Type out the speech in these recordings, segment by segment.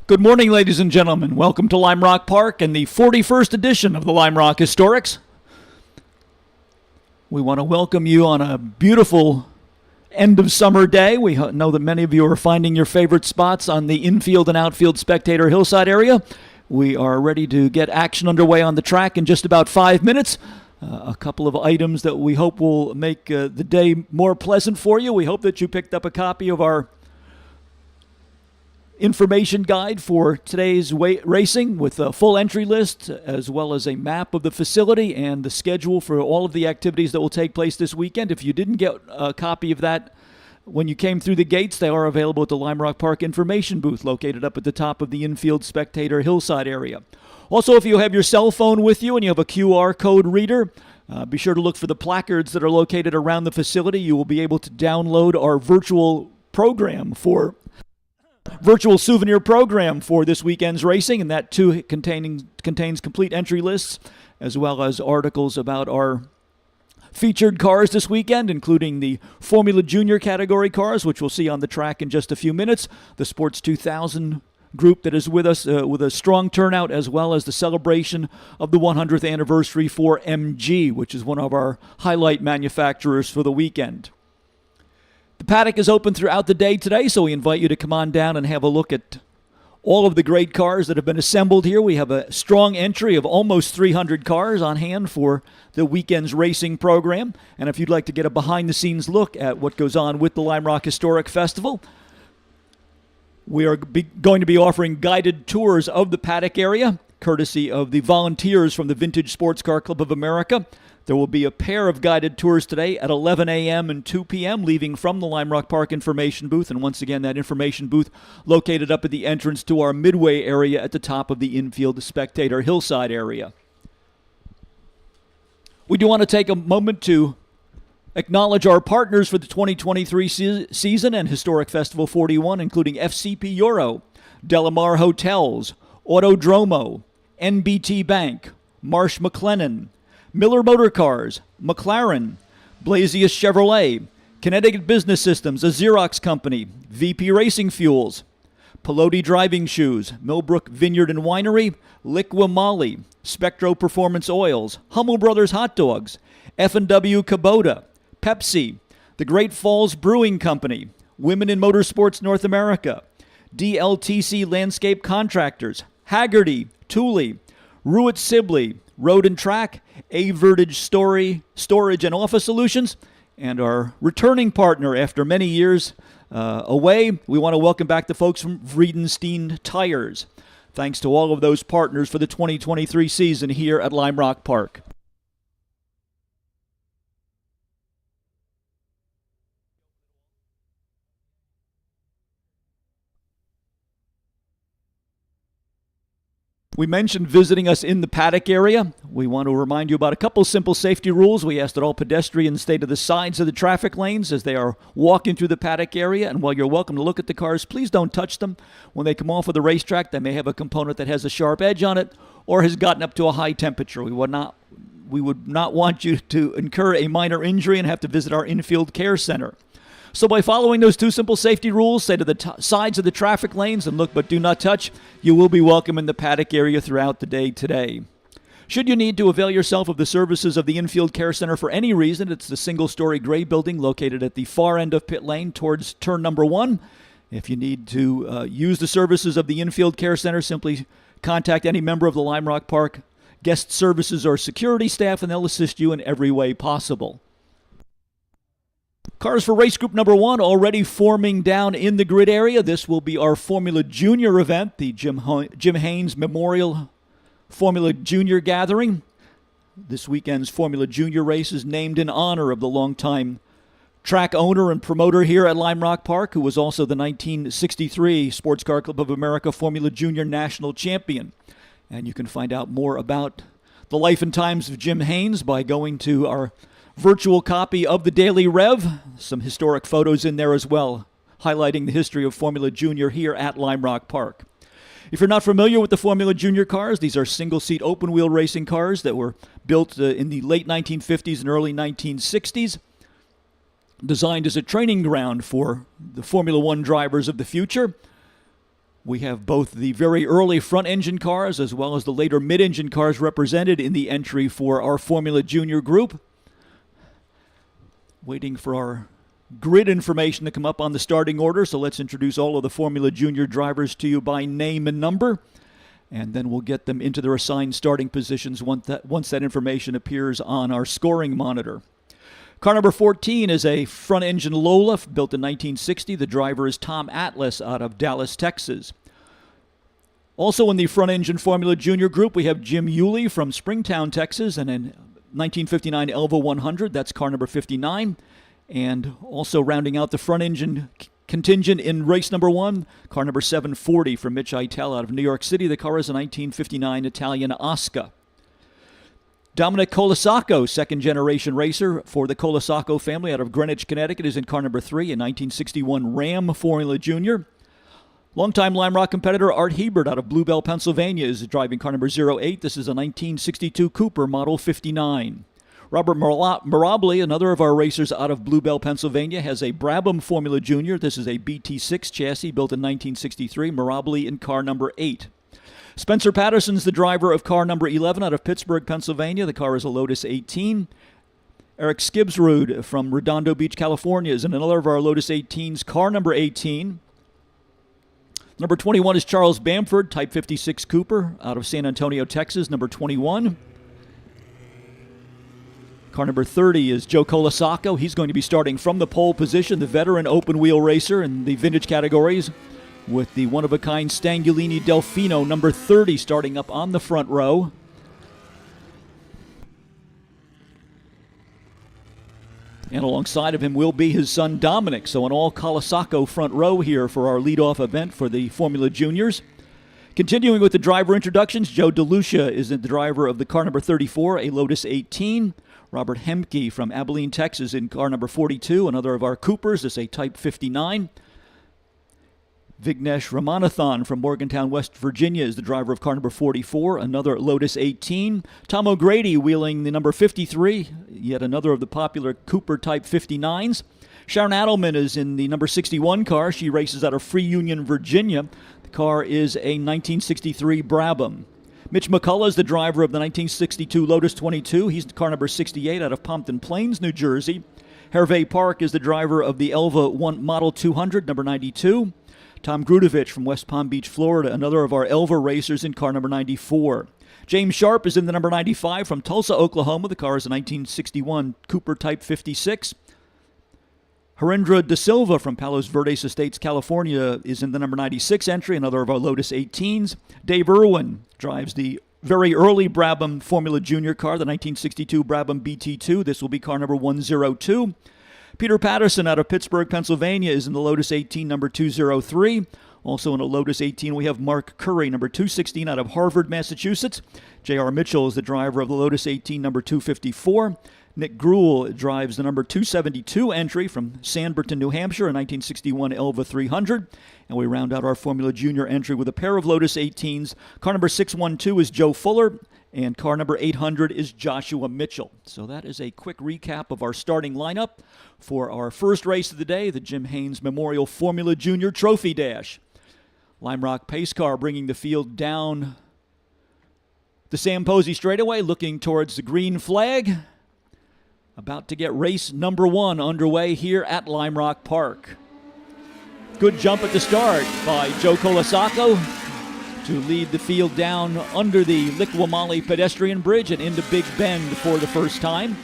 Good morning, ladies and gentlemen. Welcome to Lime Rock Park and the 41st edition of the Lime Rock Historics. We want to welcome you on a beautiful end of summer day. We know that many of you are finding your favorite spots on the infield and outfield spectator hillside area. We are ready to get action underway on the track in just about 5 minutes. A couple of items that we hope will make the day more pleasant for you. We hope that you picked up a copy of our information guide for today's racing with a full entry list as well as a map of the facility and the schedule for all of the activities that will take place this weekend. If you didn't get a copy of that when you came through the gates, they are available at the Lime Rock Park information booth located up at the top of the infield spectator hillside area. Also, if you have your cell phone with you and you have a QR code reader, be sure to look for the placards that are located around the facility. You will be able to download our virtual souvenir program for this weekend's racing, and that too contains complete entry lists as well as articles about our featured cars this weekend, including the Formula Junior category cars, which we'll see on the track in just a few minutes, the Sports 2000 group that is with us with a strong turnout, as well as the celebration of the 100th anniversary for MG, which is one of our highlight manufacturers for the weekend. The paddock is open throughout the day today, so we invite you to come on down and have a look at all of the great cars that have been assembled here. We have a strong entry of almost 300 cars on hand for the weekend's racing program. And if you'd like to get a behind-the-scenes look at what goes on with the Lime Rock Historic Festival, we are going to be offering guided tours of the paddock area, courtesy of the volunteers from the Vintage Sports Car Club of America. There will be a pair of guided tours today at 11 a.m. and 2 p.m. leaving from the Lime Rock Park information booth. And once again, that information booth located up at the entrance to our midway area at the top of the infield spectator hillside area. We do want to take a moment to acknowledge our partners for the 2023 season and Historic Festival 41, including FCP Euro, Delamar Hotels, Autodromo, NBT Bank, Marsh McLennan, Miller Motor Cars, McLaren, Blazius Chevrolet, Connecticut Business Systems, a Xerox Company, VP Racing Fuels, Pelote Driving Shoes, Millbrook Vineyard and Winery, Liqua Moly, Spectro Performance Oils, Hummel Brothers Hot Dogs, F&W Kubota, Pepsi, the Great Falls Brewing Company, Women in Motorsports North America, DLTC Landscape Contractors, Haggerty, Thule, Ruitt Sibley, Road and Track, A-Vertage Storage and Office Solutions, and our returning partner after many years away, we want to welcome back the folks from Friedenstein Tires. Thanks to all of those partners for the 2023 season here at Lime Rock Park. We mentioned visiting us in the paddock area. We want to remind you about a couple simple safety rules. We ask that all pedestrians stay to the sides of the traffic lanes as they are walking through the paddock area. And while you're welcome to look at the cars, please don't touch them. When they come off of the racetrack, they may have a component that has a sharp edge on it or has gotten up to a high temperature. We would not want you to incur a minor injury and have to visit our infield care center. So by following those two simple safety rules, stay to the sides of the traffic lanes and look but do not touch, you will be welcome in the paddock area throughout the day today. Should you need to avail yourself of the services of the Infield Care Center for any reason, it's the single-story gray building located at the far end of pit lane towards turn number 1. If you need to use the services of the Infield Care Center, simply contact any member of the Lime Rock Park guest services or security staff, and they'll assist you in every way possible. Cars for race group number 1 already forming down in the grid area. This will be our Formula Junior event, the Jim Haynes Memorial Formula Junior Gathering. This weekend's Formula Junior race is named in honor of the longtime track owner and promoter here at Lime Rock Park, who was also the 1963 Sports Car Club of America Formula Junior National Champion. And you can find out more about the life and times of Jim Haynes by going to our virtual copy of the Daily Rev. Some historic photos in there as well, highlighting the history of Formula Junior here at Lime Rock Park. If you're not familiar with the Formula Junior cars, these are single-seat open-wheel racing cars that were built in the late 1950s and early 1960s, designed as a training ground for the Formula One drivers of the future. We have both the very early front-engine cars as well as the later mid-engine cars represented in the entry for our Formula Junior group. Waiting for our grid information to come up on the starting order, so let's introduce all of the Formula Junior drivers to you by name and number, and then we'll get them into their assigned starting positions once that information appears on our scoring monitor. Car number 14 is a front-engine Lola built in 1960. The driver is Tom Atlas out of Dallas, Texas. Also in the front-engine Formula Junior group, we have Jim Yulee from Springtown, Texas, and in 1959 Elva 100. That's car number 59. And also rounding out the front-engine contingent in race number 1, car number 740 from Mitch Eitel out of New York City. The car is a 1959 Italian Oscar. Dominic Colasacco, second-generation racer for the Colasacco family out of Greenwich, Connecticut, is in car number 3, a 1961 Ram Formula Junior. Longtime Lime Rock competitor Art Hebert out of Bluebell, Pennsylvania, is driving car number 08. This is a 1962 Cooper Model 59. Robert Mirabli, another of our racers out of Bluebell, Pennsylvania, has a Brabham Formula Junior. This is a BT6 chassis built in 1963. Mirabli in car number 8. Spencer Patterson's the driver of car number 11 out of Pittsburgh, Pennsylvania. The car is a Lotus 18. Eric Skibsrud from Redondo Beach, California, is in another of our Lotus 18s, car number 18. Number 21 is Charles Bamford, Type 56 Cooper out of San Antonio, Texas, number 21. Car number 30 is Joe Colasacco. He's going to be starting from the pole position, the veteran open-wheel racer in the vintage categories, with the one-of-a-kind Stangolini Delfino number 30 starting up on the front row. And alongside of him will be his son Dominic. So an all-Colasacco front row here for our leadoff event for the Formula Juniors. Continuing with the driver introductions, Joe DeLucia is the driver of the car number 34, a Lotus 18. Robert Hemke from Abilene, Texas in car number 42, another of our Coopers. This is a Type 59. Vignesh Ramanathan from Morgantown, West Virginia is the driver of car number 44, another Lotus 18. Tom O'Grady wheeling the number 53, yet another of the popular Cooper Type 59s. Sharon Adelman is in the number 61 car. She races out of Free Union, Virginia. The car is a 1963 Brabham. Mitch McCullough is the driver of the 1962 Lotus 22. He's car number 68 out of Pompton Plains, New Jersey. Hervé Park is the driver of the Elva 1 Model 200, number 92. Tom Grudovich from West Palm Beach, Florida, another of our Elva racers in car number 94. James Sharp is in the number 95 from Tulsa, Oklahoma. The car is a 1961 Cooper Type 56. Harindra De Silva from Palos Verdes Estates, California, is in the number 96 entry, another of our Lotus 18s. Dave Irwin drives the very early Brabham Formula Junior car, the 1962 Brabham BT2. This will be car number 102. Peter Patterson out of Pittsburgh, Pennsylvania, is in the Lotus 18, number 203. Also in a Lotus 18, we have Mark Curry, number 216, out of Harvard, Massachusetts. J.R. Mitchell is the driver of the Lotus 18, number 254. Nick Gruel drives the number 272 entry from Sanberton, New Hampshire, a 1961 Elva 300. And we round out our Formula Junior entry with a pair of Lotus 18s. Car number 612 is Joe Fuller, and car number 800 is Joshua Mitchell. So that is a quick recap of our starting lineup for our first race of the day, the Jim Haynes Memorial Formula Junior Trophy Dash. Lime Rock Pace Car bringing the field down the Sam Posey straightaway, looking towards the green flag. About to get race number 1 underway here at Lime Rock Park. Good jump at the start by Joe Colasacco to lead the field down under the Likwamali pedestrian bridge and into Big Bend for the first time.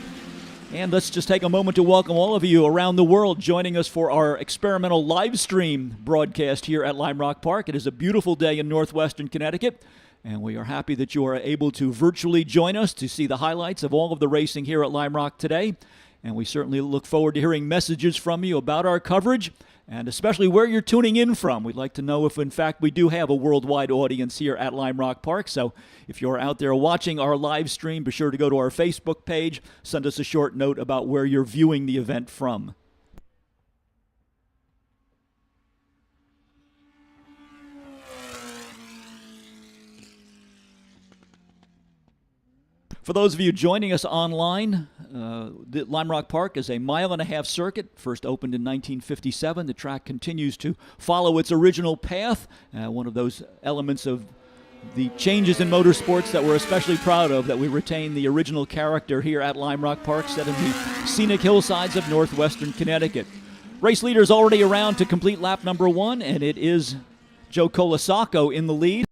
And let's just take a moment to welcome all of you around the world joining us for our experimental live stream broadcast here at Lime Rock Park. It is a beautiful day in northwestern Connecticut, and we are happy that you are able to virtually join us to see the highlights of all of the racing here at Lime Rock today. And we certainly look forward to hearing messages from you about our coverage, and especially where you're tuning in from. We'd like to know if, in fact, we do have a worldwide audience here at Lime Rock Park. So if you're out there watching our live stream, be sure to go to our Facebook page, send us a short note about where you're viewing the event from. For those of you joining us online, the Lime Rock Park is a 1.5-mile circuit. First opened in 1957. The track continues to follow its original path. One of those elements of the changes in motorsports that we're especially proud of, that we retain the original character here at Lime Rock Park, set in the scenic hillsides of northwestern Connecticut. Race leaders already around to complete lap number 1, and it is Joe Colasaco in the lead.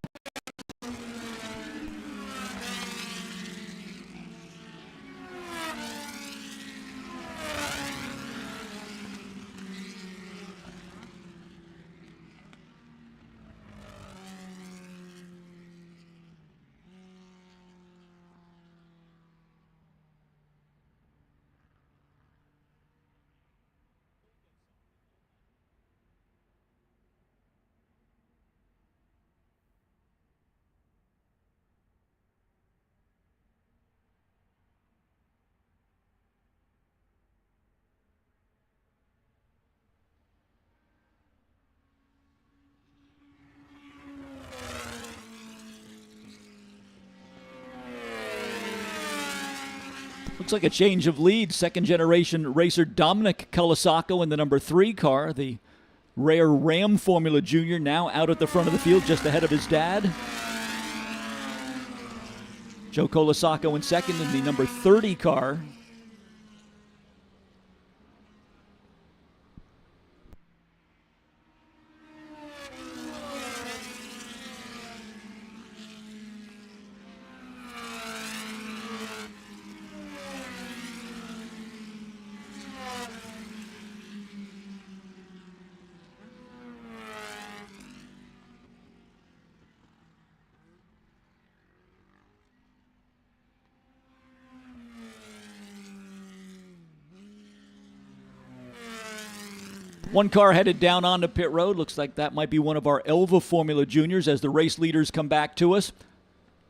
Looks like a change of lead. Second-generation racer Dominic Colasaco in the number 3 car. The rare Ram Formula Junior now out at the front of the field, just ahead of his dad. Joe Colasaco in second in the number 30 car. One car headed down onto pit road. Looks like that might be one of our Elva Formula Juniors as the race leaders come back to us.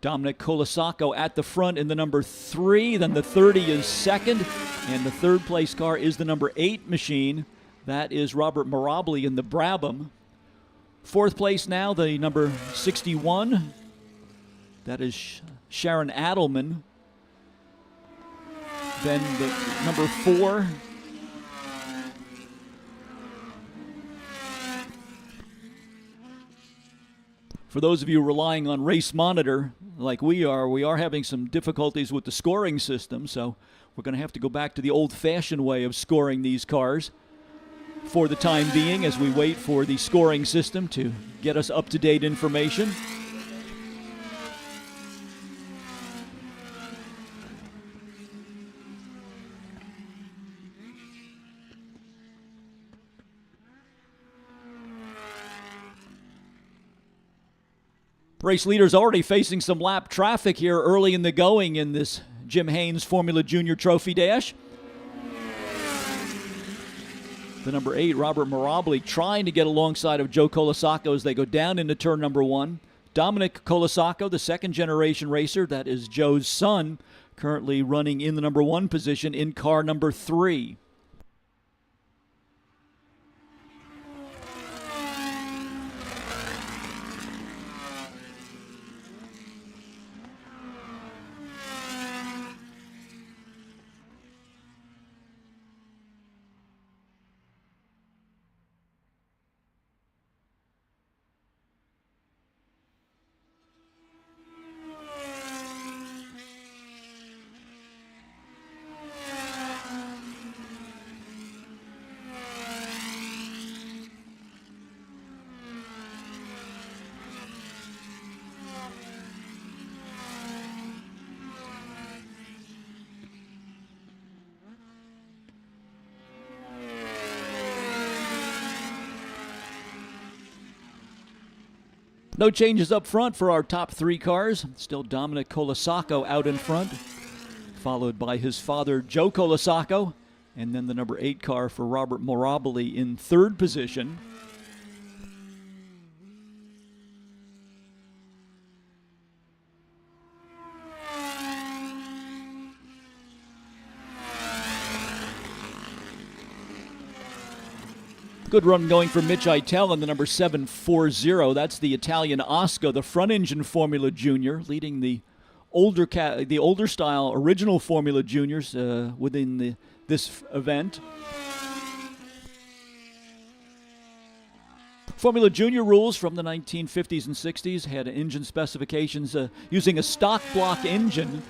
Dominic Colasaco at the front in the number 3. Then the 30 is second. And the third place car is the number 8 machine. That is Robert Mirabli in the Brabham. Fourth place now, the number 61. That is Sharon Adelman. Then the number 4. For those of you relying on Race Monitor, like we are having some difficulties with the scoring system, so we're going to have to go back to the old-fashioned way of scoring these cars for the time being as we wait for the scoring system to get us up-to-date information. Race leaders already facing some lap traffic here early in the going in this Jim Haynes Formula Junior Trophy Dash. The number 8, Robert Mirabli, trying to get alongside of Joe Colasaco as they go down into turn number 1. Dominic Colasaco, the second-generation racer, that is Joe's son, currently running in the number 1 position in car number 3. No changes up front for our top 3 cars. Still Dominic Colasaco out in front, followed by his father, Joe Colasaco, and then the number 8 car for Robert Mirabli in third position. Good run going for Mitch Eitel in the number 740. That's the Italian Oscar, the front engine Formula Junior, leading the the older style original Formula Juniors within this event. Formula Junior rules from the 1950s and 60s had engine specifications using a stock block engine.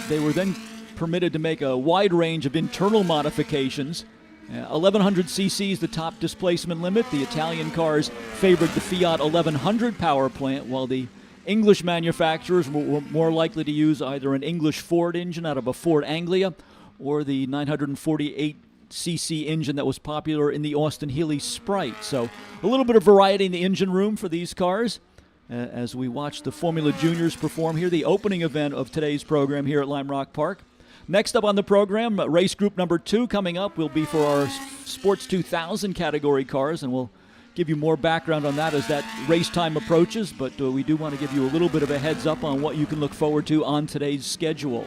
They were then permitted to make a wide range of internal modifications. 1100 cc's the top displacement limit. The Italian cars favored the Fiat 1100 power plant, while the English manufacturers were more likely to use either an English Ford engine out of a Ford Anglia or the 948 cc engine that was popular in the Austin Healey Sprite. So a little bit of variety in the engine room for these cars as we watch the Formula Juniors perform here, the opening event of today's program here at Lime Rock Park. Next up on the program, race group number 2 coming up will be for our Sports 2000 category cars, and we'll give you more background on that as that race time approaches, but we do want to give you a little bit of a heads up on what you can look forward to on today's schedule.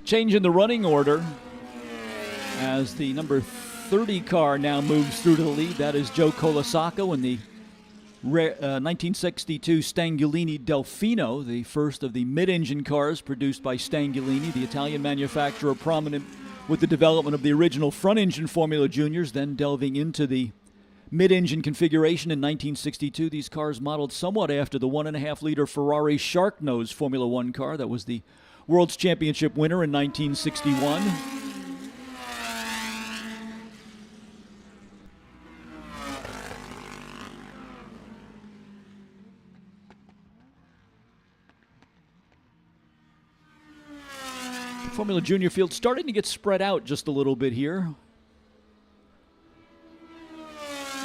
Change in the running order as the number 30 car now moves through to the lead. That is Joe Colasacco in the 1962 Stangulini Delfino, the first of the mid-engine cars produced by Stangulini, the Italian manufacturer prominent with the development of the original front-engine Formula Juniors, then delving into the mid-engine configuration in 1962. These cars modeled somewhat after the 1.5-liter Ferrari Sharknose Formula One car that was the World's Championship winner in 1961. Formula Junior field starting to get spread out just a little bit here.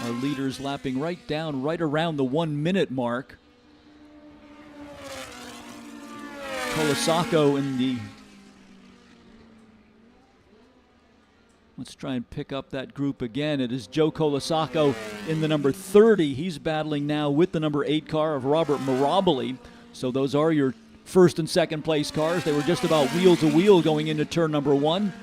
Our leaders lapping right around the 1 minute mark. Colasacco in the... Let's try and pick up that group again. It is Joe Colasacco in the number 30. He's battling now with the number 8 car of Robert Mirabile. So those are your first and second place cars. They were just about wheel to wheel going into turn number 1.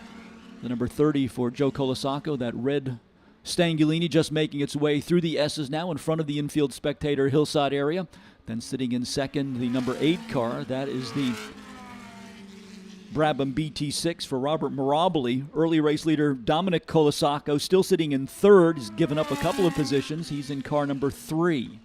The number 30 for Joe Colasacco, that red Stangulini just making its way through the S's now in front of the infield spectator hillside area. Then sitting in second, the number 8 car. That is the Brabham BT6 for Robert Mirabile. Early race leader Dominic Colasacco still sitting in third. He's given up a couple of positions. He's in car number 3.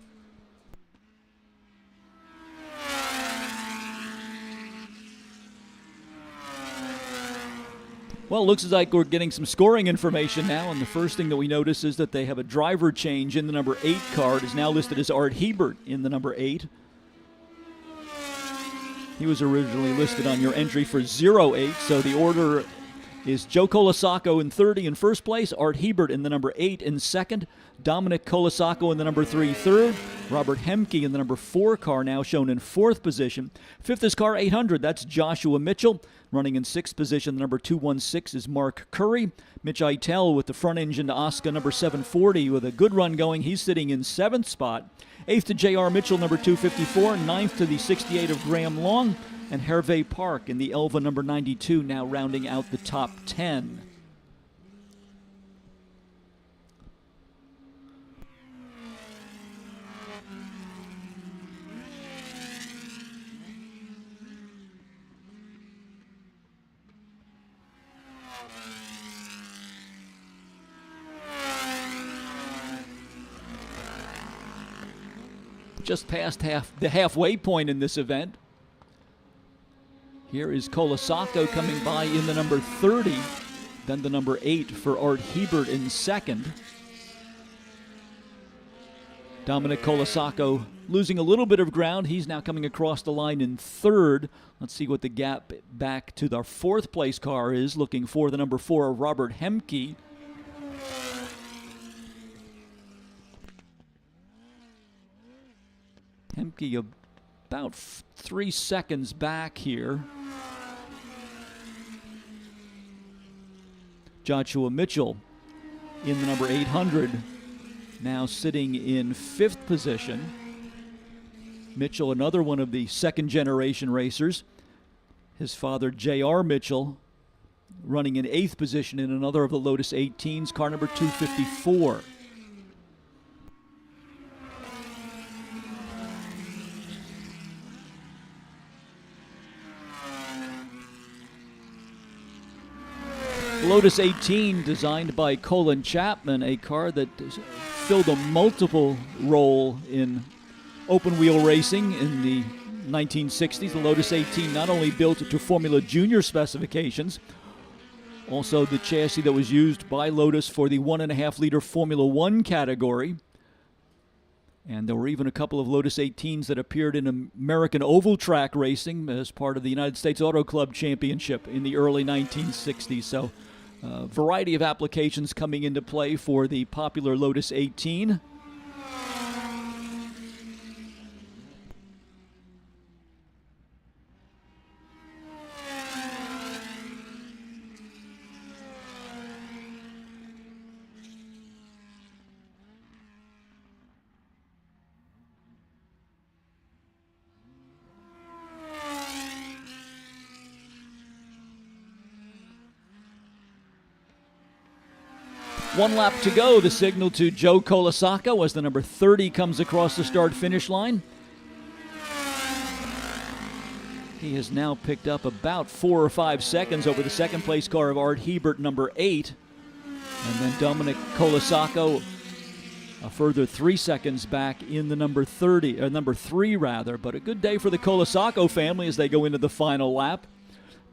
Well, it looks like we're getting some scoring information now, and the first thing that we notice is that they have a driver change in the number 8 car. It is now listed as Art Hebert in the number 8. He was originally listed on your entry for 08, so the order is Joe Colasacco in 30 in first place, Art Hebert in the number 8 in second, Dominic Colasacco in the number 3 third, Robert Hemke in the number 4 car now shown in 4th position. 5th is car 800, that's Joshua Mitchell. Running in 6th position, the number 216 is Mark Curry. Mitch Eitel with the front engine to Oscar number 740 with a good run going. He's sitting in 7th spot. 8th to J.R. Mitchell, number 254. 9th to the 68 of Graham Long. And Hervé Park in the Elva number 92, now rounding out the top 10. Just past the halfway point in this event. Here is Colasacco coming by in the number 30, then the number 8 for Art Hebert in second. Dominic Colasacco losing a little bit of ground. He's now coming across the line in third. Let's see what the gap back to the fourth place car is, looking for the number 4, Robert Hemke. Hemke about 3 seconds back here. Joshua Mitchell in the number 800, now sitting in 5th position. Mitchell, another one of the second-generation racers. His father, J.R. Mitchell, running in 8th position in another of the Lotus 18s, car number 254. Lotus 18, designed by Colin Chapman, a car that filled a multiple role in open wheel racing in the 1960s. The Lotus 18 not only built to Formula Junior specifications, also the chassis that was used by Lotus for the 1.5 liter Formula One category. And there were even a couple of Lotus 18s that appeared in American oval track racing as part of the United States Auto Club Championship in the early 1960s. So a variety of applications coming into play for the popular Lotus 18. One lap to go, the signal to Joe Colasacco as the number 30 comes across the start-finish line. He has now picked up about 4 or 5 seconds over the second-place car of Art Hebert, number 8. And then Dominic Colasacco a further 3 seconds back in the number 3 rather. But a good day for the Colasacco family as they go into the final lap.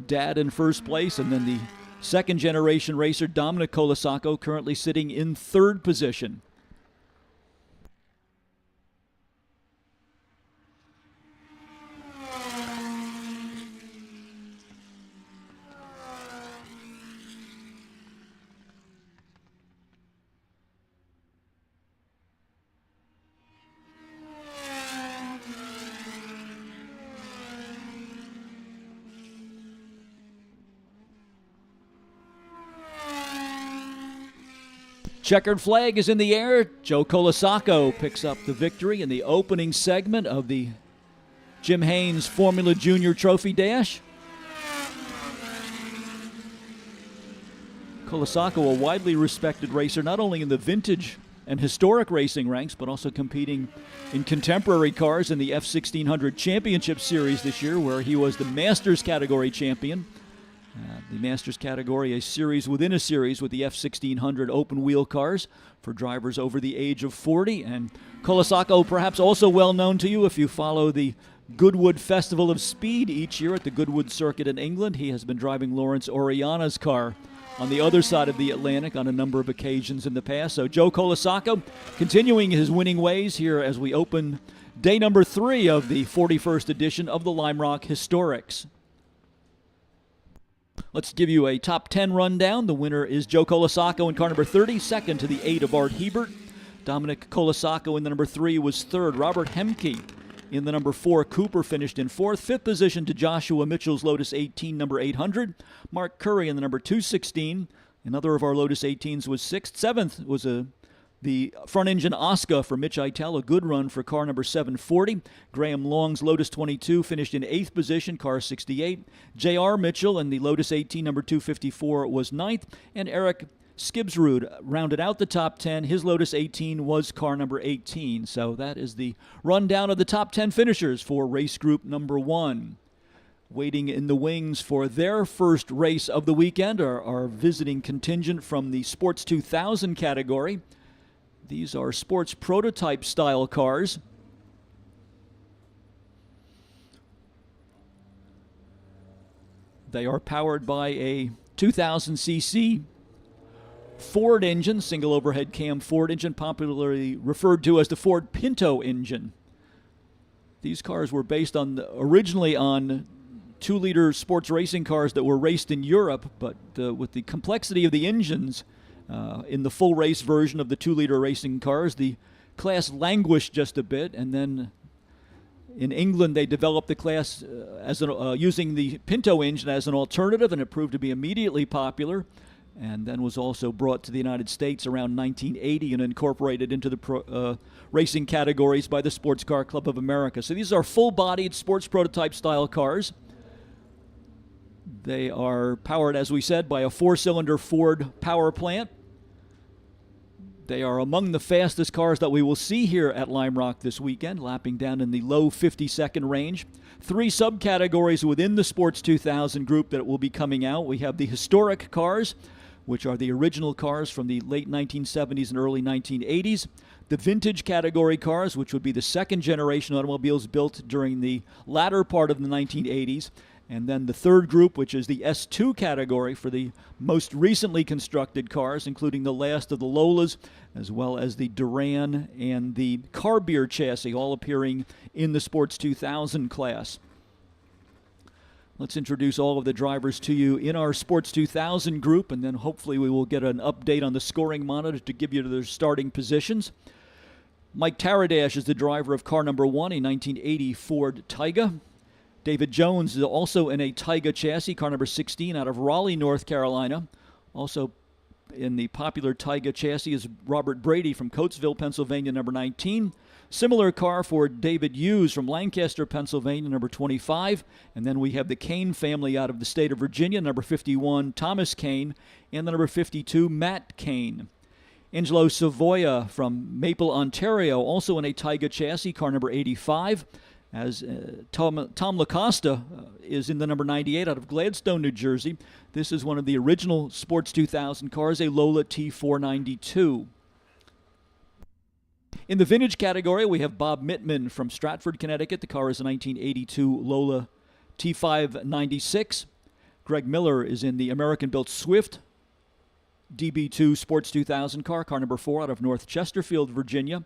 Dad in first place, and then the second-generation racer Dominic Colasacco currently sitting in 3rd position. Checkered flag is in the air. Joe Colasacco picks up the victory in the opening segment of the Jim Haynes Formula Junior Trophy Dash. Colasacco, a widely respected racer, not only in the vintage and historic racing ranks, but also competing in contemporary cars in the F1600 Championship Series this year, where he was the Masters category champion. The Masters category, a series within a series with the F1600 open wheel cars for drivers over the age of 40. And Colasacco, perhaps also well known to you if you follow the Goodwood Festival of Speed each year at the Goodwood Circuit in England. He has been driving Lawrence Oriana's car on the other side of the Atlantic on a number of occasions in the past. So Joe Colasacco continuing his winning ways here as we open day number 3 of the 41st edition of the Lime Rock Historics. Let's give you a top 10 rundown. The winner is Joe Colasacco in car number 30, second to the 8 of Art Hebert. Dominic Colasacco in the number 3 was third. Robert Hemke in the number 4. Cooper finished in 4th. 5th position to Joshua Mitchell's Lotus 18, number 800. Mark Curry in the number 216. Another of our Lotus 18s was 6th. 7th was the The front engine Oscar for Mitch Eitel, a good run for car number 740. Graham Long's Lotus 22 finished in 8th position, car 68. J.R. Mitchell in the Lotus 18, number 254, was 9th. And Eric Skibsrud rounded out the top 10. His Lotus 18 was car number 18. So that is the rundown of the top 10 finishers for race group number 1. Waiting in the wings for their first race of the weekend are our visiting contingent from the Sports 2000 category. These are sports prototype style cars. They are powered by a 2000cc Ford engine, single overhead cam Ford engine, popularly referred to as the Ford Pinto engine. These cars were based originally on 2-liter sports racing cars that were raced in Europe, but with the complexity of the engines in the full race version of the 2-liter racing cars, the class languished just a bit, and then in England they developed the class using the Pinto engine as an alternative, and it proved to be immediately popular, and then was also brought to the United States around 1980 and incorporated into the racing categories by the Sports Car Club of America. So these are full-bodied sports prototype style cars. They are powered, as we said, by a 4-cylinder Ford power plant. They are among the fastest cars that we will see here at Lime Rock this weekend, lapping down in the low 50-second range. 3 subcategories within the Sports 2000 group that will be coming out. We have the historic cars, which are the original cars from the late 1970s and early 1980s. The vintage category cars, which would be the second generation automobiles built during the latter part of the 1980s. And then the third group, which is the S2 category for the most recently constructed cars, including the last of the Lolas, as well as the Duran and the Carbier chassis, all appearing in the Sports 2000 class. Let's introduce all of the drivers to you in our Sports 2000 group, and then hopefully we will get an update on the scoring monitor to give you their starting positions. Mike Taradash is the driver of car number 1, a 1980 Ford Taiga. David Jones is also in a Taiga chassis, car number 16, out of Raleigh, North Carolina. Also in the popular Taiga chassis is Robert Brady from Coatesville, Pennsylvania, number 19. Similar car for David Hughes from Lancaster, Pennsylvania, number 25. And then we have the Kane family out of the state of Virginia, number 51, Thomas Kane, and the number 52, Matt Kane. Angelo Savoia from Maple, Ontario, also in a Taiga chassis, car number 85. As Tom LaCosta is in the number 98 out of Gladstone, New Jersey. This is one of the original Sports 2000 cars, a Lola T492. In the vintage category, we have Bob Mittman from Stratford, Connecticut. The car is a 1982 Lola T596. Greg Miller is in the American-built Swift DB2 Sports 2000 car number 4 out of North Chesterfield, Virginia.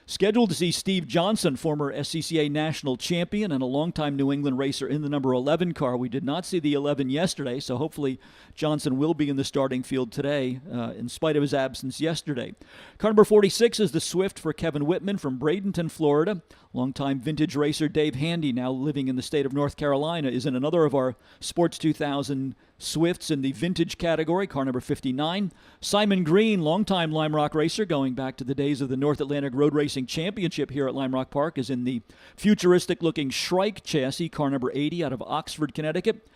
Scheduled to see Steve Johnson, former SCCA national champion and a longtime New England racer, in the number 11 car. We did not see the 11 yesterday, so hopefully Johnson will be in the starting field today, in spite of his absence yesterday. Car number 46 is the Swift for Kevin Whitman from Bradenton, Florida. Longtime vintage racer Dave Handy, now living in the state of North Carolina, is in another of our Sports 2000 Swifts in the vintage category, car number 59. Simon Green, longtime Lime Rock racer, going back to the days of the North Atlantic Road Racing Championship here at Lime Rock Park, is in the futuristic-looking Shrike chassis, car number 80, out of Oxford, Connecticut.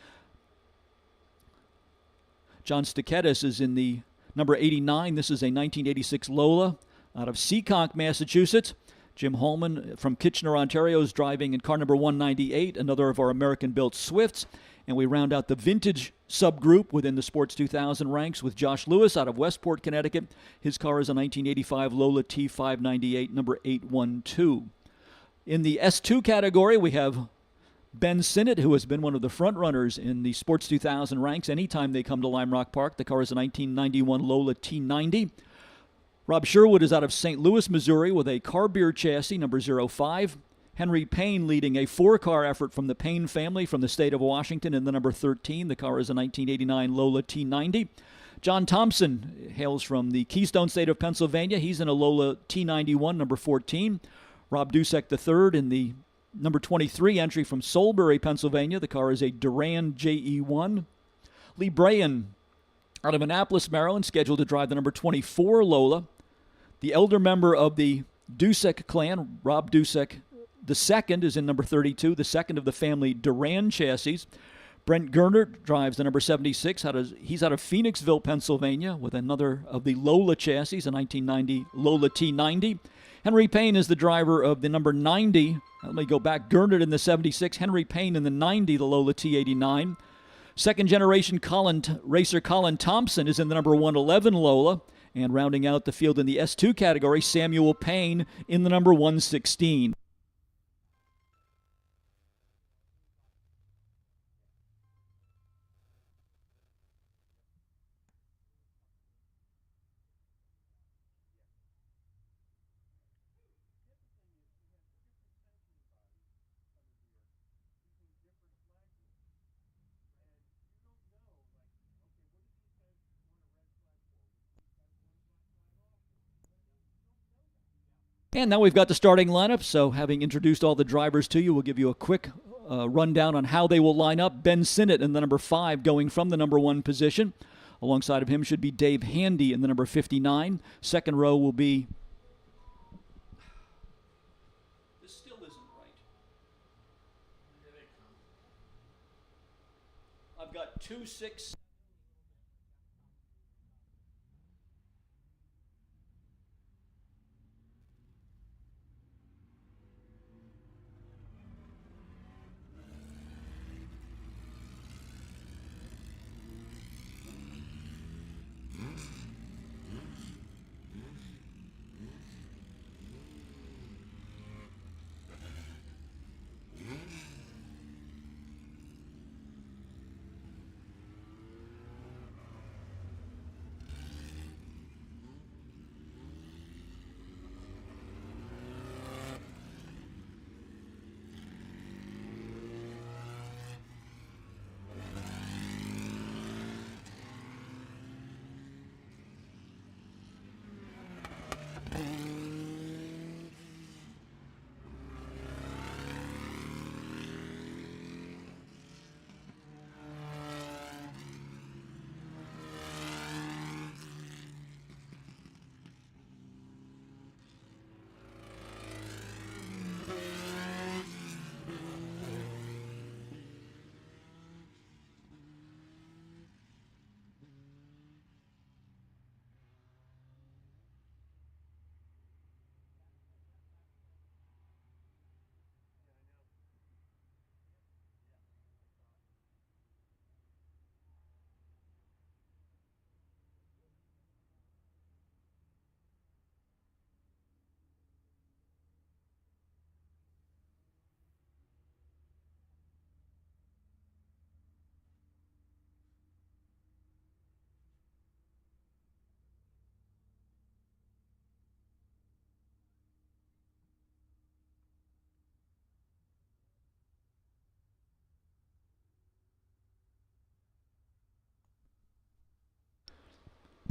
John Staketis is in the number 89. This is a 1986 Lola out of Seekonk, Massachusetts. Jim Holman from Kitchener, Ontario, is driving in car number 198, another of our American-built Swifts. And we round out the vintage subgroup within the Sports 2000 ranks with Josh Lewis out of Westport, Connecticut. His car is a 1985 Lola T598, number 812. In the S2 category, we have Ben Sinnott, who has been one of the front runners in the Sports 2000 ranks anytime they come to Lime Rock Park. The car is a 1991 Lola T90. Rob Sherwood is out of St. Louis, Missouri, with a Carbier chassis, number 05. Henry Payne leading a 4-car effort from the Payne family from the state of Washington in the number 13. The car is a 1989 Lola T90. John Thompson hails from the Keystone state of Pennsylvania. He's in a Lola T91, number 14. Rob Dusek III in the number 23 entry from Solbury, Pennsylvania. The car is a Duran JE1. Lee Brayan out of Annapolis, Maryland, scheduled to drive the number 24 Lola. The elder member of the Dusek clan, Rob Dusek II, is in number 32, the second of the family Duran chassis. Brent Gernert drives the number 76. He's out of Phoenixville, Pennsylvania, with another of the Lola chassis, a 1990 Lola T90. Henry Payne is the driver of the number 90. Let me go back. Gernert in the 76. Henry Payne in the 90, the Lola T89. Second generation racer Colin Thompson is in the number 111 Lola. And rounding out the field in the S2 category, Samuel Payne in the number 116. And now we've got the starting lineup, so having introduced all the drivers to you, we'll give you a quick rundown on how they will line up. Ben Sinnott in the number 5, going from the number 1 position. Alongside of him should be Dave Handy in the number 59. Second row will be... This still isn't right. Here they come. I've got 2, 6...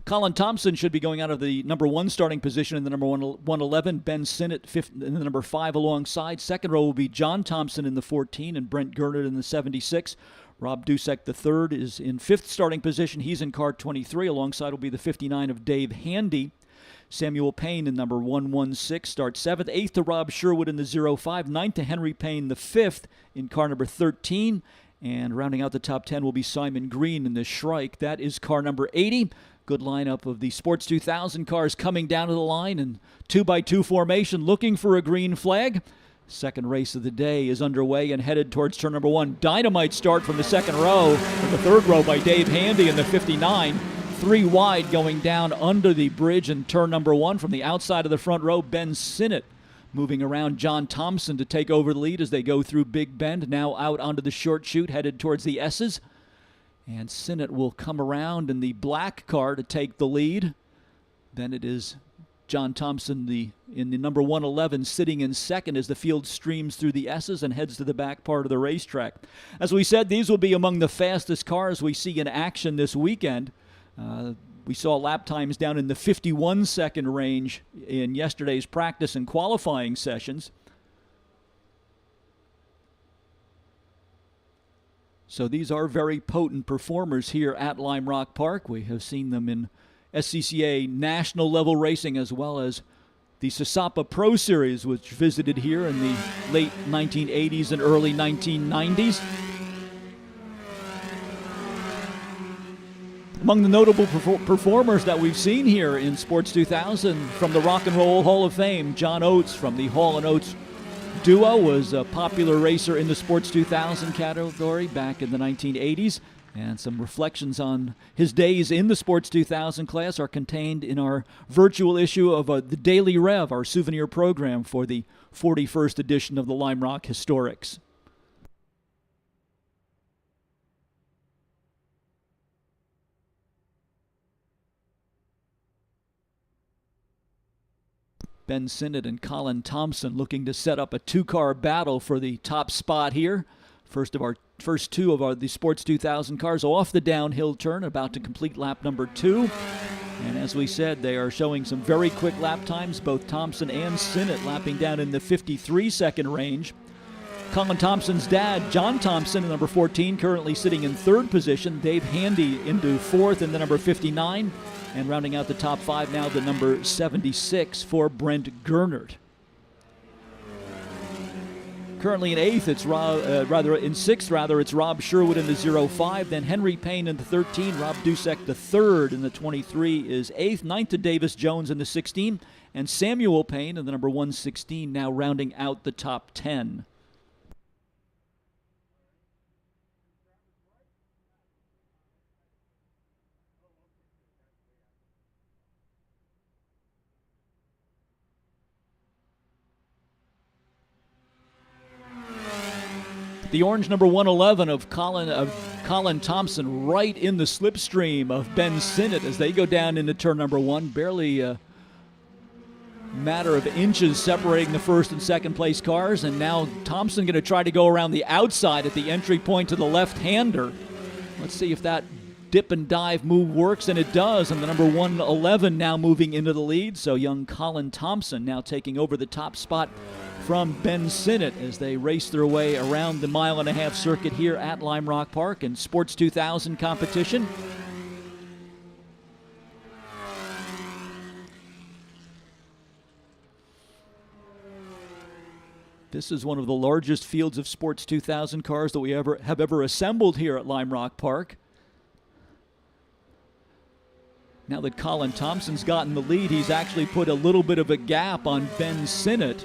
Colin Thompson should be going out of the number 1 starting position in the number 111. Ben Sinnott in the number 5 alongside. Second row will be John Thompson in the 14 and Brent Gernert in the 76. Rob Dusek III is in 5th starting position. He's in car 23. Alongside will be the 59 of Dave Handy. Samuel Payne in number 116 starts 7th. 8th to Rob Sherwood in the 05. 9th to Henry Payne the 5th in car number 13. And rounding out the top 10 will be Simon Green in the Shrike. That is car number 80. Good lineup of the Sports 2000 cars coming down to the line in 2x2 formation, looking for a green flag. Second race of the day is underway and headed towards turn number 1. Dynamite start from the second row, from the third row by Dave Handy in the 59. 3 wide going down under the bridge in turn number 1. From the outside of the front row, Ben Sinnott moving around John Thompson to take over the lead as they go through Big Bend. Now out onto the short chute, headed towards the S's. And Sinnott will come around in the black car to take the lead. Then it is John Thompson in the number 111 sitting in second as the field streams through the S's and heads to the back part of the racetrack. As we said, these will be among the fastest cars we see in action this weekend. We saw lap times down in the 51-second range in yesterday's practice and qualifying sessions. So these are very potent performers here at Lime Rock Park. We have seen them in SCCA national level racing, as well as the Sasapa Pro Series, which visited here in the late 1980s and early 1990s. Among the notable performers that we've seen here in Sports 2000, from the Rock and Roll Hall of Fame, John Oates from the Hall & Oates duo was a popular racer in the Sports 2000 category back in the 1980s. And some reflections on his days in the Sports 2000 class are contained in our virtual issue of the Daily Rev, our souvenir program for the 41st edition of the Lime Rock Historics. Ben Sinnott and Colin Thompson looking to set up a two-car battle for the top spot here. First two of the Sports 2000 cars off the downhill turn, about to complete lap number 2. And as we said, they are showing some very quick lap times, both Thompson and Sinnott lapping down in the 53-second range. Colin Thompson's dad, John Thompson, number 14, currently sitting in third position. Dave Handy into fourth in the number 59. And rounding out the top 5 now, the number 76 for Brent Gernert. Currently in eighth, it's sixth, it's Rob Sherwood in the 05, then Henry Payne in the 13, Rob Dusek the third in the 23 is eighth, ninth to Davis Jones in the 16, and Samuel Payne in the number 116 now rounding out the top 10. The orange number 111 of Colin Thompson right in the slipstream of Ben Sinnott as they go down into turn number 1. Barely a matter of inches separating the first and second place cars. And now Thompson going to try to go around the outside at the entry point to the left-hander. Let's see if that dip and dive move works, and it does. And the number 111 now moving into the lead. So young Colin Thompson now taking over the top spot from Ben Sinnott as they race their way around the mile-and-a-half circuit here at Lime Rock Park in Sports 2000 competition. This is one of the largest fields of Sports 2000 cars that we have ever assembled here at Lime Rock Park. Now that Colin Thompson's gotten the lead, he's actually put a little bit of a gap on Ben Sinnott.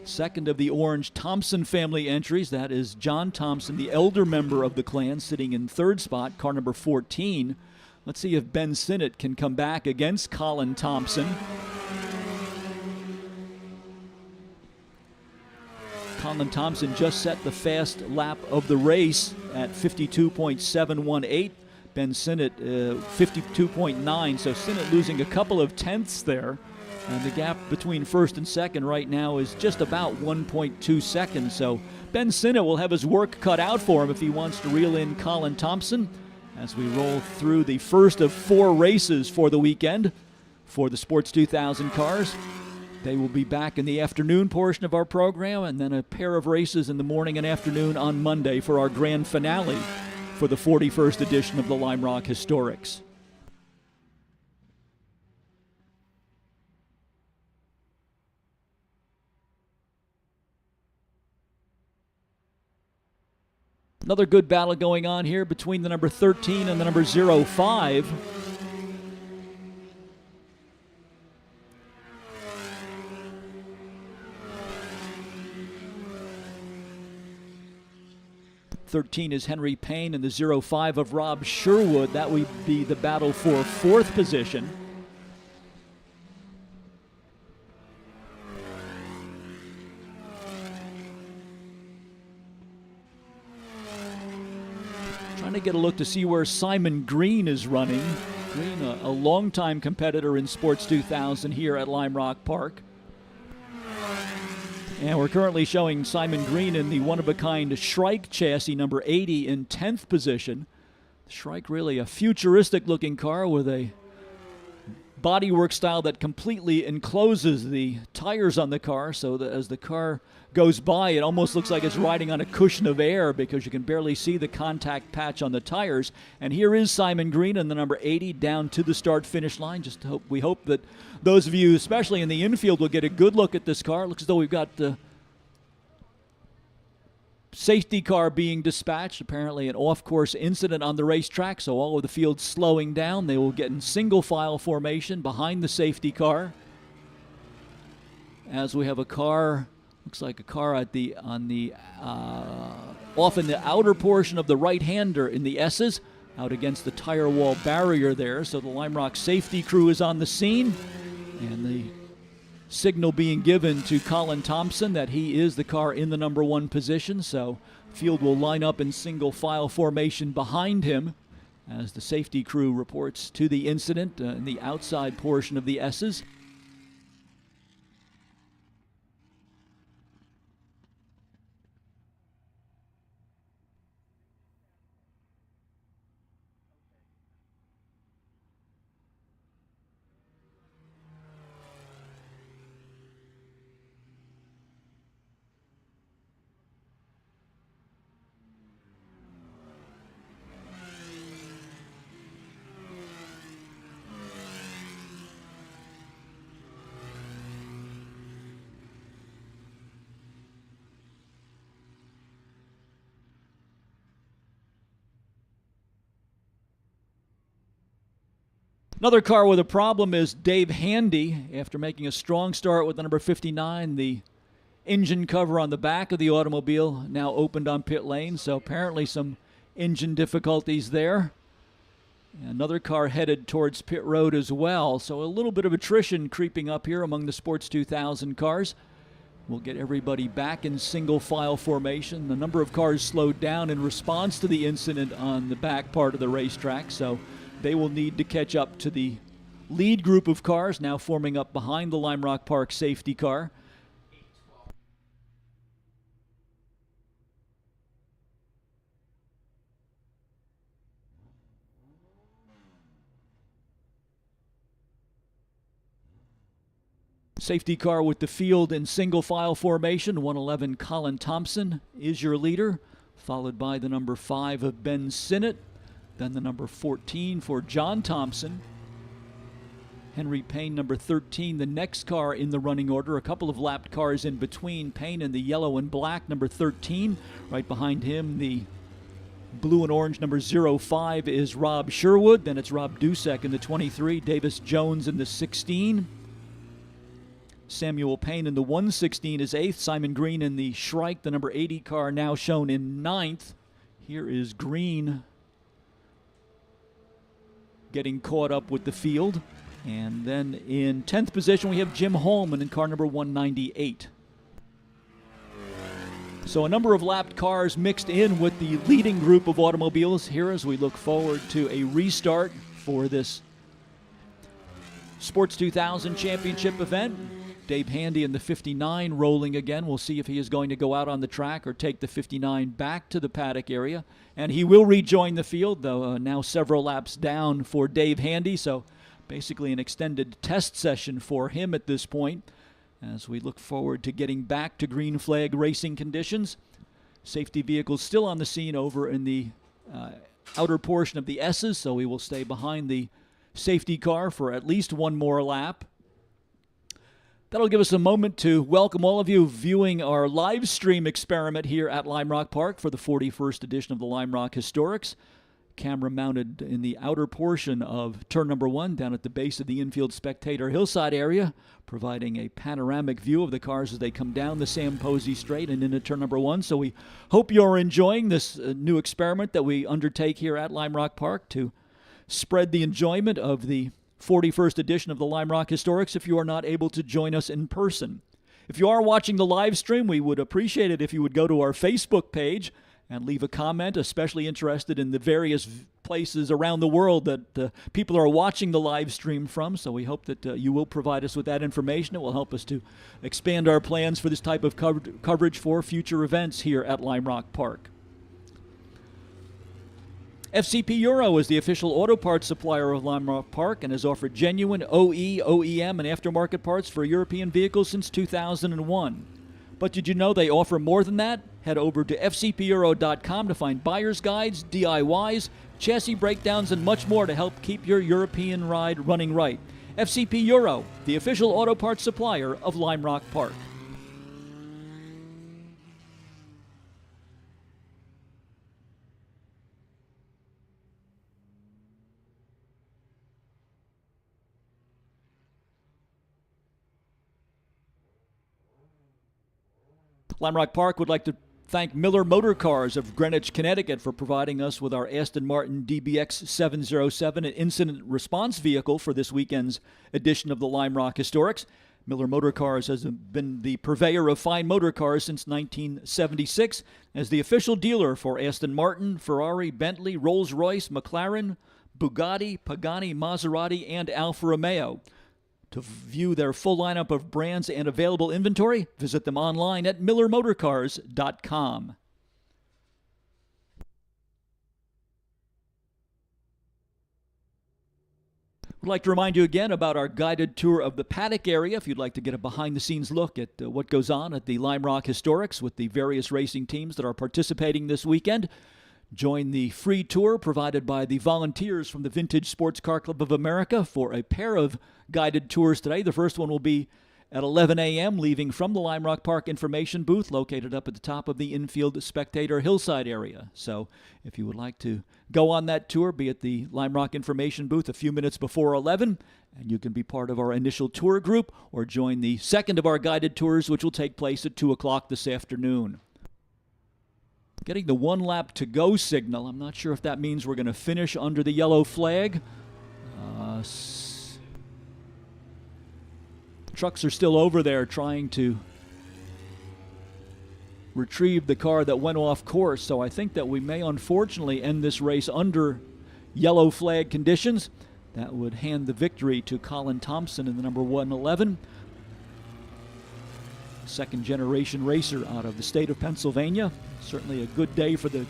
Second of the orange Thompson family entries, that is John Thompson, the elder member of the clan, sitting in third spot, car number 14. Let's see if Ben Sinnott can come back against Colin Thompson. Colin Thompson just set the fast lap of the race at 52.718. Ben Sinnott 52.9, so Sinnott losing a couple of tenths there. And the gap between first and second right now is just about 1.2 seconds. So Ben Sinnott will have his work cut out for him if he wants to reel in Colin Thompson as we roll through the first of 4 races for the weekend for the Sports 2000 cars. They will be back in the afternoon portion of our program, and then a pair of races in the morning and afternoon on Monday for our grand finale for the 41st edition of the Lime Rock Historics. Another good battle going on here between the number 13 and the number 05. '13 is Henry Payne and the 05 of Rob Sherwood. That would be the battle for fourth position. Trying to get a look to see where Simon Green is running. Green, a longtime competitor in Sports 2000 here at Lime Rock Park. And we're currently showing Simon Green in the one-of-a-kind Shrike chassis, number 80, in 10th position. Shrike really a futuristic-looking car with a bodywork style that completely encloses the tires on the car, so that as the car goes by, it almost looks like it's riding on a cushion of air because you can barely see the contact patch on the tires. And here is Simon Green in the number 80 down to the start-finish line. We hope that those of you, especially in the infield, will get a good look at this car. It looks as though we've got the safety car being dispatched, apparently an off-course incident on the racetrack, so all of the field slowing down. They will get in single file formation behind the safety car. As we have a car, looks like a car off in the outer portion of the right-hander in the S's, out against the tire wall barrier there. So the Lime Rock safety crew is on the scene, and the signal being given to Colin Thompson that he is the car in the number 1 position. So field will line up in single file formation behind him as the safety crew reports to the incident in the outside portion of the S's. Another car with a problem is Dave Handy. After making a strong start with the number 59, the engine cover on the back of the automobile now opened on pit lane, so apparently some engine difficulties there. Another car headed towards pit road as well, so a little bit of attrition creeping up here among the Sports 2000 cars. We'll get everybody back in single file formation. The number of cars slowed down in response to the incident on the back part of the racetrack, so they will need to catch up to the lead group of cars now forming up behind the Lime Rock Park safety car. Safety car with the field in single file formation. 111 Colin Thompson is your leader, followed by the number 5 of Ben Sinnott, then the number 14 for John Thompson. Henry Payne, number 13, the next car in the running order. A couple of lapped cars in between. Payne in the yellow and black, number 13. Right behind him, the blue and orange, number 05 is Rob Sherwood. Then it's Rob Dusek in the 23, Davis Jones in the 16. Samuel Payne in the 116 is 8th. Simon Green in the Shrike, the number 80 car, now shown in 9th. Here is Green getting caught up with the field. And then in 10th position, we have Jim Holman in car number 198. So a number of lapped cars mixed in with the leading group of automobiles here as we look forward to a restart for this Sports 2000 Championship event. Dave Handy in the 59 rolling again. We'll see if he is going to go out on the track or take the 59 back to the paddock area. And he will rejoin the field, though now several laps down for Dave Handy. So basically an extended test session for him at this point as we look forward to getting back to green flag racing conditions. Safety vehicles still on the scene over in the outer portion of the S's, so we will stay behind the safety car for at least one more lap. That'll give us a moment to welcome all of you viewing our live stream experiment here at Lime Rock Park for the 41st edition of the Lime Rock Historics. Camera mounted in the outer portion of turn number 1 down at the base of the infield spectator hillside area, providing a panoramic view of the cars as they come down the Sam Posey Straight and into turn number 1. So we hope you're enjoying this new experiment that we undertake here at Lime Rock Park to spread the enjoyment of the 41st edition of the Lime Rock Historics if you are not able to join us in person. If you are watching the live stream, we would appreciate it if you would go to our Facebook page and leave a comment, especially interested in the various places around the world that people are watching the live stream from. So we hope that you will provide us with that information. It will help us to expand our plans for this type of coverage for future events here at Lime Rock Park. FCP Euro is the official auto parts supplier of Lime Rock Park and has offered genuine OE, OEM, and aftermarket parts for European vehicles since 2001. But did you know they offer more than that? Head over to fcpeuro.com to find buyer's guides, DIYs, chassis breakdowns, and much more to help keep your European ride running right. FCP Euro, the official auto parts supplier of Lime Rock Park. Lime Rock Park would like to thank Miller Motor Cars of Greenwich, Connecticut for providing us with our Aston Martin DBX 707, an incident response vehicle for this weekend's edition of the Lime Rock Historics. Miller Motor Cars has been the purveyor of fine motor cars since 1976 as the official dealer for Aston Martin, Ferrari, Bentley, Rolls-Royce, McLaren, Bugatti, Pagani, Maserati, and Alfa Romeo. To view their full lineup of brands and available inventory, visit them online at millermotorcars.com. I'd like to remind you again about our guided tour of the paddock area if you'd like to get a behind-the-scenes look at what goes on at the Lime Rock Historics with the various racing teams that are participating this weekend. Join the free tour provided by the volunteers from the Vintage Sports Car Club of America for a pair of guided tours today. The first one will be at 11 a.m., leaving from the Lime Rock Park information booth located up at the top of the infield spectator hillside area. So if you would like to go on that tour, be at the Lime Rock information booth a few minutes before 11, and you can be part of our initial tour group or join the second of our guided tours, which will take place at 2 o'clock this afternoon. Getting the one lap to go signal. I'm not sure if that means we're going to finish under the yellow flag. Trucks are still over there trying to retrieve the car that went off course, so I think that we may unfortunately end this race under yellow flag conditions. That would hand the victory to Colin Thompson in the number 111. Second-generation racer out of the state of Pennsylvania. Certainly a good day for the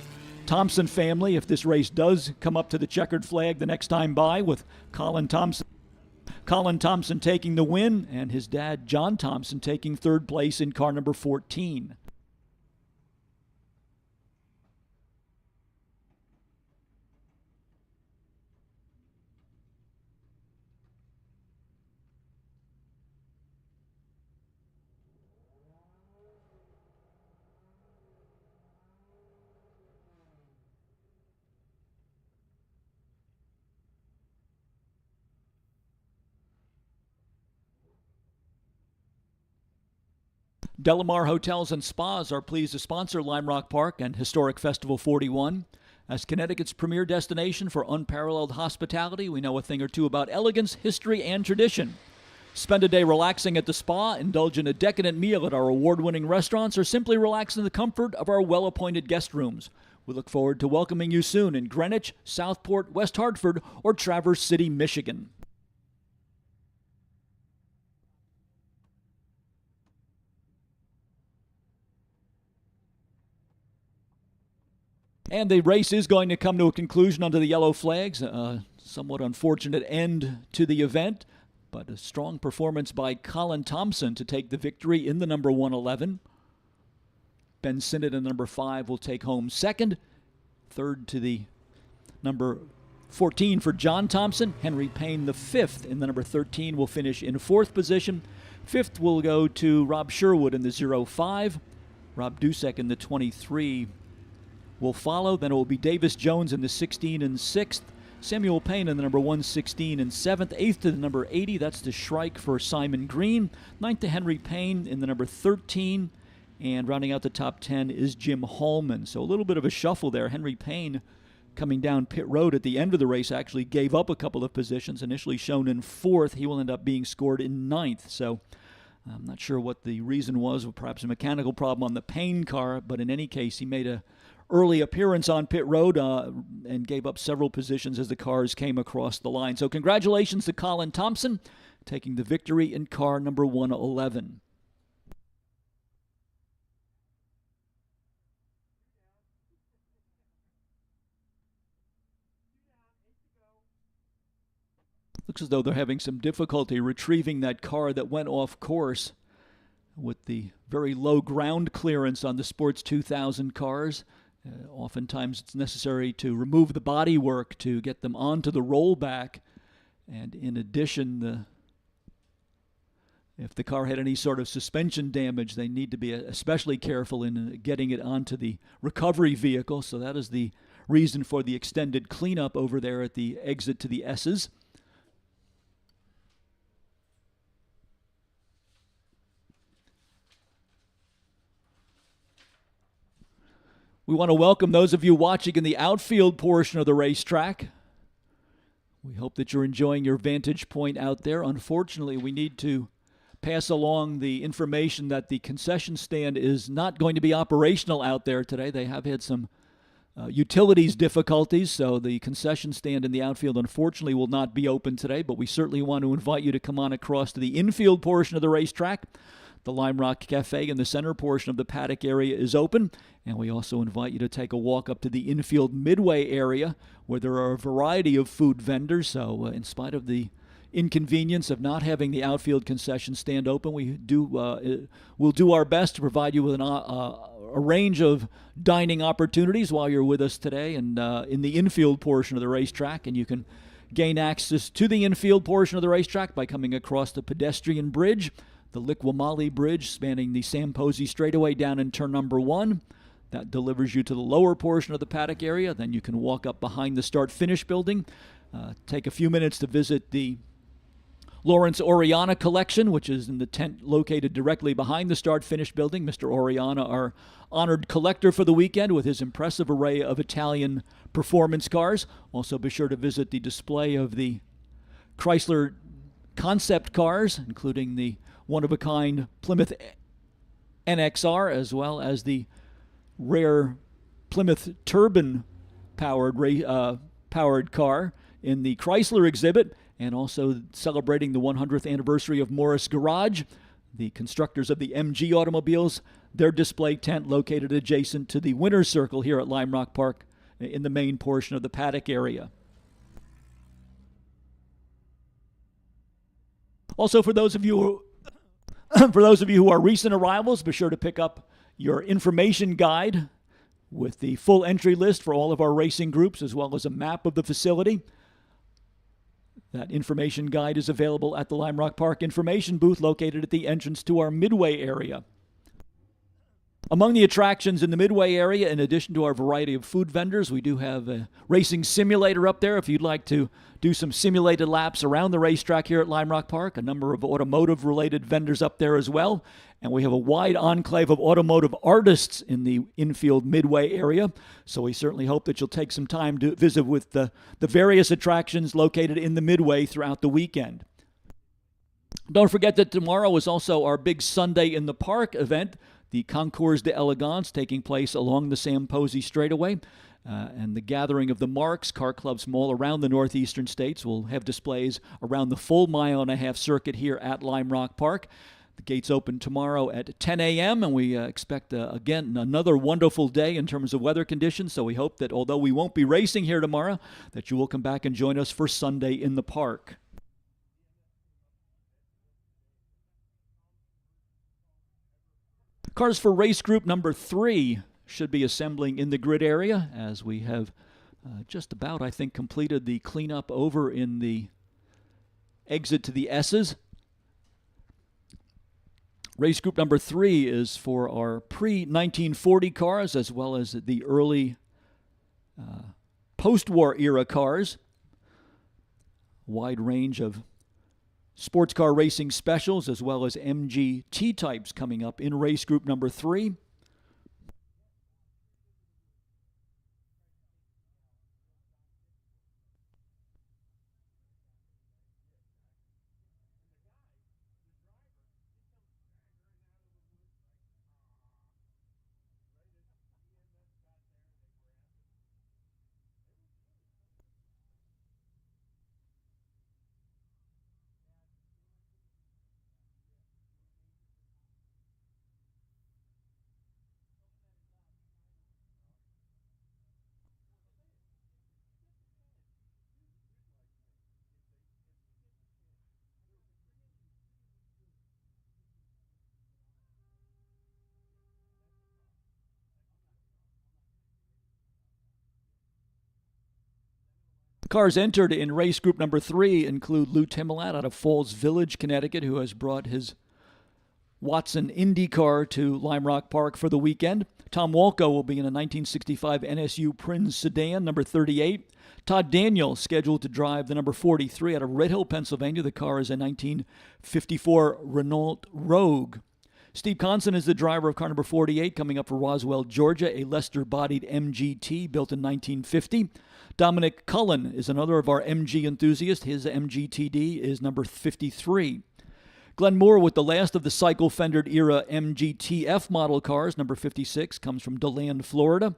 Thompson family if this race does come up to the checkered flag the next time by, with Colin Thompson taking the win and his dad, John Thompson, taking third place in car number 14. Delamar Hotels and Spas are pleased to sponsor Lime Rock Park and Historic Festival 41. As Connecticut's premier destination for unparalleled hospitality, we know a thing or two about elegance, history, and tradition. Spend a day relaxing at the spa, indulge in a decadent meal at our award-winning restaurants, or simply relax in the comfort of our well-appointed guest rooms. We look forward to welcoming you soon in Greenwich, Southport, West Hartford, or Traverse City, Michigan. And the race is going to come to a conclusion under the yellow flags. Somewhat unfortunate end to the event, but a strong performance by Colin Thompson to take the victory in the number 111. Ben Sinnott in the number 5 will take home second. Third to the number 14 for John Thompson. Henry Payne, the 5th in the number 13, will finish in 4th position. 5th will go to Rob Sherwood in the 05. Rob Dusek in the 23 will follow. Then it will be Davis Jones in the 16 and 6th. Samuel Payne in the number 116 and 7th. 8th to the number 80. That's the Shrike for Simon Green. 9th to Henry Payne in the number 13. And rounding out the top 10 is Jim Hallman. So a little bit of a shuffle there. Henry Payne, coming down pit road at the end of the race, actually gave up a couple of positions. Initially shown in 4th. He will end up being scored in 9th. So I'm not sure what the reason was. Perhaps a mechanical problem on the Payne car. But in any case, he made a early appearance on pit road and gave up several positions as the cars came across the line. So congratulations to Colin Thompson, taking the victory in car number 111. Looks as though they're having some difficulty retrieving that car that went off course with the very low ground clearance on the Sports 2000 cars. Oftentimes it's necessary to remove the bodywork to get them onto the rollback. And in addition, if the car had any sort of suspension damage, they need to be especially careful in getting it onto the recovery vehicle. So that is the reason for the extended cleanup over there at the exit to the S's. We want to welcome those of you watching in the outfield portion of the racetrack. We hope that you're enjoying your vantage point out there. Unfortunately, we need to pass along the information that the concession stand is not going to be operational out there today. They have had some utilities difficulties, so the concession stand in the outfield unfortunately will not be open today, but we certainly want to invite you to come on across to the infield portion of the racetrack. The Lime Rock Cafe in the center portion of the paddock area is open, and we also invite you to take a walk up to the infield midway area where there are a variety of food vendors. So in spite of the inconvenience of not having the outfield concession stand open, we'll do our best to provide you with a range of dining opportunities while you're with us today and in the infield portion of the racetrack. And you can gain access to the infield portion of the racetrack by coming across the pedestrian bridge, the Likwamali Bridge spanning the Sam Posey straightaway down in turn number 1. That delivers you to the lower portion of the paddock area. Then you can walk up behind the start-finish building, take a few minutes to visit the Lawrence Oriana collection, which is in the tent located directly behind the start-finish building. Mr. Oriana, our honored collector for the weekend with his impressive array of Italian performance cars. Also be sure to visit the display of the Chrysler concept cars, including the one-of-a-kind Plymouth NXR, as well as the rare Plymouth turbine-powered car in the Chrysler exhibit, and also celebrating the 100th anniversary of Morris Garage, the constructors of the MG automobiles, their display tent located adjacent to the Winner's Circle here at Lime Rock Park in the main portion of the paddock area. Also, for those of you who are recent arrivals, be sure to pick up your information guide with the full entry list for all of our racing groups, as well as a map of the facility. That information guide is available at the Lime Rock Park information booth located at the entrance to our Midway area. Among the attractions in the Midway area, in addition to our variety of food vendors, we do have a racing simulator up there if you'd like to do some simulated laps around the racetrack here at Lime Rock Park. A number of automotive-related vendors up there as well. And we have a wide enclave of automotive artists in the infield Midway area. So we certainly hope that you'll take some time to visit with the various attractions located in the Midway throughout the weekend. Don't forget that tomorrow is also our big Sunday in the Park event, the Concours d'Elegance, taking place along the Sam Posey straightaway. And the gathering of the Marks, car clubs from all around the northeastern states, will have displays around the full mile-and-a-half circuit here at Lime Rock Park. The gates open tomorrow at 10 a.m., and we expect, again, another wonderful day in terms of weather conditions. So we hope that, although we won't be racing here tomorrow, that you will come back and join us for Sunday in the Park. Cars for race group number 3 should be assembling in the grid area as we have just about, I think, completed the cleanup over in the exit to the S's. Race group number 3 is for our pre-1940 cars as well as the early post-war era cars. Wide range of sports car racing specials as well as MG T-types coming up in race group number 3. Cars entered in race group number 3 include Lou Timolat out of Falls Village, Connecticut, who has brought his Watson Indy car to Lime Rock Park for the weekend. Tom Walko will be in a 1965 NSU Prinz Sedan, number 38. Todd Daniel scheduled to drive the number 43 out of Red Hill, Pennsylvania. The car is a 1954 Renault Rogue. Steve Conson is the driver of car number 48, coming up for Roswell, Georgia, a Lester-bodied MGT built in 1950. Dominic Cullen is another of our MG enthusiasts. His MGTD is number 53. Glenn Moore with the last of the cycle-fendered era MGTF model cars, number 56, comes from DeLand, Florida.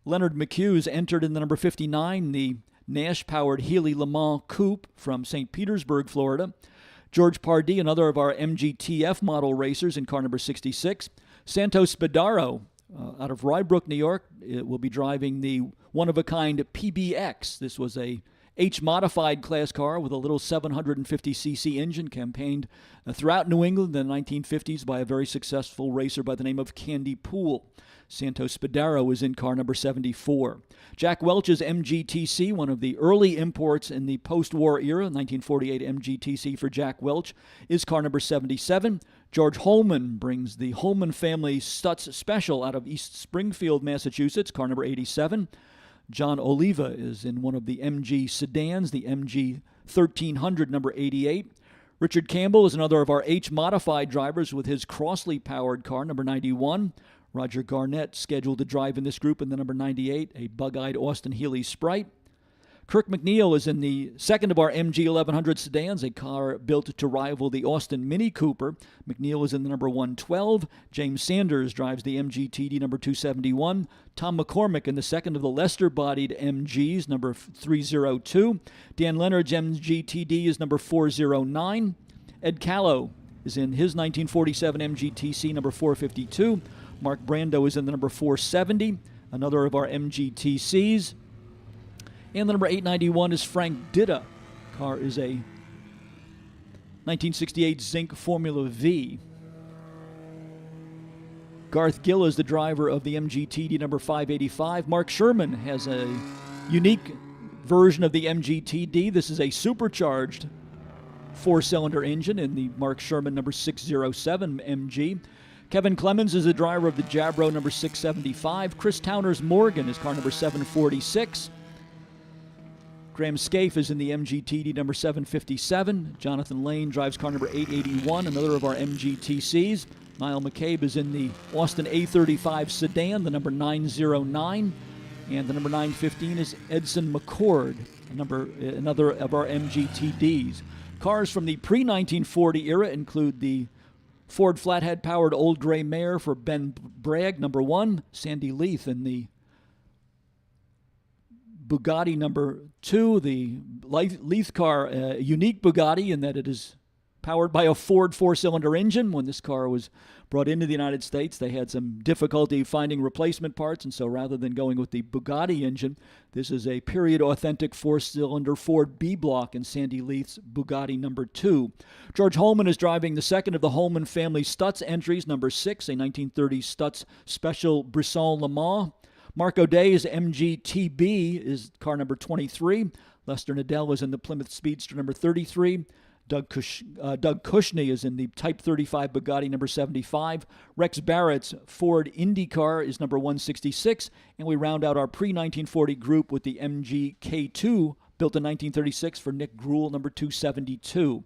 Leonard McHugh's entered in the number 59, the Nash-powered Healey Le Mans Coupe from St. Petersburg, Florida. George Pardee, another of our MGTF model racers, in car number 66. Santos Spadaro, out of Rybrook, New York, will be driving the one-of-a-kind PBX. This was a H-modified class car with a little 750cc engine, campaigned throughout New England in the 1950s by a very successful racer by the name of Candy Poole. Santos Spadaro is in car number 74. Jack Welch's MGTC, one of the early imports in the post-war era, 1948 MGTC for Jack Welch, is car number 77. George Holman brings the Holman family Stutz Special out of East Springfield, Massachusetts, car number 87. John Oliva is in one of the MG sedans, the MG 1300, number 88. Richard Campbell is another of our H-modified drivers with his Crossley-powered car, number 91. Roger Garnett scheduled to drive in this group in the number 98, a bug-eyed Austin Healey Sprite. Kirk McNeil is in the second of our MG 1100 sedans, a car built to rival the Austin Mini Cooper. McNeil is in the number 112. James Sanders drives the MGTD number 271. Tom McCormick in the second of the Lester-bodied MGs, number 302. Dan Leonard's MGTD is number 409. Ed Callow is in his 1947 MGTC, number 452. Mark Brando is in the number 470, another of our MGTCs. And the number 891 is Frank Ditta. Car is a 1968 Zinc Formula V. Garth Gill is the driver of the MGTD number 585. Mark Sherman has a unique version of the MGTD. This is a supercharged four-cylinder engine in the Mark Sherman number 607 MG. Kevin Clemens is the driver of the Jabro number 675. Chris Towner's Morgan is car number 746. Graham Scaife is in the MGTD number 757. Jonathan Lane drives car number 881, another of our MGTCs. Niall McCabe is in the Austin A35 sedan, the number 909. And the number 915 is Edson McCord, another of our MGTDs. Cars from the pre-1940 era include the Ford flathead-powered Old Gray Mare for Ben Bragg, number 1. Sandy Leith in the Bugatti number 2. The Leith car, a unique Bugatti in that it is powered by a Ford four-cylinder engine. When this car was brought into the United States, they had some difficulty finding replacement parts, and so rather than going with the Bugatti engine, this is a period-authentic four-cylinder Ford B-block in Sandy Leith's Bugatti number 2. George Holman is driving the second of the Holman family Stutz entries, number 6, a 1930 Stutz Special Brisson Le Mans. Mark O'Day's MGTB is car number 23. Lester Nadell is in the Plymouth Speedster number 33. Doug Cushney is in the Type 35 Bugatti number 75. Rex Barrett's Ford IndyCar is number 166. And we round out our pre-1940 group with the MG K2, built in 1936 for Nick Gruel, number 272.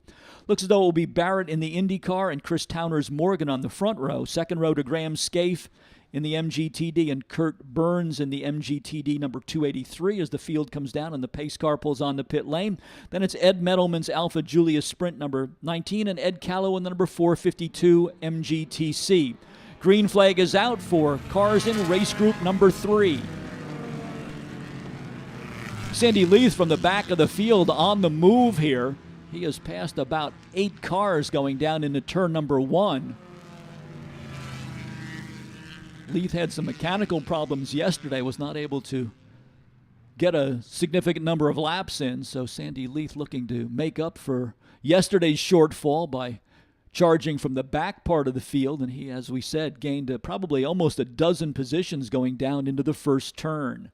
Looks as though it will be Barrett in the IndyCar and Chris Towner's Morgan on the front row. Second row to Graham Scaife in the MGTD and Kurt Burns in the MGTD number 283 as the field comes down and the pace car pulls on the pit lane. Then it's Ed Metalman's Alpha Julia Sprint number 19 and Ed Callow in the number 452 MGTC. Green flag is out for cars in race group number 3. Sandy Leith from the back of the field on the move here. He has passed about 8 cars going down into turn number 1. Leith had some mechanical problems yesterday, was not able to get a significant number of laps in, so Sandy Leith looking to make up for yesterday's shortfall by charging from the back part of the field, and he, as we said, gained probably almost a dozen positions going down into the first turn.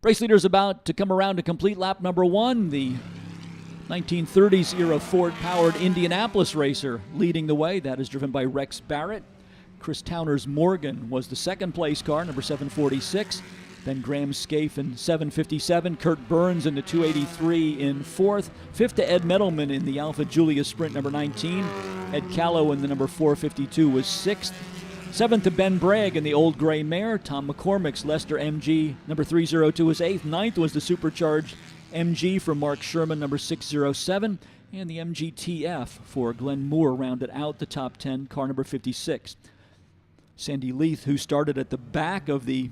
Race leader's about to come around to complete lap number 1. The 1930s era Ford-powered Indianapolis racer leading the way. That is driven by Rex Barrett. Chris Towner's Morgan was the second place car, number 746. Then Graham Scaife in 757. Kurt Burns in the 283 in fourth. Fifth to Ed Metalman in the Alpha Julia Sprint number 19. Ed Callow in the number 452 was sixth. Seventh to Ben Bragg in the Old Gray Mare. Tom McCormick's Lester MG number 302 was eighth. Ninth was the supercharged MG for Mark Sherman number 607. And the MGTF for Glenn Moore rounded out the top 10, car number 56. Sandy Leith, who started at the back of the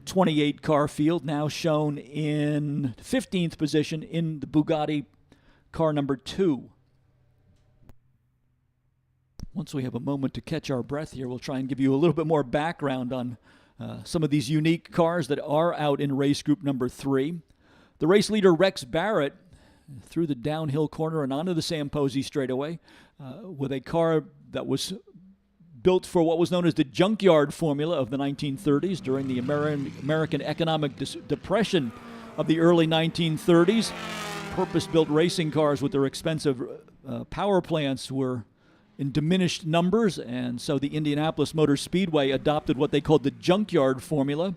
28 car field, now shown in 15th position in the Bugatti car number 2. Once we have a moment to catch our breath here, we'll try and give you a little bit more background on some of these unique cars that are out in race group number 3. The race leader, Rex Barrett, through the downhill corner and onto the Sam Posey straightaway with a car that was built for what was known as the junkyard formula of the 1930s during the American economic depression of the early 1930s. Purpose-built racing cars with their expensive power plants were in diminished numbers, and so the Indianapolis Motor Speedway adopted what they called the junkyard formula,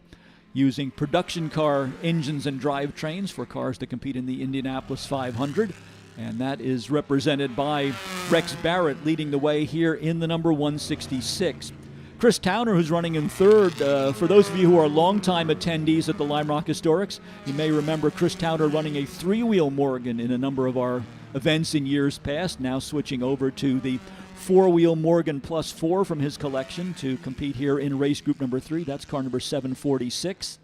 using production car engines and drivetrains for cars to compete in the Indianapolis 500. And that is represented by Rex Barrett leading the way here in the number 166. Chris Towner, who's running in third. For those of you who are longtime attendees at the Lime Rock Historics, you may remember Chris Towner running a three-wheel Morgan in a number of our events in years past, now switching over to the four-wheel Morgan Plus 4 from his collection to compete here in race group number 3. That's car number 746.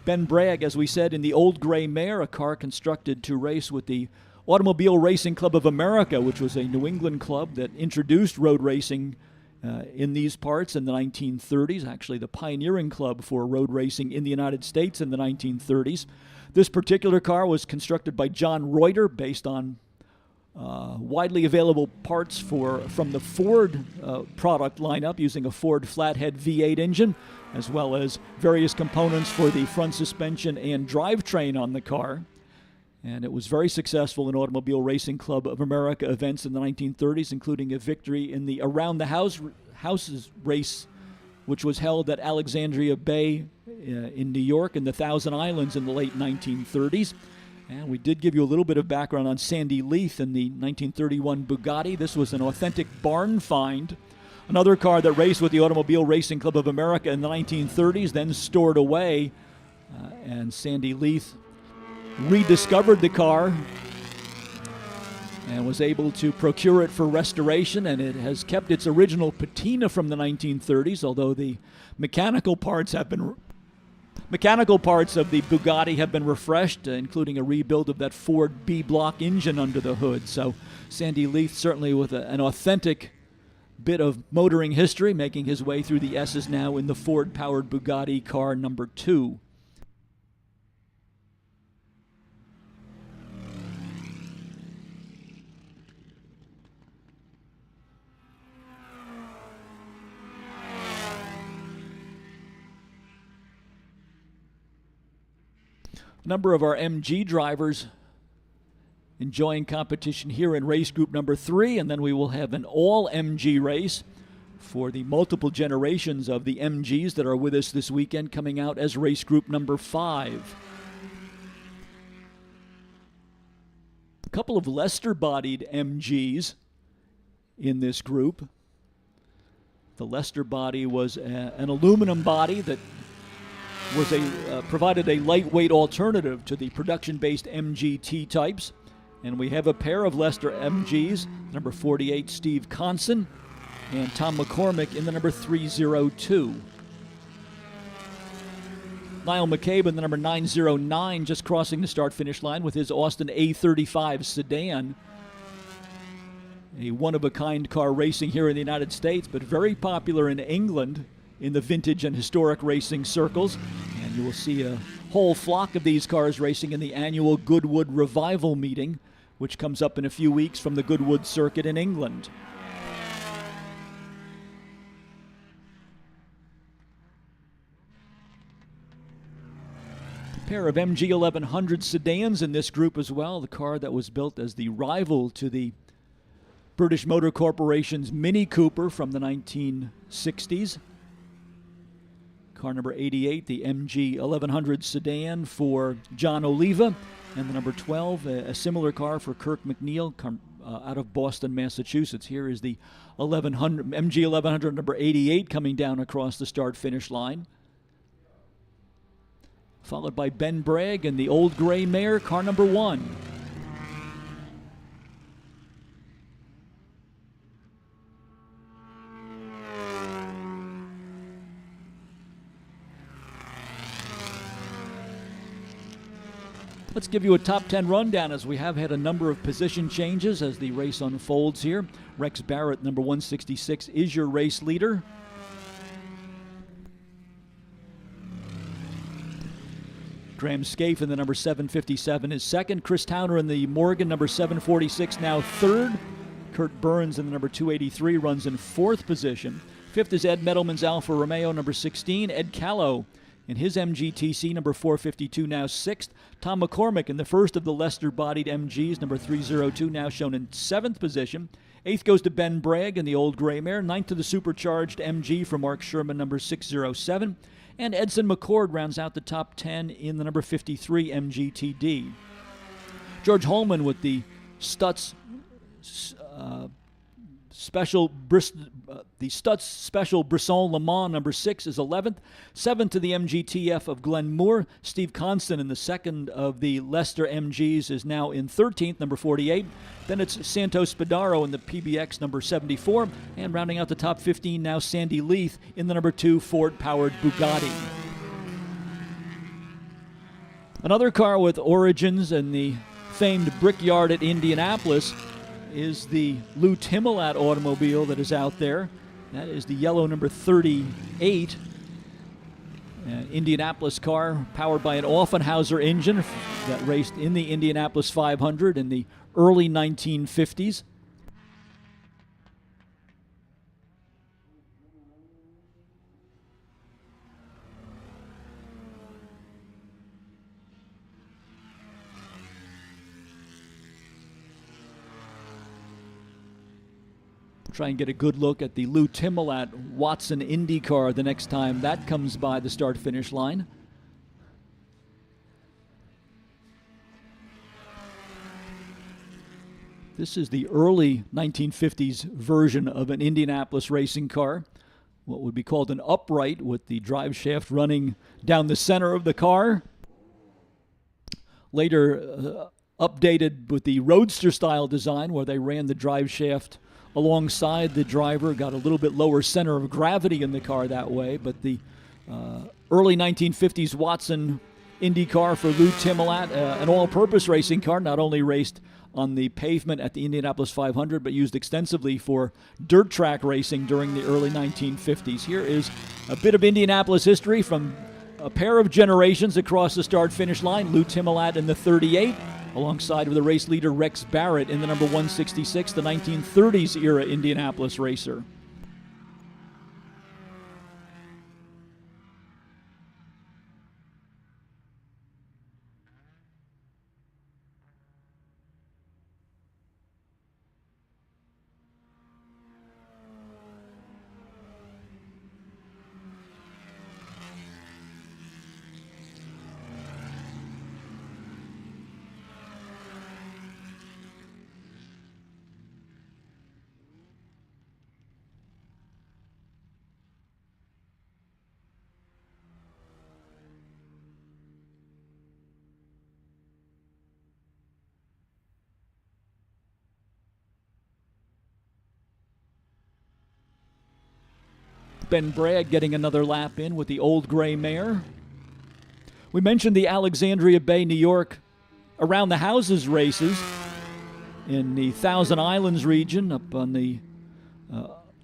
Ben Bragg, as we said, in the Old Gray Mare, a car constructed to race with the Automobile Racing Club of America, which was a New England club that introduced road racing in these parts in the 1930s, actually the pioneering club for road racing in the United States in the 1930s. This particular car was constructed by John Reuter based on widely available parts from the Ford product lineup, using a Ford flathead V8 engine, as well as various components for the front suspension and drivetrain on the car. And it was very successful in Automobile Racing Club of America events in the 1930s, including a victory in the Around the Houses race, which was held at Alexandria Bay in New York and the Thousand Islands in the late 1930s. And we did give you a little bit of background on Sandy Leith in the 1931 Bugatti. This was an authentic barn find. Another car that raced with the Automobile Racing Club of America in the 1930s, then stored away. And Sandy Leith rediscovered the car and was able to procure it for restoration, and it has kept its original patina from the 1930s, although the mechanical parts of the Bugatti have been refreshed, including a rebuild of that Ford B-block engine under the hood. So Sandy Leith, certainly with an authentic bit of motoring history, making his way through the S's now in the Ford-powered Bugatti car number 2. A number of our MG drivers enjoying competition here in race group number 3, and then we will have an all-MG race for the multiple generations of the MGs that are with us this weekend, coming out as race group number 5. A couple of Lester-bodied MGs in this group. The Lester body was an aluminum body that was provided a lightweight alternative to the production-based MG T-types. And we have a pair of Lester MGs, number 48 Steve Conson and Tom McCormick in the number 302. Niall McCabe in the number 909, just crossing the start-finish line with his Austin A35 sedan. A one-of-a-kind car racing here in the United States, but very popular in England in the vintage and historic racing circles. And you will see a whole flock of these cars racing in the annual Goodwood Revival meeting, which comes up in a few weeks from the Goodwood Circuit in England. Pair of MG 1100 sedans in this group as well, the car that was built as the rival to the British Motor Corporation's Mini Cooper from the 1960s. Car number 88, the MG 1100 sedan for John Oliva, and the number 12, a similar car for Kirk McNeil out of Boston, Massachusetts. Here is the MG 1100 number 88 coming down across the start-finish line. Followed by Ben Bragg and the Old Gray Mare, car number 1. Let's give you a top 10 rundown, as we have had a number of position changes as the race unfolds here. Rex Barrett, number 166, is your race leader. Graham Scaife in the number 757 is second. Chris Towner in the Morgan, number 746, now third. Kurt Burns in the number 283 runs in fourth position. Fifth is Ed Meadowman's Alfa Romeo, number 16. Ed Callow in his MGTC, number 452, now sixth. Tom McCormick in the first of the Lester-bodied MGs, number 302, now shown in seventh position. Eighth goes to Ben Bragg in the Old Gray Mare. Ninth to the supercharged MG for Mark Sherman, number 607. And Edson McCord rounds out the top 10 in the number 53 MGTD. George Holman with the Stutz Special Brisson Le Mans, number 6, is 11th. 7th to the MGTF of Glenn Moore. Steve Constant in the second of the Leicester MGs is now in 13th, number 48. Then it's Santos Spadaro in the PBX, number 74. And rounding out the top 15 now, Sandy Leith in the number 2 Ford-powered Bugatti. Another car with origins in the famed Brickyard at Indianapolis is the Lou Timolat automobile that is out there. That is the yellow number 38. An Indianapolis car powered by an Offenhauser engine that raced in the Indianapolis 500 in the early 1950s. Try and get a good look at the Lou Timolat Watson Indy car the next time that comes by the start-finish line. This is the early 1950s version of an Indianapolis racing car, what would be called an upright, with the drive shaft running down the center of the car. Later updated with the Roadster-style design, where they ran the drive shaft alongside the driver, got a little bit lower center of gravity in the car that way. But the early 1950s Watson Indy car for Lou Timolat, an all-purpose racing car, not only raced on the pavement at the Indianapolis 500, but used extensively for dirt track racing during the early 1950s. Here is a bit of Indianapolis history from a pair of generations across the start-finish line. Lou Timolat in the 38, alongside with the race leader Rex Barrett in the number 166, the 1930s era Indianapolis racer. Ben Bragg getting another lap in with the Old Gray Mare. We mentioned the Alexandria Bay, New York around the houses races in the Thousand Islands region up on the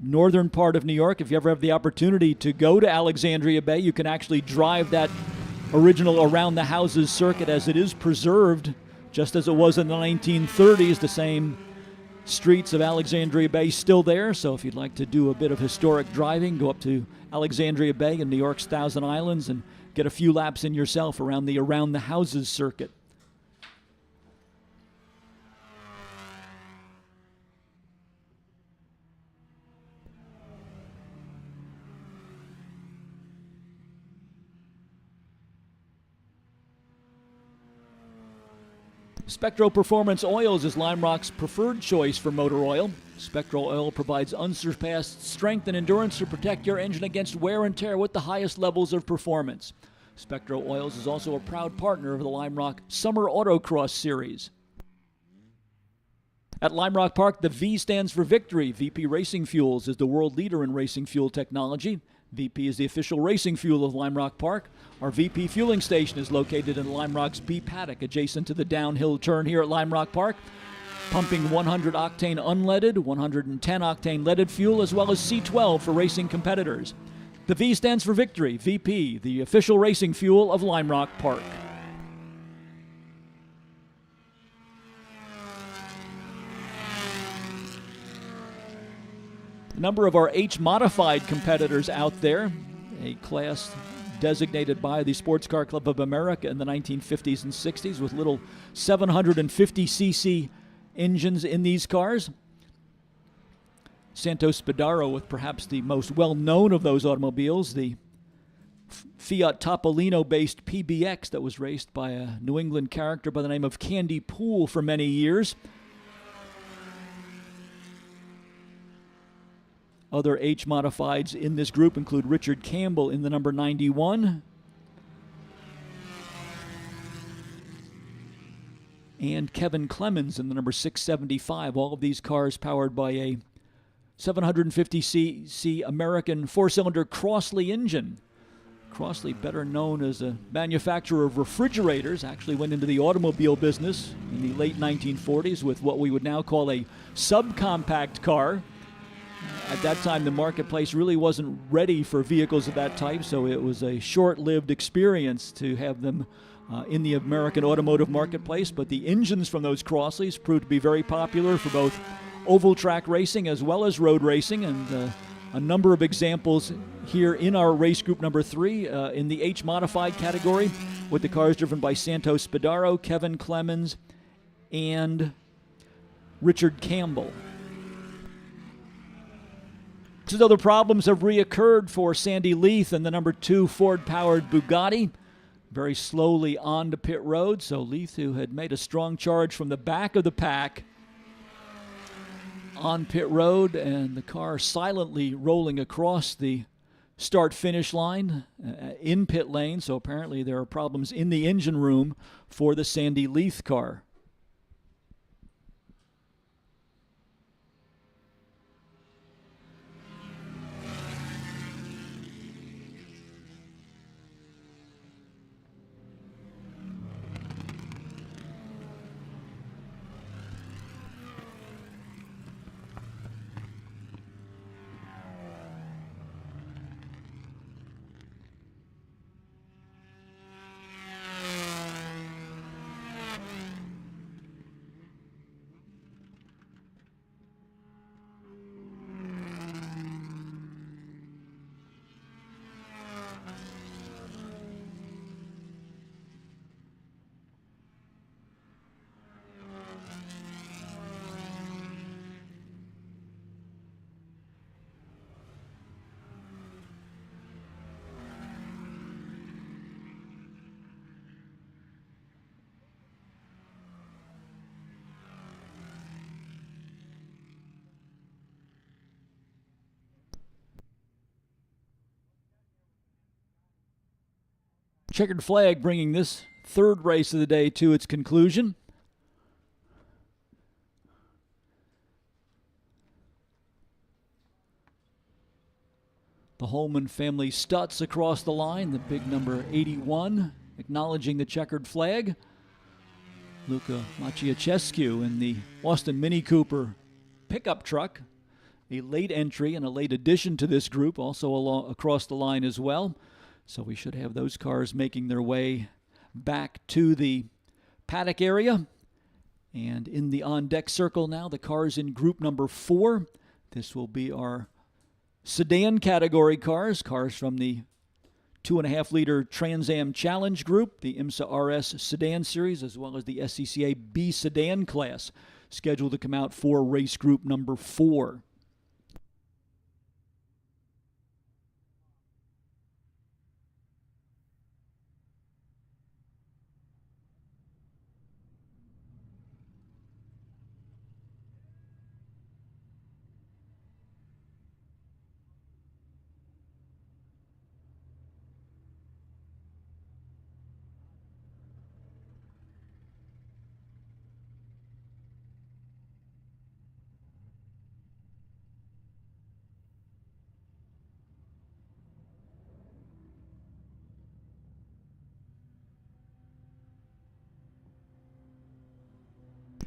northern part of New York. If you ever have the opportunity to go to Alexandria Bay, you can actually drive that original around the houses circuit as it is preserved, just as it was in the 1930s, the same streets of Alexandria Bay still there, so if you'd like to do a bit of historic driving, go up to Alexandria Bay and New York's Thousand Islands and get a few laps in yourself around the Around the Houses circuit. Spectro Performance Oils is Lime Rock's preferred choice for motor oil. Spectro oil provides unsurpassed strength and endurance to protect your engine against wear and tear with the highest levels of performance. Spectro Oils is also a proud partner of the Lime Rock Summer Autocross Series. At Lime Rock Park, the V stands for Victory. VP Racing Fuels is the world leader in racing fuel technology. VP is the official racing fuel of Lime Rock Park. Our VP fueling station is located in Lime Rock's B paddock, adjacent to the downhill turn here at Lime Rock Park, pumping 100 octane unleaded, 110 octane leaded fuel, as well as C12 for racing competitors. The V stands for Victory. VP, the official racing fuel of Lime Rock Park. A number of our H-modified competitors out there, a class designated by the Sports Car Club of America in the 1950s and 60s with little 750cc engines in these cars. Santos Spadaro with perhaps the most well-known of those automobiles, the Fiat Topolino-based PBX that was raced by a New England character by the name of Candy Pool for many years. Other H-modifieds in this group include Richard Campbell in the number 91 and Kevin Clemens in the number 675. All of these cars powered by a 750cc American four-cylinder Crossley engine. Crossley, better known as a manufacturer of refrigerators, actually went into the automobile business in the late 1940s with what we would now call a subcompact car. At that time, the marketplace really wasn't ready for vehicles of that type, so it was a short-lived experience to have them in the American automotive marketplace. But the engines from those Crossleys proved to be very popular for both oval track racing as well as road racing, and a number of examples here in our race group number 3 in the H-modified category with the cars driven by Santos Spadaro, Kevin Clemens, and Richard Campbell. Some other problems have reoccurred for Sandy Leith and the number 2 Ford-powered Bugatti. Very slowly on to pit road, so Leith, who had made a strong charge from the back of the pack, on pit road, and the car silently rolling across the start-finish line in pit lane, so apparently there are problems in the engine room for the Sandy Leith car. Checkered flag bringing this third race of the day to its conclusion. The Holman family Stutz across the line, the big number 81, acknowledging the checkered flag. Luca Maciachescu in the Austin Mini Cooper pickup truck, a late entry and a late addition to this group, also across the line as well. So we should have those cars making their way back to the paddock area. And in the on-deck circle now, the cars in group number 4. This will be our sedan category cars from the 2.5-liter Trans Am Challenge Group, the IMSA RS Sedan Series, as well as the SCCA B Sedan class, scheduled to come out for race group number 4.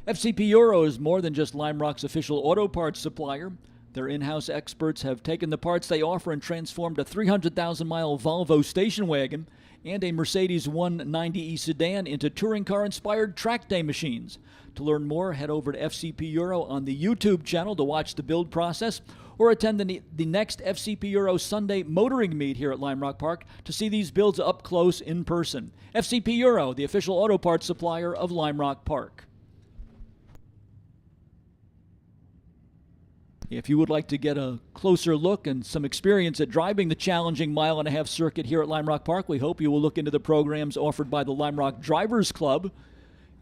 FCP Euro is more than just Lime Rock's official auto parts supplier. Their in-house experts have taken the parts they offer and transformed a 300,000-mile Volvo station wagon and a Mercedes 190e sedan into touring car-inspired track day machines. To learn more, head over to FCP Euro on the YouTube channel to watch the build process, or attend the next FCP Euro Sunday motoring meet here at Lime Rock Park to see these builds up close in person. FCP Euro, the official auto parts supplier of Lime Rock Park. If you would like to get a closer look and some experience at driving the challenging mile-and-a-half circuit here at Lime Rock Park, we hope you will look into the programs offered by the Lime Rock Drivers Club,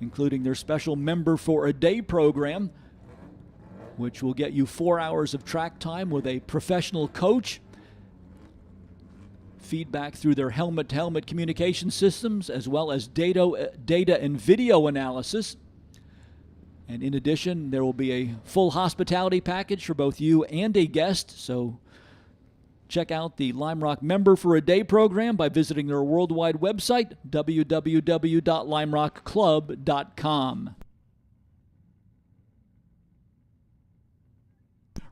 including their special Member for a Day program, which will get you 4 hours of track time with a professional coach, feedback through their helmet-to-helmet communication systems, as well as data and video analysis. And in addition, there will be a full hospitality package for both you and a guest. So check out the Lime Rock Member for a Day program by visiting their worldwide website, www.limerockclub.com.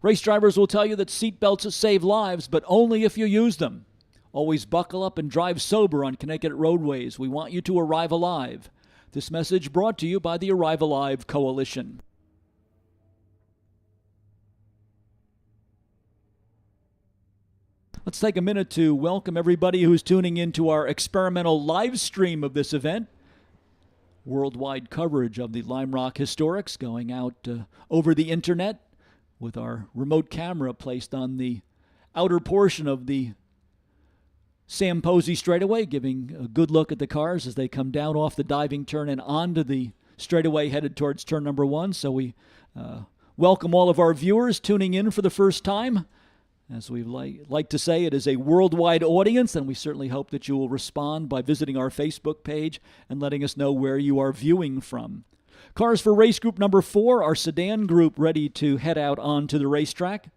Race drivers will tell you that seatbelts save lives, but only if you use them. Always buckle up and drive sober on Connecticut roadways. We want you to arrive alive. This message brought to you by the Arrive Alive Coalition. Let's take a minute to welcome everybody who's tuning in to our experimental live stream of this event. Worldwide coverage of the Lime Rock Historics going out over the internet with our remote camera placed on the outer portion of the Sam Posey straightaway, giving a good look at the cars as they come down off the diving turn and onto the straightaway headed towards turn number 1. So we welcome all of our viewers tuning in for the first time. As we like to say, it is a worldwide audience, and we certainly hope that you will respond by visiting our Facebook page and letting us know where you are viewing from. Cars for race group number 4, our sedan group, ready to head out onto the racetrack.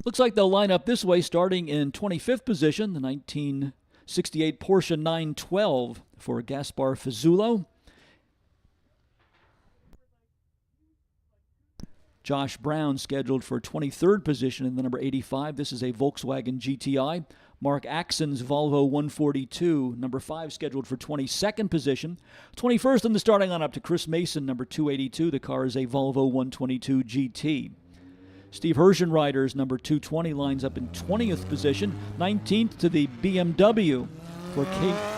Looks like they'll line up this way, starting in 25th position, the 1968 Porsche 912 for Gaspar Fazzulo. Josh Brown scheduled for 23rd position in the number 85. This is a Volkswagen GTI. Mark Axon's Volvo 142, number 5, scheduled for 22nd position. 21st in the starting lineup to Chris Mason, number 282. The car is a Volvo 122 GT. Steve Hirschenrider's number 220 lines up in 20th position. 19th to the BMW for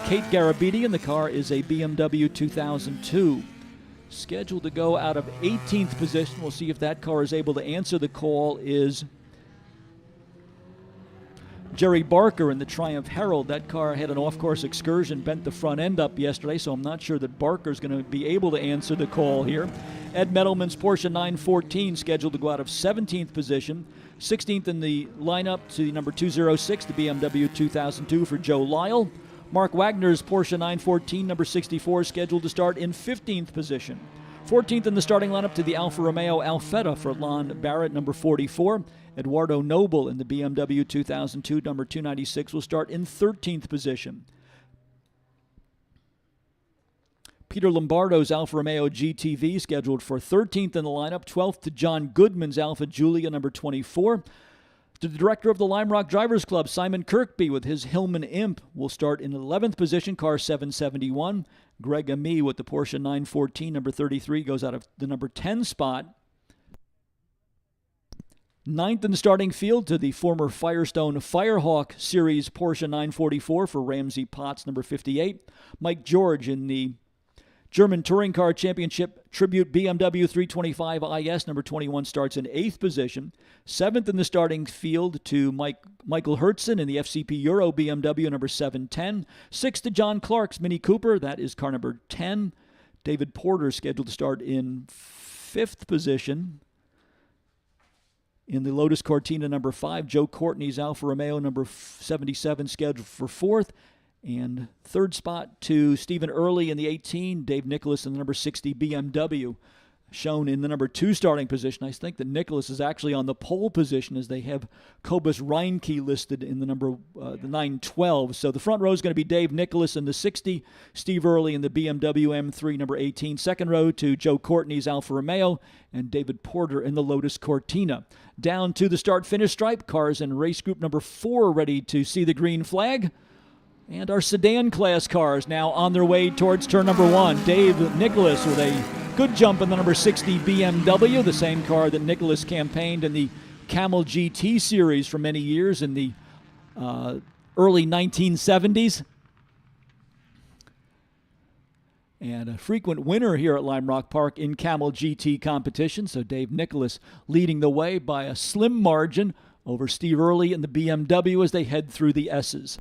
Kate Garabedian. The car is a BMW 2002. scheduled to go out of 18th position. We'll see if that car is able to answer the call. Is Jerry Barker in the Triumph Herald. That car had an off-course excursion, bent the front end up yesterday, so I'm not sure that Barker's going to be able to answer the call here. Ed Medelman's Porsche 914 scheduled to go out of 17th position. 16th in the lineup to number 206, the BMW 2002 for Joe Lyle. Mark Wagner's Porsche 914, number 64, scheduled to start in 15th position. 14th in the starting lineup to the Alfa Romeo Alfetta for Lon Barrett, number 44. Eduardo Noble in the BMW 2002, number 296, will start in 13th position. Peter Lombardo's Alfa Romeo GTV scheduled for 13th in the lineup. 12th to John Goodman's Alfa Giulia, number 24. To the director of the Lime Rock Drivers Club, Simon Kirkby, with his Hillman Imp, will start in 11th position, car 771. Greg Ami with the Porsche 914, number 33, goes out of the number 10 spot. 9th in the starting field to the former Firestone Firehawk Series Porsche 944 for Ramsey Potts, number 58. Mike George in the German Touring Car Championship Tribute BMW 325 IS, number 21, starts in 8th position. 7th in the starting field to Michael Hertzen in the FCP Euro BMW, number 710. 6th to John Clark's Mini Cooper, that is car number 10. David Porter scheduled to start in 5th position. In the Lotus Cortina, number 5, Joe Courtney's Alfa Romeo, number 77, scheduled for 4th. And 3rd spot to Stephen Early in the 18, Dave Nicholas in the number 60 BMW, shown in the number 2 starting position. I think that Nicholas is actually on the pole position as they have Cobus Reinke listed in the number the 912. So the front row is going to be Dave Nicholas in the 60, Steve Early in the BMW M3 number 18. Second row to Joe Courtney's Alfa Romeo and David Porter in the Lotus Cortina. Down to the start-finish stripe, cars in race group number 4 ready to see the green flag. And our sedan class cars now on their way towards turn number 1. Dave Nicholas with a good jump in the number 60 BMW, the same car that Nicholas campaigned in the Camel GT series for many years in the early 1970s. And a frequent winner here at Lime Rock Park in Camel GT competition. So Dave Nicholas leading the way by a slim margin over Steve Early in the BMW as they head through the S's.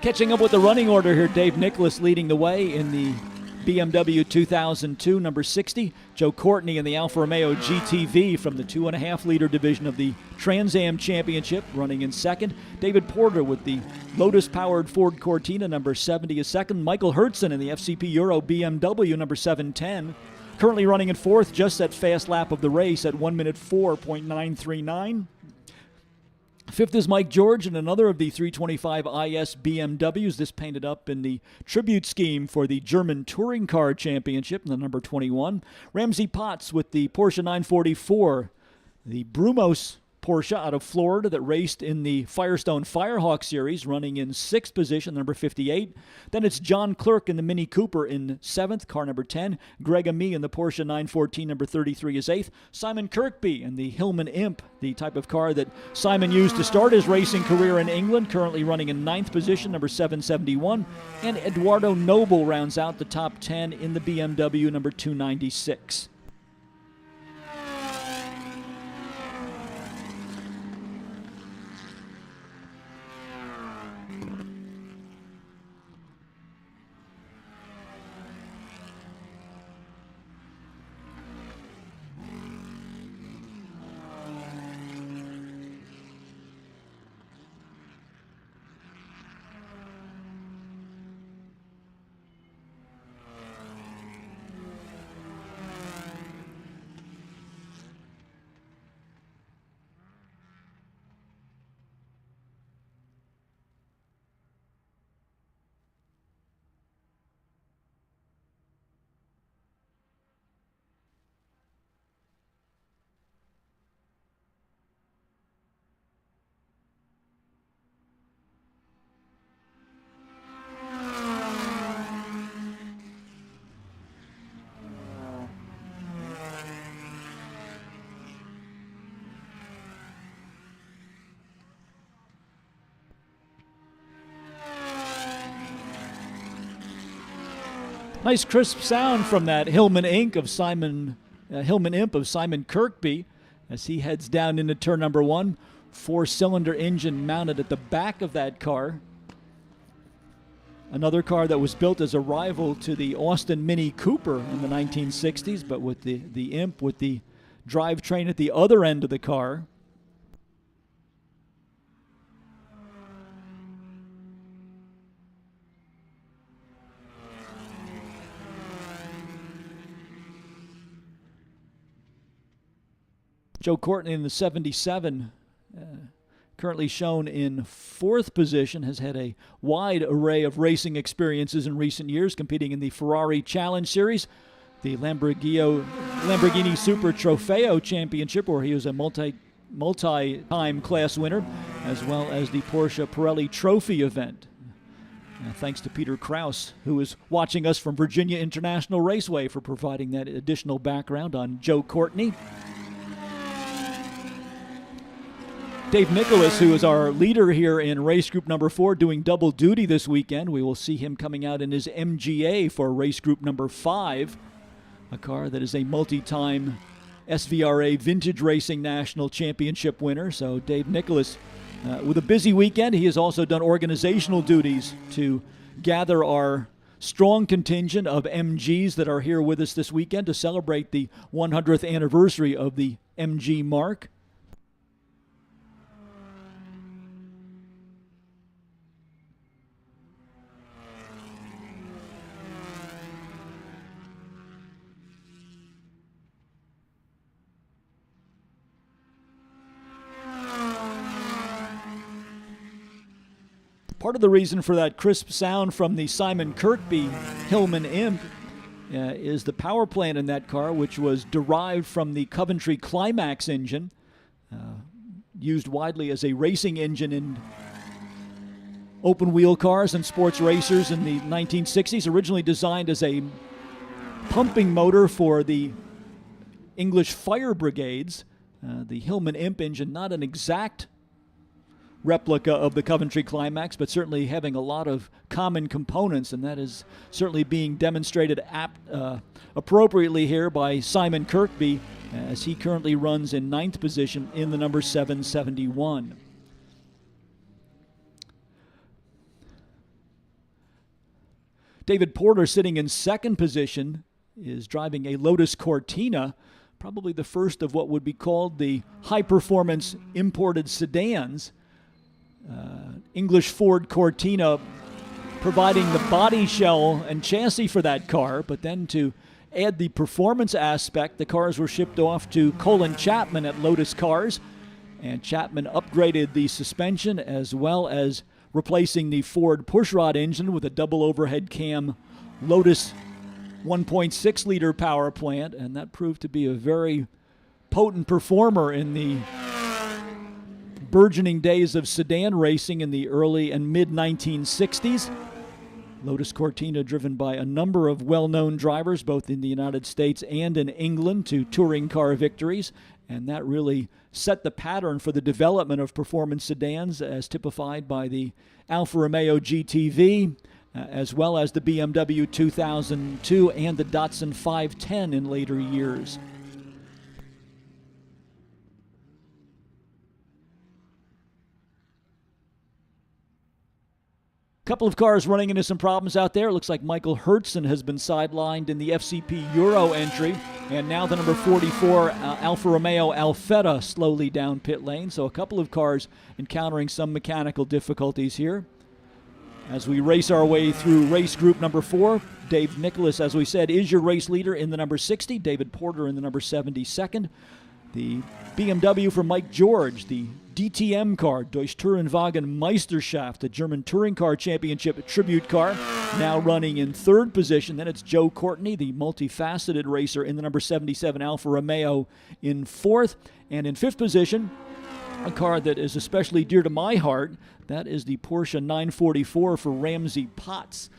Catching up with the running order here, Dave Nicholas leading the way in the BMW 2002, number 60. Joe Courtney in the Alfa Romeo GTV from the 2.5-liter division of the Trans Am Championship, running in second. David Porter with the Lotus-powered Ford Cortina, number 70, is second. Michael Hertzen in the FCP Euro BMW, number 710. Currently running in fourth, just that fast lap of the race at 1 minute 4.939. Fifth is Mike George in another of the 325 IS BMWs. This painted up in the tribute scheme for the German Touring Car Championship in the number 21. Ramsey Potts with the Porsche 944, the Brumos Porsche out of Florida that raced in the Firestone Firehawk Series, running in sixth position, number 58. Then it's John Clerk in the Mini Cooper in seventh, car number 10. Greg Amie in the Porsche 914, number 33, is eighth. Simon Kirkby in the Hillman Imp, the type of car that Simon used to start his racing career in England, currently running in ninth position, number 771. And Eduardo Noble rounds out the top 10 in the BMW, number 296. Nice crisp sound from that Hillman Imp of Simon Kirkby as he heads down into turn number one. 4-cylinder engine mounted at the back of that car. Another car that was built as a rival to the Austin Mini Cooper in the 1960s, but with the Imp with the drivetrain at the other end of the car. Joe Courtney in the 77, currently shown in fourth position, has had a wide array of racing experiences in recent years, competing in the Ferrari Challenge Series, the Lamborghini Super Trofeo Championship, where he was a multi-time class winner, as well as the Porsche Pirelli Trophy event. Thanks to Peter Krause, who is watching us from Virginia International Raceway, for providing that additional background on Joe Courtney. Dave Nicholas, who is our leader here in race group number 4, doing double duty this weekend. We will see him coming out in his MGA for race group number 5, a car that is a multi-time SVRA Vintage Racing National Championship winner. So Dave Nicholas, with a busy weekend, he has also done organizational duties to gather our strong contingent of MGs that are here with us this weekend to celebrate the 100th anniversary of the MG mark. Part of the reason for that crisp sound from the Simon Kirkby Hillman Imp is the power plant in that car, which was derived from the Coventry Climax engine, used widely as a racing engine in open-wheel cars and sports racers in the 1960s, originally designed as a pumping motor for the English fire brigades. The Hillman Imp engine, not an exact replica of the Coventry Climax, but certainly having a lot of common components, and that is certainly being demonstrated appropriately here by Simon Kirkby, as he currently runs in 9th position in the number 771. David Porter, sitting in second position, is driving a Lotus Cortina, probably the first of what would be called the high-performance imported sedans. English Ford Cortina providing the body shell and chassis for that car, but then to add the performance aspect, the cars were shipped off to Colin Chapman at Lotus Cars, and Chapman upgraded the suspension as well as replacing the Ford pushrod engine with a double overhead cam Lotus 1.6-liter power plant, and that proved to be a very potent performer in the burgeoning days of sedan racing in the early and mid-1960s. Lotus Cortina driven by a number of well-known drivers, both in the United States and in England, to touring car victories, and that really set the pattern for the development of performance sedans as typified by the Alfa Romeo GTV, as well as the BMW 2002 and the Datsun 510 in later years. Couple of cars running into some problems out there. It looks like Michael Hertzen has been sidelined in the FCP Euro entry, and now the number 44 Alfa Romeo Alfetta slowly down pit lane. So a couple of cars encountering some mechanical difficulties here. As we race our way through race group number 4, Dave Nicholas, as we said, is your race leader in the number 60. David Porter in the number 72nd. The BMW for Mike George, the DTM car, Deutsche Tourenwagen Meisterschaft, the German Touring Car Championship tribute car, now running in third position. Then it's Joe Courtney, the multifaceted racer, in the number 77 Alfa Romeo in fourth. And in fifth position, a car that is especially dear to my heart, that is the Porsche 944 for Ramsey Potts.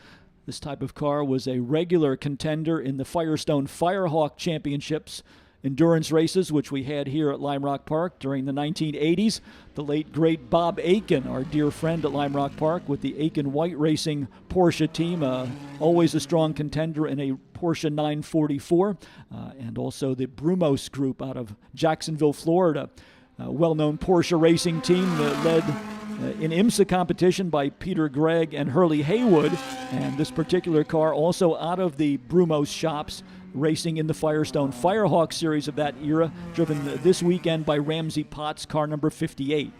This type of car was a regular contender in the Firestone Firehawk Championships endurance races, which we had here at Lime Rock Park during the 1980s. The late, great Bob Aiken, our dear friend at Lime Rock Park with the Aiken White Racing Porsche team, always a strong contender in a Porsche 944, and also the Brumos group out of Jacksonville, Florida. Well-known Porsche racing team led in IMSA competition by Peter Gregg and Hurley Haywood, and this particular car also out of the Brumos shops, racing in the Firestone Firehawk series of that era, driven this weekend by Ramsey Potts, car number 58.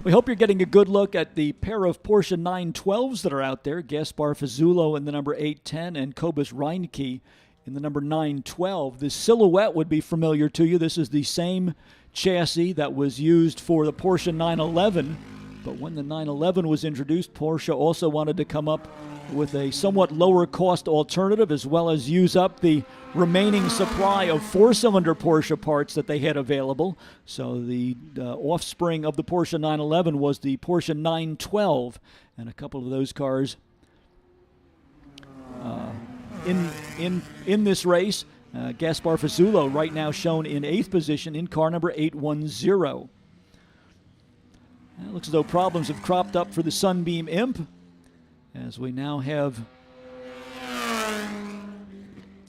We hope you're getting a good look at the pair of Porsche 912s that are out there. Gaspar Fazzulo in the number 810 and Cobus Reinke in the number 912. The silhouette would be familiar to you. This is the same chassis that was used for the Porsche 911. But when the 911 was introduced, Porsche also wanted to come up with a somewhat lower cost alternative, as well as use up the remaining supply of four-cylinder Porsche parts that they had available. So the offspring of the Porsche 911 was the Porsche 912, and a couple of those cars in this race. Gaspar Fazzulo right now shown in 8th position in car number 810. It looks as though problems have cropped up for the Sunbeam Imp, as we now have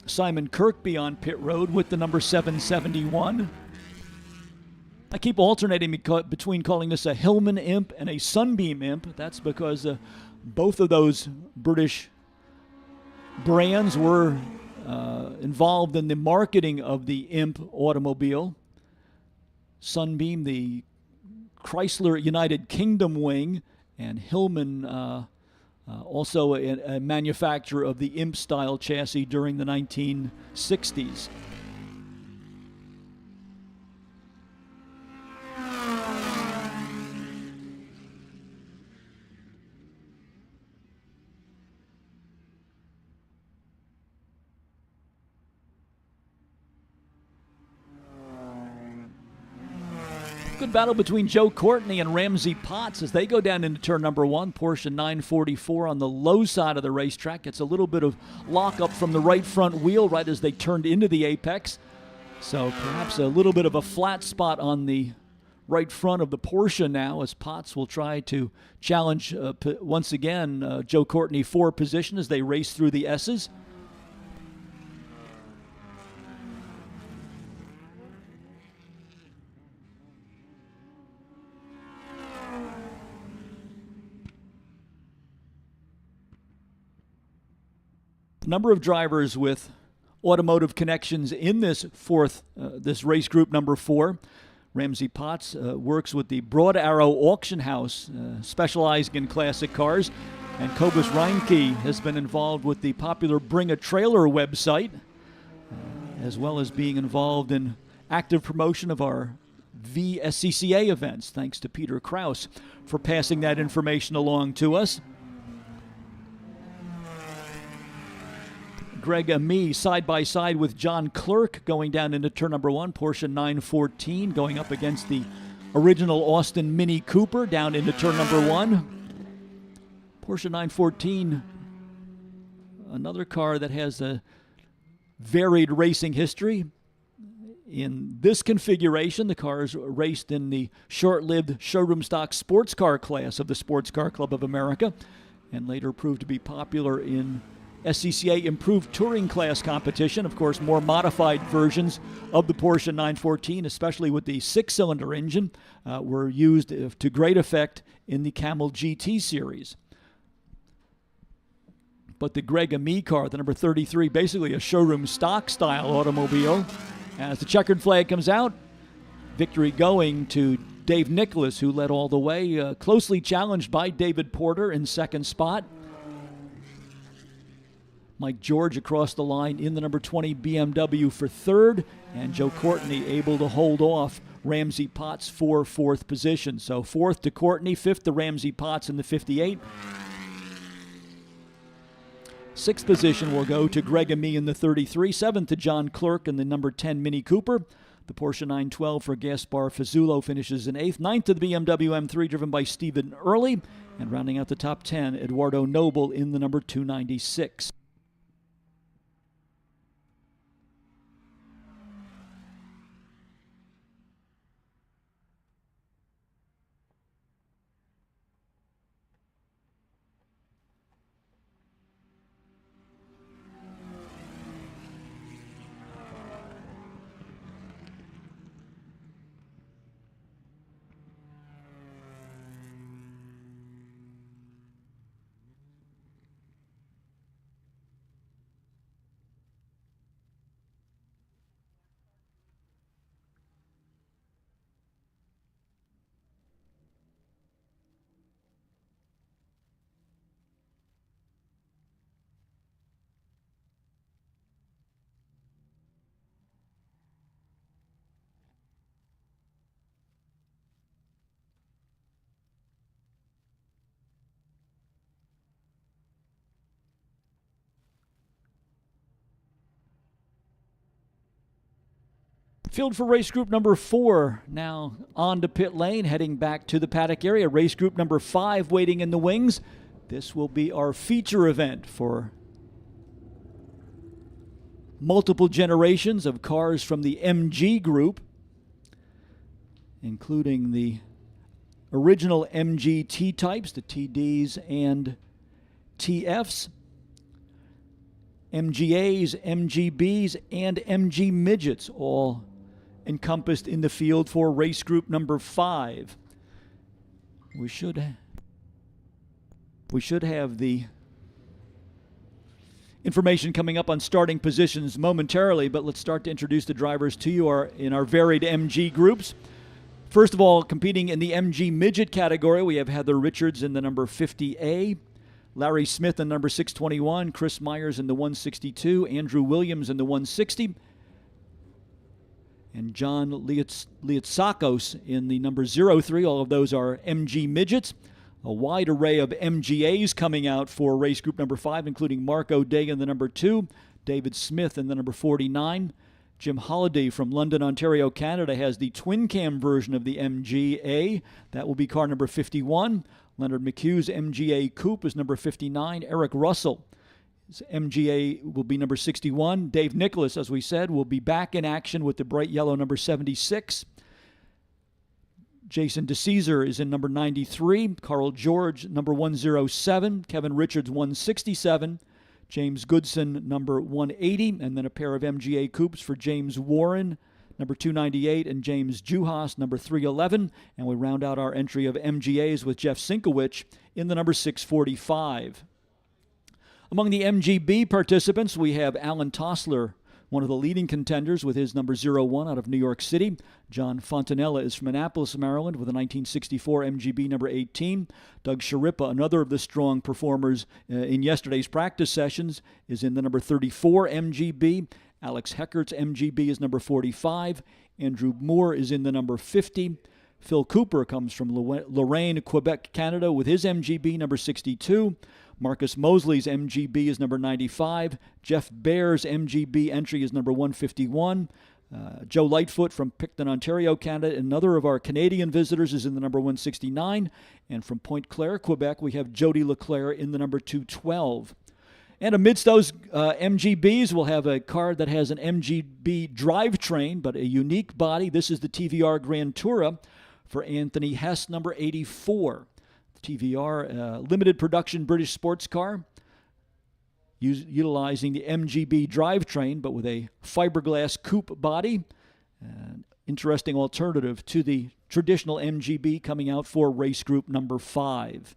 Simon Kirkby on pit road with the number 771. I keep alternating between calling this a Hillman Imp and a Sunbeam Imp. That's because both of those British brands were involved in the marketing of the Imp automobile. Sunbeam, the Chrysler United Kingdom wing, and Hillman also a manufacturer of the Imp-style chassis during the 1960s. Good battle between Joe Courtney and Ramsey Potts as they go down into turn number 1. Porsche 944 on the low side of the racetrack. Gets a little bit of lockup from the right front wheel right as they turned into the apex. So perhaps a little bit of a flat spot on the right front of the Porsche now, as Potts will try to challenge once again Joe Courtney for position as they race through the S's. Number of drivers with automotive connections in this this race group number 4. Ramsey Potts works with the Broad Arrow Auction House, specializing in classic cars. And Cobus Reinke has been involved with the popular Bring a Trailer website, as well as being involved in active promotion of our VSCCA events. Thanks to Peter Krause for passing that information along to us. Greg Amie side by side with John Clerk going down into turn number 1. Porsche 914 going up against the original Austin Mini Cooper down into turn number 1. Porsche 914, another car that has a varied racing history. In this configuration, the car is raced in the short-lived showroom stock sports car class of the Sports Car Club of America, and later proved to be popular in SCCA Improved Touring Class competition. Of course, more modified versions of the Porsche 914, especially with the 6-cylinder engine, were used to great effect in the Camel GT series. But the Greg Amie car, the number 33, basically a showroom stock style automobile. As the checkered flag comes out, victory going to Dave Nicholas, who led all the way, closely challenged by David Porter in second spot. Mike George across the line in the number 20 BMW for third, and Joe Courtney able to hold off Ramsey Potts for fourth position. So fourth to Courtney, fifth to Ramsey Potts in the 58. Sixth position will go to Greg Amie in the 33, seventh to John Clerk in the number 10 Mini Cooper. The Porsche 912 for Gaspar Fazzulo finishes in eighth. Ninth to the BMW M3 driven by Stephen Early, and rounding out the top 10, Eduardo Noble in the number 296. Field for race group number 4 now on to pit lane, heading back to the paddock area. Race group number 5 waiting in the wings. This will be our feature event for multiple generations of cars from the MG group, including the original MG T-types, the TDs and TFs, MGAs, MGBs, and MG midgets, all encompassed in the field for race group number 5. We should have the information coming up on starting positions momentarily, but let's start to introduce the drivers to you in our varied MG groups. First of all, competing in the MG midget category, we have Heather Richards in the number 50A, Larry Smith in number 621, Chris Myers in the 162, Andrew Williams in the 160, and John Liatsakos in the number 03. All of those are MG midgets. A wide array of MGAs coming out for race group number 5, including Mark O'Day in the number 2, David Smith in the number 49. Jim Holliday from London, Ontario, Canada has the twin cam version of the MGA. That will be car number 51. Leonard McHugh's MGA Coupe is number 59. Eric Russell MGA will be number 61. Dave Nicholas, as we said, will be back in action with the bright yellow number 76. Jason DeCesar is in number 93. Carl George, number 107. Kevin Richards, 167. James Goodson, number 180. And then a pair of MGA coupes for James Warren, number 298, and James Juhas, number 311. And we round out our entry of MGAs with Jeff Sinkowicz in the number 645. Among the MGB participants, we have Alan Tossler, one of the leading contenders with his number 01 out of New York City. John Fontanella is from Annapolis, Maryland, with a 1964 MGB number 18. Doug Sharippa, another of the strong performers in yesterday's practice sessions, is in the number 34 MGB. Alex Heckert's MGB is number 45. Andrew Moore is in the number 50. Phil Cooper comes from Lorraine, Quebec, Canada, with his MGB number 62. Marcus Mosley's MGB is number 95. Jeff Baer's MGB entry is number 151. Joe Lightfoot from Picton, Ontario, Canada, another of our Canadian visitors, is in the number 169. And from Pointe Claire, Quebec, we have Jody Leclerc in the number 212. And amidst those MGBs, we'll have a car that has an MGB drivetrain, but a unique body. This is the TVR Grand Tourer for Anthony Hess, number 84. TVR, limited production British sports car, utilizing the MGB drivetrain, but with a fiberglass coupe body. An interesting alternative to the traditional MGB coming out for race group number 5.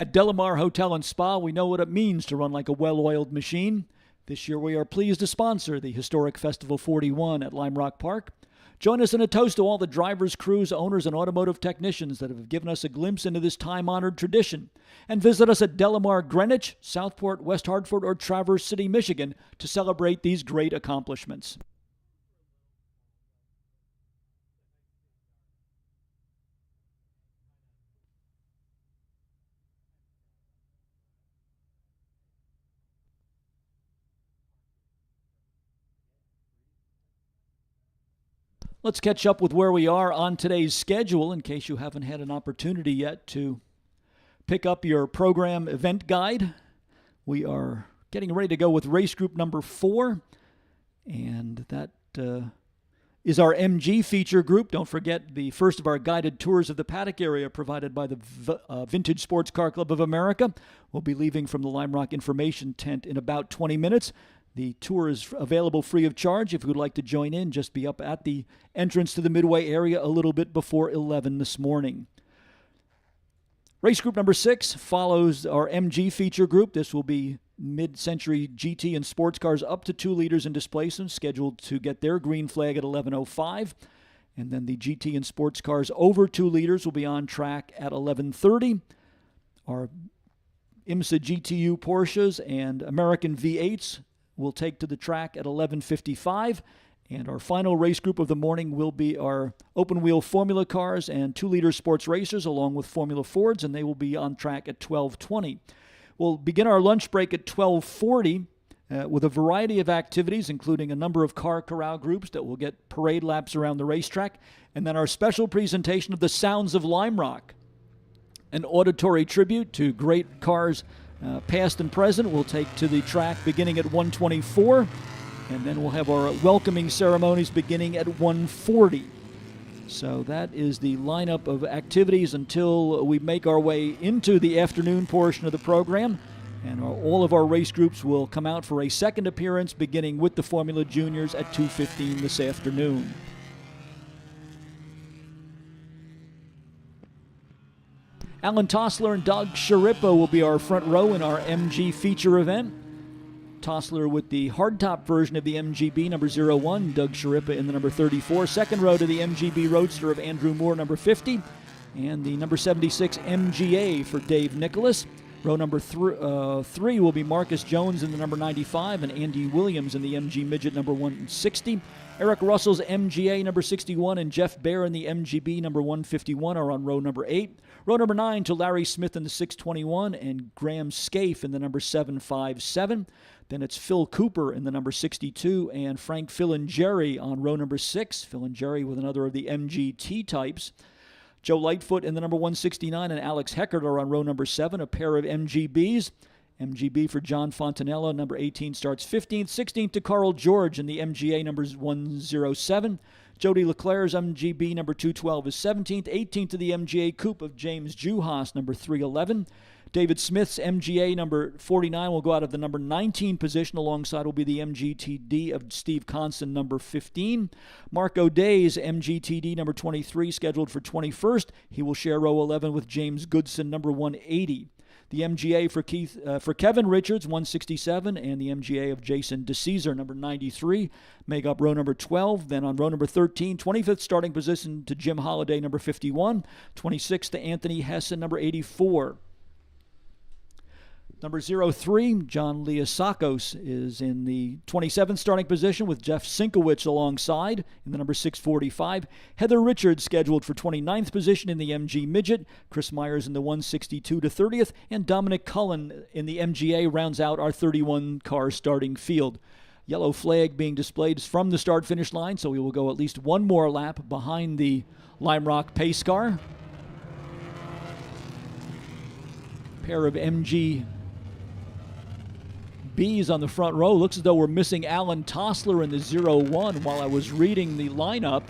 At Delamar Hotel and Spa, we know what it means to run like a well-oiled machine. This year we are pleased to sponsor the historic Festival 41 at Lime Rock Park. Join us in a toast to all the drivers, crews, owners, and automotive technicians that have given us a glimpse into this time-honored tradition. And visit us at Delamar Greenwich, Southport, West Hartford, or Traverse City, Michigan to celebrate these great accomplishments. Let's catch up with where we are on today's schedule in case you haven't had an opportunity yet to pick up your program event guide. We are getting ready to go with race group number 4, and that is our MG feature group. Don't forget the first of our guided tours of the paddock area provided by the Vintage Sports Car Club of America. We'll be leaving from the Lime Rock Information Tent in about 20 minutes. The tour is available free of charge. If you would like to join in, just be up at the entrance to the Midway area a little bit before 11 this morning. Race group number 6 follows our MG feature group. This will be mid-century GT and sports cars up to 2 liters in displacement scheduled to get their green flag at 11:05. And then the GT and sports cars over 2 liters will be on track at 11:30. Our IMSA GTU Porsches and American V8s will take to the track at 11:55. And our final race group of the morning will be our open-wheel Formula cars and 2-liter sports racers along with Formula Fords, and they will be on track at 12:20. We'll begin our lunch break at 12:40 with a variety of activities, including a number of car corral groups that will get parade laps around the racetrack, and then our special presentation of the Sounds of Lime Rock, an auditory tribute to great cars past and present. We'll take to the track beginning at 1:24. And then we'll have our welcoming ceremonies beginning at 1:40. So that is the lineup of activities until we make our way into the afternoon portion of the program. And all of our race groups will come out for a second appearance beginning with the Formula Juniors at 2:15 this afternoon. Alan Tossler and Doug Sharippa will be our front row in our MG feature event. Tossler with the hardtop version of the MGB, number 01, Doug Sharippa in the number 34. Second row to the MGB Roadster of Andrew Moore, number 50. And the number 76 MGA for Dave Nicholas. Row number 3 will be Marcus Jones in the number 95 and Andy Williams in the MG Midget number 160. Eric Russell's MGA number 61 and Jeff Baer in the MGB number 151 are on row number 8. Row number 9 to Larry Smith in the 621 and Graham Scaife in the number 757. Then it's Phil Cooper in the number 62 and Frank Filingeri on row number 6. Filingeri with another of the MGT types. Joe Lightfoot in the number 169 and Alex Heckert are on row number 7, a pair of MGBs. MGB for John Fontanella, number 18 starts 15th. 16th to Carl George in the MGA numbers 107. Jody Leclerc's MGB number 212 is 17th. 18th to the MGA Coupe of James Juhas, number 311. David Smith's MGA number 49 will go out of the number 19 position. Alongside will be the MGTD of Steve Conson, number 15. Mark O'Day's MGTD number 23 scheduled for 21st. He will share row 11 with James Goodson, number 180. The MGA for Kevin Richards, 167, and the MGA of Jason DeCesar, number 93, make up row number 12. Then on row number 13, 25th starting position to Jim Holliday, number 51. 26th to Anthony Hessen, number 84. Number 03, John Liasakos, is in the 27th starting position with Jeff Sinkowitz alongside in the number 645. Heather Richards scheduled for 29th position in the MG Midget. Chris Myers in the 162 to 30th. And Dominic Cullen in the MGA rounds out our 31-car starting field. Yellow flag being displayed from the start-finish line, so we will go at least one more lap behind the Lime Rock pace car. Pair of MG B's on the front row. Looks as though we're missing Alan Tossler in the 01 while I was reading the lineup.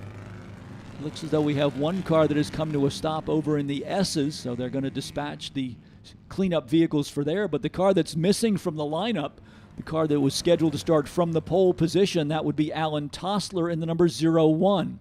Looks as though we have one car that has come to a stop over in the S's, so they're going to dispatch the cleanup vehicles for there. But the car that's missing from the lineup, the car that was scheduled to start from the pole position, that would be Alan Tossler in the number 01.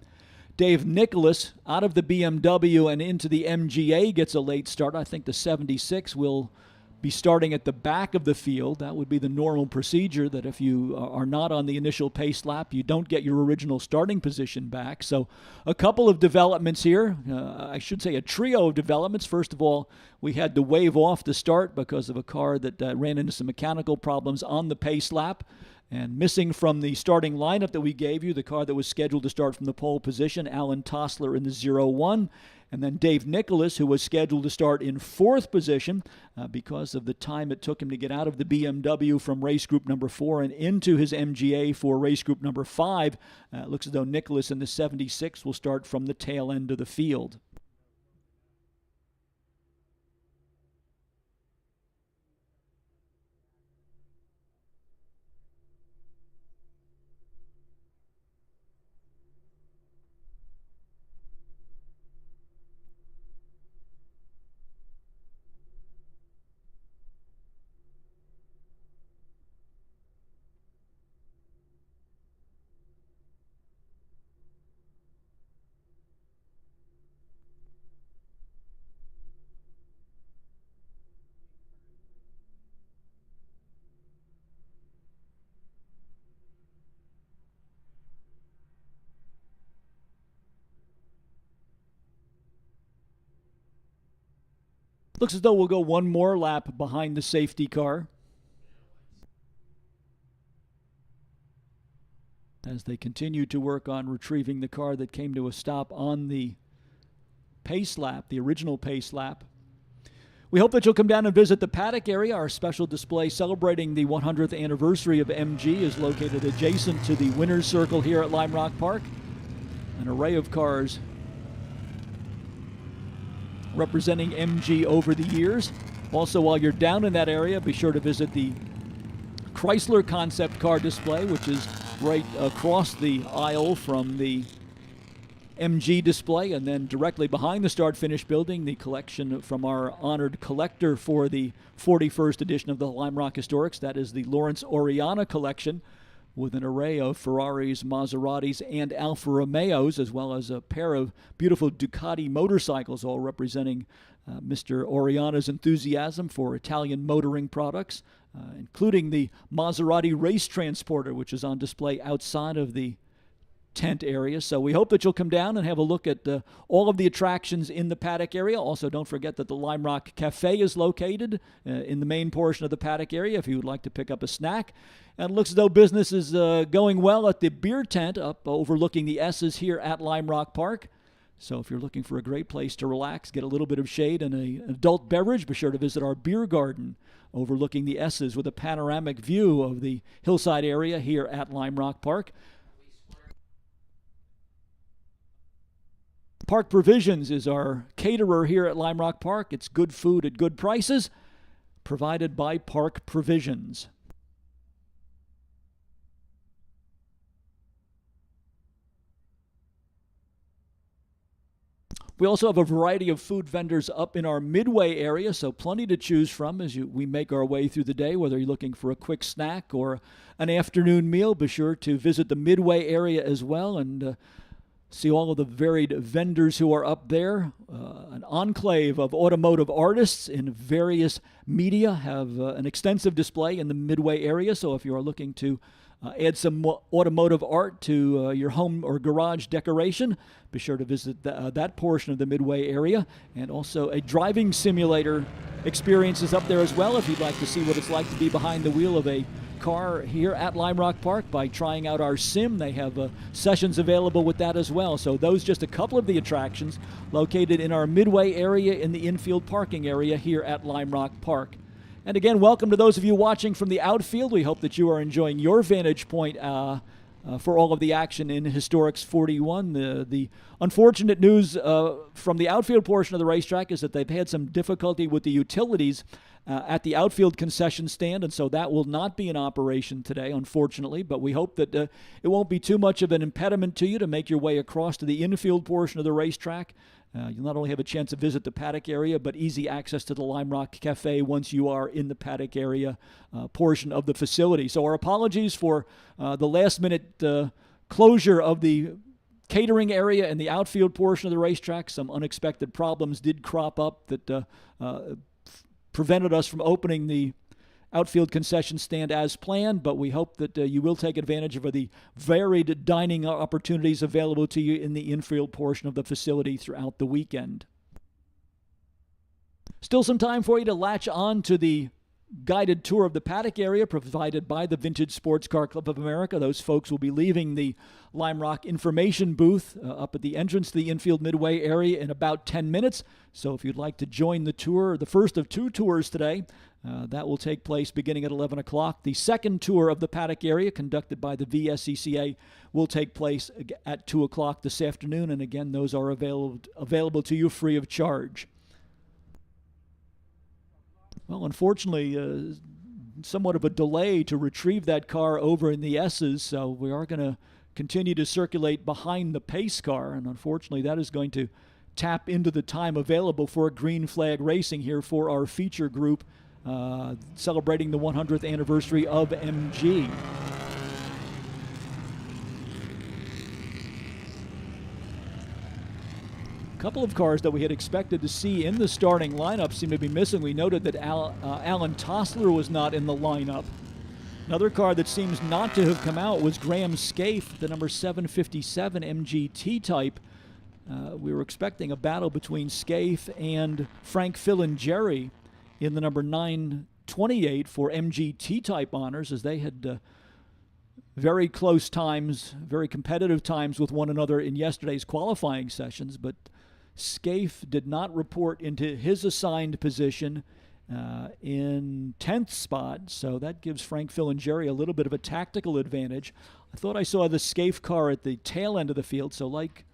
Dave Nicholas out of the BMW and into the MGA gets a late start. I think the 76 will be starting at the back of the field. That would be the normal procedure, that if you are not on the initial pace lap, you don't get your original starting position back. So a couple of developments here. I should say a trio of developments. First of all, we had to wave off the start because of a car that ran into some mechanical problems on the pace lap. And missing from the starting lineup that we gave you, the car that was scheduled to start from the pole position, Alan Tossler in the 01. And then Dave Nicholas, who was scheduled to start in 4th position because of the time it took him to get out of the BMW from race group number 4 and into his MGA for race group number 5. Looks as though Nicholas in the 76 will start from the tail end of the field. Looks as though we'll go one more lap behind the safety car as they continue to work on retrieving the car that came to a stop on the pace lap, the original pace lap. We hope that you'll come down and visit the paddock area. Our special display celebrating the 100th anniversary of MG is located adjacent to the Winner's Circle here at Lime Rock Park. An array of cars representing MG over the years. Also, while you're down in that area, be sure to visit the Chrysler concept car display, which is right across the aisle from the MG display, and then directly behind the start-finish building, the collection from our honored collector for the 41st edition of the Lime Rock Historics. That is the Lawrence Oriana collection, with an array of Ferraris, Maseratis, and Alfa Romeos, as well as a pair of beautiful Ducati motorcycles, all representing Mr. Oriana's enthusiasm for Italian motoring products, including the Maserati Race Transporter, which is on display outside of the tent area. So we hope that you'll come down and have a look at all of the attractions in the paddock area. Also, don't forget that the Lime Rock Cafe is located in the main portion of the paddock area if you would like to pick up a snack. And it looks as though business is going well at the beer tent up overlooking the S's here at Lime Rock Park. So if you're looking for a great place to relax, get a little bit of shade and an adult beverage, be sure to visit our beer garden overlooking the S's with a panoramic view of the hillside area here at Lime Rock Park. Park Provisions is our caterer here at Lime Rock Park. It's good food at good prices, provided by Park Provisions. We also have a variety of food vendors up in our Midway area, so plenty to choose from as we make our way through the day. Whether you're looking for a quick snack or an afternoon meal, be sure to visit the Midway area as well and see all of the varied vendors who are up there. An enclave of automotive artists in various media have an extensive display in the Midway area, so if you are looking to add some automotive art to your home or garage decoration, be sure to visit that portion of the Midway area. And also a driving simulator experience is up there as well if you'd like to see what it's like to be behind the wheel of a car here at Lime Rock Park by trying out our sim. They have sessions available with that as well. So those just a couple of the attractions located in our Midway area in the infield parking area here at Lime Rock Park. And again, welcome to those of you watching from the outfield. We hope that you are enjoying your vantage point for all of the action in Historics 41. The unfortunate news from the outfield portion of the racetrack is that they've had some difficulty with the utilities at the outfield concession stand, and so that will not be in operation today, unfortunately. But we hope that it won't be too much of an impediment to you to make your way across to the infield portion of the racetrack. You'll not only have a chance to visit the paddock area, but easy access to the Lime Rock Cafe once you are in the paddock area portion of the facility. So our apologies for the last-minute closure of the catering area and the outfield portion of the racetrack. Some unexpected problems did crop up that prevented us from opening the outfield concession stand as planned, but we hope that you will take advantage of the varied dining opportunities available to you in the infield portion of the facility throughout the weekend. Still some time for you to latch on to the guided tour of the paddock area provided by the Vintage Sports Car Club of America. Those folks will be leaving the Lime Rock information booth up at the entrance to the infield Midway area in about 10 minutes. So if you'd like to join the tour, the first of two tours today, that will take place beginning at 11 o'clock. The second tour of the paddock area conducted by the VSCCA will take place at 2 o'clock this afternoon. And again, those are available to you free of charge. Well, unfortunately, somewhat of a delay to retrieve that car over in the S's, so we are going to continue to circulate behind the pace car, and unfortunately that is going to tap into the time available for green flag racing here for our feature group celebrating the 100th anniversary of MG. A couple of cars that we had expected to see in the starting lineup seem to be missing. We noted that Alan Tossler was not in the lineup. Another car that seems not to have come out was Graham Scaife, the number 757 MG T-Type. we were expecting a battle between Scaife and Frank Filingeri in the number 928 for MGT type honors, as they had very close times, very competitive times with one another in yesterday's qualifying sessions. But Scaife did not report into his assigned position in 10th spot, so that gives Frank Filingeri a little bit of a tactical advantage. I thought I saw the Scaife car at the tail end of the field, so like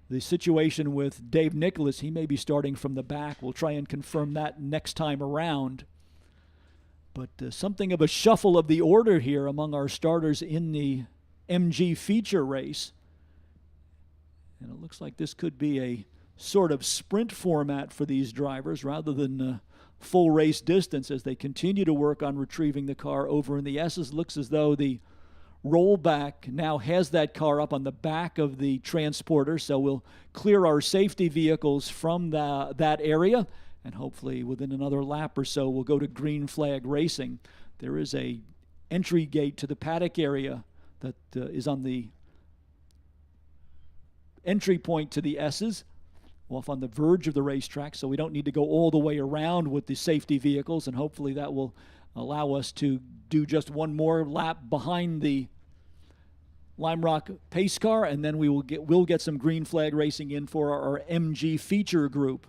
the situation with Dave Nicholas, he may be starting from the back. We'll try and confirm that next time around. But something of a shuffle of the order here among our starters in the MG feature race. And it looks like this could be a sort of sprint format for these drivers rather than full race distance as they continue to work on retrieving the car over in the S's. Looks as though the rollback now has that car up on the back of the transporter, so we'll clear our safety vehicles from that area, and hopefully within another lap or so we'll go to green flag racing. There is a entry gate to the paddock area that is on the entry point to the S's, off on the verge of the racetrack, so we don't need to go all the way around with the safety vehicles, and hopefully that will allow us to do just one more lap behind the Lime Rock pace car, and then we'll get some green flag racing in for our MG feature group.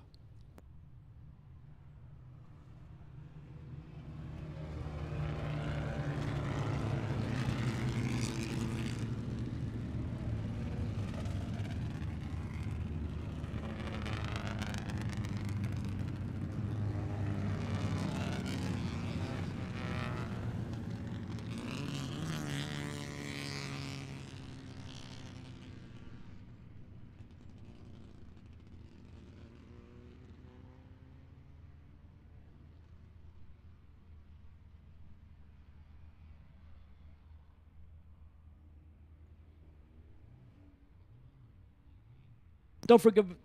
Don't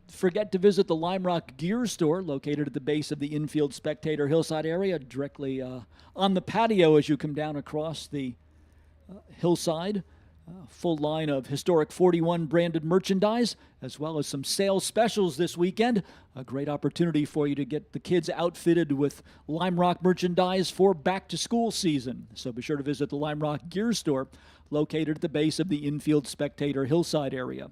forget to visit the Lime Rock Gear Store, located at the base of the infield spectator hillside area, directly on the patio as you come down across the hillside. Full line of historic 41 branded merchandise, as well as some sales specials this weekend. A great opportunity for you to get the kids outfitted with Lime Rock merchandise for back-to-school season. So be sure to visit the Lime Rock Gear Store, located at the base of the infield spectator hillside area.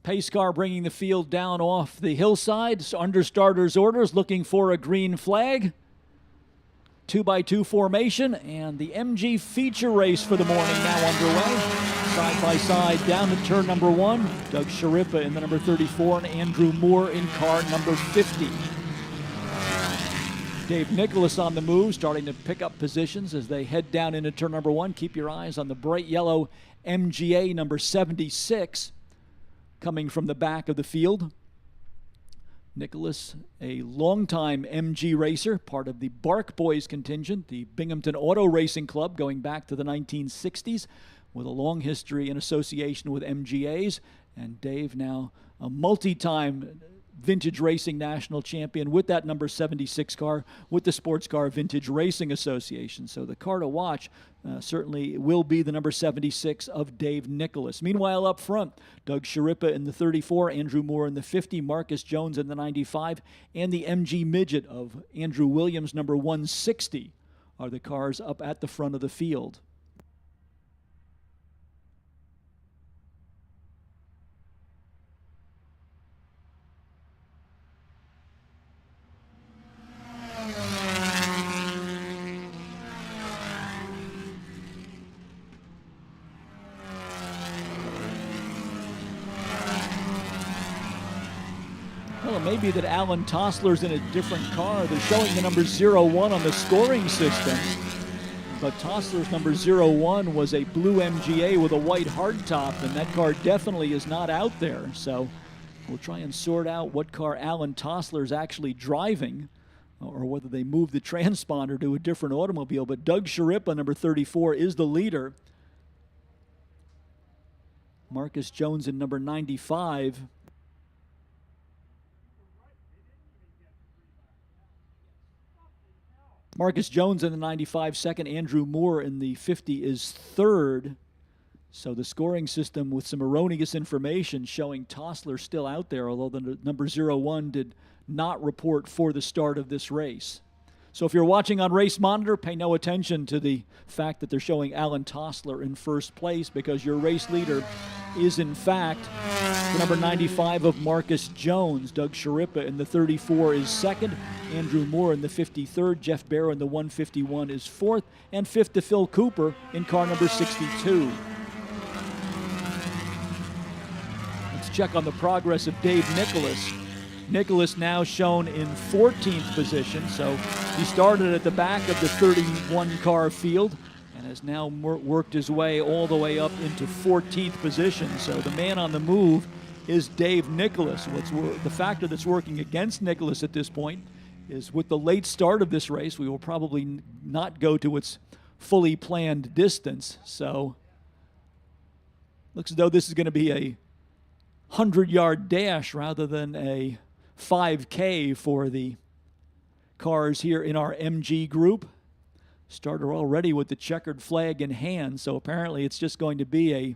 Pace car bringing the field down off the hillside. So under starters orders, looking for a green flag. 2x2 formation, and the MG feature race for the morning now underway. Side by side down to turn number 1. Doug Sharippa in the number 34 and Andrew Moore in car number 50. Dave Nicholas on the move, starting to pick up positions as they head down into turn number 1. Keep your eyes on the bright yellow MGA number 76. Coming from the back of the field. Nicholas, a longtime MG racer, part of the Bark Boys contingent, the Binghamton Auto Racing Club, going back to the 1960s, with a long history in association with MGAs. And Dave, now a multi-time vintage racing national champion with that number 76 car with the Sports Car Vintage Racing Association. So the car to watch certainly will be the number 76 of Dave Nicholas. Meanwhile, up front, Doug Sharippa in the 34, Andrew Moore in the 50, Marcus Jones in the 95, and the MG Midget of Andrew Williams, number 160, are the cars up at the front of the field. Well, it may be that Alan Tossler's in a different car. They're showing the number 01 on the scoring system. but Tossler's number 01 was a blue MGA with a white hardtop, and that car definitely is not out there. So we'll try and sort out what car Alan Tossler is actually driving, or whether they moved the transponder to a different automobile. But Doug Sharippa, number 34, is the leader. Marcus Jones in number 95. Marcus Jones in the 95 second. Andrew Moore in the 50 is third. So the scoring system with some erroneous information showing Tossler still out there, although the number 01 did not report for the start of this race. So if you're watching on Race Monitor, pay no attention to the fact that they're showing Alan Tossler in first place, because your race leader is in fact the number 95 of Marcus Jones. Doug Sharippa in the 34 is second. Andrew Moore in the 53rd. Jeff Barrow in the 151 is fourth. And fifth to Phil Cooper in car number 62. Let's check on the progress of Dave Nicholas. Nicholas now shown in 14th position, so he started at the back of the 31-car field and has now worked his way all the way up into 14th position. So the man on the move is Dave Nicholas. The factor that's working against Nicholas at this point is with the late start of this race, we will probably not go to its fully planned distance. So looks as though this is going to be a 100-yard dash rather than a 5K for the cars here in our MG group. Starter already with the checkered flag in hand, so apparently it's just going to be a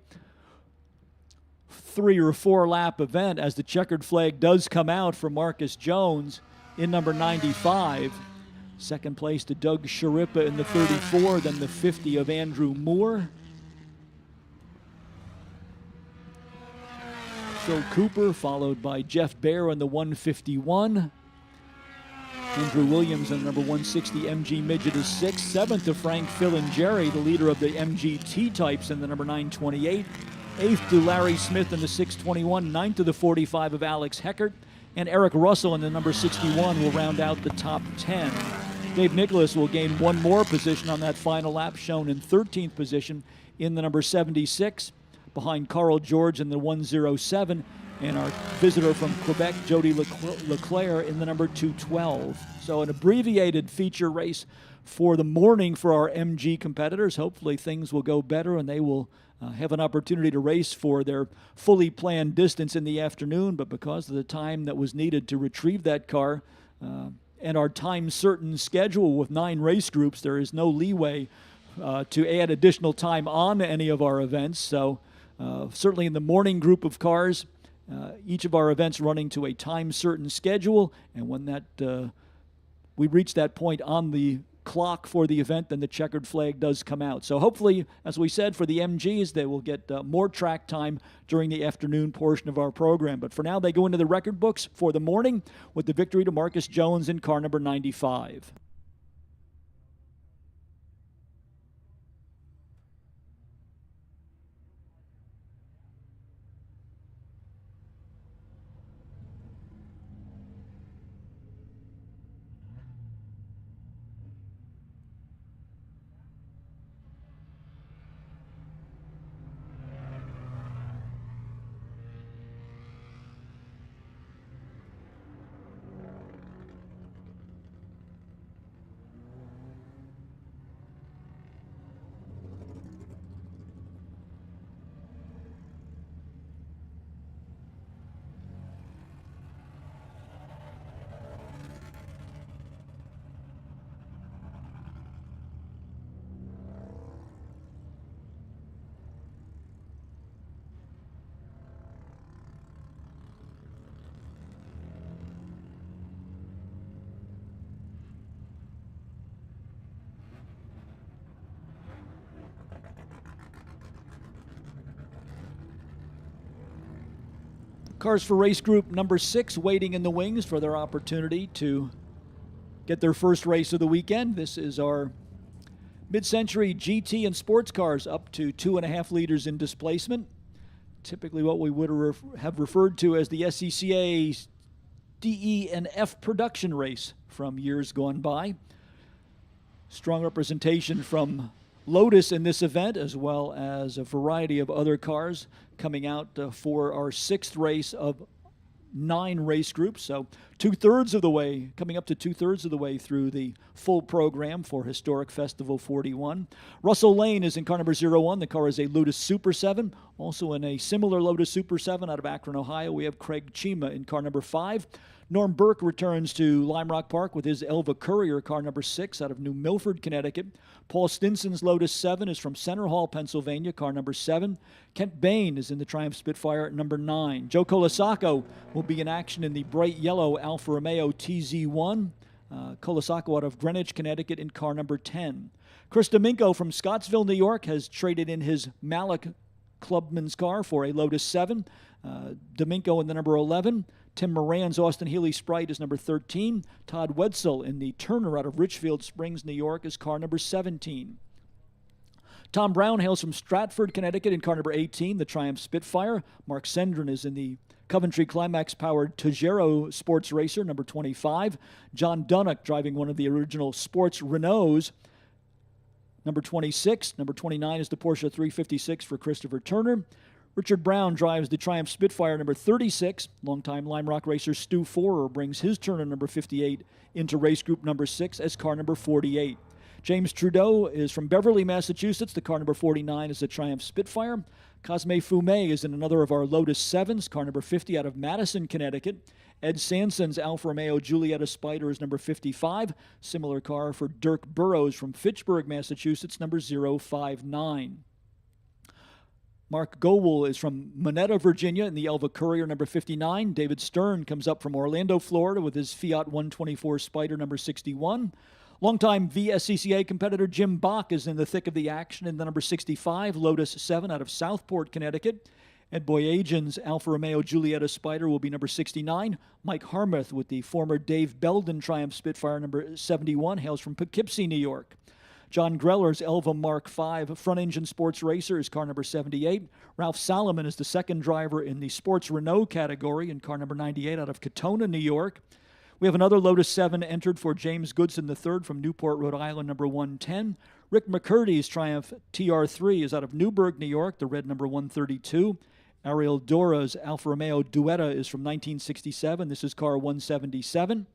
3 or 4 lap event as the checkered flag does come out for Marcus Jones in number 95. Second place to Doug Sharippa in the 34, then the 50 of Andrew Moore. Phil Cooper, followed by Jeff Bear in the 151. Andrew Williams in the number 160 MG Midget is 6th. 7th to Frank, Phil, and Jerry, the leader of the MG T-Types in the number 928. 8th to Larry Smith in the 621. 9th to the 45 of Alex Heckert. And Eric Russell in the number 61 will round out the top 10. Dave Nicholas will gain one more position on that final lap, shown in 13th position in the number 76. Behind Carl George in the 107, and our visitor from Quebec, Jody Leclerc, in the number 212. So an abbreviated feature race for the morning for our MG competitors. Hopefully things will go better and they will have an opportunity to race for their fully planned distance in the afternoon, but because of the time that was needed to retrieve that car and our time-certain schedule with 9 race groups, there is no leeway to add additional time on any of our events. So certainly in the morning group of cars, each of our events running to a time-certain schedule, and when that we reach that point on the clock for the event, then the checkered flag does come out. So hopefully, as we said, for the MGs, they will get more track time during the afternoon portion of our program. But for now, they go into the record books for the morning with the victory to Marcus Jones in car number 95. Cars for race group number 6 waiting in the wings for their opportunity to get their first race of the weekend. This is our mid-century GT and sports cars up to 2.5 liters in displacement. Typically what we would have referred to as the SCCA DE and F production race from years gone by. Strong representation from Lotus in this event, as well as a variety of other cars coming out for our 6th race of 9 race groups. So coming up to two-thirds of the way through the full program for Historic Festival 41. Russell Lane is in car number 01. The car is a Lotus Super 7. Also in a similar Lotus Super 7 out of Akron, Ohio, we have Craig Chima in car number 5. Norm Burke returns to Lime Rock Park with his Elva Courier, car number 6, out of New Milford, Connecticut. Paul Stinson's Lotus 7 is from Center Hall, Pennsylvania, car number 7. Kent Bain is in the Triumph Spitfire, number 9. Joe Colasaco will be in action in the bright yellow Alfa Romeo TZ1. Colasaco out of Greenwich, Connecticut, in car number 10. Chris Domingo from Scottsville, New York, has traded in his Malik Clubman's car for a Lotus 7. Domingo in the number 11. Tim Moran's Austin Healey Sprite is number 13. Todd Wetzel in the Turner out of Richfield Springs, New York, is car number 17. Tom Brown hails from Stratford, Connecticut, in car number 18, the Triumph Spitfire. Mark Sendrin is in the Coventry Climax-powered Togero Sports Racer, number 25. John Dunnock driving one of the original Sports Renaults, number 26. Number 29 is the Porsche 356 for Christopher Turner. Richard Brown drives the Triumph Spitfire, number 36. Longtime Lime Rock racer Stu Forer brings his Turner, number 58, into race group number 6 as car number 48. James Trudeau is from Beverly, Massachusetts. The car number 49 is the Triumph Spitfire. Cosme Fumet is in another of our Lotus 7s, car number 50 out of Madison, Connecticut. Ed Sanson's Alfa Romeo Giulietta Spider is number 55. Similar car for Dirk Burrows from Fitchburg, Massachusetts, number 059. Mark Gowell is from Monetta, Virginia, in the Elva Courier, number 59. David Stern comes up from Orlando, Florida, with his Fiat 124 Spider, number 61. Longtime VSCCA competitor Jim Bach is in the thick of the action in the number 65 Lotus 7 out of Southport, Connecticut. Ed Boyagin's Alfa Romeo Giulietta Spider will be number 69. Mike Harmuth with the former Dave Belden Triumph Spitfire, number 71, hails from Poughkeepsie, New York. John Greller's Elva Mark V front-engine sports racer is car number 78. Ralph Salomon is the second driver in the sports Renault category in car number 98 out of Katona, New York. We have another Lotus 7 entered for James Goodson III from Newport, Rhode Island, number 110. Rick McCurdy's Triumph TR3 is out of Newburgh, New York, the red number 132. Ariel Dora's Alfa Romeo Duetta is from 1967. This is car 177.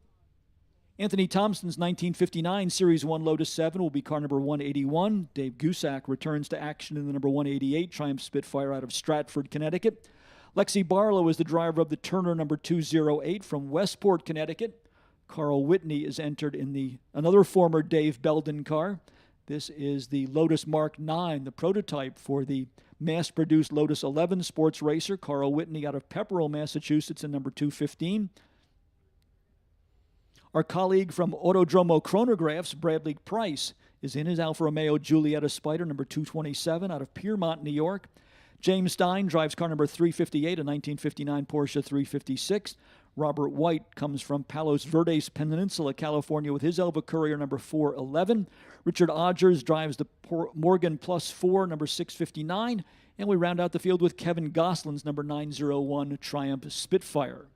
Anthony Thompson's 1959 Series 1 Lotus 7 will be car number 181. Dave Gusak returns to action in the number 188 Triumph Spitfire out of Stratford, Connecticut. Lexi Barlow is the driver of the Turner number 208 from Westport, Connecticut. Carl Whitney is entered in another former Dave Belden car. This is the Lotus Mark 9, the prototype for the mass-produced Lotus 11 sports racer. Carl Whitney out of Pepperell, Massachusetts, in number 215. Our colleague from Autodromo Chronographs, Bradley Price, is in his Alfa Romeo Giulietta Spider, number 227, out of Piermont, New York. James Stein drives car number 358, a 1959 Porsche 356. Robert White comes from Palos Verdes Peninsula, California, with his Elva Courier, number 411. Richard Odgers drives the Morgan Plus 4, number 659. And we round out the field with Kevin Gosselin's number 901 Triumph Spitfire.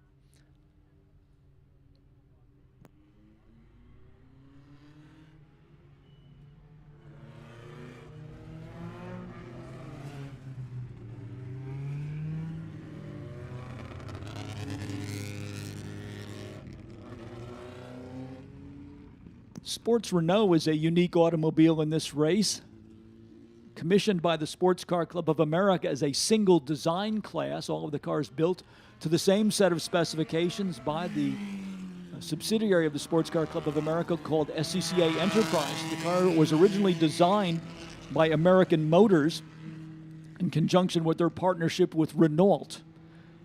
Sports Renault is a unique automobile in this race. Commissioned by the Sports Car Club of America as a single design class, all of the cars built to the same set of specifications by the subsidiary of the Sports Car Club of America called SCCA Enterprise. The car was originally designed by American Motors in conjunction with their partnership with Renault.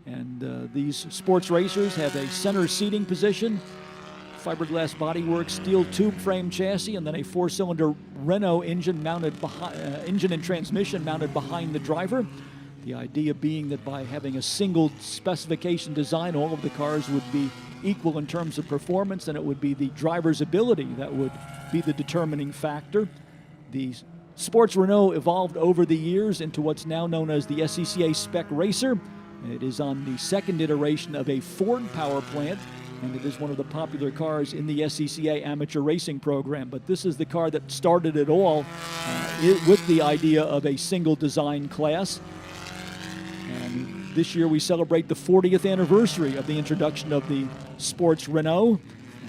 And these sports racers have a center seating position, fiberglass bodywork, steel tube frame chassis, and then a four-cylinder Renault engine engine and transmission mounted behind the driver. The idea being that by having a single specification design, all of the cars would be equal in terms of performance, and it would be the driver's ability that would be the determining factor. The Sports Renault evolved over the years into what's now known as the SCCA Spec Racer. It is on the second iteration of a Ford power plant. and it is one of the popular cars in the SCCA amateur racing program. But this is the car that started it all with the idea of a single design class. And this year we celebrate the 40th anniversary of the introduction of the Sports Renault,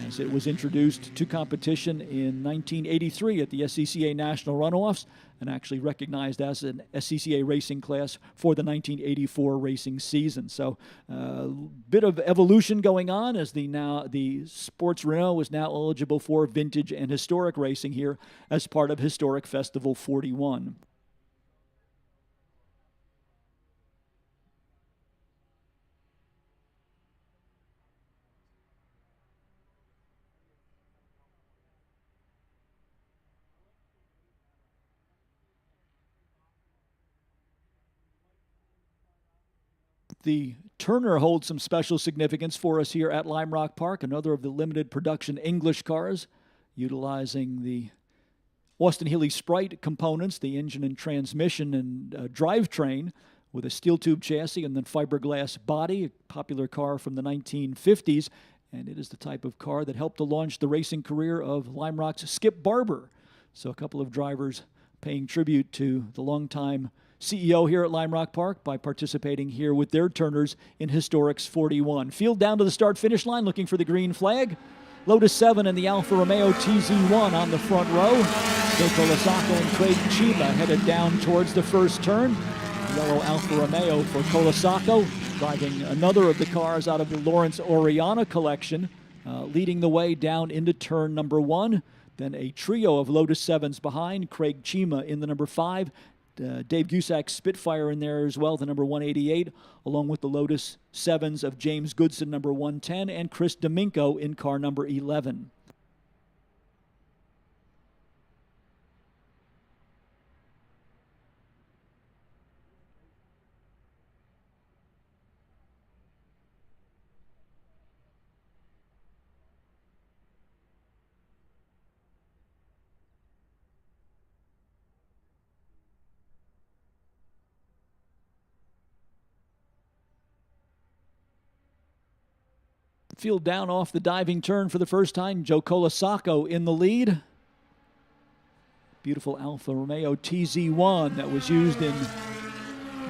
as it was introduced to competition in 1983 at the SCCA National Runoffs, and actually recognized as an SCCA racing class for the 1984 racing season. So a bit of evolution going on, as the Sports Renault is now eligible for vintage and historic racing here as part of Historic Festival 41. The Turner holds some special significance for us here at Lime Rock Park, another of the limited production English cars, utilizing the Austin Healey Sprite components, the engine and transmission and drivetrain, with a steel tube chassis and then fiberglass body, a popular car from the 1950s, and it is the type of car that helped to launch the racing career of Lime Rock's Skip Barber. So a couple of drivers paying tribute to the longtime CEO here at Lime Rock Park by participating here with their Turners in Historics 41. Field down to the start-finish line, looking for the green flag. Lotus 7 and the Alfa Romeo TZ1 on the front row. Joe Colasaco and Craig Chima headed down towards the first turn. Yellow Alfa Romeo for Colasaco, driving another of the cars out of the Lawrence Oriana collection, leading the way down into turn number 1. Then a trio of Lotus 7s behind, Craig Chima in the number 5, Dave Gusack Spitfire in there as well, the number 188, along with the Lotus 7s of James Goodson, number 110, and Chris Domingo in car number 11. Field down off the diving turn for the first time. Joe Colasaco in the lead. Beautiful Alfa Romeo TZ1 that was used in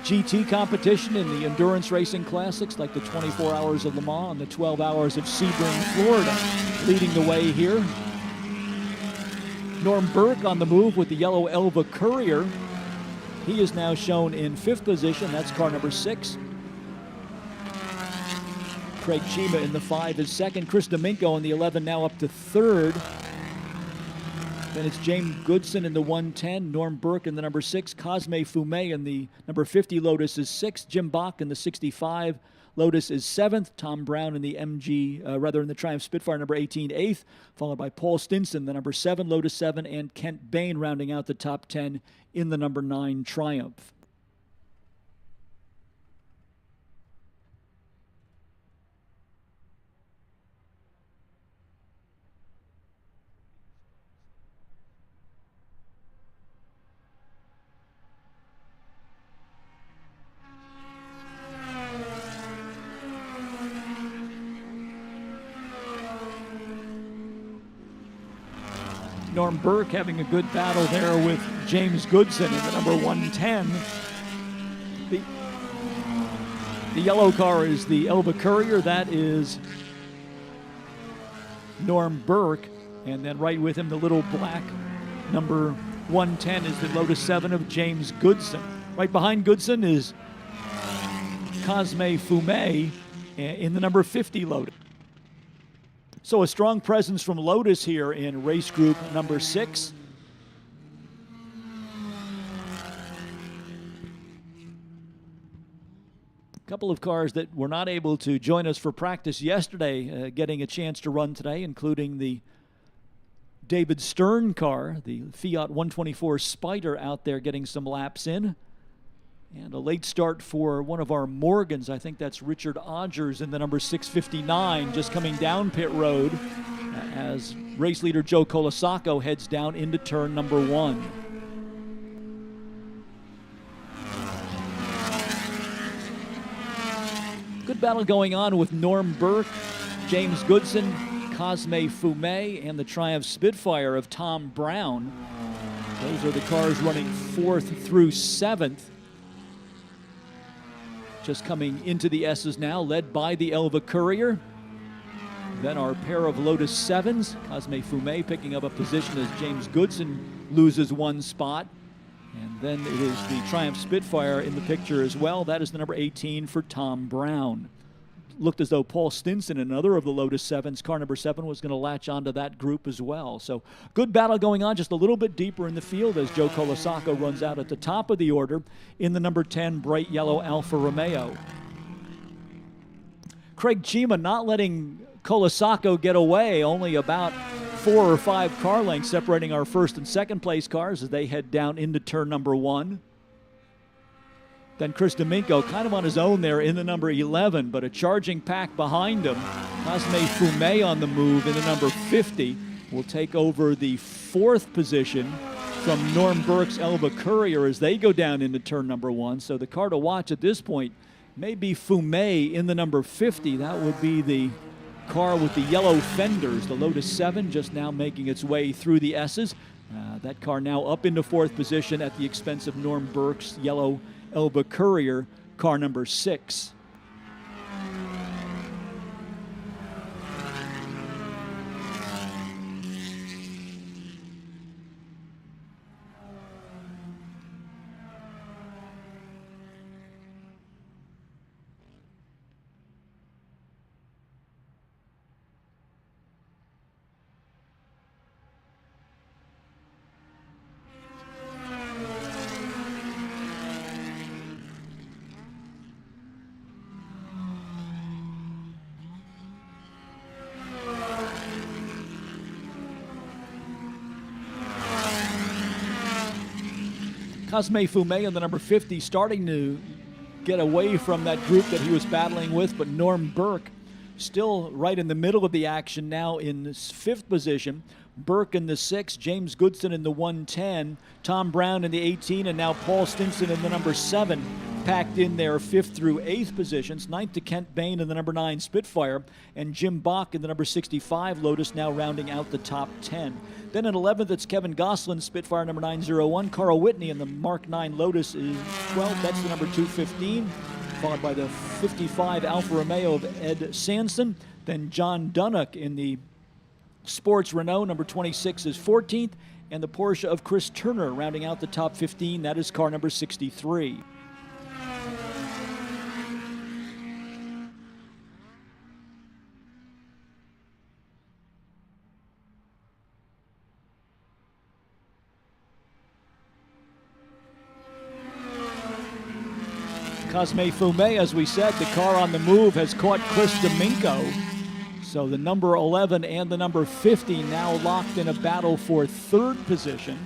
GT competition in the endurance racing classics like the 24 Hours of Le Mans and the 12 Hours of Sebring, Florida. Leading the way here. Norm Burke on the move with the yellow Elva Courier. He is now shown in 5th position. That's car number 6. Craig Chima in the 5 is 2nd. Chris Domingo in the 11 now up to 3rd. Then it's James Goodson in the 110. Norm Burke in the number 6. Cosme Fume in the number 50 Lotus is 6th. Jim Bach in the 65 Lotus is 7th. Tom Brown in the in the Triumph Spitfire number 18 8th. Followed by Paul Stinson, the number 7 Lotus 7, and Kent Bain rounding out the top 10 in the number 9 Triumph. Norm Burke having a good battle there with James Goodson in the number 110. The yellow car is the Elva Courier. That is Norm Burke. And then right with him, the little black number 110 is the Lotus 7 of James Goodson. Right behind Goodson is Cosme Fume in the number 50 Lotus. So a strong presence from Lotus here in race group number 6. A couple of cars that were not able to join us for practice yesterday getting a chance to run today, including the David Stern car, the Fiat 124 Spider out there getting some laps in. And a late start for one of our Morgans. I think that's Richard Odgers in the number 659, just coming down pit road as race leader Joe Colasaco heads down into turn number 1. Good battle going on with Norm Burke, James Goodson, Cosme Fumet, and the Triumph Spitfire of Tom Brown. Those are the cars running 4th through 7th. Just coming into the S's now, led by the Elva Courier. Then our pair of Lotus 7s, Cosme Fumet picking up a position as James Goodson loses 1 spot. And then it is the Triumph Spitfire in the picture as well. That is the number 18 for Tom Brown. Looked as though Paul Stinson, another of the Lotus 7s, car number 7, was going to latch onto that group as well. So good battle going on just a little bit deeper in the field as Joe Colasacco runs out at the top of the order in the number 10 bright yellow Alfa Romeo. Craig Chima not letting Colasacco get away, only about 4 or 5 car lengths separating our first and second place cars as they head down into turn number 1. Then Chris Domingo kind of on his own there in the number 11, but a charging pack behind him. Cosme Fumet on the move in the number 50 will take over the 4th position from Norm Burke's Elva Courier as they go down into turn number 1. So the car to watch at this point may be Fumet in the number 50. That would be the car with the yellow fenders, the Lotus 7, just now making its way through the S's. That car now up into 4th position at the expense of Norm Burke's yellow Elva Courier, car number 6. Cosme Fumet in the number 50 starting to get away from that group that he was battling with, but Norm Burke still right in the middle of the action now in 5th position. Burke in the 6, James Goodson in the 110, Tom Brown in the 18, and now Paul Stinson in the number 7, packed in their 5th through 8th positions. 9th to Kent Bain in the number 9 Spitfire, and Jim Bach in the number 65 Lotus, now rounding out the top 10. Then in 11th, it's Kevin Goslin, Spitfire number 901. Carl Whitney in the Mark 9 Lotus is 12th. That's the number 215, followed by the 55 Alfa Romeo of Ed Sanson. Then John Dunnock in the Sports Renault, number 26 is 14th. And the Porsche of Chris Turner rounding out the top 15. That is car number 63. Cosme Fumet, as we said, the car on the move has caught Chris Domingo. So the number 11 and the number 50 now locked in a battle for 3rd position.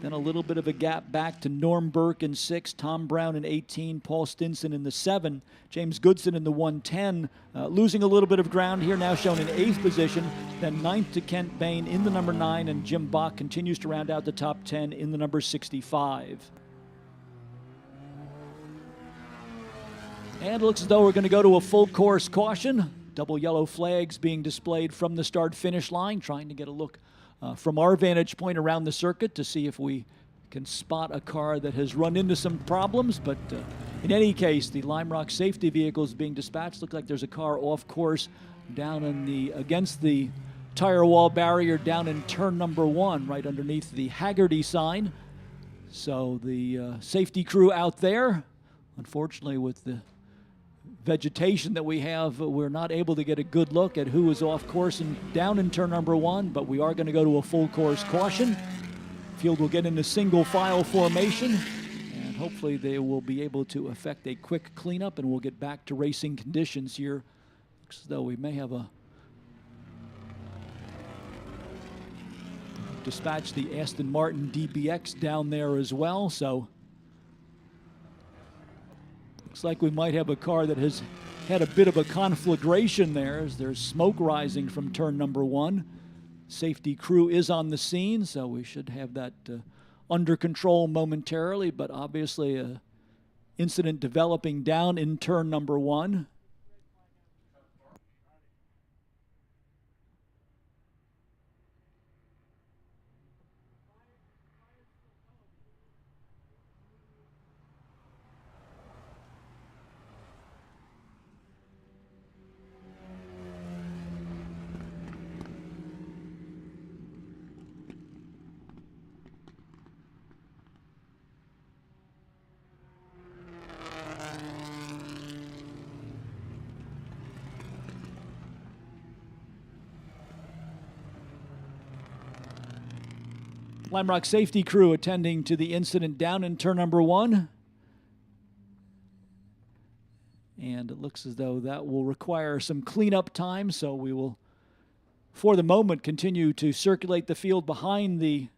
Then a little bit of a gap back to Norm Burke in 6, Tom Brown in 18, Paul Stinson in the 7, James Goodson in the 110. Losing a little bit of ground here, now shown in 8th position. Then 9th to Kent Bain in the number 9, and Jim Bach continues to round out the top 10 in the number 65. And it looks as though we're going to go to a full course caution. Double yellow flags being displayed from the start-finish line, trying to get a look from our vantage point around the circuit to see if we can spot a car that has run into some problems. But in any case, the Lime Rock safety vehicle is being dispatched. Looks like there's a car off course down in the against the tire wall barrier down in turn number 1, right underneath the Haggerty sign. So the safety crew out there, unfortunately with the vegetation that we have, we're not able to get a good look at who is off course and down in turn number 1, but we are going to go to a full course caution. Field will get into single file formation, and hopefully they will be able to effect a quick cleanup, and we'll get back to racing conditions here. Looks as though we may have dispatch the Aston Martin DBX down there as well, so looks like we might have a car that has had a bit of a conflagration there as there's smoke rising from turn number 1. Safety crew is on the scene, so we should have that under control momentarily, but obviously an incident developing down in turn number 1. Lime Rock safety crew attending to the incident down in turn number 1. And it looks as though that will require some cleanup time, so we will, for the moment, continue to circulate the field behind the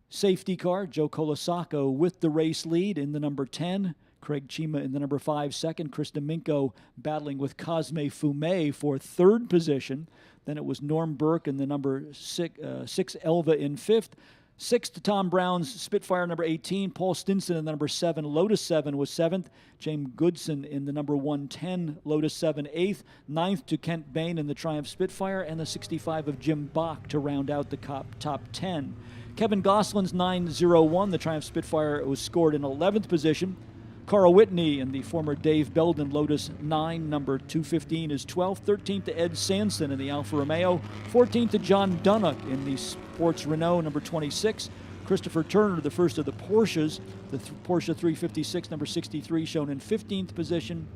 safety car. Joe Colasaco with the race lead in the number 10. Craig Chima in the number 5 second. Chris Domingo battling with Cosme Fume for 3rd position. Then it was Norm Burke in the number 6 Elva in 5th. 6th, Tom Brown's Spitfire number 18. Paul Stinson in the number 7. Lotus 7 was 7th. James Goodson in the number 110. Lotus 7, 8th. 9th to Kent Bain in the Triumph Spitfire. And the 65 of Jim Bach to round out the top 10. Kevin Gosselin's 901. The Triumph Spitfire was scored in 11th position. Carl Whitney and the former Dave Belden Lotus 9, number 215 is 12th. 13th to Ed Sanson in the Alfa Romeo. 14th to John Dunnock in the Sports Renault number 26. Christopher Turner, the first of the Porsches, the Porsche 356 number 63, shown in 15th position.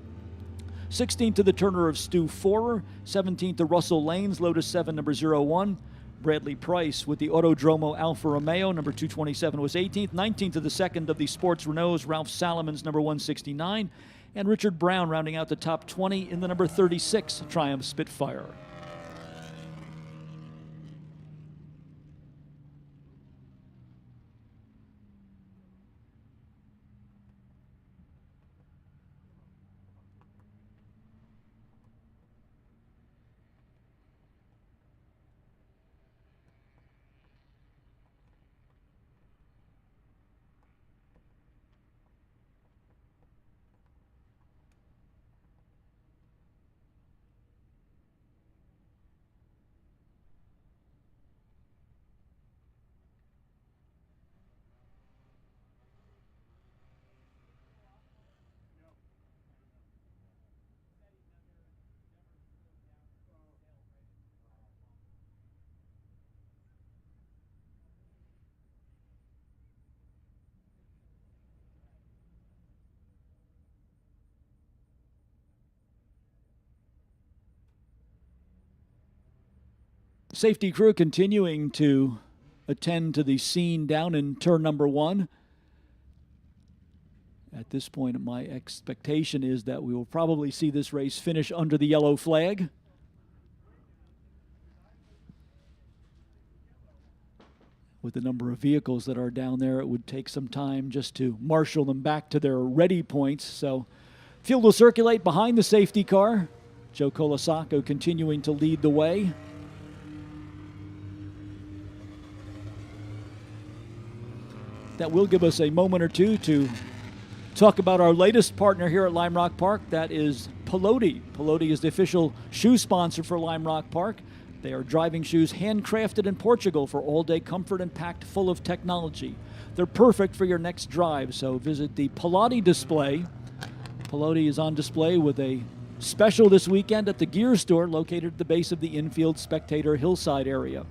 16th to the Turner of Stu Forer. 17th to Russell Lanes, Lotus 7 number 01. Bradley Price with the Autodromo Alfa Romeo, number 227 was 18th. 19th to the second of the Sports Renaults, Ralph Salomons, number 169. And Richard Brown rounding out the top 20 in the number 36 Triumph Spitfire. Safety crew continuing to attend to the scene down in turn number 1. At this point, my expectation is that we will probably see this race finish under the yellow flag. With the number of vehicles that are down there, it would take some time just to marshal them back to their ready points. So field will circulate behind the safety car. Joe Colasaco continuing to lead the way. That will give us a moment or two to talk about our latest partner here at Lime Rock Park. That is Pelote. Pelote is the official shoe sponsor for Lime Rock Park. They are driving shoes handcrafted in Portugal for all-day comfort and packed full of technology. They're perfect for your next drive, so visit the Pelote display. Pelote is on display with a special this weekend at the Gear Store located at the base of the infield spectator hillside area.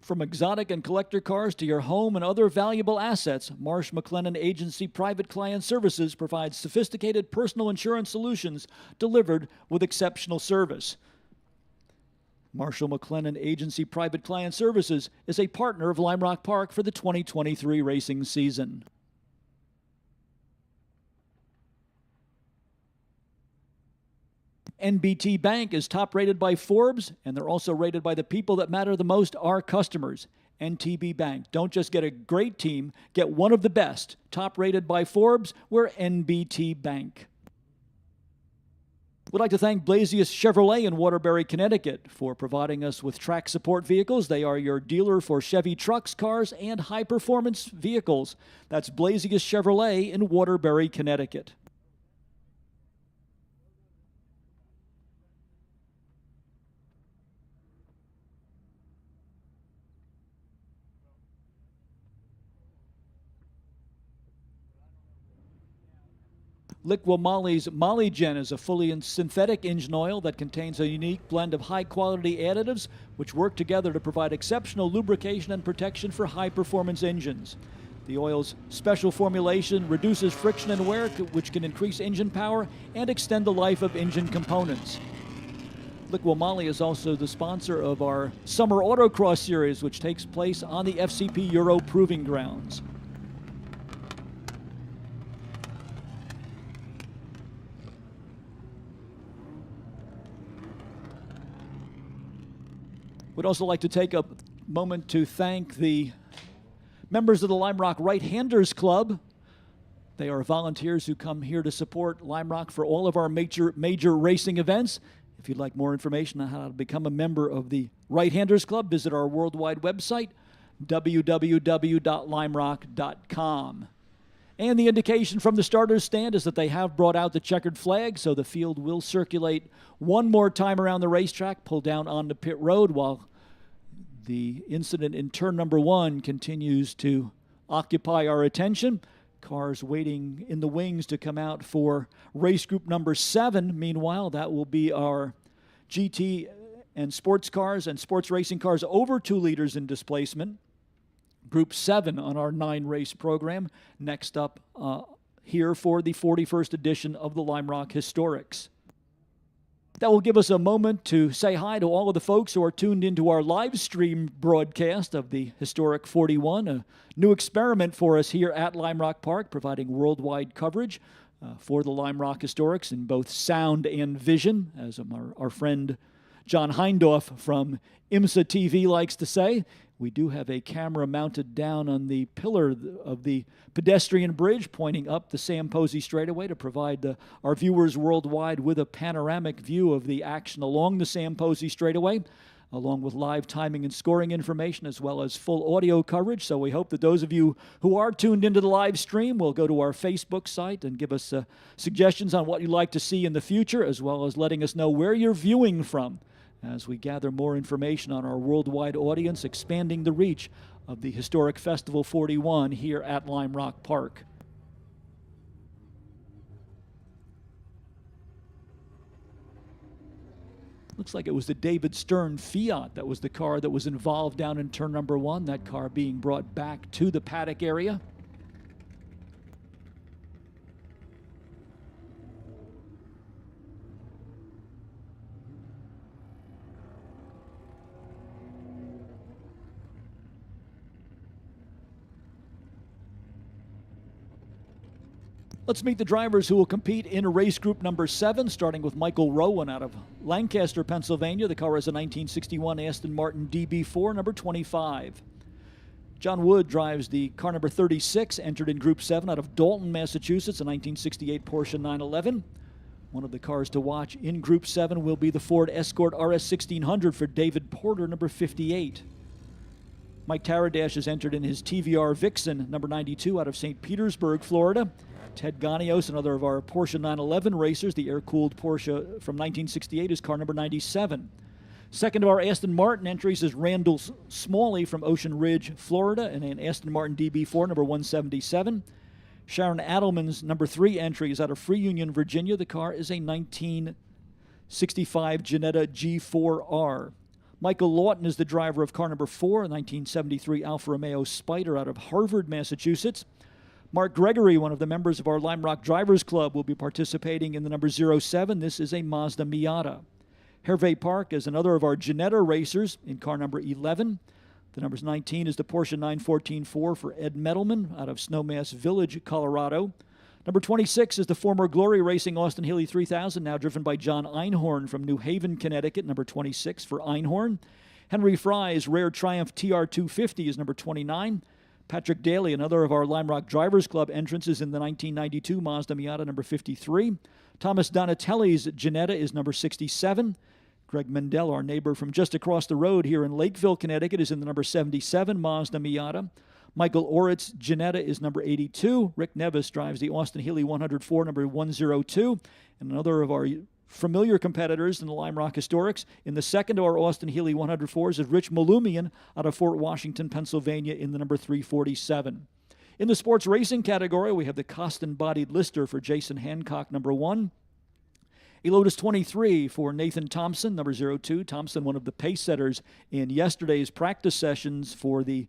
From exotic and collector cars to your home and other valuable assets, Marsh McLennan Agency Private Client Services provides sophisticated personal insurance solutions delivered with exceptional service. Marshall McLennan Agency Private Client Services is a partner of Lime Rock Park for the 2023 racing season. NBT Bank is top rated by Forbes, and they're also rated by the people that matter the most, our customers. NTB Bank. Don't just get a great team, get one of the best. Top rated by Forbes, we're NBT Bank. We'd like to thank Blasius Chevrolet in Waterbury, Connecticut for providing us with track support vehicles. They are your dealer for Chevy trucks, cars, and high-performance vehicles. That's Blasius Chevrolet in Waterbury, Connecticut. Liqua Moly's Molygen is a fully synthetic engine oil that contains a unique blend of high-quality additives which work together to provide exceptional lubrication and protection for high-performance engines. The oil's special formulation reduces friction and wear, which can increase engine power and extend the life of engine components. Liqua Moly is also the sponsor of our Summer Autocross Series, which takes place on the FCP Euro Proving Grounds. We'd also like to take a moment to thank the members of the Lime Rock Right-Handers Club. They are volunteers who come here to support Lime Rock for all of our major racing events. If you'd like more information on how to become a member of the Right-Handers Club, visit our worldwide website, www.limerock.com. And the indication from the starters stand is that they have brought out the checkered flag, so the field will circulate one more time around the racetrack, pull down onto pit road, while the incident in turn number 1 continues to occupy our attention. Cars waiting in the wings to come out for race group number 7. Meanwhile, that will be our GT and sports cars and sports racing cars over 2 liters in displacement. Group 7 on our 9-race program. Next up here for the 41st edition of the Lime Rock Historics. That will give us a moment to say hi to all of the folks who are tuned into our live stream broadcast of the Historic 41, a new experiment for us here at Lime Rock Park, providing worldwide coverage for the Lime Rock Historics in both sound and vision, as our friend John Heindorf from IMSA TV likes to say. We do have a camera mounted down on the pillar of the pedestrian bridge pointing up the Sam Posey straightaway to provide our viewers worldwide with a panoramic view of the action along the Sam Posey straightaway, along with live timing and scoring information as well as full audio coverage. So we hope that those of you who are tuned into the live stream will go to our Facebook site and give us suggestions on what you'd like to see in the future, as well as letting us know where you're viewing from, as we gather more information on our worldwide audience, expanding the reach of the Historic Festival 41 here at Lime Rock Park. Looks like it was the David Stern Fiat that was the car that was involved down in turn number 1, that car being brought back to the paddock area. Let's meet the drivers who will compete in race group number 7, starting with Michael Rowan out of Lancaster, Pennsylvania. The car is a 1961 Aston Martin DB4, number 25. John Wood drives the car number 36, entered in group 7 out of Dalton, Massachusetts, a 1968 Porsche 911. One of the cars to watch in group 7 will be the Ford Escort RS 1600 for David Porter, number 58. Mike Taradash has entered in his TVR Vixen, number 92, out of St. Petersburg, Florida. Ted Ganios, another of our Porsche 911 racers, the air-cooled Porsche from 1968, is car number 97. Second of our Aston Martin entries is Randall Smalley from Ocean Ridge, Florida, and an Aston Martin DB4, number 177. Sharon Adelman's number 3 entry is out of Free Union, Virginia. The car is a 1965 Jetta G4R. Michael Lawton is the driver of car number 4, a 1973 Alfa Romeo Spider out of Harvard, Massachusetts. Mark Gregory, one of the members of our Lime Rock Drivers Club, will be participating in the number 07. This is a Mazda Miata. Hervé Park is another of our Ginetta racers in car number 11. The number 19 is the Porsche 914-4 for Ed Metalman out of Snowmass Village, Colorado. Number 26 is the former Glory Racing Austin Healey 3000, now driven by John Einhorn from New Haven, Connecticut, number 26 for Einhorn. Henry Fry's Rare Triumph TR250 is number 29. Patrick Daly, another of our Lime Rock Drivers Club entrances in the 1992 Mazda Miata, number 53. Thomas Donatelli's Ginetta is number 67. Greg Mendel, our neighbor from just across the road here in Lakeville, Connecticut, is in the number 77 Mazda Miata. Michael Oritz's Ginetta is number 82. Rick Nevis drives the Austin Healey 104, number 102. And another of our familiar competitors in the Lime Rock Historics in the second of our Austin Healey 104s is Rich Malumian out of Fort Washington, Pennsylvania in the number 347. In the sports racing category, we have the Costin-bodied Lister for Jason Hancock, number 1. A Lotus 23 for Nathan Thompson, number 02. Thompson, one of the pace setters in yesterday's practice sessions for the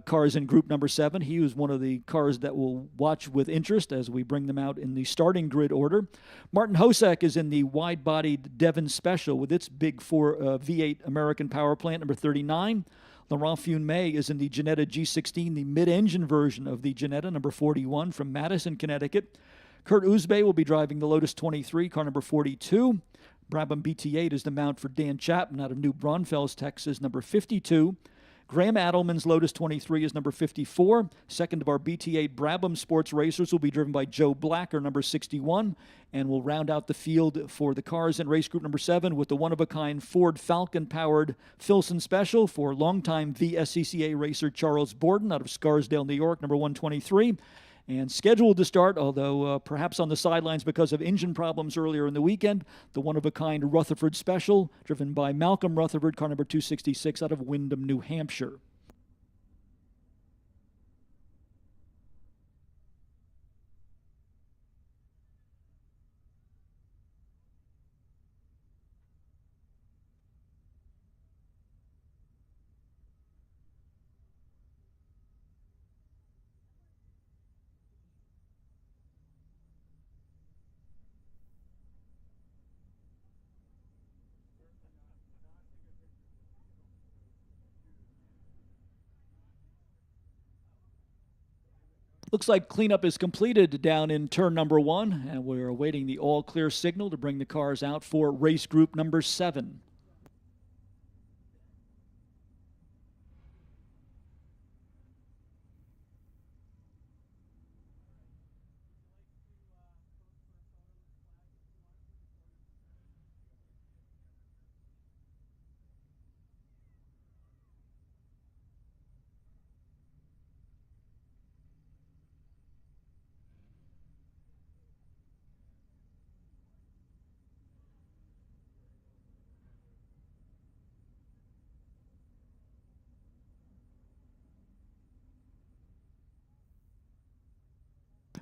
cars in group number 7. He was one of the cars that we'll watch with interest as we bring them out in the starting grid order. Martin Hosek is in the wide-bodied Devon Special with its big V8 American power plant, number 39. Laurent Funme is in the Ginetta G16, the mid-engine version of the Ginetta, number 41, from Madison, Connecticut. Kurt Uzbe will be driving the Lotus 23, car number 42. Brabham BT8 is the mount for Dan Chapman out of New Braunfels, Texas, number 52. Graham Adelman's Lotus 23 is number 54. Second of our BT8 Brabham sports racers will be driven by Joe Blacker, number 61, and will round out the field for the cars in race group number 7 with the one-of-a-kind Ford Falcon-powered Filson Special for longtime VSCCA racer Charles Borden out of Scarsdale, New York, number 123. And scheduled to start, although perhaps on the sidelines because of engine problems earlier in the weekend, the one-of-a-kind Rutherford Special, driven by Malcolm Rutherford, car number 266 out of Windham, New Hampshire. Looks like cleanup is completed down in turn number 1, and we're awaiting the all-clear signal to bring the cars out for race group number 7.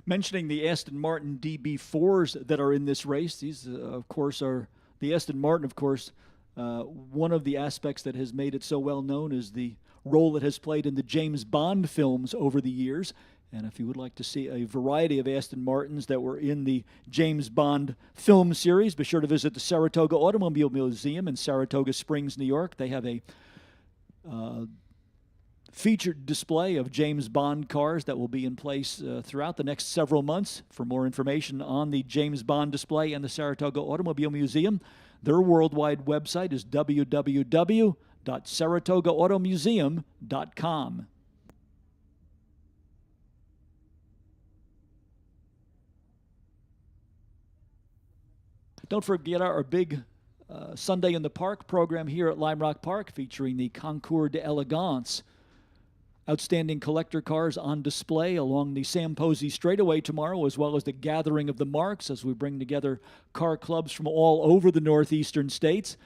Mentioning the Aston Martin DB4s that are in this race, these, of course, are the Aston Martin, of course. One of the aspects that has made it so well known is the role it has played in the James Bond films over the years. And if you would like to see a variety of Aston Martins that were in the James Bond film series, be sure to visit the Saratoga Automobile Museum in Saratoga Springs, New York. They have a featured display of James Bond cars that will be in place throughout the next several months. For more information on the James Bond display and the Saratoga Automobile Museum, their worldwide website is www.saratogaautomuseum.com. Don't forget our big Sunday in the Park program here at Lime Rock Park, featuring the Concours d'Elegance. Outstanding collector cars on display along the Sam Posey straightaway tomorrow, as well as the Gathering of the Marks, as we bring together car clubs from all over the northeastern states.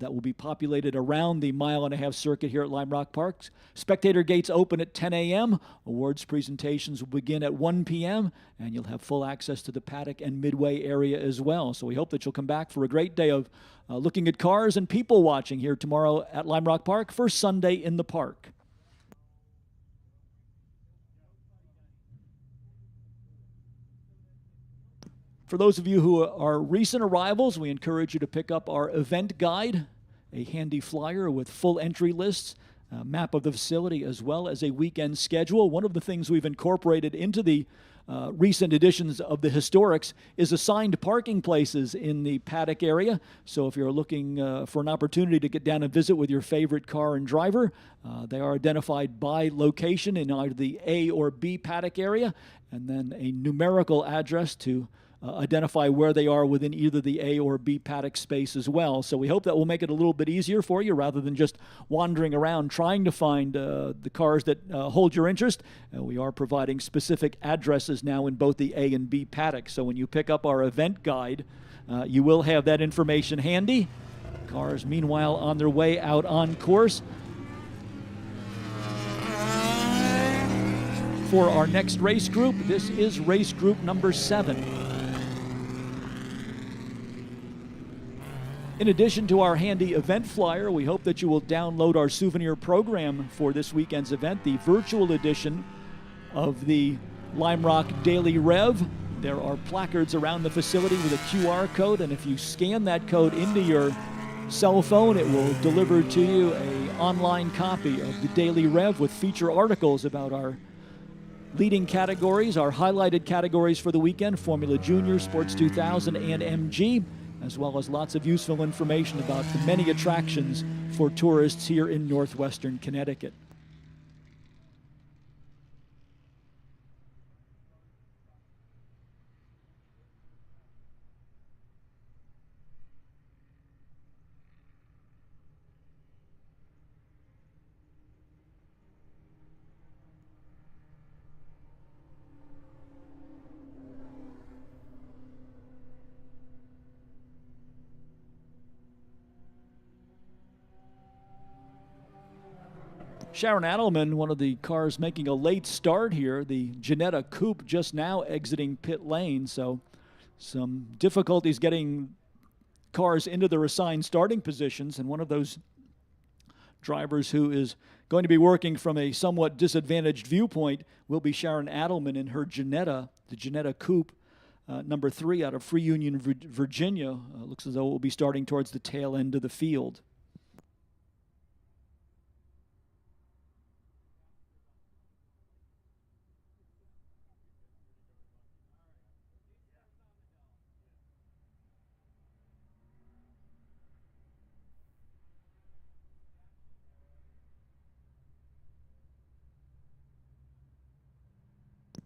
That will be populated around the mile-and-a-half circuit here at Lime Rock Park. Spectator gates open at 10 a.m. Awards presentations will begin at 1 p.m., and you'll have full access to the paddock and midway area as well. So we hope that you'll come back for a great day of looking at cars and people watching here tomorrow at Lime Rock Park for Sunday in the Park. For those of you who are recent arrivals, we encourage you to pick up our event guide, a handy flyer with full entry lists, a map of the facility, as well as a weekend schedule. One of the things we've incorporated into the recent editions of the Historics is assigned parking places in the paddock area. So if you're looking for an opportunity to get down and visit with your favorite car and driver, they are identified by location in either the A or B paddock area, and then a numerical address to identify where they are within either the A or B paddock space as well. So we hope that will make it a little bit easier for you rather than just wandering around trying to find the cars that hold your interest. We are providing specific addresses now in both the A and B paddock. So when you pick up our event guide, you will have that information handy. Cars, meanwhile, on their way out on course. for our next race group. This is race group number 7. In addition to our handy event flyer, we hope that you will download our souvenir program for this weekend's event, the virtual edition of the Lime Rock Daily Rev. There are placards around the facility with a QR code, and if you scan that code into your cell phone, it will deliver to you an online copy of the Daily Rev with feature articles about our leading categories, our highlighted categories for the weekend, Formula Junior, Sports 2000, and MG, as well as lots of useful information about the many attractions for tourists here in northwestern Connecticut. Sharon Adelman, one of the cars making a late start here. The Ginetta Coupe just now exiting pit lane, so some difficulties getting cars into their assigned starting positions, and one of those drivers who is going to be working from a somewhat disadvantaged viewpoint will be Sharon Adelman in her Ginetta, the Ginetta Coupe, number 3 out of Free Union, Virginia. Looks as though it will be starting towards the tail end of the field.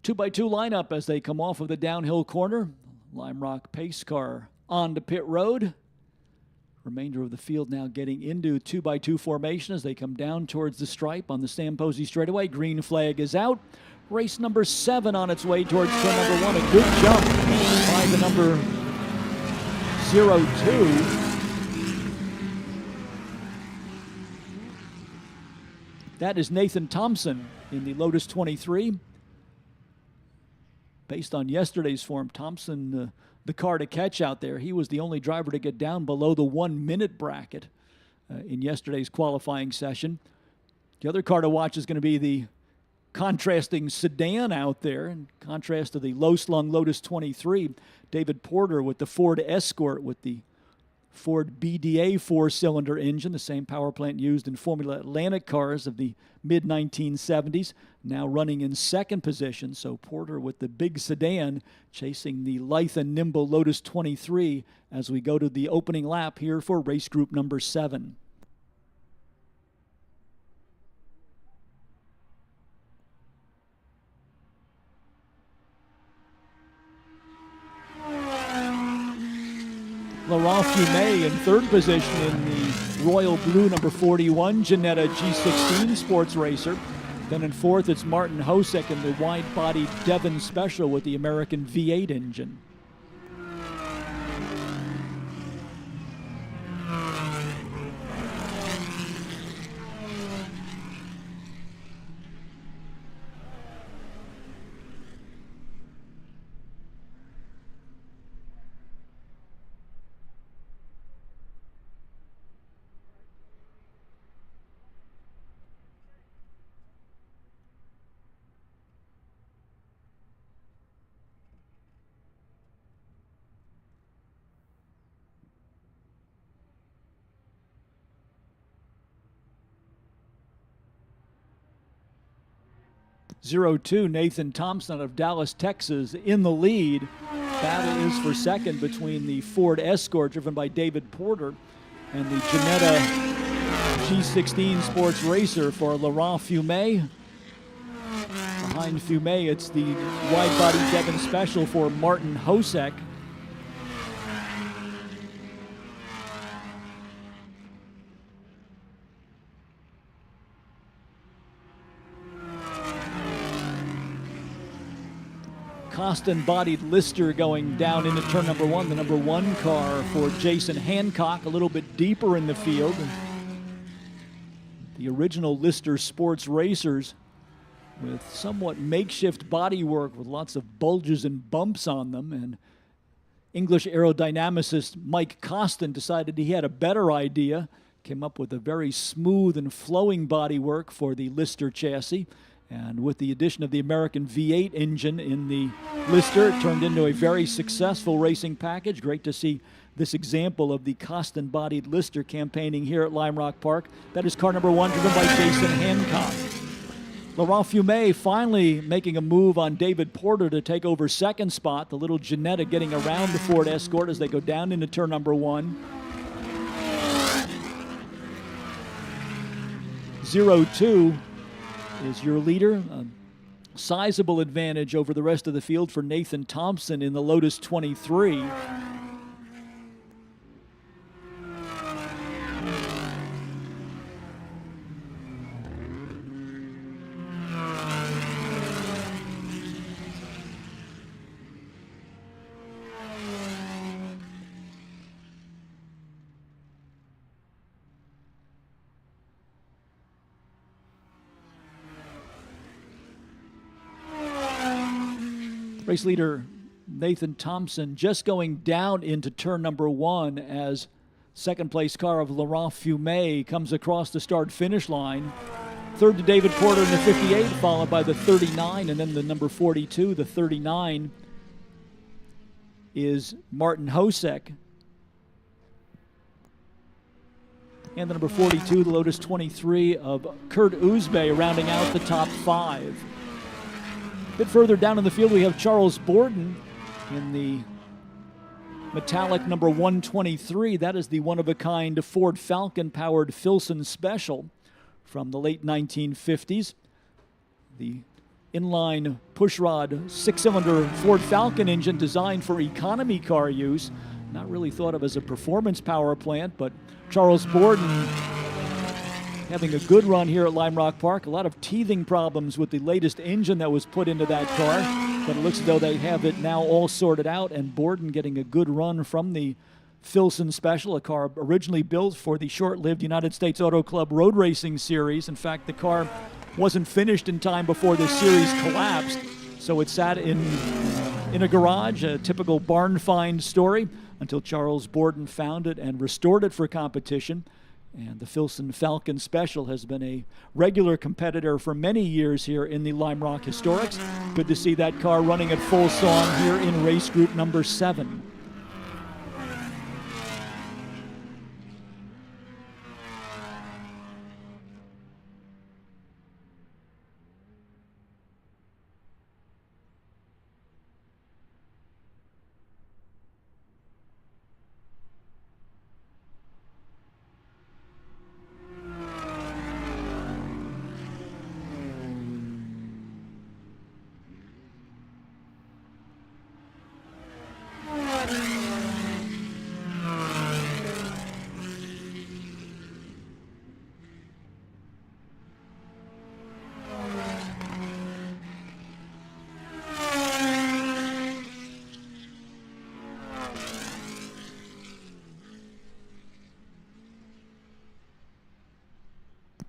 Two-by-two lineup as they come off of the downhill corner. Lime Rock pace car on to pit road. Remainder of the field now getting into 2-by-2 formation as they come down towards the stripe on the Stamposi straightaway. Green flag is out. Race number 7 on its way towards turn number 1. A good jump by the number 02. That is Nathan Thompson in the Lotus 23. Based on yesterday's form, Thompson, the car to catch out there. He was the only driver to get down below the 1-minute bracket in yesterday's qualifying session. The other car to watch is going to be the contrasting Sedan out there, in contrast to the low-slung Lotus 23. David Porter with the Ford Escort with the Ford BDA 4-cylinder engine, the same power plant used in Formula Atlantic cars of the mid-1970s, now running in second position. So Porter with the big sedan chasing the lithe and nimble Lotus 23 as we go to the opening lap here for race group number 7. Laurent Fumé in third position in the royal blue number 41 Ginetta G16 sports racer. Then in fourth, it's Martin Hosek in the wide-bodied Devon Special with the American V8 engine. .02 Nathan Thompson out of Dallas, Texas in the lead. Battle is for second between the Ford Escort driven by David Porter and the Ginetta G16 sports racer for Laurent Fumé. Behind Fumé, it's the wide-body Devon Special for Martin Hosek. Costin-bodied Lister going down into turn number 1, the number 1 car for Jason Hancock, a little bit deeper in the field. The original Lister sports racers with somewhat makeshift bodywork with lots of bulges and bumps on them. And English aerodynamicist Mike Costin decided he had a better idea, came up with a very smooth and flowing bodywork for the Lister chassis. And with the addition of the American V8 engine in the Lister, it turned into a very successful racing package. Great to see this example of the Costin-bodied Lister campaigning here at Lime Rock Park. That is car number 1, driven by Jason Hancock. Laurent Fumet finally making a move on David Porter to take over second spot. The little Ginetta getting around the Ford Escort as they go down into turn number 1. 0-2 is your leader. A sizable advantage over the rest of the field for Nathan Thompson in the Lotus 23. Race leader Nathan Thompson just going down into turn number 1 as second place car of Laurent Fumet comes across the start-finish line. Third to David Porter in the 58, followed by the 39, and then the number 42. The 39 is Martin Hosek. And the number 42, the Lotus 23 of Kurt Uzbe, rounding out the top 5. A bit further down in the field, we have Charles Borden in the metallic number 123. That is the one-of-a-kind Ford Falcon-powered Filson Special from the late 1950s. The inline pushrod six-cylinder Ford Falcon engine designed for economy car use. Not really thought of as a performance power plant, but Charles Borden having a good run here at Lime Rock Park. A lot of teething problems with the latest engine that was put into that car, but it looks as though they have it now all sorted out, and Borden getting a good run from the Filson Special, a car originally built for the short-lived United States Auto Club Road Racing Series. In fact, the car wasn't finished in time before the series collapsed, so it sat in a garage, a typical barn find story, until Charles Borden found it and restored it for competition. And the Filson Falcon Special has been a regular competitor for many years here in the Lime Rock Historics. Good to see that car running at full song here in race group number 7.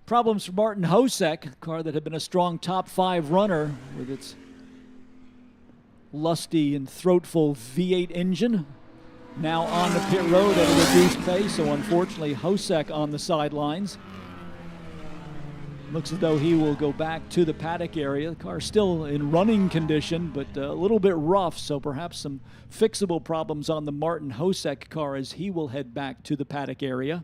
Problems for Martin Hosek, a car that had been a strong top 5 runner with its lusty and throatful V8 engine. Now on the pit road at a reduced pace, so unfortunately Hosek on the sidelines. Looks as though he will go back to the paddock area. The car still in running condition, but a little bit rough, so perhaps some fixable problems on the Martin Hosek car as he will head back to the paddock area.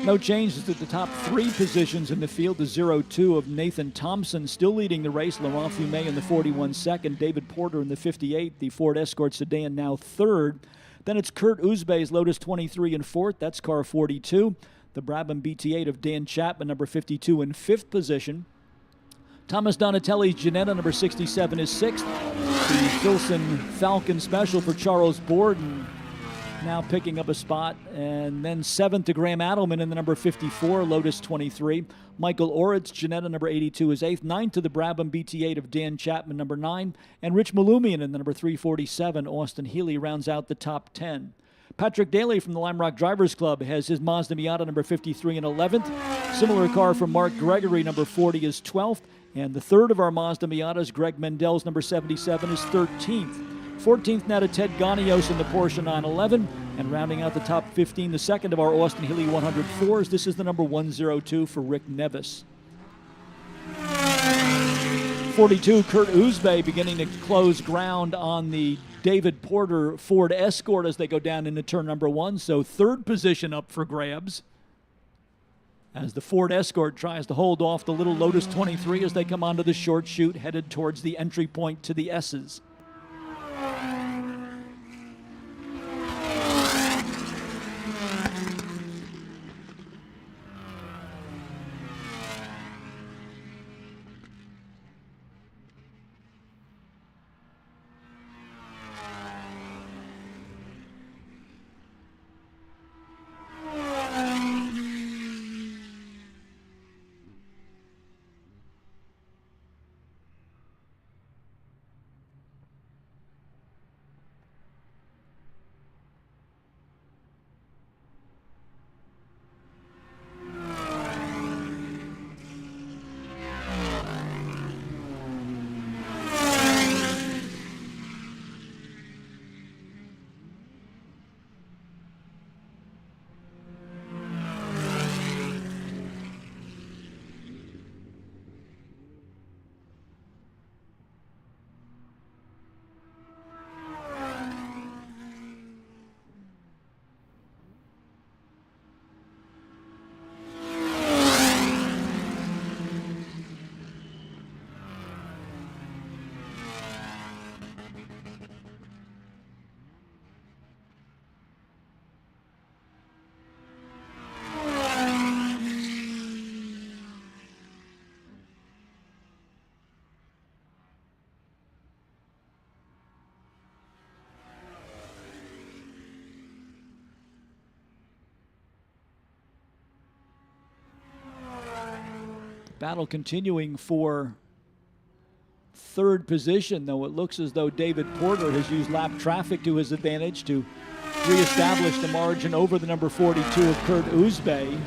No changes at the top 3 positions in the field. The 0-2 of Nathan Thompson still leading the race. Laurent Fumet in the 41 second. David Porter in the 58. The Ford Escort Sedan now 3rd. Then it's Kurt Uzbe's Lotus 23 in 4th. That's car 42. The Brabham BT8 of Dan Chapman, number 52, in 5th position. Thomas Donatelli's Ginetta, number 67, is 6th. The Filson Falcon Special for Charles Borden now picking up a spot. And then 7th to Graham Adelman in the number 54, Lotus 23. Michael Oritz, Ginetta, number 82, is 8th. 9th to the Brabham BT8 of Dan Chapman, number 9. And Rich Malumian in the number 347, Austin Healy, rounds out the top 10. Patrick Daly from the Lime Rock Drivers Club has his Mazda Miata, number 53, in 11th. Similar car from Mark Gregory, number 40, is 12th. And the third of our Mazda Miatas, Greg Mendel's number 77, is 13th. 14th now to Ted Ganios in the Porsche 911. And rounding out the top 15, the second of our Austin Healy 104s. This is the number 102 for Rick Nevis. 42, Kurt Uzbey beginning to close ground on the David Porter Ford Escort as they go down into turn number 1. So third position up for grabs as the Ford Escort tries to hold off the little Lotus 23 as they come onto the short chute headed towards the entry point to the S's. Battle continuing for third position, though it looks as though David Porter has used lap traffic to his advantage to reestablish the margin over the number 42 of Kurt Uzbey.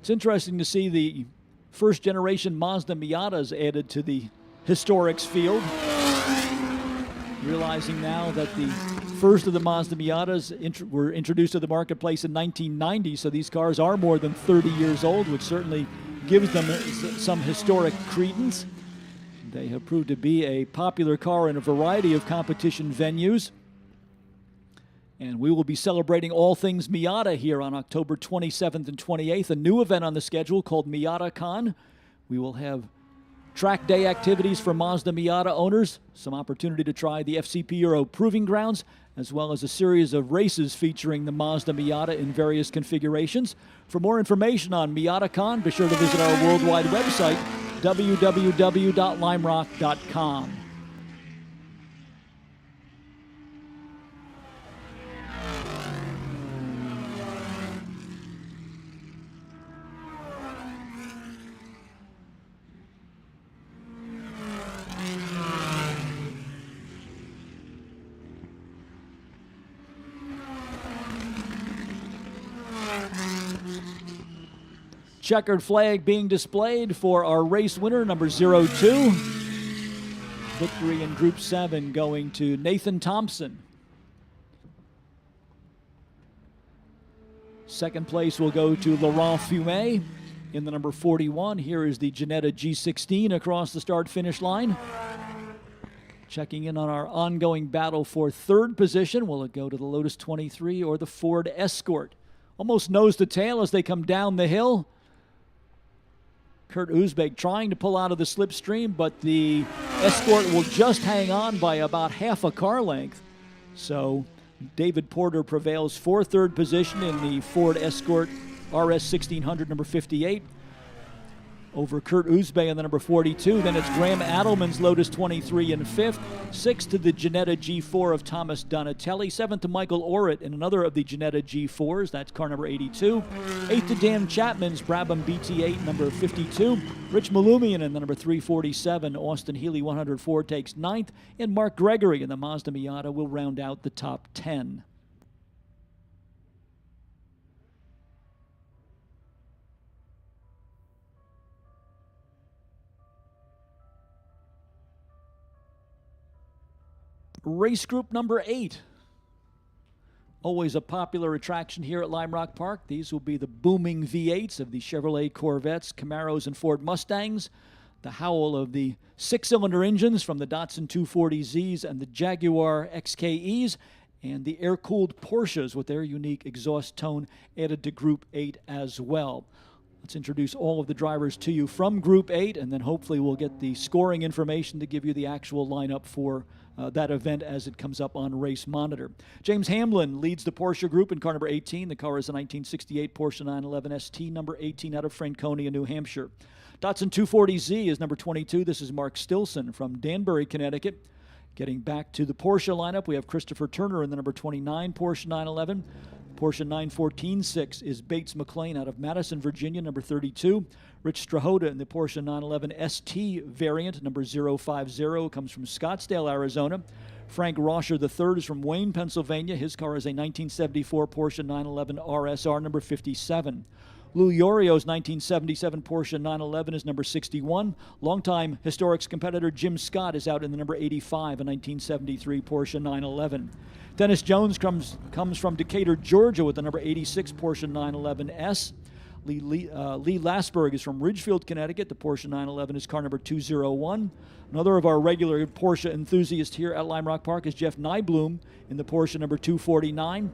It's interesting to see the first generation Mazda Miatas added to the Historics field. Realizing now that the first of the Mazda Miatas were introduced to the marketplace in 1990, so these cars are more than 30 years old, which certainly gives them some historic credence. They have proved to be a popular car in a variety of competition venues. And we will be celebrating all things Miata here on October 27th and 28th, a new event on the schedule called Miata Con. We will have track day activities for Mazda Miata owners, some opportunity to try the FCP Euro Proving Grounds, as well as a series of races featuring the Mazda Miata in various configurations. For more information on MiataCon, be sure to visit our worldwide website, www.limerock.com. Checkered flag being displayed for our race winner, number 02. Victory in Group 7 going to Nathan Thompson. Second place will go to Laurent Fumet in the number 41. Here is the Ginetta G16 across the start-finish line. Checking in on our ongoing battle for third position. Will it go to the Lotus 23 or the Ford Escort? Almost nose to tail as they come down the hill. Kurt Uzbek trying to pull out of the slipstream, but the Escort will just hang on by about half a car length. So David Porter prevails for third position in the Ford Escort RS 1600 number 58 over Kurt Uzbey in the number 42. Then it's Graham Adelman's Lotus 23 in fifth. Sixth to the Ginetta G4 of Thomas Donatelli. Seventh to Michael Orrit in another of the Ginetta G4s. That's car number 82. Eighth to Dan Chapman's Brabham BT8 number 52. Rich Malumian in the number 347. Austin Healy 104 takes ninth. And Mark Gregory in the Mazda Miata will round out the top 10. Race group number 8. Always a popular attraction here at Lime Rock Park. These will be the booming V8s of the Chevrolet Corvettes, Camaros, and Ford Mustangs. The howl of the six-cylinder engines from the Datsun 240Zs and the Jaguar XKEs, and the air-cooled Porsches with their unique exhaust tone added to Group 8 as well. Let's introduce all of the drivers to you from Group 8, and then hopefully we'll get the scoring information to give you the actual lineup for that event as it comes up on Race Monitor. James Hamlin leads the Porsche group in car number 18. The car is a 1968 Porsche 911 ST, number 18 out of Franconia, New Hampshire. Datsun 240Z is number 22. This is Mark Stilson from Danbury, Connecticut. Getting back to the Porsche lineup, we have Christopher Turner in the number 29 Porsche 911. Porsche 914-6 is Bates McLean out of Madison, Virginia, number 32. Rich Strahota in the Porsche 911 ST variant, number 050, comes from Scottsdale, Arizona. Frank Roscher III is from Wayne, Pennsylvania. His car is a 1974 Porsche 911 RSR, number 57. Lou Yorio's 1977 Porsche 911 is number 61. Longtime Historics competitor Jim Scott is out in the number 85, a 1973 Porsche 911. Dennis Jones comes from Decatur, Georgia with the number 86 Porsche 911S. Lee Lasberg is from Ridgefield, Connecticut. The Porsche 911 is car number 201. Another of our regular Porsche enthusiasts here at Lime Rock Park is Jeff Nyblum in the Porsche number 249.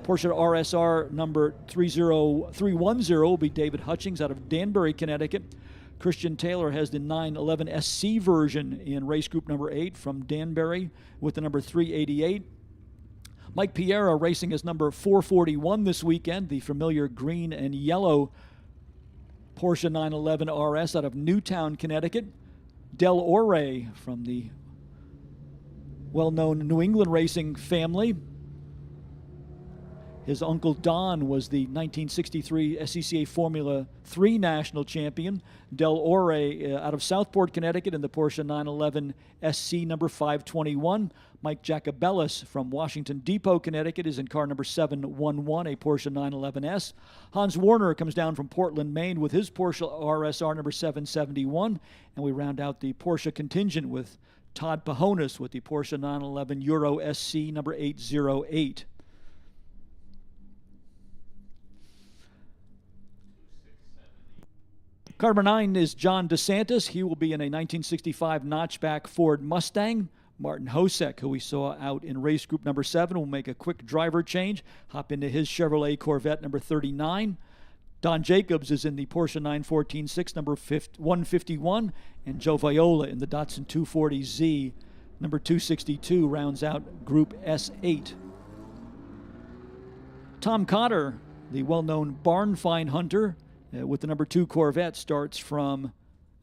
Porsche RSR number 310 will be David Hutchings out of Danbury, Connecticut. Christian Taylor has the 911 SC version in race group number 8 from Danbury with the number 388. Mike Piera racing his number 441 this weekend, the familiar green and yellow Porsche 911 RS out of Newtown, Connecticut. Del Ore from the well-known New England racing family. His uncle Don was the 1963 SCCA Formula 3 national champion. Del Ore out of Southport, Connecticut in the Porsche 911 SC number 521. Mike Jacobellis from Washington Depot, Connecticut is in car number 711, a Porsche 911S. Hans Warner comes down from Portland, Maine with his Porsche RSR number 771. And we round out the Porsche contingent with Todd Pahonis with the Porsche 911 Euro SC number 808. Car number 9 is John DeSantis. He will be in a 1965 notchback Ford Mustang. Martin Hosek, who we saw out in race group number 7, will make a quick driver change, hop into his Chevrolet Corvette number 39. Don Jacobs is in the Porsche 914-6 number 151, and Joe Viola in the Datsun 240Z number 262 rounds out Group S8. Tom Cotter, the well-known barn find hunter, with the number 2 Corvette, starts from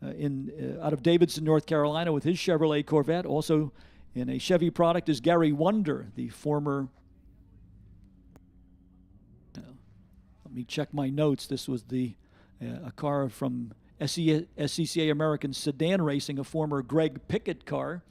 out of Davidson, North Carolina with his Chevrolet Corvette. Also in a Chevy product is Gary Wonder, the former, let me check my notes, this was a car from SCCA American Sedan Racing, a former Greg Pickett car.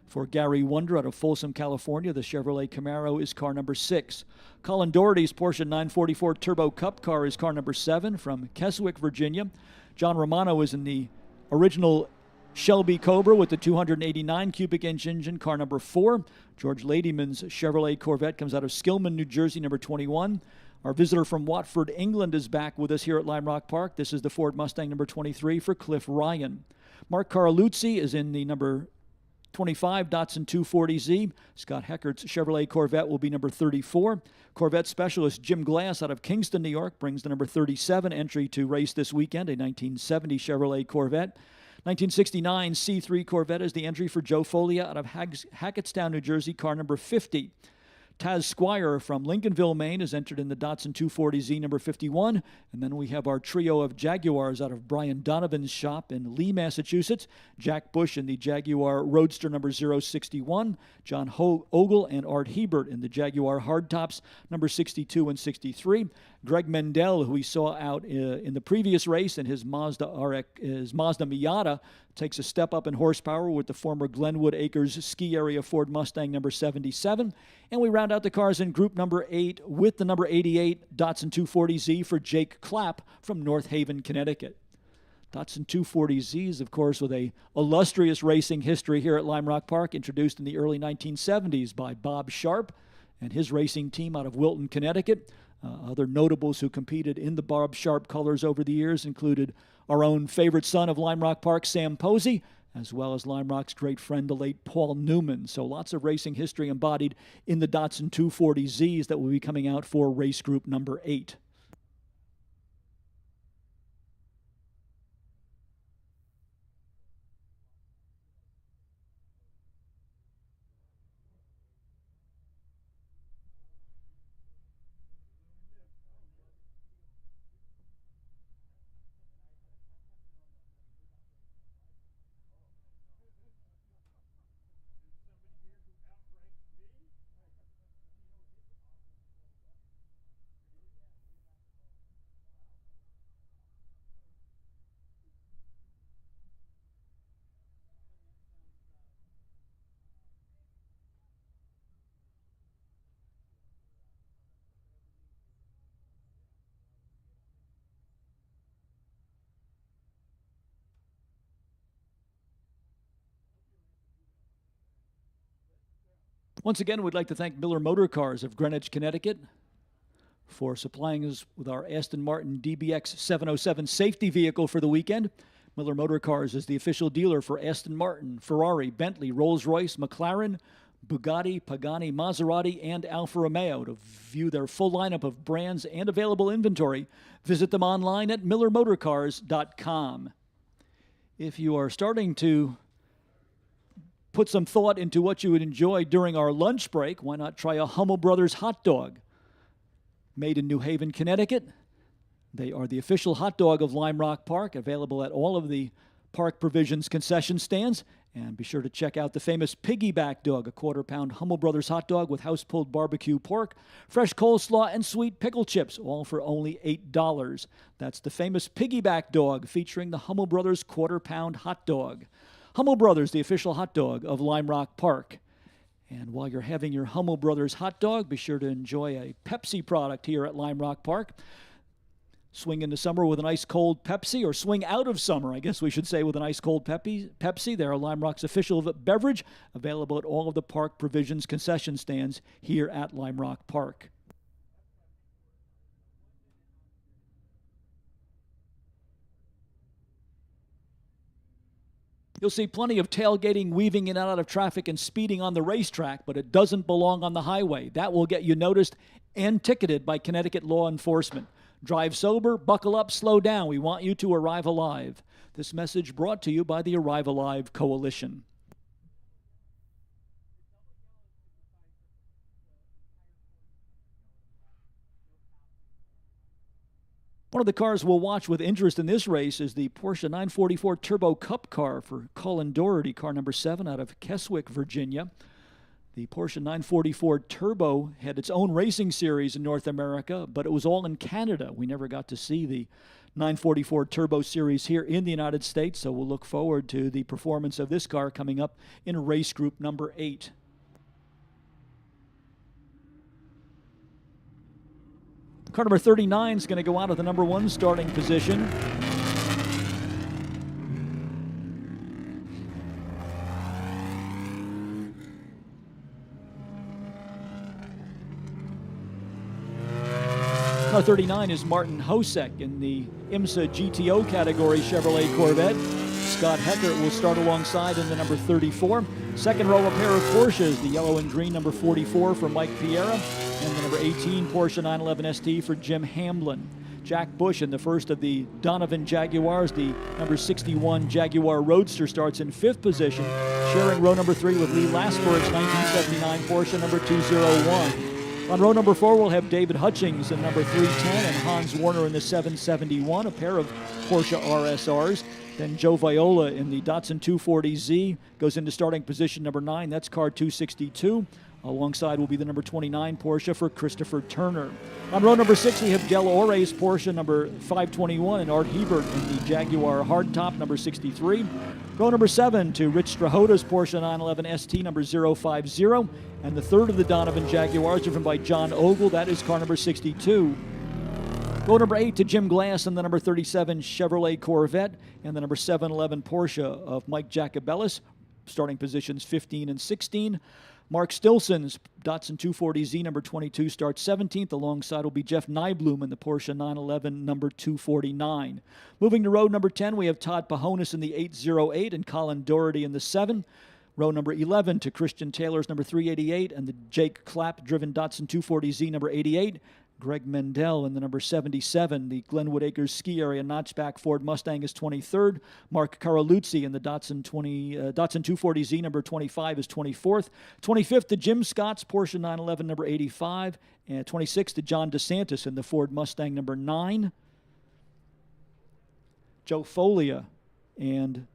For Gary Wonder out of Folsom, California, the Chevrolet Camaro is car number 6. Colin Doherty's Porsche 944 Turbo Cup car is car number 7 from Keswick, Virginia. John Romano is in the original Shelby Cobra with the 289 cubic inch engine, car number 4. George Ladyman's Chevrolet Corvette comes out of Skillman, New Jersey, number 21. Our visitor from Watford, England is back with us here at Lime Rock Park. This is the Ford Mustang number 23 for Cliff Ryan. Mark Carluzzi is in the number 25 Datsun 240Z. Scott Heckert's Chevrolet Corvette will be number 34. Corvette specialist Jim Glass out of Kingston, New York brings the number 37 entry to race this weekend, a 1970 Chevrolet Corvette. 1969 C3 Corvette is the entry for Joe Folia out of Hackettstown, New Jersey, car number 50. Taz Squire from Lincolnville, Maine, is entered in the Datsun 240Z number 51. And then we have our trio of Jaguars out of Brian Donovan's shop in Lee, Massachusetts. Jack Bush in the Jaguar Roadster number 061. John Ogle and Art Hebert in the Jaguar Hardtops number 62 and 63. Greg Mendel, who we saw out in the previous race, and his Mazda Miata takes a step up in horsepower with the former Glenwood Acres Ski Area Ford Mustang number 77. And we round out the cars in group number 8 with the number 88 Datsun 240Z for Jake Clapp from North Haven, Connecticut. Datsun 240Zs, of course, with a illustrious racing history here at Lime Rock Park, introduced in the early 1970s by Bob Sharp and his racing team out of Wilton, Connecticut. Other notables who competed in the Bob Sharp colors over the years included our own favorite son of Lime Rock Park, Sam Posey, as well as Lime Rock's great friend, the late Paul Newman. So lots of racing history embodied in the Datsun 240Zs that will be coming out for race group number 8. Once again, we'd like to thank Miller Motor Cars of Greenwich, Connecticut, for supplying us with our Aston Martin DBX 707 safety vehicle for the weekend. Miller Motor Cars is the official dealer for Aston Martin, Ferrari, Bentley, Rolls-Royce, McLaren, Bugatti, Pagani, Maserati, and Alfa Romeo. To view their full lineup of brands and available inventory, visit them online at millermotorcars.com. If you are starting to put some thought into what you would enjoy during our lunch break, why not try a Hummel Brothers hot dog? Made in New Haven, Connecticut. They are the official hot dog of Lime Rock Park, available at all of the Park Provisions concession stands. And be sure to check out the famous Piggyback Dog, a quarter-pound Hummel Brothers hot dog with house-pulled barbecue pork, fresh coleslaw, and sweet pickle chips, all for only $8. That's the famous Piggyback Dog, featuring the Hummel Brothers quarter-pound hot dog. Hummel Brothers, the official hot dog of Lime Rock Park. And while you're having your Hummel Brothers hot dog, be sure to enjoy a Pepsi product here at Lime Rock Park. Swing into summer with an ice cold Pepsi, or swing out of summer, I guess we should say, with an ice cold Pepsi. They're Lime Rock's official beverage, available at all of the Park Provisions concession stands here at Lime Rock Park. You'll see plenty of tailgating, weaving in and out of traffic, and speeding on the racetrack, but it doesn't belong on the highway. That will get you noticed and ticketed by Connecticut law enforcement. Drive sober, buckle up, slow down. We want you to arrive alive. This message brought to you by the Arrive Alive Coalition. One of the cars we'll watch with interest in this race is the Porsche 944 Turbo Cup car for Colin Doherty, car number 7 out of Keswick, Virginia. The Porsche 944 Turbo had its own racing series in North America, but it was all in Canada. We never got to see the 944 Turbo series here in the United States, so we'll look forward to the performance of this car coming up in race group number 8. Car number 39 is going to go out of the number 1 starting position. Car 39 is Martin Hosek in the IMSA GTO category Chevrolet Corvette. Scott Heckert will start alongside in the number 34. Second row, a pair of Porsches, the yellow and green number 44 for Mike Piera, and the number 18 Porsche 911 ST for Jim Hamlin. Jack Bush in the first of the Donovan Jaguars. The number 61 Jaguar Roadster starts in 5th position, sharing row number 3 with Lee Lasberg's 1979 Porsche number 201. On row number 4, we'll have David Hutchings in number 310 and Hans Warner in the 771, a pair of Porsche RSRs. Then Joe Viola in the Datsun 240Z goes into starting position number 9. That's car 262. Alongside will be the number 29 Porsche for Christopher Turner. On row number 6, we have Del Ore's Porsche number 521 and Art Hebert in the Jaguar Hardtop number 63. Row number 7 to Rich Strahota's Porsche 911 ST number 050. And the third of the Donovan Jaguars, driven by John Ogle, that is car number 62. Row number 8 to Jim Glass and the number 37 Chevrolet Corvette and the number 711 Porsche of Mike Jacobellis, starting positions 15 and 16. Mark Stilson's Datsun 240Z number 22 starts 17th. Alongside will be Jeff Nyblum in the Porsche 911 number 249. Moving to row number 10, we have Todd Pahonis in the 808 and Colin Doherty in the 7. Row number 11 to Christian Taylor's number 388 and the Jake Clapp-driven Datsun 240Z number 88. Greg Mendel in the number 77. The Glenwood Acres Ski Area notchback Ford Mustang is 23rd. Mark Caroluzzi in the Datsun 240Z number 25 is 24th. 25th to Jim Scott's Porsche 911 number 85. And 26th to John DeSantis in the Ford Mustang number 9. Joe Folia and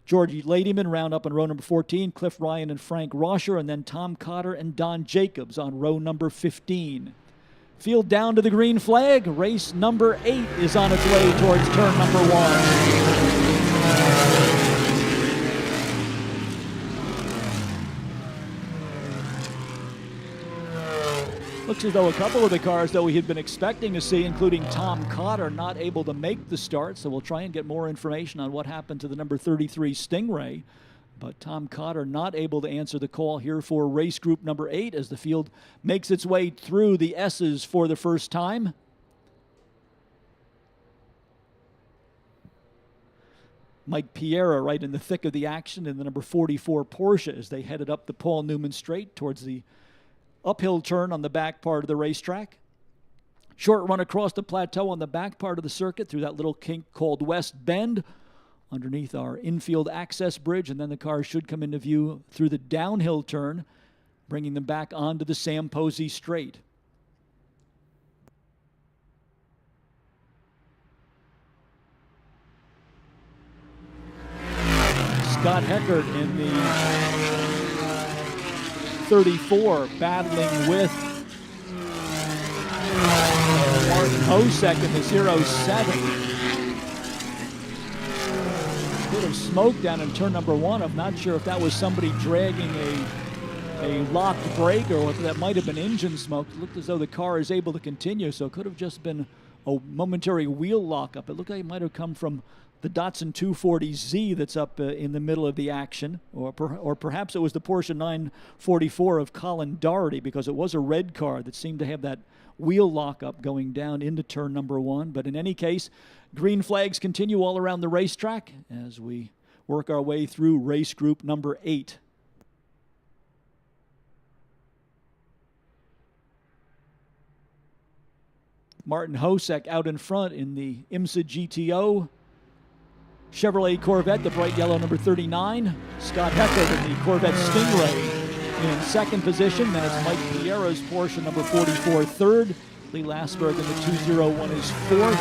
Georgie Ladyman round up on row number 14. Cliff Ryan and Frank Rosher. And then Tom Cotter and Don Jacobs on row number 15. Field down to the green flag. Race number 8 is on its way towards turn number 1. Looks as though a couple of the cars that we had been expecting to see, including Tom Cotter, not able to make the start. So we'll try and get more information on what happened to the number 33 Stingray. But Tom Cotter not able to answer the call here for race group number 8 as the field makes its way through the S's for the first time. Mike Piera right in the thick of the action in the number 44 Porsche as they headed up the Paul Newman Straight towards the uphill turn on the back part of the racetrack. Short run across the plateau on the back part of the circuit through that little kink called West Bend, underneath our infield access bridge, and then the cars should come into view through the downhill turn, bringing them back onto the Sam Posey Straight. Scott Heckert in the 34 battling with Martin Hosek in the 07. Bit of smoke down in turn number 1. I'm not sure if that was somebody dragging a locked brake or if that might have been engine smoke. It looked as though the car is able to continue, so it could have just been a momentary wheel lockup. It looked like it might have come from the Datsun 240Z that's up in the middle of the action, or perhaps it was the Porsche 944 of Colin Doherty, because it was a red car that seemed to have that wheel lockup going down into turn number 1. But in any case, green flags continue all around the racetrack as we work our way through race group number 8. Martin Hosek out in front in the IMSA GTO Chevrolet Corvette, the bright yellow number 39. Scott Heckert in the Corvette Stingray in second position. Then it's Mike Piera's Porsche number 44 third. Lee Lasberg in the 201 is fourth.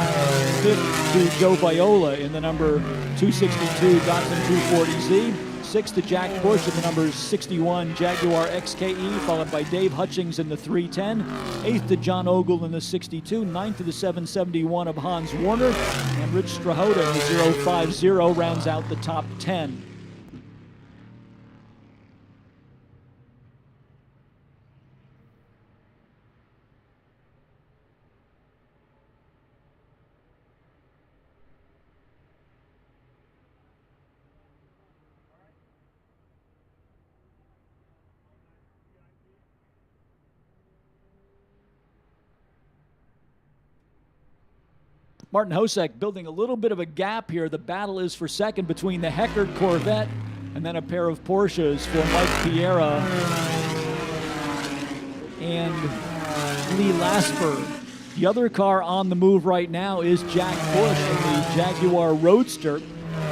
Fifth to Joe Viola in the number 262 Datsun 240Z. Sixth to Jack Bush in the number 61 Jaguar XKE, followed by Dave Hutchings in the 310. Eighth to John Ogle in the 62. Ninth to the 771 of Hans Warner. And Rich Strahota in the 050 rounds out the top 10. Martin Hosek building a little bit of a gap here. The battle is for second between the Heckert Corvette and then a pair of Porsches for Mike Piera and Lee Lasberg. The other car on the move right now is Jack Bush in the Jaguar Roadster.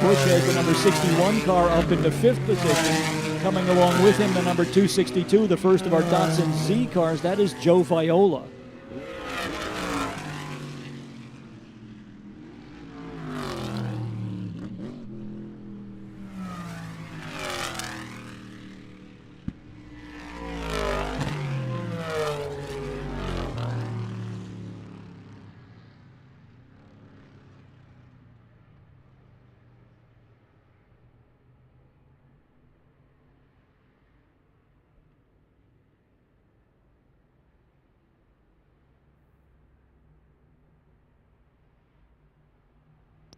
Bush has the number 61 car up into 5th position. Coming along with him, the number 262, the first of our Datsun Z cars, that is Joe Viola.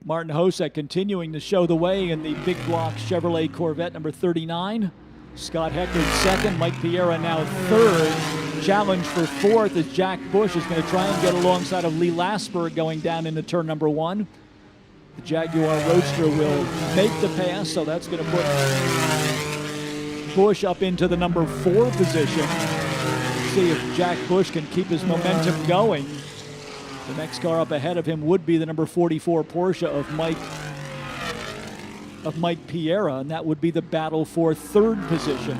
Martin Hosek continuing to show the way in the big block Chevrolet Corvette number 39. Scott Heckard second, Mike Piera now third. Challenge for fourth as Jack Bush is going to try and get alongside of Lee Lasberg going down into turn number 1. The Jaguar Roadster will make the pass, so that's going to put Bush up into the number 4 position. See if Jack Bush can keep his momentum going. The next car up ahead of him would be the number 44 Porsche of Mike Piera, and that would be the battle for 3rd position.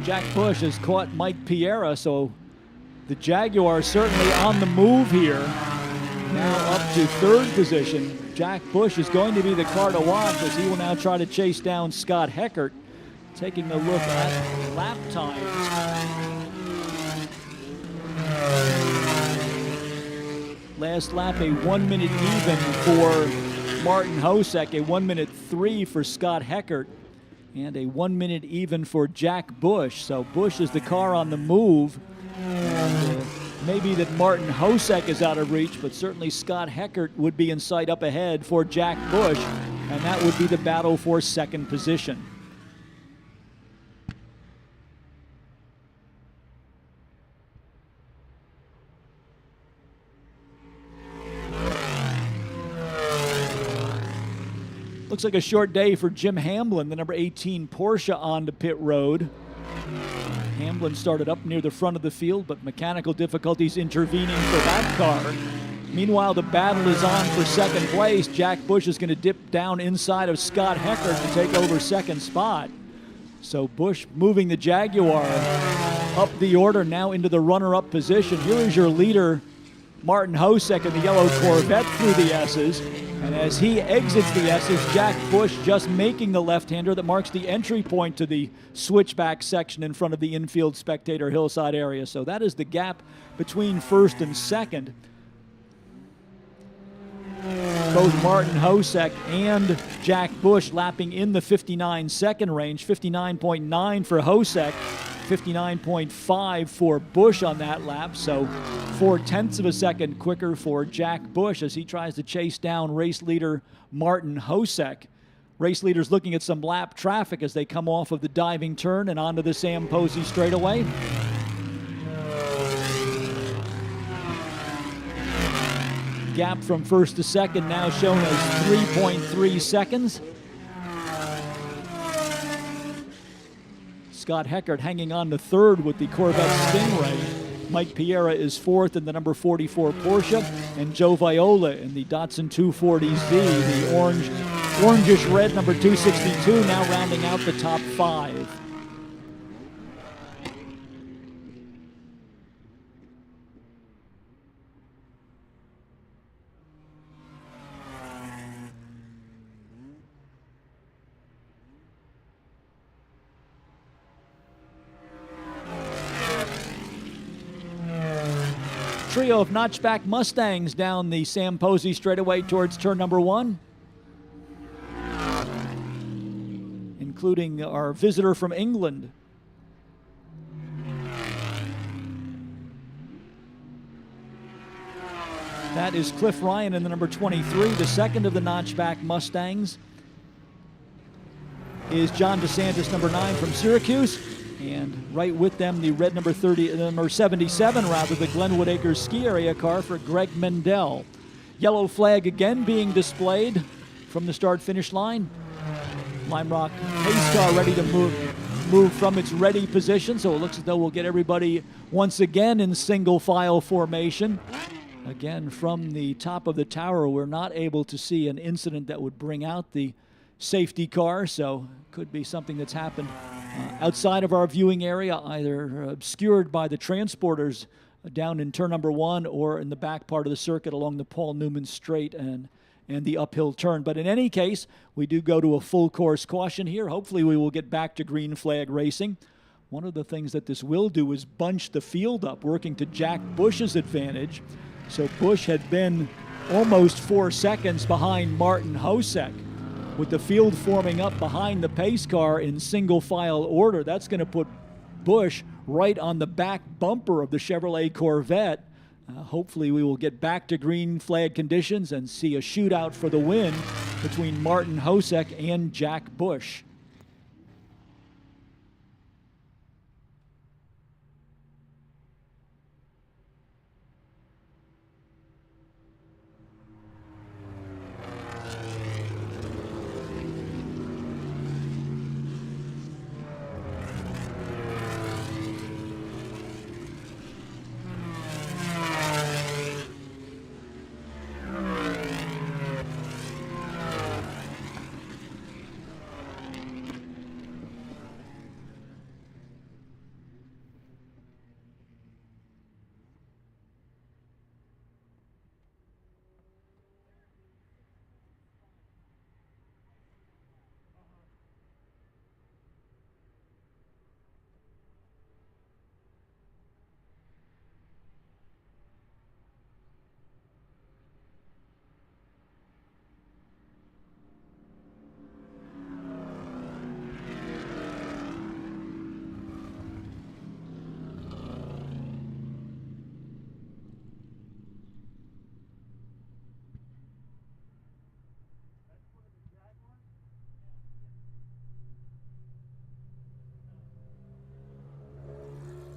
Jack Bush has caught Mike Piera, so the Jaguar is certainly on the move here. Now up to 3rd position. Jack Bush is going to be the car to watch as he will now try to chase down Scott Heckert. Taking a look at lap times. Last lap, a 1 minute even for Martin Hosek, a 1:03 for Scott Heckert, and a 1 minute even for Jack Bush. So Bush is the car on the move. And, maybe that Martin Hosek is out of reach, but certainly Scott Heckert would be in sight up ahead for Jack Bush, and that would be the battle for 2nd position. Looks like a short day for Jim Hamblin, the number 18 Porsche onto pit road. Hamblin started up near the front of the field, but mechanical difficulties intervening for that car. Meanwhile, the battle is on for 2nd place. Jack Bush is going to dip down inside of Scott Heckert to take over 2nd spot. So Bush moving the Jaguar up the order now into the runner-up position. Here is your leader, Martin Hosek, in the yellow Corvette through the S's. And as he exits the S's, Jack Bush just making the left-hander that marks the entry point to the switchback section in front of the infield spectator hillside area. So that is the gap between 1st and 2nd. Both Martin Hosek and Jack Bush lapping in the 59-second range, 59.9 for Hosek, 59.5 for Bush on that lap, so 0.4 of a second quicker for Jack Bush as he tries to chase down race leader Martin Hosek. Race leaders looking at some lap traffic as they come off of the diving turn and onto the Sam Posey straightaway. Gap from 1st to 2nd now shown as 3.3 seconds. Scott Heckert hanging on to 3rd with the Corvette Stingray. Mike Piera is 4th in the number 44 Porsche, and Joe Viola in the Datsun 240Z, the orangish red number 262, now rounding out the top 5. Trio of notchback Mustangs down the Sam Posey straightaway towards turn number 1, including our visitor from England. That is Cliff Ryan in the number 23. The second of the notchback Mustangs is John DeSantis, number 9 from Syracuse. And right with them, the red number 77, the Glenwood Acres Ski Area car for Greg Mendel. Yellow flag again being displayed from the start-finish line. Lime Rock pace car ready to move from its ready position, so it looks as though we'll get everybody once again in single file formation. Again, from the top of the tower, we're not able to see an incident that would bring out the safety car, so could be something that's happened outside of our viewing area, either obscured by the transporters down in turn number 1 or in the back part of the circuit along the Paul Newman Straight and the uphill turn. But in any case, we do go to a full course caution here. Hopefully we will get back to green flag racing. One of the things that this will do is bunch the field up, working to Jack Bush's advantage. So Bush had been almost 4 seconds behind Martin Hosek. With the field forming up behind the pace car in single file order, that's going to put Bush right on the back bumper of the Chevrolet Corvette. Hopefully we will get back to green flag conditions and see a shootout for the win between Martin Hosek and Jack Bush.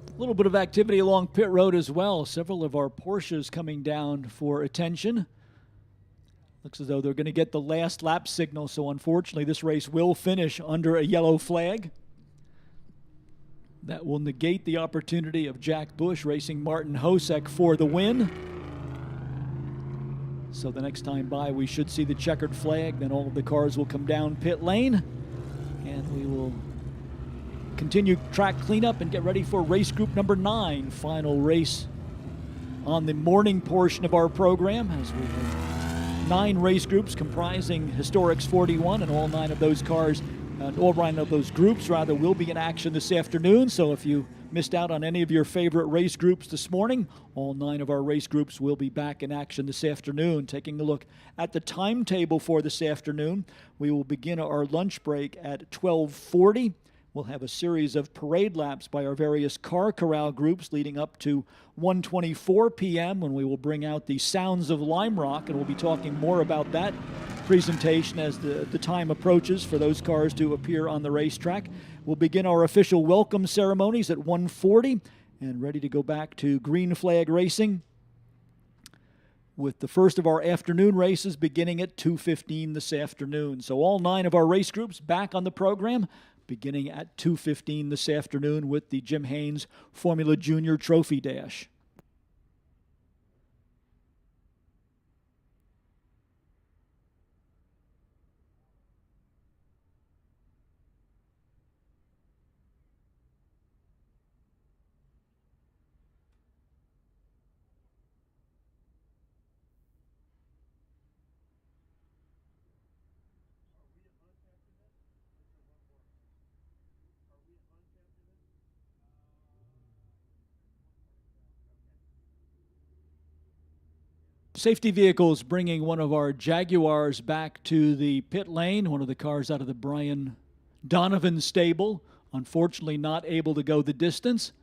A little bit of activity along pit road as well. Several of our Porsches coming down for attention. Looks as though they're going to get the last lap signal, so unfortunately this race will finish under a yellow flag. That will negate the opportunity of Jack Bush racing Martin Hosek for the win. So the next time by, we should see the checkered flag. Then all of the cars will come down pit lane, and we will continue track cleanup and get ready for race group number 9, final race on the morning portion of our program, as we have 9 race groups comprising Historics 41, and all 9 of those cars, all 9 of those groups rather, will be in action this afternoon. So if you missed out on any of your favorite race groups this morning, all 9 of our race groups will be back in action this afternoon. Taking a look at the timetable for this afternoon, we will begin our lunch break at 12:40. We'll have a series of parade laps by our various car corral groups leading up to 1:24 p.m. when we will bring out the Sounds of Lime Rock, and we'll be talking more about that presentation as the time approaches for those cars to appear on the racetrack. We'll begin our official welcome ceremonies at 1:40 and ready to go back to green flag racing, with the first of our afternoon races beginning at 2:15 this afternoon. So all 9 of our race groups back on the program, beginning at 2:15 this afternoon with the Jim Haynes Formula Junior Trophy Dash. Safety vehicles bringing one of our Jaguars back to the pit lane, one of the cars out of the Brian Donovan stable. Unfortunately not able to go the distance.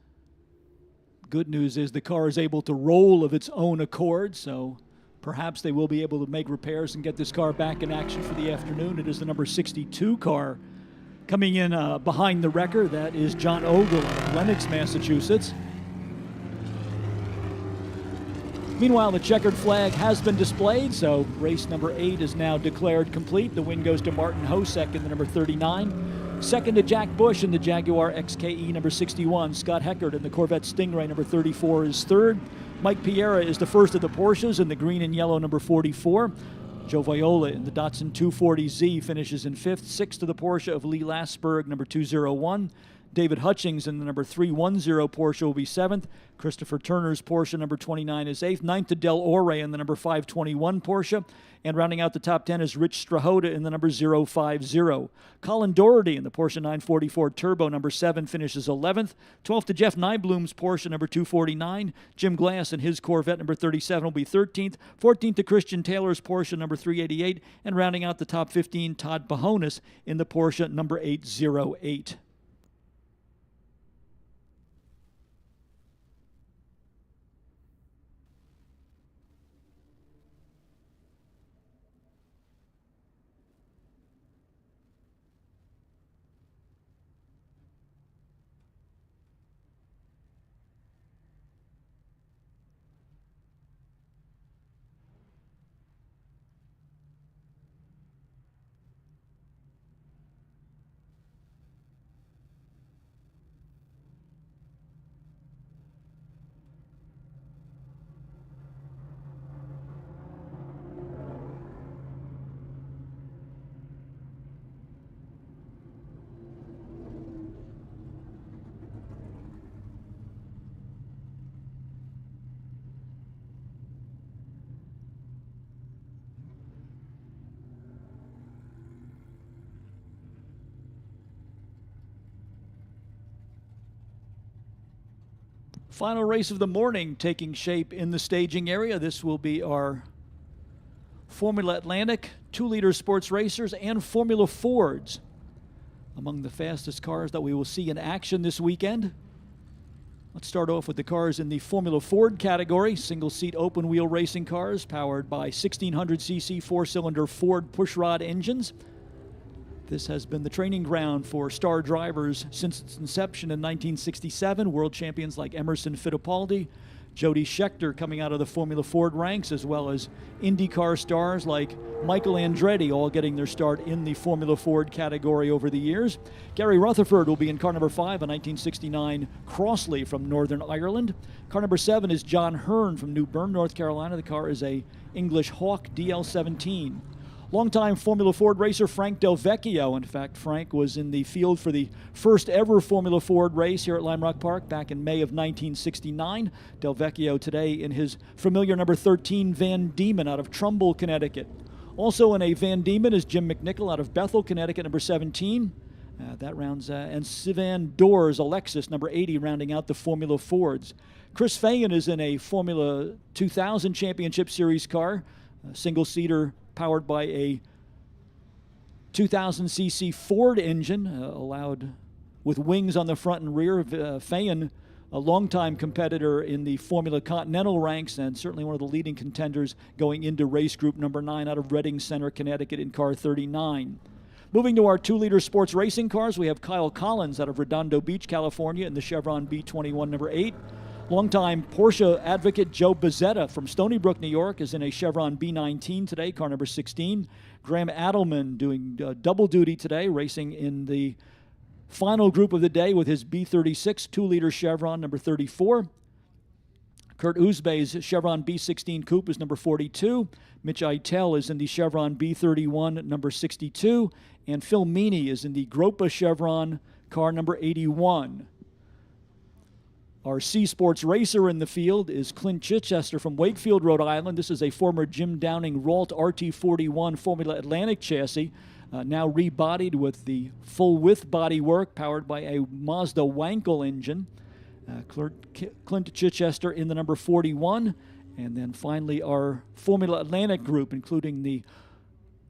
Good news is the car is able to roll of its own accord, so Perhaps they will be able to make repairs and get this car back in action for the afternoon. It is the number 62 car coming in behind the wrecker. That is John Ogle of Lenox, Massachusetts. Meanwhile, the checkered flag has been displayed, so race number 8 is now declared complete. The win goes to Martin Hosek in the number 39. Second to Jack Bush in the Jaguar XKE number 61. Scott Heckert in the Corvette Stingray number 34 is third. Mike Piera is the first of the Porsches in the green and yellow number 44. Joe Viola in the Datsun 240Z finishes in fifth. Sixth to the Porsche of Lee Lasberg number 201. David Hutchings in the number 310 Porsche will be seventh. Christopher Turner's Porsche number 29 is eighth. Ninth to Del Ore in the number 521 Porsche. And rounding out the top 10 is Rich Strahota in the number 050. Colin Doherty in the Porsche 944 Turbo number 7 finishes 11th. 12th to Jeff Nyblum's Porsche number 249. Jim Glass in his Corvette number 37 will be 13th. 14th to Christian Taylor's Porsche number 388. And rounding out the top 15, Todd Pahonis in the Porsche number 808. Final race of the morning taking shape in the staging area. This will be our Formula Atlantic, 2-liter sports racers, and Formula Fords among the fastest cars that we will see in action this weekend. Let's start off with the cars in the Formula Ford category, single-seat open-wheel racing cars powered by 1600cc four-cylinder Ford pushrod engines. This has been the training ground for star drivers since its inception in 1967. World champions like Emerson Fittipaldi, Jody Scheckter coming out of the Formula Ford ranks, as well as IndyCar stars like Michael Andretti, all getting their start in the Formula Ford category over the years. Gary Rutherford will be in car number 5, a 1969 Crossley from Northern Ireland. Car number 7 is John Hearn from New Bern, North Carolina. The car is a English Hawk DL17. Longtime Formula Ford racer Frank Del Vecchio. In fact, Frank was in the field for the first ever Formula Ford race here at Lime Rock Park back in May of 1969. Del Vecchio today in his familiar number 13 Van Diemen out of Trumbull, Connecticut. Also in a Van Diemen is Jim McNichol out of Bethel, Connecticut, number 17. That rounds, and Sivan Doors, Alexis, number 80, rounding out the Formula Fords. Chris Fagan is in a Formula 2000 Championship Series car, a single-seater powered by a 2000cc Ford engine, allowed with wings on the front and rear. Fagan, a longtime competitor in the Formula Continental ranks and certainly one of the leading contenders going into race group number 9 out of Reading Center, Connecticut in car 39. Moving to our 2-liter sports racing cars, we have Kyle Collins out of Redondo Beach, California in the Chevron B21 number 8. Longtime Porsche advocate Joe Bezzetta from Stony Brook, New York, is in a Chevron B19 today, car number 16. Graham Adelman doing double duty today, racing in the final group of the day with his B36 2-liter Chevron number 34. Kurt Uzbe's Chevron B16 Coupe is number 42. Mitch Eitel is in the Chevron B31 number 62. And Phil Meany is in the Gropa Chevron car number 81. Our C Sports racer in the field is Clint Chichester from Wakefield, Rhode Island. This is a former Jim Downing Ralt RT41 Formula Atlantic chassis, now rebodied with the full-width bodywork powered by a Mazda Wankel engine. Clint Chichester in the number 41. And then finally our Formula Atlantic group, including the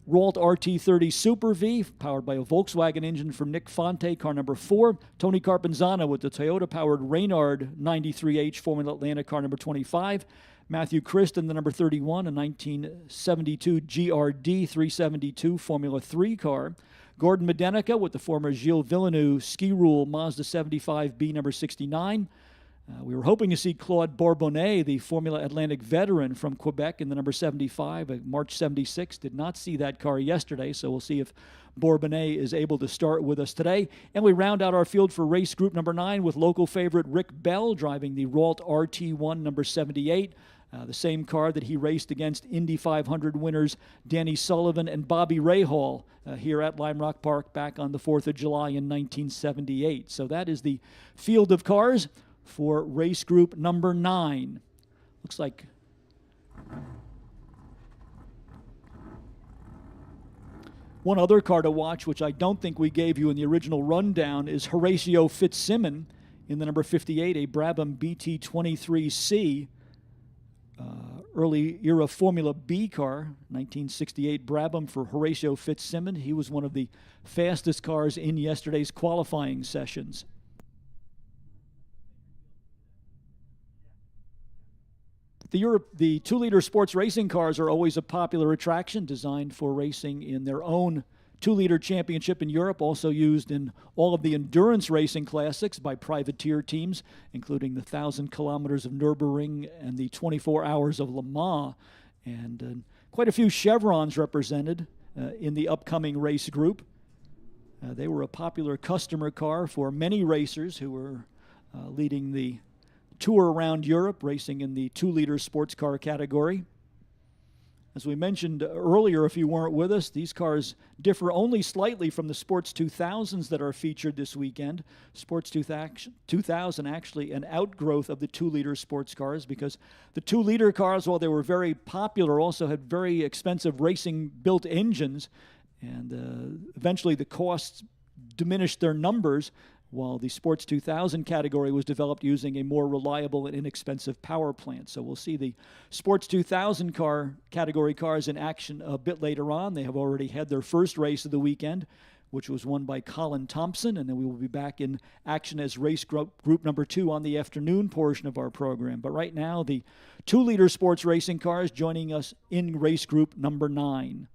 Ralt RT30 Super V, powered by a Volkswagen engine from Nick Fonte, car number 4. Tony Carpenzano with the Toyota-powered Reynard 93H Formula Atlanta, car number 25. Matthew Christen, the number 31, a 1972 GRD 372 Formula 3 car. Gordon Medenica with the former Gilles Villeneuve Ski Rule Mazda 75B number 69. We were hoping to see Claude Bourbonnais, the Formula Atlantic veteran from Quebec, in the number 75, March 76. Did not see that car yesterday, so we'll see if Bourbonnais is able to start with us today. And we round out our field for race group number 9 with local favorite Rick Bell driving the Ralt RT1 number 78. The same car that he raced against Indy 500 winners Danny Sullivan and Bobby Rahal here at Lime Rock Park back on the 4th of July in 1978. So that is the field of cars for race group number 9. Looks like one other car to watch, which I don't think we gave you in the original rundown, is Horatio Fitzsimmons in the number 58, a Brabham BT23C. Early era Formula B car, 1968 Brabham for Horatio Fitzsimmons. He was one of the fastest cars in yesterday's qualifying sessions. The 2-liter sports racing cars are always a popular attraction, designed for racing in their own 2-liter championship in Europe, also used in all of the endurance racing classics by privateer teams, including the 1,000 kilometers of Nürburgring and the 24 hours of Le Mans. And quite a few chevrons represented in the upcoming race group. They were a popular customer car for many racers who were leading the tour around Europe, racing in the 2-liter sports car category. As we mentioned earlier, if you weren't with us, these cars differ only slightly from the Sports 2000s that are featured this weekend. Sports 2000 actually an outgrowth of the 2-liter sports cars, because the 2-liter cars, while they were very popular, also had very expensive racing-built engines, and eventually the costs diminished their numbers, while the Sports 2000 category was developed using a more reliable and inexpensive power plant. So we'll see the Sports 2000 category cars in action a bit later on. They have already had their first race of the weekend, which was won by Colin Thompson, and then we will be back in action as race group number 2 on the afternoon portion of our program. But right now, the 2-liter sports racing cars joining us in race group number 9.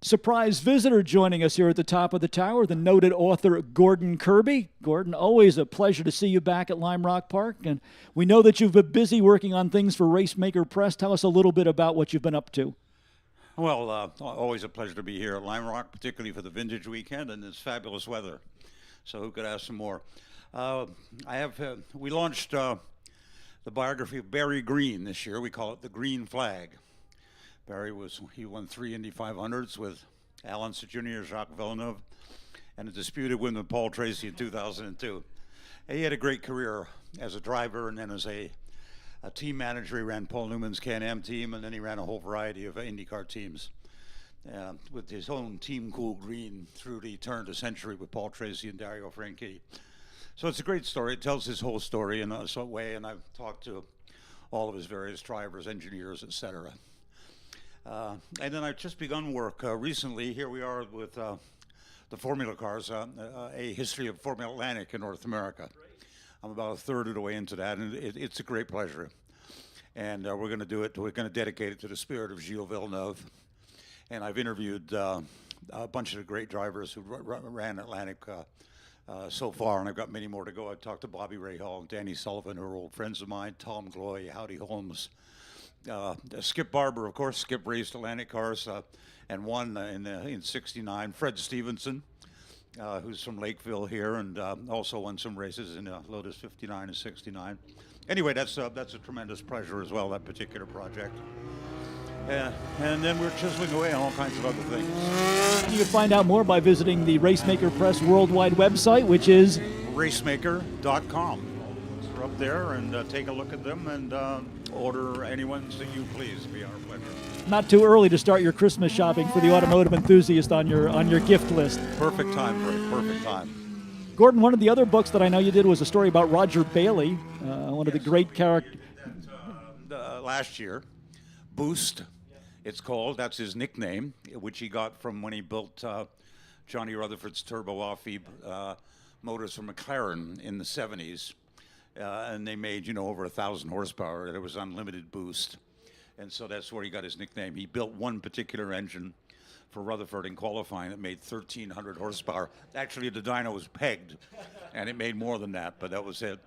Surprise visitor joining us here at the top of the tower, the noted author Gordon Kirby. Gordon, always a pleasure to see you back at Lime Rock Park, and we know that you've been busy working on things for Racemaker Press. Tell us a little bit about what you've been up to. Well, always a pleasure to be here at Lime Rock, particularly for the Vintage Weekend and this fabulous weather. So who could ask for more? We launched the biography of Barry Green this year. We call it the Green Flag. Barry won 3 Indy 500s with Alan Jr., Jacques Villeneuve, and a disputed win with Paul Tracy in 2002. And he had a great career as a driver, and then as a team manager. He ran Paul Newman's Can-Am team, and then he ran a whole variety of IndyCar teams. With his own Team Cool Green through the turn of the century with Paul Tracy and Dario Franchitti. So it's a great story. It tells his whole story in a sort of way, and I've talked to all of his various drivers, engineers, etc. And then I've just begun work recently. Here we are with the Formula cars, a history of Formula Atlantic in North America. I'm about a third of the way into that, and it's a great pleasure. And we're going to do it. We're going to dedicate it to the spirit of Gilles Villeneuve. And I've interviewed a bunch of the great drivers who ran Atlantic so far, and I've got many more to go. I've talked to Bobby Rahal and Danny Sullivan, who are old friends of mine, Tom Gloy, Howdy Holmes, Skip Barber, of course. Skip raced Atlantic cars and won in '69. Fred Stevenson, who's from Lakeville here, and also won some races in Lotus 59 and '69. anyway, that's a tremendous pleasure as well, that particular project. And then we're chiseling away on all kinds of other things. You can find out more by visiting the Racemaker Press worldwide website, which is racemaker.com. So we're up there and take a look at them and order anyone's that you please. It'll be our pleasure. not too early to start your Christmas shopping for the automotive enthusiast on your gift list. Perfect time, Rick. Perfect time. Gordon, one of the other books that I know you did was a story about Roger Bailey, one of the great characters. Last year, Boost, it's called. That's his nickname, which he got from when he built Johnny Rutherford's turbo off-feed motors for McLaren in the 70s. And they made, over 1,000 horsepower. It was unlimited boost. And so that's where he got his nickname. He built one particular engine for Rutherford in qualifying that made 1,300 horsepower. Actually, the dyno was pegged, and it made more than that, but that was it.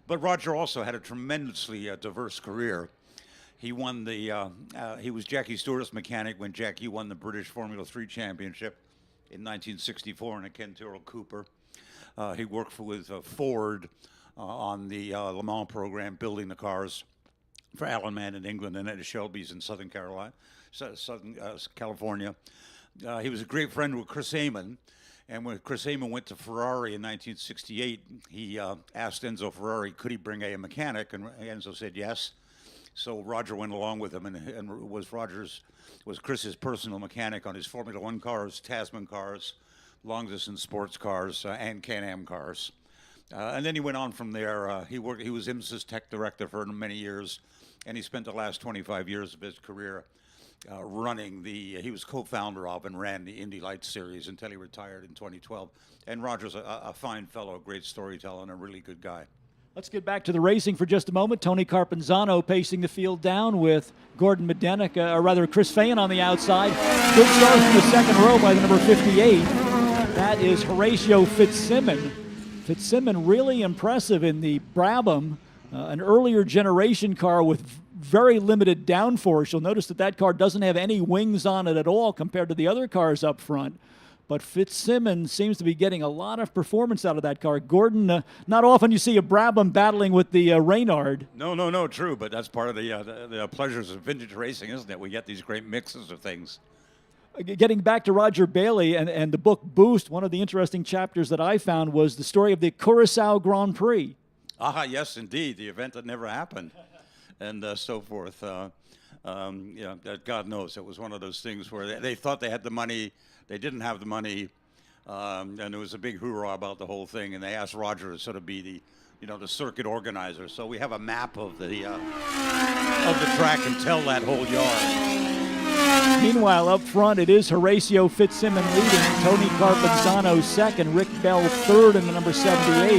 But Roger also had a tremendously diverse career. He won he was Jackie Stewart's mechanic when Jackie won the British Formula 3 Championship in 1964 in a Ken Tyrrell Cooper. He worked with Ford on the Le Mans program, building the cars for Alan Mann in England and Eddie Shelby's in Southern California. He was a great friend with Chris Amon, and when Chris Amon went to Ferrari in 1968, he asked Enzo Ferrari, could he bring a mechanic, and Enzo said yes. So Roger went along with him and was Chris's personal mechanic on his Formula One cars, Tasman cars, long distance sports cars, and Can-Am cars. And then he went on from there. He was IMSA's tech director for many years, and he spent the last 25 years of his career running he was co-founder of and ran the Indy Lights series until he retired in 2012. And Roger's a fine fellow, a great storyteller, and a really good guy. Let's get back to the racing for just a moment. Tony Carpenzano pacing the field down with Gordon Medenik, or rather Chris Fayen on the outside. Good start from the second row by the number 58. That is Horatio Fitzsimmons. Fitzsimmons really impressive in the Brabham, an earlier generation car with very limited downforce. You'll notice that car doesn't have any wings on it at all compared to the other cars up front. But Fitzsimmons seems to be getting a lot of performance out of that car. Gordon, not often you see a Brabham battling with the Reynard. No, true, but that's part of the pleasures of vintage racing, isn't it? We get these great mixes of things. Getting back to Roger Bailey and the book Boost, one of the interesting chapters that I found was the story of the Curaçao Grand Prix. Yes, indeed, the event that never happened, and so forth. God knows, it was one of those things where they thought they had the money, they didn't have the money, and there was a big hoorah about the whole thing, and they asked Roger to sort of be the circuit organizer. So we have a map of the track and tell that whole yard. Meanwhile, up front, it is Horatio Fitzsimmons leading, Tony Carpenzano second, Rick Bell third in the number 78,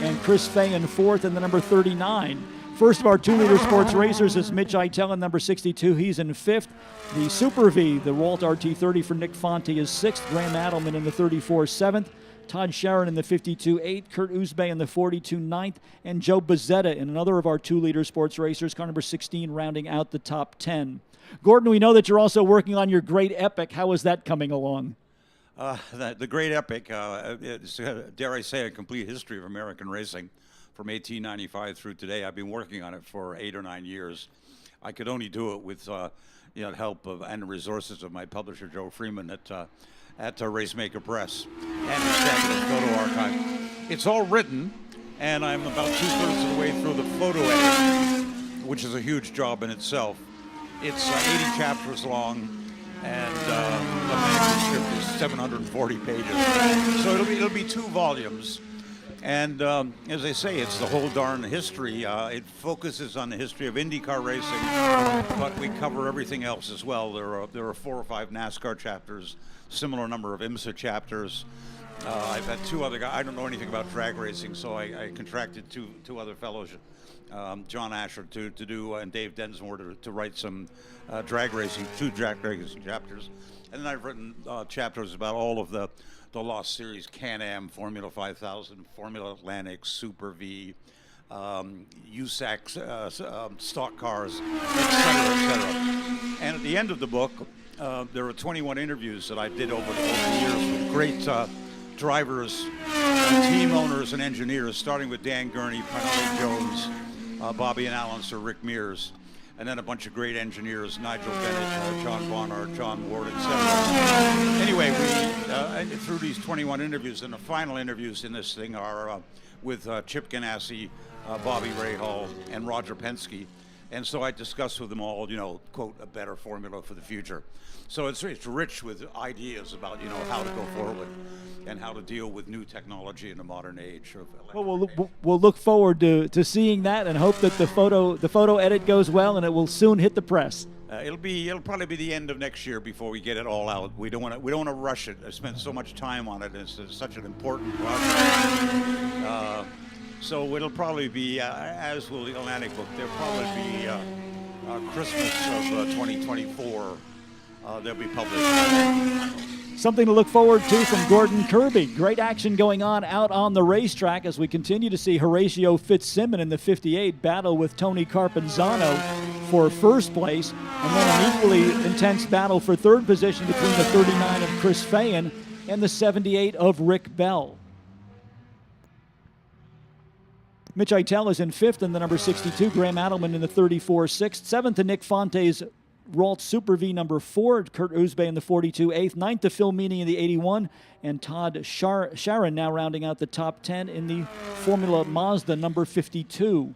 and Chris Fayen fourth in the number 39. First of our 2-liter sports racers is Mitch Eitel in number 62. He's in fifth. The Super V, the Walt RT30 for Nick Fonte, is sixth. Graham Adelman in the 34, seventh. Todd Sharon in the 52, 8th. Kurt Uzbey in the 42, 9th. And Joe Bozzetta in another of our 2-liter sports racers, car number 16, rounding out the top 10. Gordon, we know that you're also working on your great epic. How is that coming along? The great epic, it's, dare I say, a complete history of American racing from 1895 through today. I've been working on it for 8 or 9 years. I could only do it with help of and the resources of my publisher, Joe Freeman, at Racemaker Press and the Stanford Photo Archive. It's all written, and I'm about 2/3 of the way through the photo edit, which is a huge job in itself. It's 80 chapters long, and the manuscript is 740 pages. So it'll be 2 volumes. And as I say, it's the whole darn history. It focuses on the history of IndyCar racing, but we cover everything else as well. There are 4 or 5 NASCAR chapters, similar number of IMSA chapters. I've had 2 other guys. I don't know anything about drag racing, so I contracted two other fellows, John Asher to do, and Dave Densmore to write some drag racing, 2 drag racing chapters. And then I've written chapters about all of the Lost Series, Can-Am, Formula 5000, Formula Atlantic, Super V, USAC, stock cars, et cetera. And at the end of the book, there are 21 interviews that I did over the years with great drivers, team owners, and engineers, starting with Dan Gurney, Parnelli Jones, Bobby and Alan, Sir Rick Mears, and then a bunch of great engineers, Nigel Bennett, John Barnard, John Ward, etc. Anyway, we through these 21 interviews, and the final interviews in this thing are with Chip Ganassi, Bobby Rahal, and Roger Penske. And so I discussed with them all, quote, a better formula for the future. So it's rich with ideas about, how to go forward and how to deal with new technology in the modern age of Well, we'll look forward to seeing that and hope that the photo edit goes well and it will soon hit the press. It'll probably be the end of next year before we get it all out. We don't want to rush it. I spent so much time on it. It's such an important project. So it'll probably be, as will the Atlantic book, there'll probably be Christmas of 2024. They'll be published. Something to look forward to from Gordon Kirby. Great action going on out on the racetrack as we continue to see Horatio Fitzsimmons in the 58 battle with Tony Carpenzano for first place, and then an equally intense battle for third position between the 39 of Chris Fayen and the 78 of Rick Bell. Mitch Eitel is in fifth in the number 62. Graham Adelman in the 34 sixth. Seventh to Nick Fonte's Ralt Super V number 4. Kurt Uzbe in the 42 eighth. Ninth to Phil Meany in the 81. And Todd Sharon now rounding out the top 10 in the Formula Mazda number 52.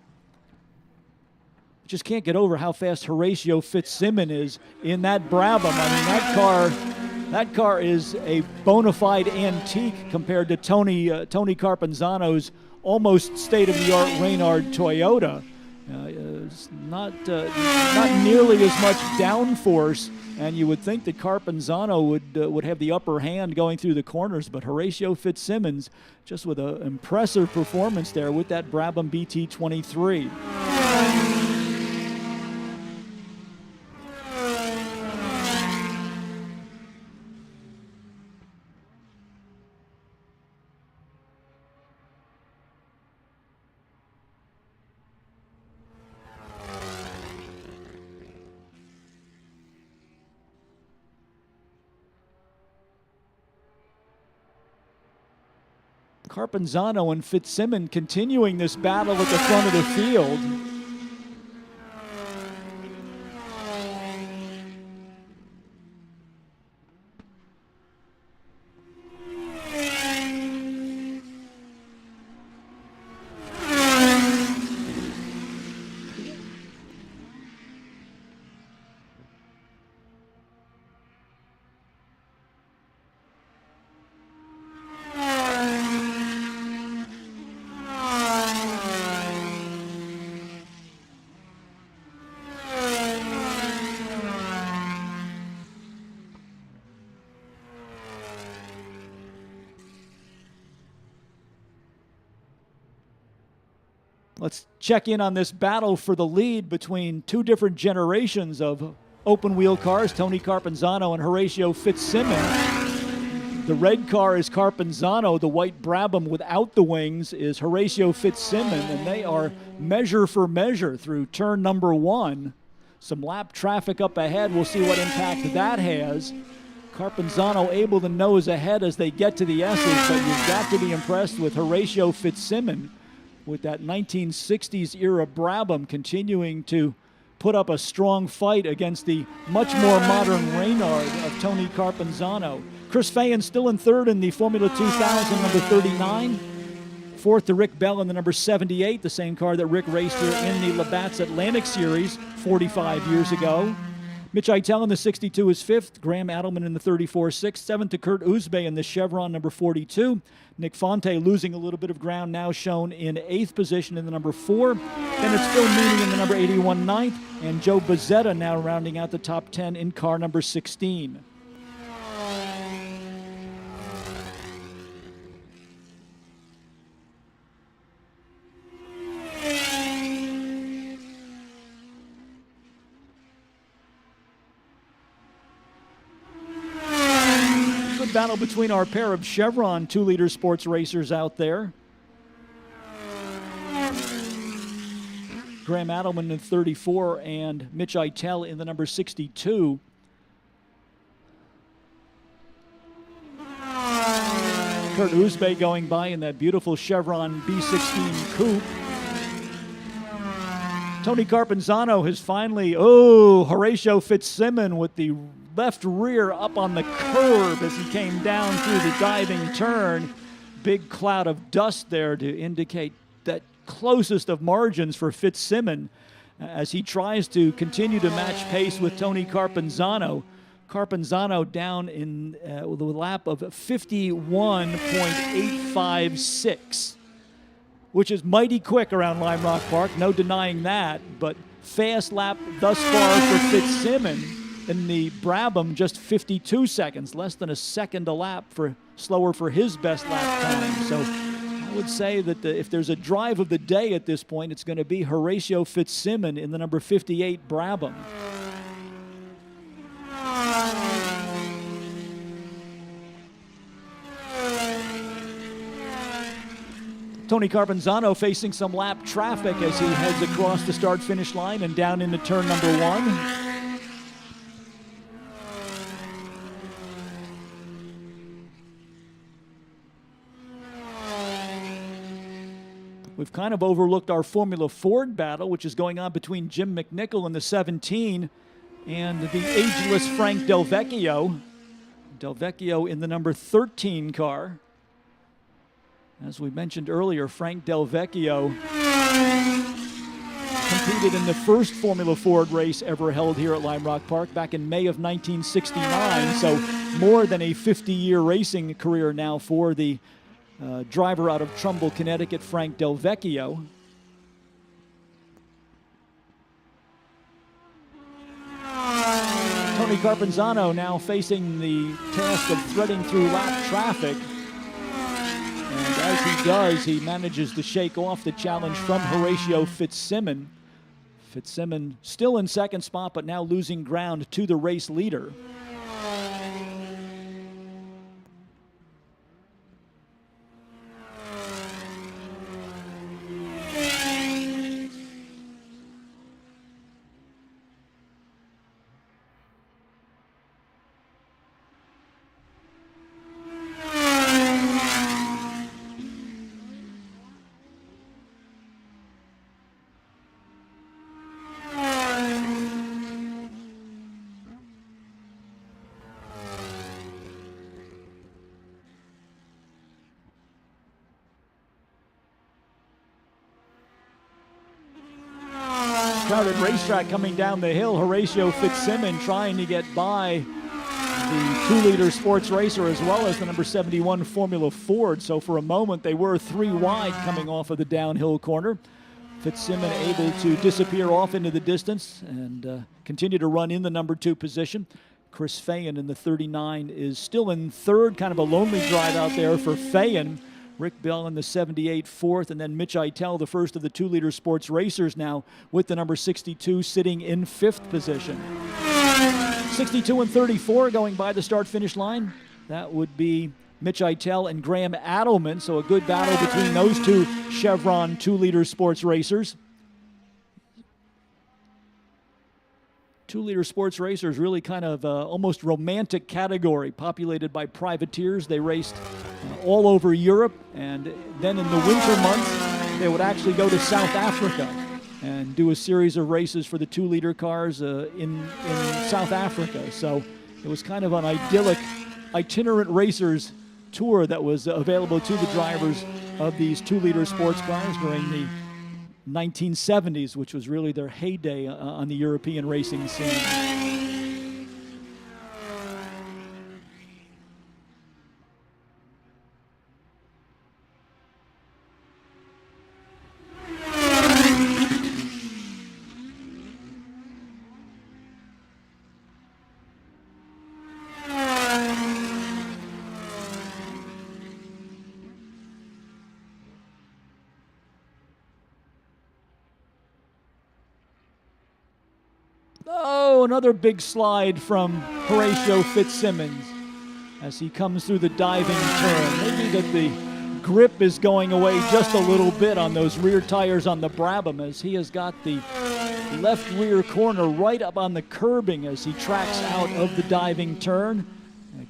Just can't get over how fast Horatio Fitzsimmons is in that Brabham. I mean, that car is a bona fide antique compared to Tony Carpenzano's almost state-of-the-art Reynard Toyota. It's not nearly as much downforce, and you would think that Carpenzano would have the upper hand going through the corners, but Horatio Fitzsimmons just with an impressive performance there with that Brabham BT23. Carpenzano and Fitzsimmons continuing this battle at the front of the field. Let's check in on this battle for the lead between two different generations of open-wheel cars, Tony Carpenzano and Horatio Fitzsimmons. The red car is Carpenzano. The white Brabham without the wings is Horatio Fitzsimmons, and they are measure for measure through turn number 1. Some lap traffic up ahead. We'll see what impact that has. Carpenzano able to nose ahead as they get to the S's, but you've got to be impressed with Horatio Fitzsimmons with that 1960s era Brabham continuing to put up a strong fight against the much more modern Reynard of Tony Carpenzano. Chris Fayen still in third in the Formula 2000 number 39. Fourth to Rick Bell in the number 78, the same car that Rick raced here in the Labatt's Atlantic Series 45 years ago. Mitch Eitel in the 62 is fifth. Graham Adelman in the 34 sixth. Seventh to Kurt Uzbe in the Chevron number 42. Nick Fonte losing a little bit of ground, now shown in eighth position in the number 4. Then it's Phil Meany in the number 81 ninth. And Joe Bozzetta now rounding out the top 10 in car number 16. Battle between our pair of Chevron 2-liter sports racers out there. Graham Adelman in 34 and Mitch Eitel in the number 62. Kurt Uzbe going by in that beautiful Chevron B16 coupe. Tony Carpenzano has finally, Horatio Fitzsimmons with the left rear up on the curb as he came down through the diving turn. Big cloud of dust there to indicate that closest of margins for Fitzsimmons as he tries to continue to match pace with Tony Carpenzano. Carpenzano down in with a lap of 51.856. which is mighty quick around Lime Rock Park, no denying that, but fast lap thus far for Fitzsimmons in the Brabham, just 52 seconds, less than a second a lap slower for his best lap time. So I would say that if there's a drive of the day at this point, it's going to be Horatio Fitzsimmons in the number 58 Brabham. Tony Carpenzano facing some lap traffic as he heads across the start-finish line and down into turn number 1. We've kind of overlooked our Formula Ford battle, which is going on between Jim McNichol in the 17 and the ageless Frank Del Vecchio. Del Vecchio in the number 13 car. As we mentioned earlier, Frank Del Vecchio competed in the first Formula Ford race ever held here at Lime Rock Park back in May of 1969. So more than a 50-year racing career now for the driver out of Trumbull, Connecticut, Frank Del Vecchio. Tony Carpenzano now facing the task of threading through lap traffic. And as he does, he manages to shake off the challenge from Horatio Fitzsimmons. Fitzsimmons still in second spot, but now losing ground to the race leader. Crowded racetrack coming down the hill. Horatio Fitzsimmons trying to get by the 2-liter sports racer as well as the number 71 Formula Ford. So for a moment they were 3 wide coming off of the downhill corner. Fitzsimmons able to disappear off into the distance and continue to run in the number 2 position. Chris Fayen in the 39 is still in third, kind of a lonely drive out there for Fayen. Rick Bell in the 78 fourth, and then Mitch Eitel, the first of the 2-liter sports racers now with the number 62 sitting in 5th position. 62 and 34 going by the start-finish line. That would be Mitch Eitel and Graham Adelman, so a good battle between those two Chevron 2-liter sports racers. 2-liter sports racers really kind of almost romantic category, populated by privateers. They raced all over Europe, and then in the winter months they would actually go to South Africa and do a series of races for the 2-liter cars in South Africa. So it was kind of an idyllic itinerant racers tour that was available to the drivers of these 2-liter sports cars during the 1970s, which was really their heyday on the European racing scene. Oh, another big slide from Horatio Fitzsimmons as he comes through the diving turn. Maybe that the grip is going away just a little bit on those rear tires on the Brabham as he has got the left rear corner right up on the curbing as he tracks out of the diving turn.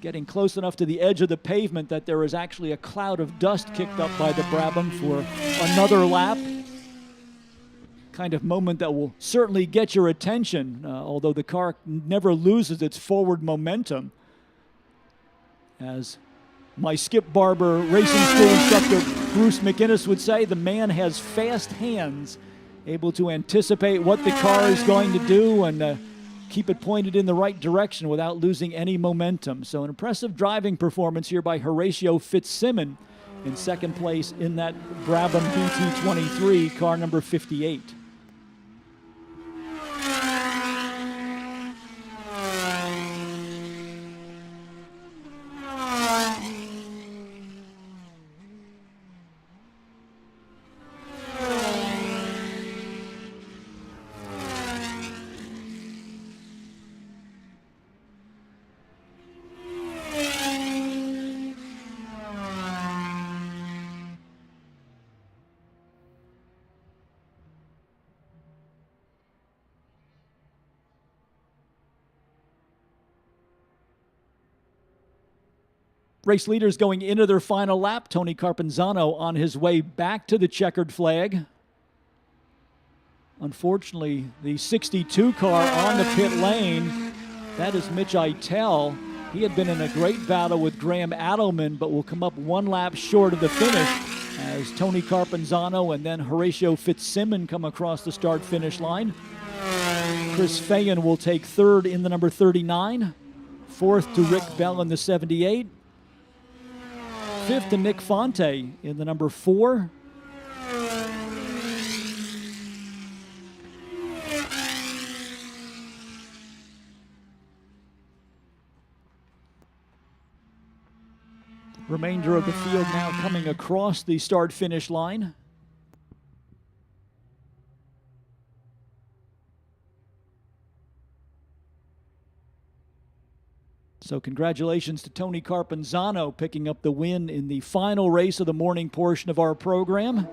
Getting close enough to the edge of the pavement that there is actually a cloud of dust kicked up by the Brabham for another lap. kind of moment that will certainly get your attention, although the car never loses its forward momentum. As my Skip Barber racing school instructor Bruce McInnes would say, the man has fast hands, able to anticipate what the car is going to do and keep it pointed in the right direction without losing any momentum. So an impressive driving performance here by Horatio Fitzsimmons in second place in that Brabham BT23, car number 58. Race leaders going into their final lap. Tony Carpenzano on his way back to the checkered flag. Unfortunately, the 62 car on the pit lane, that is Mitch Eitel. He had been in a great battle with Graham Adelman, but will come up one lap short of the finish as Tony Carpenzano and then Horatio Fitzsimmons come across the start-finish line. Chris Fayen will take third in the number 39. Fourth to Rick Bell in the 78. Fifth to Nick Fonte in the number 4. Remainder of the field now coming across the start-finish line. So congratulations to Tony Carpenzano picking up the win in the final race of the morning portion of our program.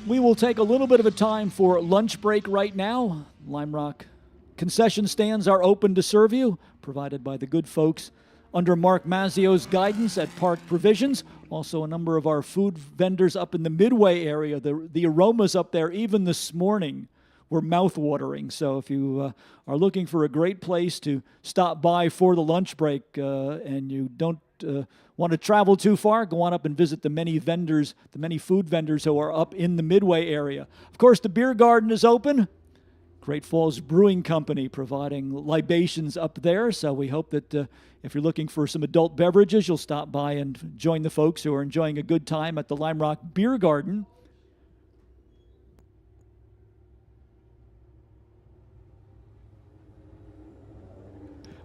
We will take a little bit of a time for lunch break right now. Lime Rock concession stands are open to serve you, provided by the good folks under Mark Mazzio's guidance at Park Provisions. Also a number of our food vendors up in the Midway area. The aromas up there, even this morning, were mouth-watering. So if you are looking for a great place to stop by for the lunch break and you don't want to travel too far, go on up and visit the many vendors, the many food vendors who are up in the Midway area. Of course, the beer garden is open. Great Falls Brewing Company providing libations up there. So we hope that if you're looking for some adult beverages, you'll stop by and join the folks who are enjoying a good time at the Lime Rock Beer Garden.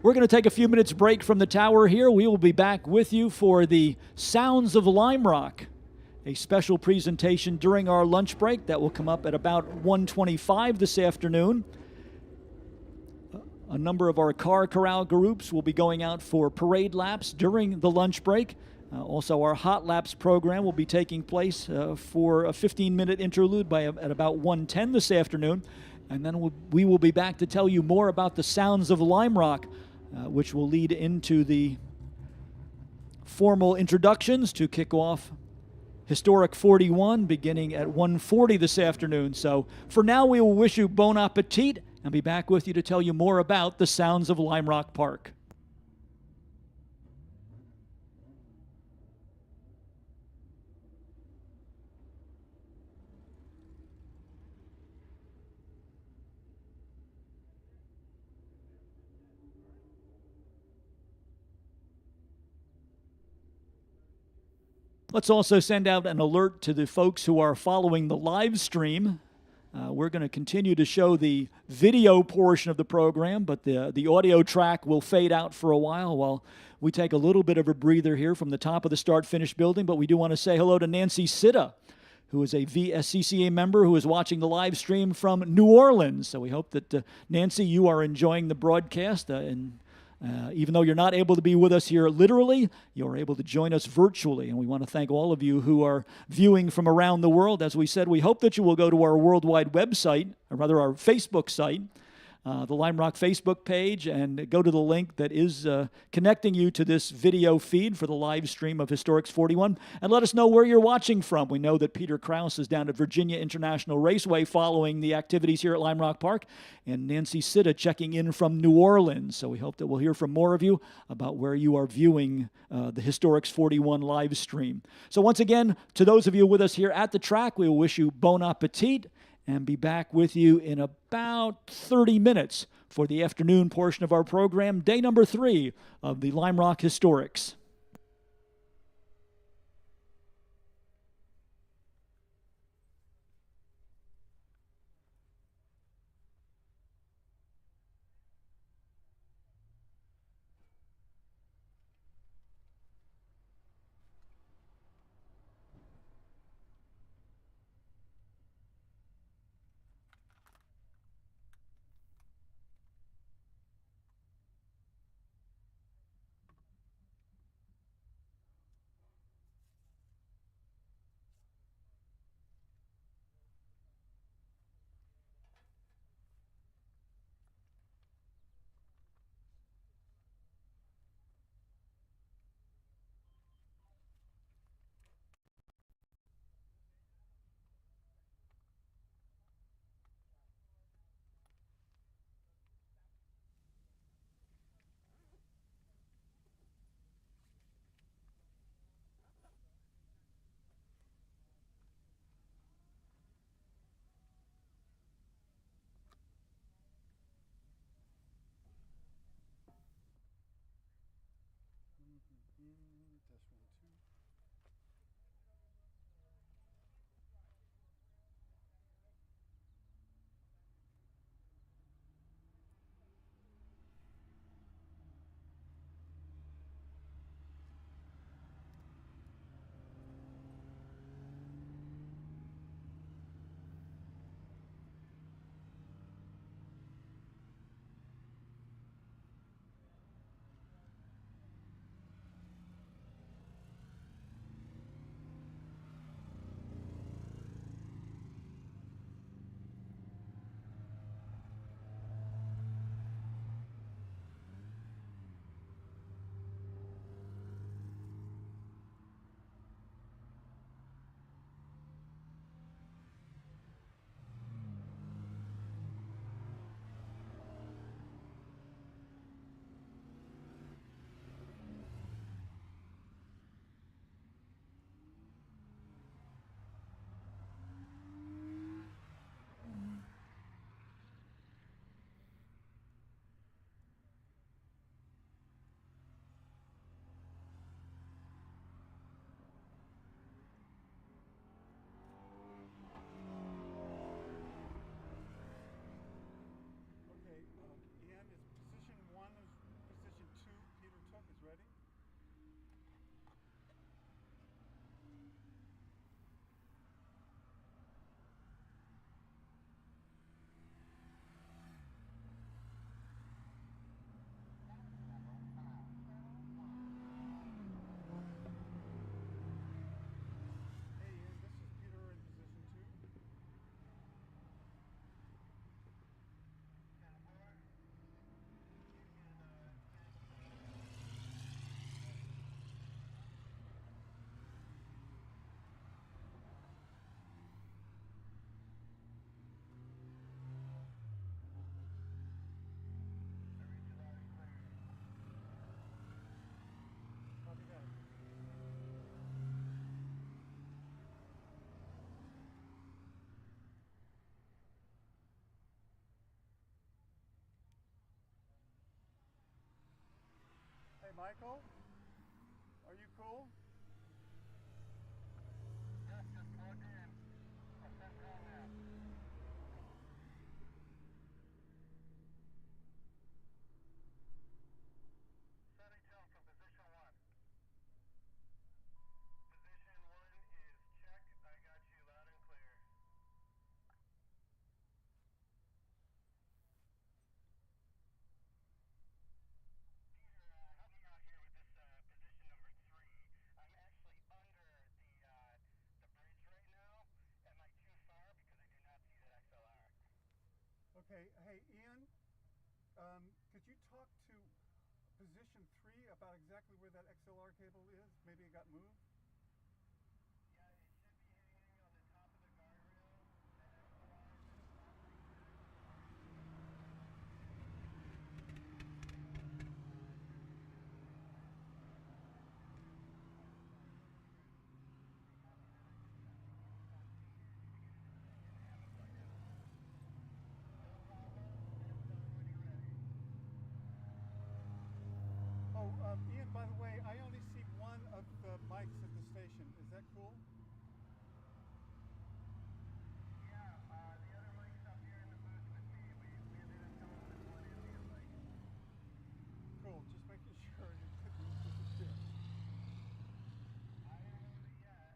We're going to take a few minutes break from the tower here. We will be back with you for the Sounds of Lime Rock, a special presentation during our lunch break that will come up at about 1:25 this afternoon. A number of our car corral groups will be going out for parade laps during the lunch break. Also, our hot laps program will be taking place for a 15-minute interlude at about 1:10 this afternoon. And then we will be back to tell you more about the Sounds of Lime Rock, which will lead into the formal introductions to kick off Historic 41 beginning at 1:40 this afternoon. So for now, we will wish you bon appetit and be back with you to tell you more about the Sounds of Lime Rock Park. Let's also send out an alert to the folks who are following the live stream. We're going to continue to show the video portion of the program, but the audio track will fade out for a while we take a little bit of a breather here from the top of the start-finish building. But we do want to say hello to Nancy Sitta, who is a VSCCA member who is watching the live stream from New Orleans. So we hope that, Nancy, you are enjoying the broadcast and even though you're not able to be with us here literally, you're able to join us virtually. And we want to thank all of you who are viewing from around the world. As we said, we hope that you will go to our worldwide website, or rather our Facebook site, the Lime Rock Facebook page and go to the link that is connecting you to this video feed for the live stream of Historics 41 and let us know where you're watching from. We know that Peter Krause is down at Virginia International Raceway following the activities here at Lime Rock Park, and Nancy Sitta checking in from New Orleans. So we hope that we'll hear from more of you about where you are viewing the Historics 41 live stream. So once again, to those of you with us here at the track, we will wish you bon appetit and be back with you in about 30 minutes for the afternoon portion of our program, day number 3 of the Lime Rock Historics. Hey, Michael, are you cool? Yes, just plugged in. I sent call now. Setting tone from position 1. Position 1 is check. I got you loud and clear. Peter, help me out here with this position number 3. I about exactly where that XLR cable is? Maybe it got moved? Yeah, it should be hanging on the top of the guardrail. The XLR is in a plastic bag. Oh, Ian, by the way, I only see one of the mics at the station. Is that cool? Yeah, the other mic's up here in the booth with me. We ended up going with one ambient mic. Cool, just making sure it didn't disappear. I didn't lose it yet.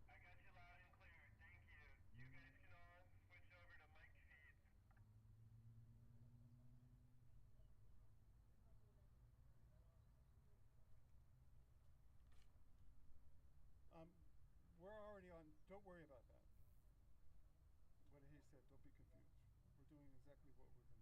I got you loud and clear. Thank you. You guys can all switch over to mic feeds. We're already on, don't worry about that. What he said, don't be confused. We're doing exactly what we're going to do.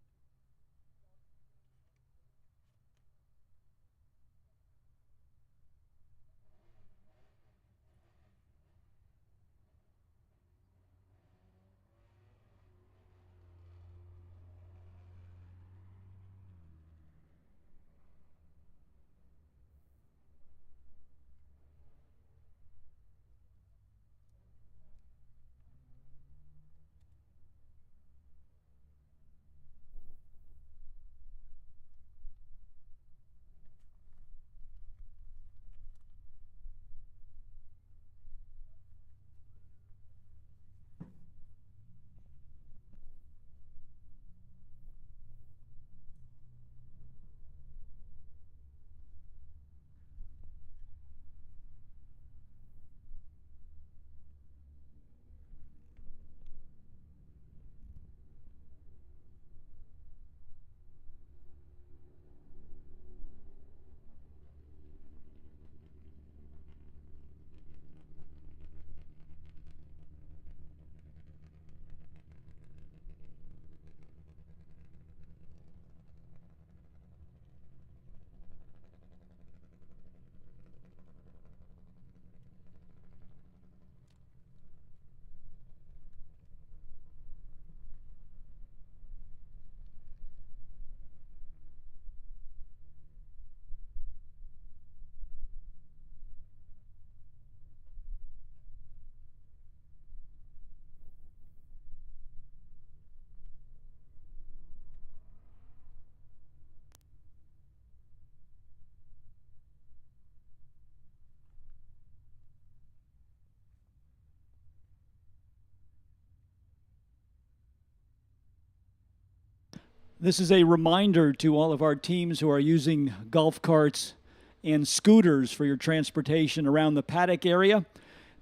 This is a reminder to all of our teams who are using golf carts and scooters for your transportation around the paddock area.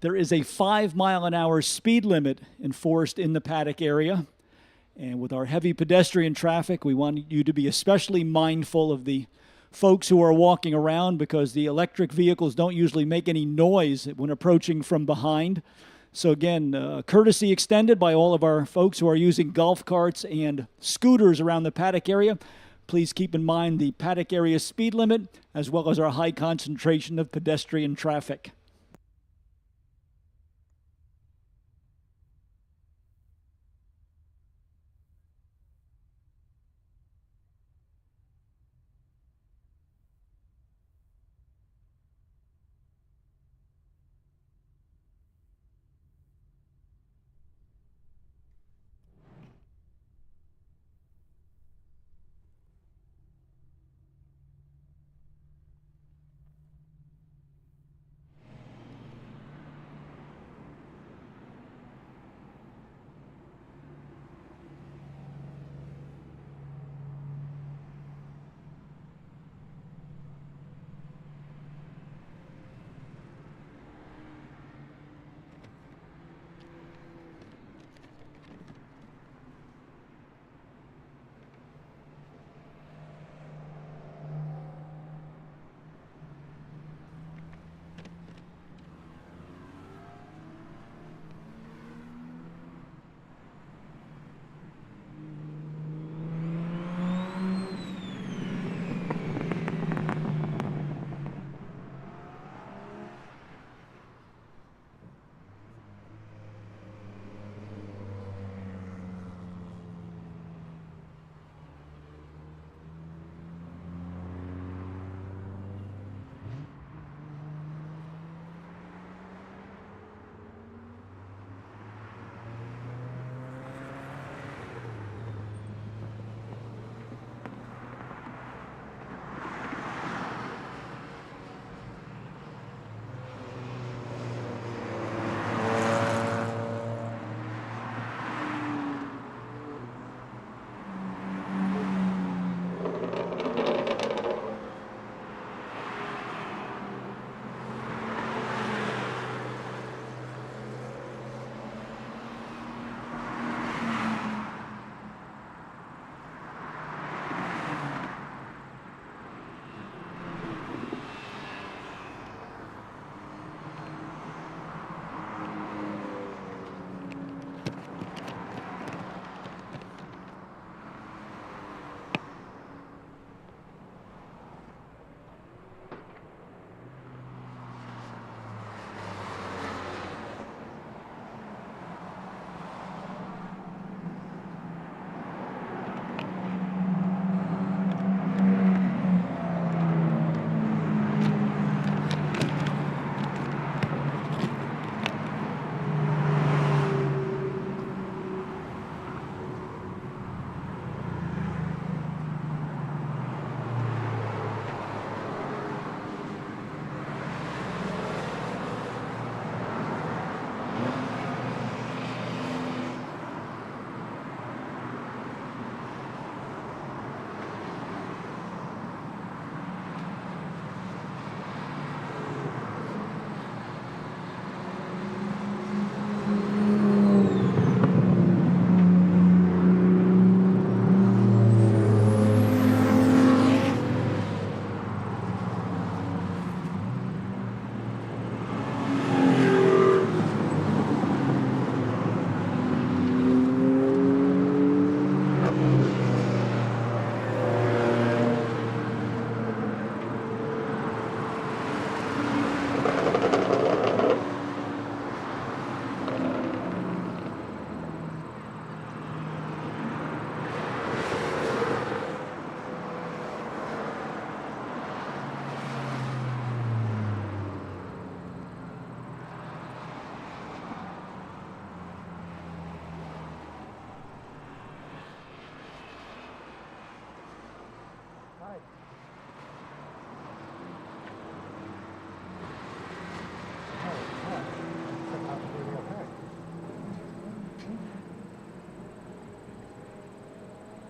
There is a 5-mile-an-hour speed limit enforced in the paddock area. And with our heavy pedestrian traffic, we want you to be especially mindful of the folks who are walking around because the electric vehicles don't usually make any noise when approaching from behind. So again, courtesy extended by all of our folks who are using golf carts and scooters around the paddock area. Please keep in mind the paddock area speed limit as well as our high concentration of pedestrian traffic.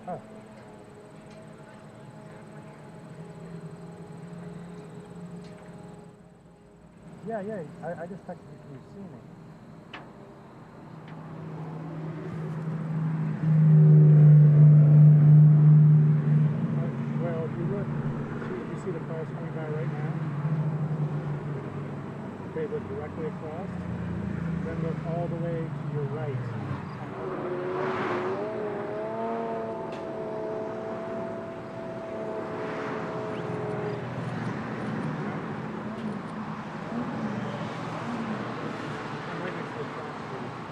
Hi. Yeah, I just texted you. Can you see me? Well, if you look, you see the cars coming by right now? Okay, look directly across. Then look all the way to your right. Right next to the cross street.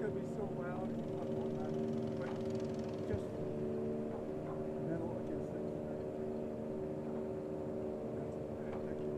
gonna be so loud if you talk about that, but just metal against that. Thank you.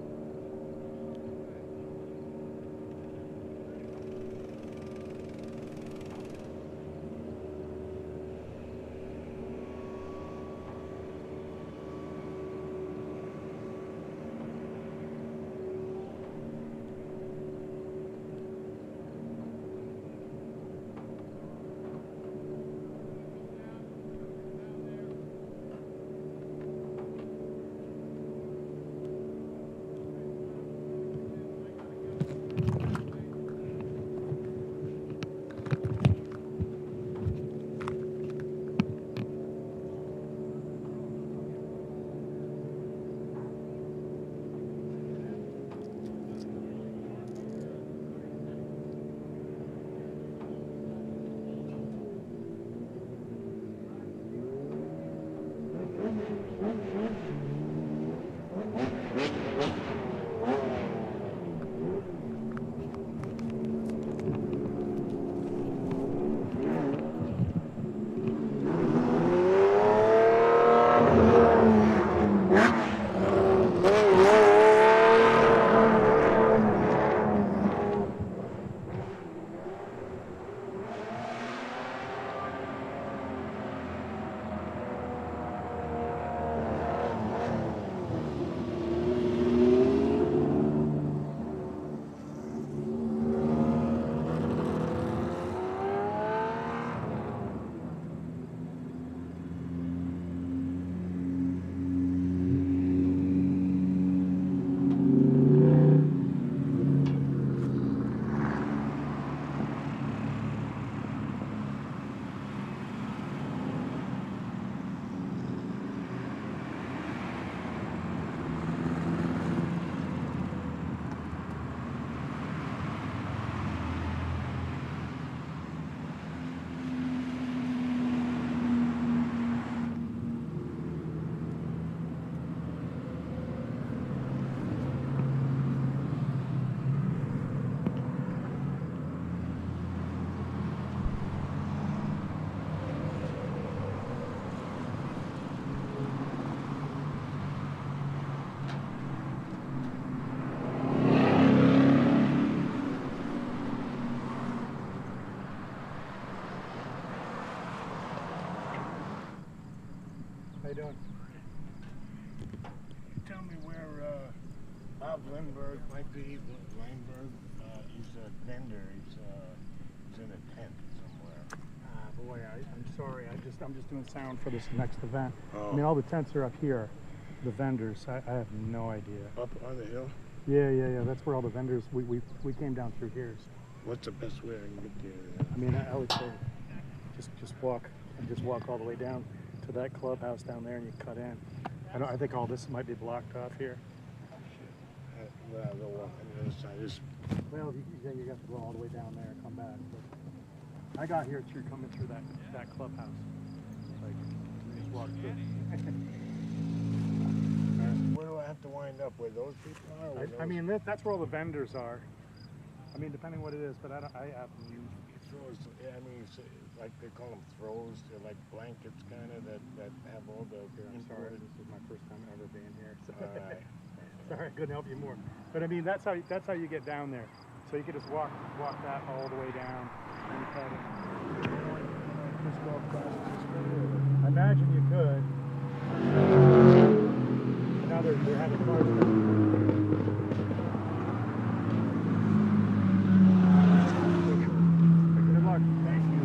How you doing? Tell me where Bob Lindbergh might be. Lindbergh, he's a vendor. He's in a tent somewhere. Boy, I'm sorry. I'm just doing sound for this next event. Oh. I mean, all the tents are up here. The vendors, I have no idea. Up on the hill? Yeah. That's where all the vendors. We came down through here. So. What's the best way I can get there? I mean, I would say just walk all the way down to that clubhouse down there, and you cut in. I think all this might be blocked off here. Well, they'll walk on the other side. Just Well, you have to go all the way down there and come back. But I got here through coming through that clubhouse. Like, you just walk through. where do I have to wind up? Where those people are? Where I mean, that's where all the vendors are. I mean, depending what it is, but I have throws. I mean, like they call them throws. They're like blankets, kind of that have all the. I'm sorry, this is my first time ever being here. So. All right. Sorry, I couldn't help you more. But I mean, that's how you get down there. So you could just walk that all the way down. And you cut it. Just go across this way. I imagine you could. Now they're having cars. Good luck. Thank you.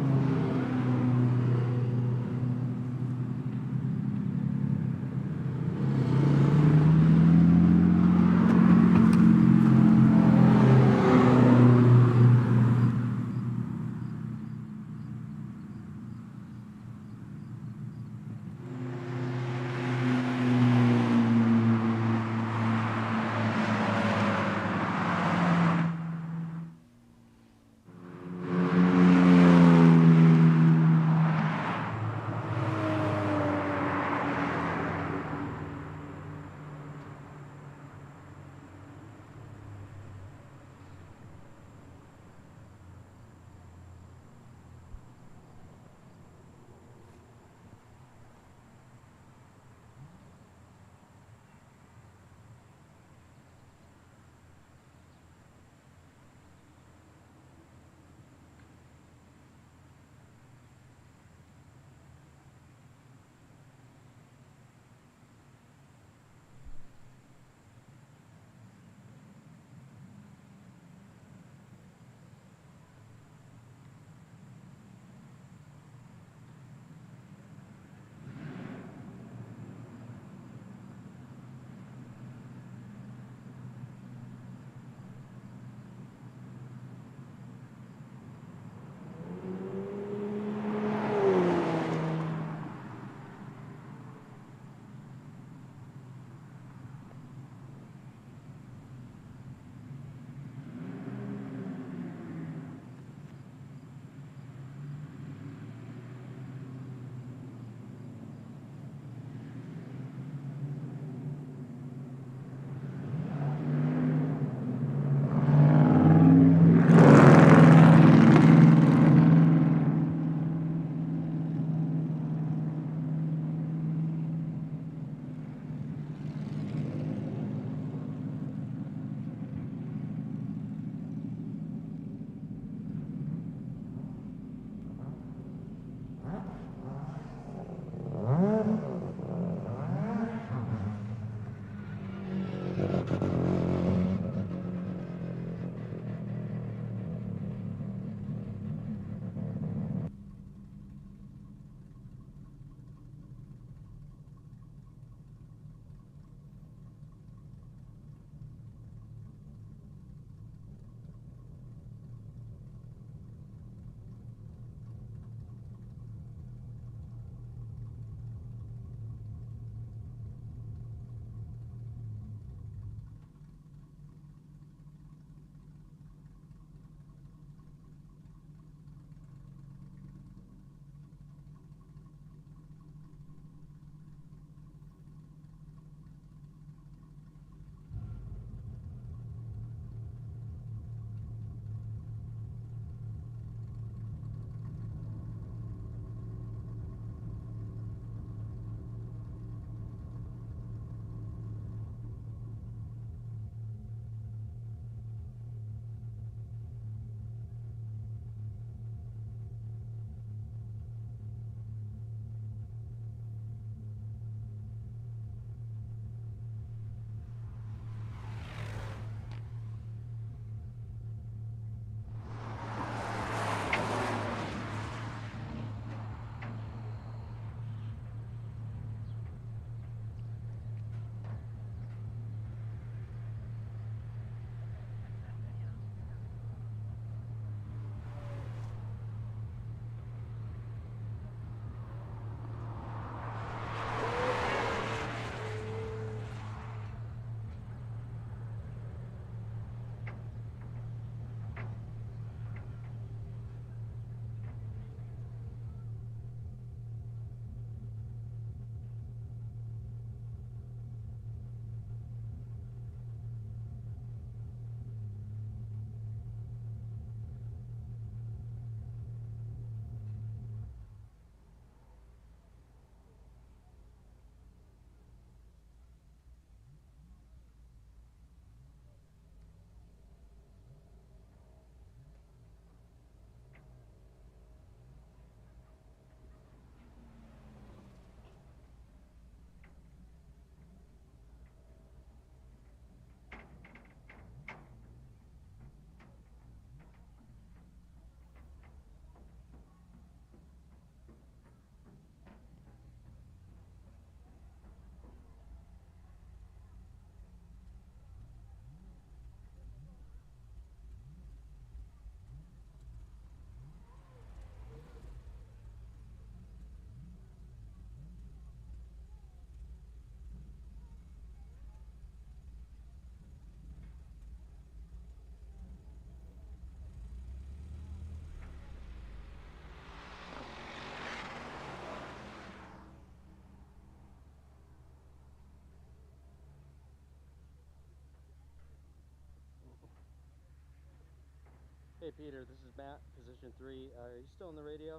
Hey Peter, this is Matt, position 3. Are you still on the radio?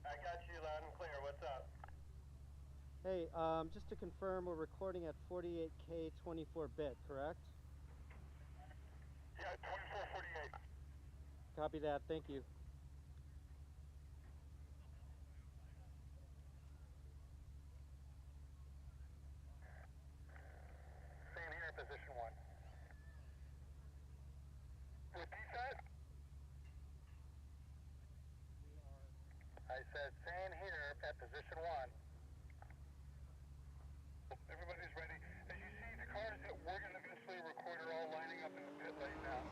I got you loud and clear. What's up? Hey, just to confirm, we're recording at 48K 24-bit, correct? Yeah, 2448. Copy that, thank you. Same here, position 1. Repeat that? I said same here at position 1. Everybody's ready. As you see, the cars that we're going to eventually record are all lining up in the pit lane now.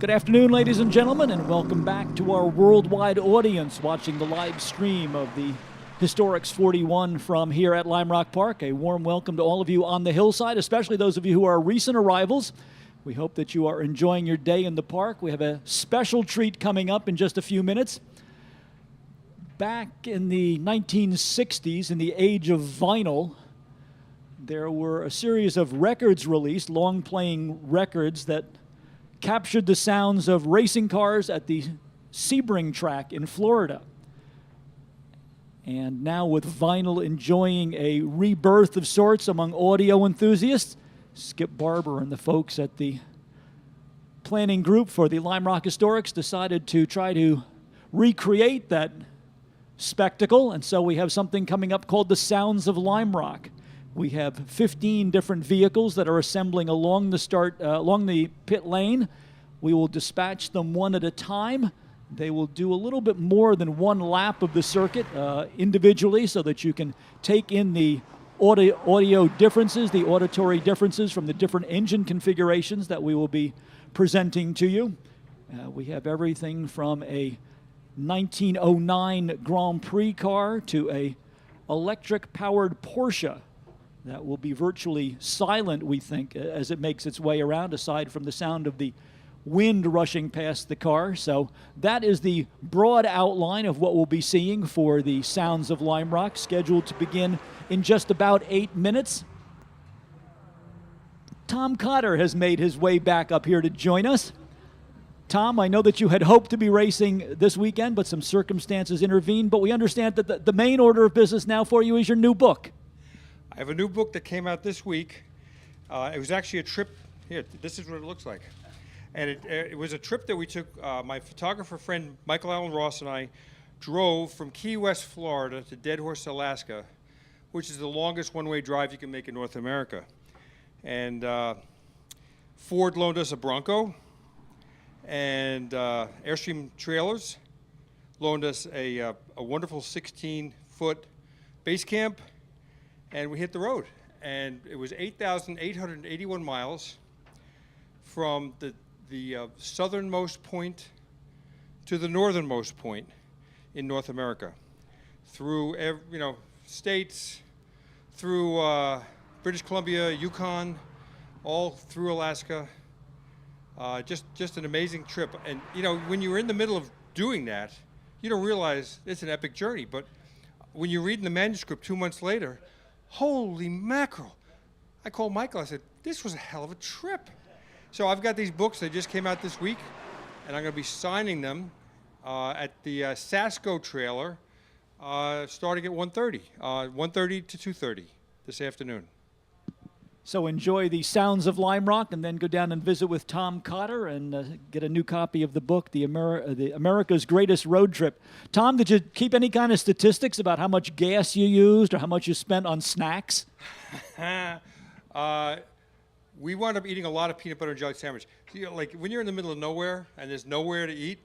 Good afternoon, ladies and gentlemen, and welcome back to our worldwide audience watching the live stream of the Historics 41 from here at Lime Rock Park. A warm welcome to all of you on the hillside, especially those of you who are recent arrivals. We hope that you are enjoying your day in the park. We have a special treat coming up in just a few minutes. Back in the 1960s, in the age of vinyl, there were a series of records released, long-playing records that captured the sounds of racing cars at the Sebring track in Florida. And now with vinyl enjoying a rebirth of sorts among audio enthusiasts, Skip Barber and the folks at the planning group for the Lime Rock Historics decided to try to recreate that spectacle, and so we have something coming up called the Sounds of Lime Rock. We have 15 different vehicles that are assembling along the pit lane. We will dispatch them one at a time. They will do a little bit more than one lap of the circuit individually so that you can take in the audio differences, the auditory differences from the different engine configurations that we will be presenting to you. We have everything from a 1909 Grand Prix car to a electric-powered Porsche that will be virtually silent, we think, as it makes its way around, aside from the sound of the wind rushing past the car. So that is the broad outline of what we'll be seeing for the Sounds of Lime Rock, scheduled to begin in just about 8 minutes. Tom Cotter has made his way back up here to join us. Tom, I know that you had hoped to be racing this weekend, but some circumstances intervened. But we understand that the main order of business now for you is your new book. I have a new book that came out this week. It was actually a trip. Here, this is what it looks like. And it was a trip that we took. My photographer friend, Michael Allen Ross, and I drove from Key West, Florida to Dead Horse, Alaska, which is the longest one-way drive you can make in North America. And Ford loaned us a Bronco, and Airstream Trailers loaned us a wonderful 16-foot base camp, and we hit the road. And it was 8,881 miles from the southernmost point to the northernmost point in North America, through states, through British Columbia, Yukon, all through Alaska. Just an amazing trip. And when you're in the middle of doing that, you don't realize it's an epic journey. But when you're reading the manuscript 2 months later, holy mackerel! I called Michael. I said, "This was a hell of a trip." So I've got these books. They just came out this week, and I'm going to be signing them at the Sasco trailer starting at 1:30, 1:30 to 2:30 this afternoon. So enjoy the Sounds of Lime Rock and then go down and visit with Tom Cotter and get a new copy of the book, the America's Greatest Road Trip. Tom, did you keep any kind of statistics about how much gas you used or how much you spent on snacks? We wound up eating a lot of peanut butter and jelly sandwich. Like when you're in the middle of nowhere and there's nowhere to eat,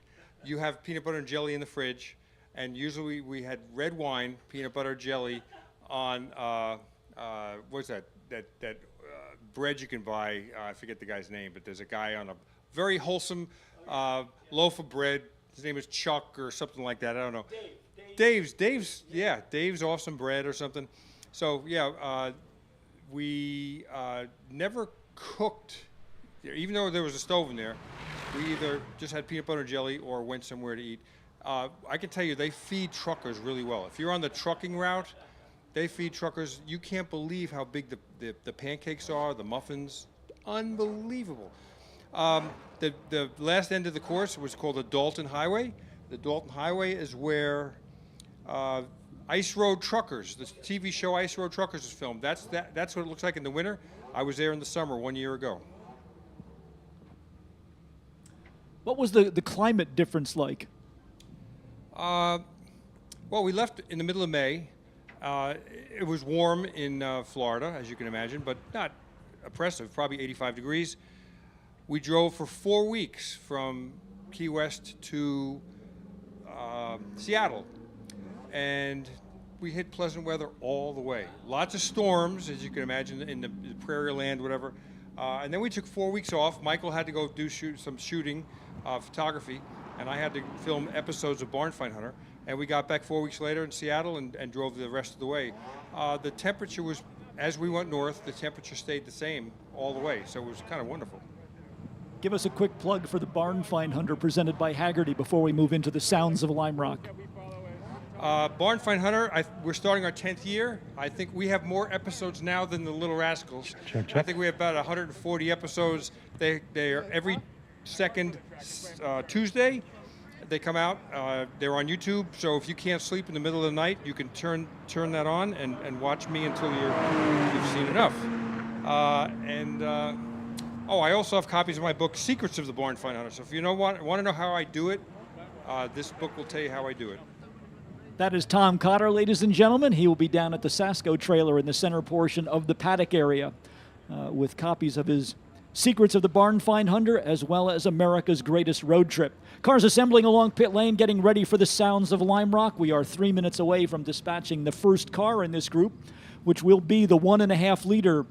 you have peanut butter and jelly in the fridge, and usually we had red wine, peanut butter, jelly on what's that bread you can buy. I forget the guy's name, but there's a guy on a very wholesome loaf of bread. His name is Chuck or something like that. I don't know. Dave's awesome bread or something. So we never cooked, even though there was a stove in there. We either just had peanut butter and jelly or went somewhere to eat. I can tell you, they feed truckers really well. If you're on the trucking route, they feed truckers. You can't believe how big the pancakes are, the muffins. Unbelievable. The last end of the course was called the Dalton Highway. The Dalton Highway is where Ice Road Truckers, the TV show Ice Road Truckers is filmed. That's what it looks like in the winter. I was there in the summer 1 year ago. What was the climate difference like? Well, we left in the middle of May. It was warm in Florida, as you can imagine, but not oppressive, probably 85 degrees. We drove for 4 weeks from Key West to Seattle, and we hit pleasant weather all the way. Lots of storms, as you can imagine, in the prairie land, whatever, And then we took 4 weeks off. Michael had to go do some shooting, photography, and I had to film episodes of Barn Find Hunter. And we got back 4 weeks later in Seattle and drove the rest of the way. The temperature was, as we went north, the temperature stayed the same all the way, so it was kind of wonderful. Give us a quick plug for the Barn Find Hunter presented by Haggerty before we move into the sounds of Lime Rock. Barn Find Hunter, we're starting our 10th year. I think we have more episodes now than the Little Rascals. Check. I think we have about 140 episodes. They are every second Tuesday. They come out. They're on YouTube, so if you can't sleep in the middle of the night, you can turn that on and watch me until you've seen enough. I also have copies of my book, Secrets of the Barn Find Hunter. So if you want to know how I do it, this book will tell you how I do it. That is Tom Cotter, ladies and gentlemen. He will be down at the Sasco trailer in the center portion of the paddock area with copies of his Secrets of the Barn Find Hunter, as well as America's Greatest Road Trip. Cars assembling along pit lane, getting ready for the sounds of Lime Rock. We are 3 minutes away from dispatching the first car in this group, which will be the 1.5-liter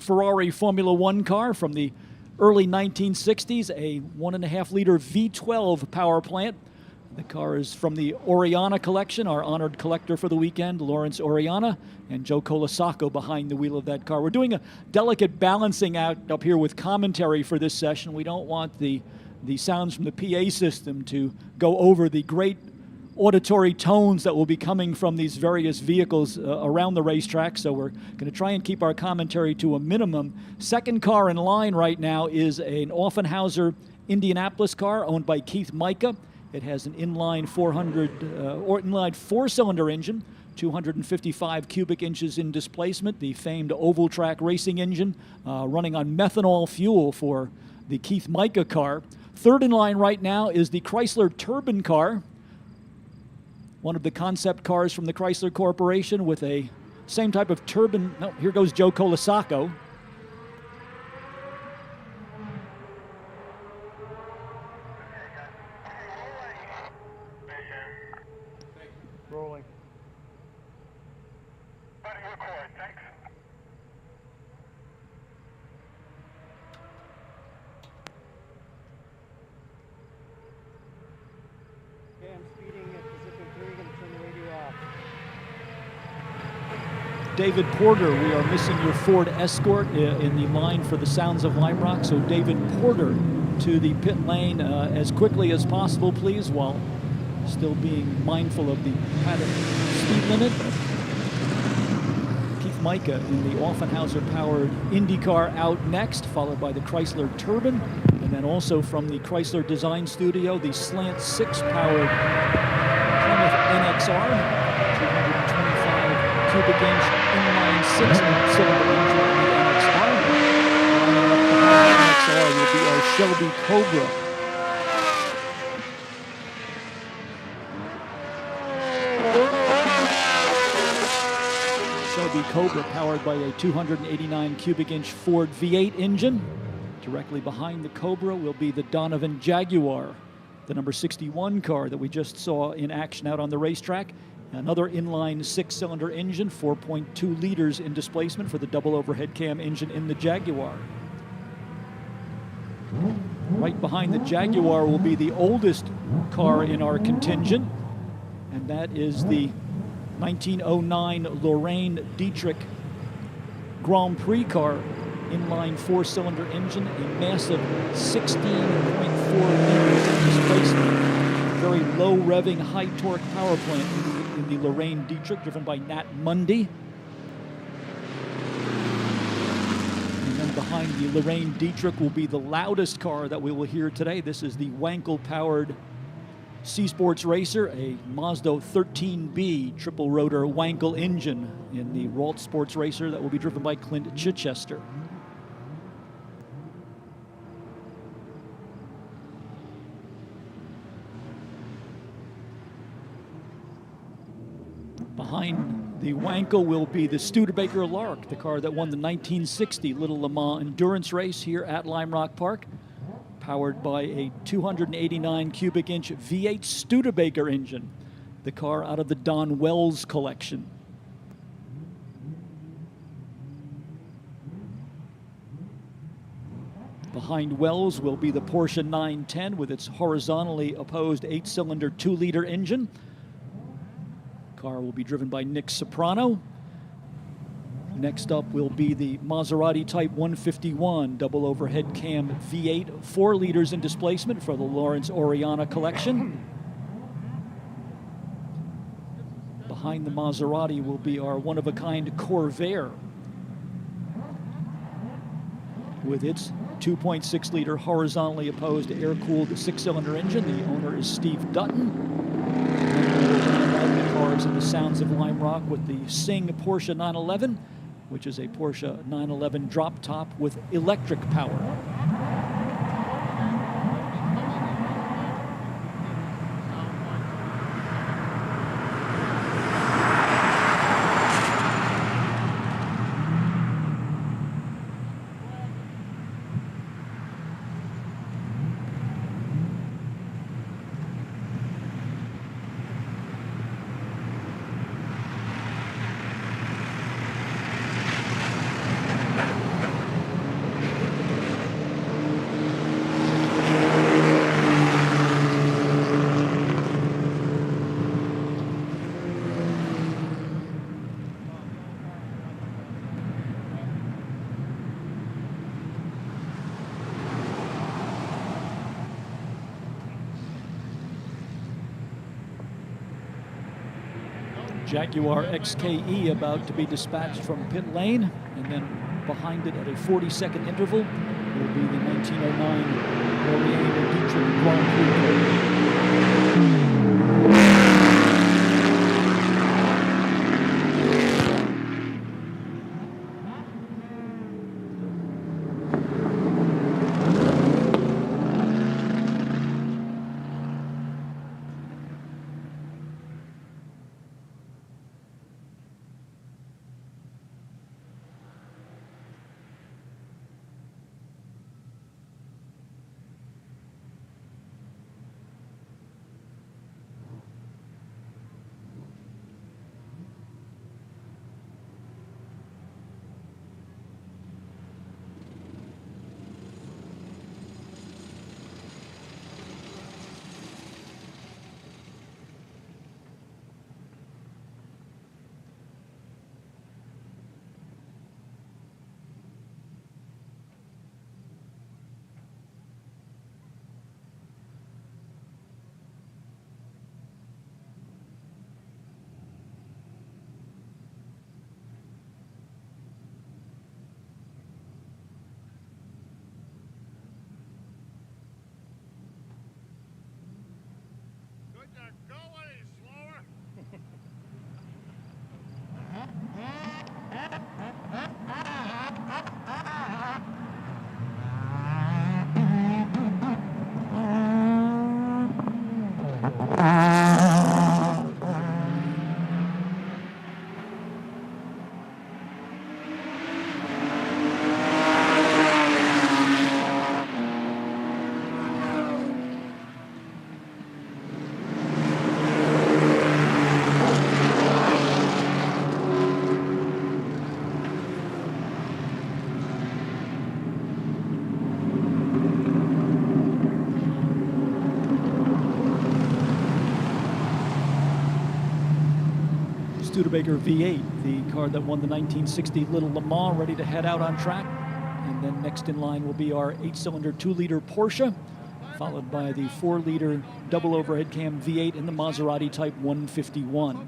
Ferrari Formula One car from the early 1960s, a 1.5-liter V12 power plant. The car is from the Oriana collection, our honored collector for the weekend, Lawrence Oriana, and Joe Colasaco behind the wheel of that car. We're doing a delicate balancing act up here with commentary for this session. We don't want the sounds from the PA system to go over the great auditory tones that will be coming from these various vehicles around the racetrack, so we're going to try and keep our commentary to a minimum. Second car in line right now is an Offenhauser Indianapolis car owned by Keith Micah. It has an inline inline four-cylinder engine, 255 cubic inches in displacement, the famed oval track racing engine, running on methanol fuel for the Keith Micah car. Third in line right now is the Chrysler Turbine car, one of the concept cars from the Chrysler Corporation with a same type of turbine. No, here goes Joe Colasaco. Rolling. Ready to record, thanks. Okay, I'm speeding at position 3. Going to turn the radio off. David Porter, we are missing your Ford Escort in the line for the sounds of Lime Rock. So David Porter to the pit lane as quickly as possible, please, while still being mindful of the paddock speed limit. Keith Micah in the Offenhauser-powered IndyCar out next, followed by the Chrysler Turbine. And then also from the Chrysler Design Studio, the Slant 6-powered Plymouth NXR, 225 cubic inch inline 6-cylinder engine on the NXR. Lining up behind the NXR will be our Shelby Cobra. Shelby Cobra powered by a 289 cubic inch Ford V8 engine. Directly behind the Cobra will be the Donovan Jaguar, the number 61 car that we just saw in action out on the racetrack. Another inline 6-cylinder engine, 4.2 liters in displacement for the double overhead cam engine in the Jaguar. Right behind the Jaguar will be the oldest car in our contingent, and that is the 1909 Lorraine Dietrich Grand Prix car, inline 4-cylinder engine, a massive 16.4 liters in displacement. Very low revving, high torque power plant in the Lorraine Dietrich, driven by Nat Mundy. And then behind the Lorraine Dietrich will be the loudest car that we will hear today. This is the Wankel powered C-Sports Racer, a Mazda 13B triple rotor Wankel engine in the Ralt Sports Racer that will be driven by Clint Chichester. Behind the Wankel will be the Studebaker Lark, the car that won the 1960 Little Le Mans endurance race here at Lime Rock Park, powered by a 289 cubic inch V8 Studebaker engine, the car out of the Don Wells collection. Behind Wells will be the Porsche 910 with its horizontally opposed 8-cylinder 2-liter engine. Car will be driven by Nick Soprano. Next up will be the Maserati Type 151 double overhead cam V8, 4 liters in displacement for the Lawrence Oriana collection. Behind the Maserati will be our one-of-a-kind Corvair with its 2.6-liter horizontally opposed air-cooled 6-cylinder engine. The owner is Steve Dutton. And we'll round out the cars and the sounds of Lime Rock with the Sing Porsche 911, which is a Porsche 911 drop top with electric power. Jaguar XKE about to be dispatched from pit lane, and then behind it at a 40-second interval will be the 1909 Laurier Dietrich Grand Prix. Go any slower? Studebaker V8, the car that won the 1960 Little Le Mans, ready to head out on track. And then next in line will be our 8-cylinder 2-liter Porsche, followed by the 4-liter double overhead cam V8 in the Maserati Type 151.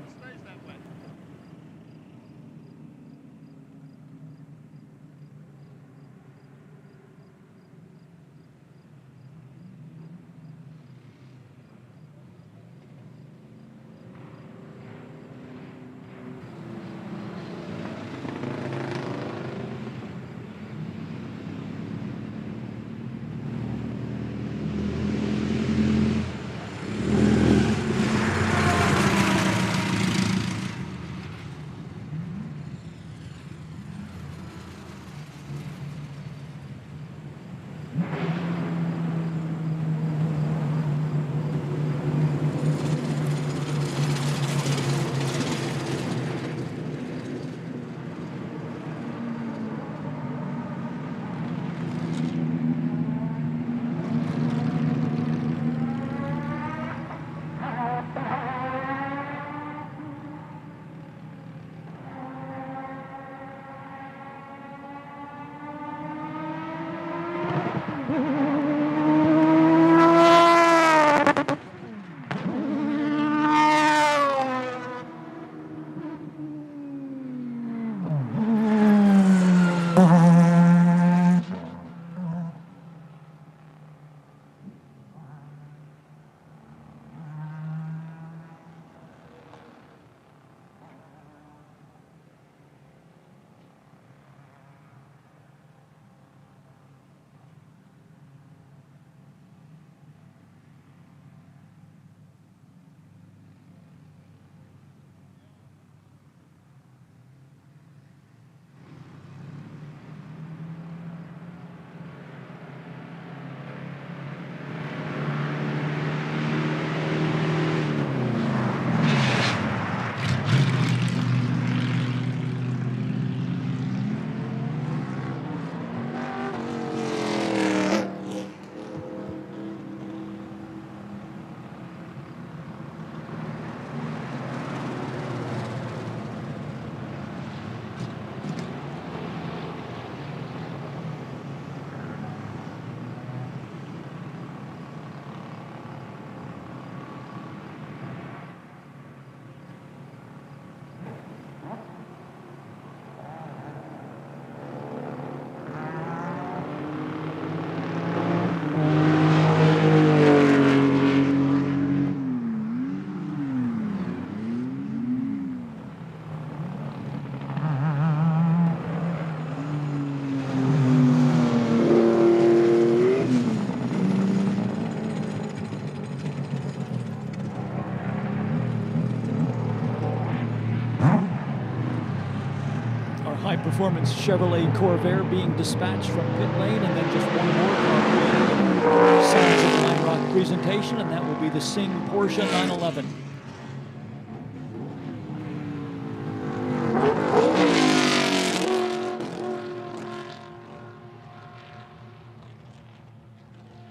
high-performance Chevrolet Corvair being dispatched from pit lane, and then just one more car Sounds of the Lime Rock presentation, and that will be the Sing Porsche 911.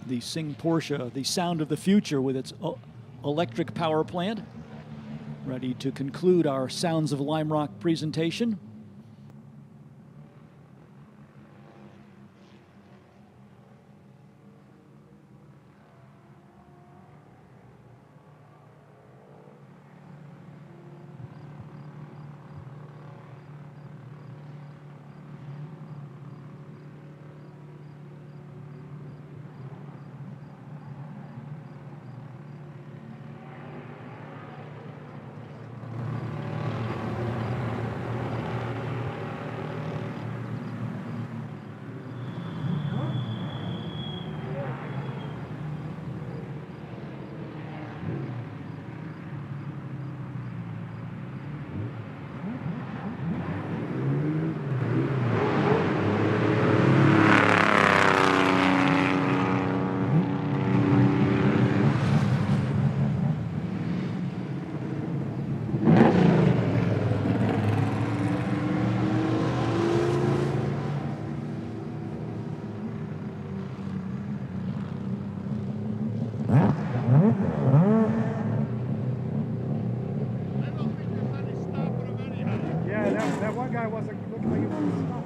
The Sing Porsche, the sound of the future with its electric power plant, ready to conclude our Sounds of Lime Rock presentation. Yeah, that one guy wasn't looking like he wanted to stop.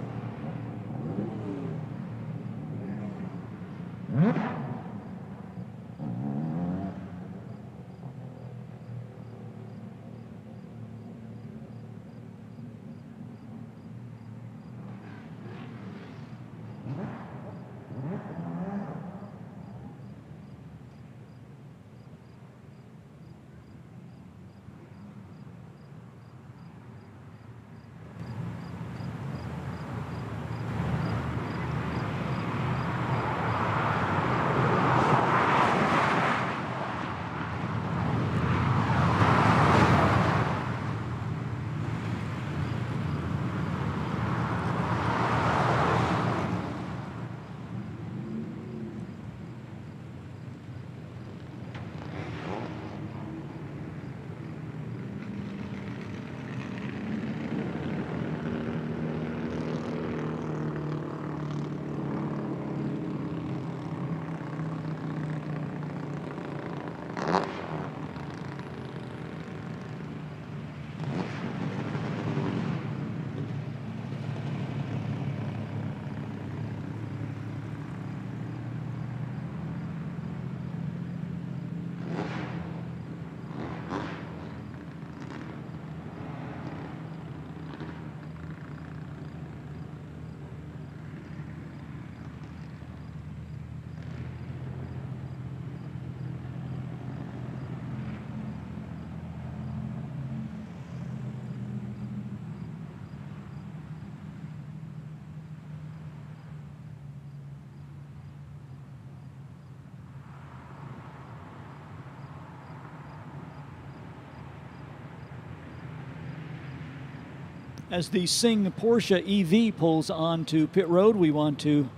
As the Sing Porsche EV pulls onto pit road, we want to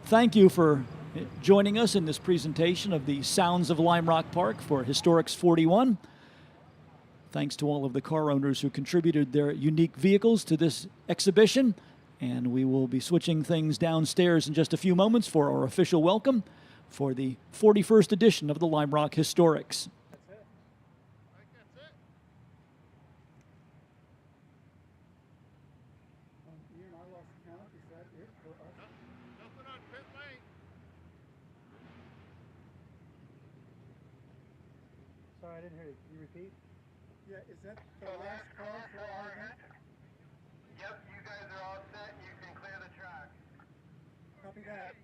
thank you for joining us in this presentation of the Sounds of Lime Rock Park for Historics 41. Thanks to all of the car owners who contributed their unique vehicles to this exhibition. And we will be switching things downstairs in just a few moments for our official welcome for the 41st edition of the Lime Rock Historics. Nothing on pit lane. Sorry, I didn't hear you. Can you repeat? Yeah, is that the last car for our event? Yep, you guys are all set. You can clear the track. Copy that.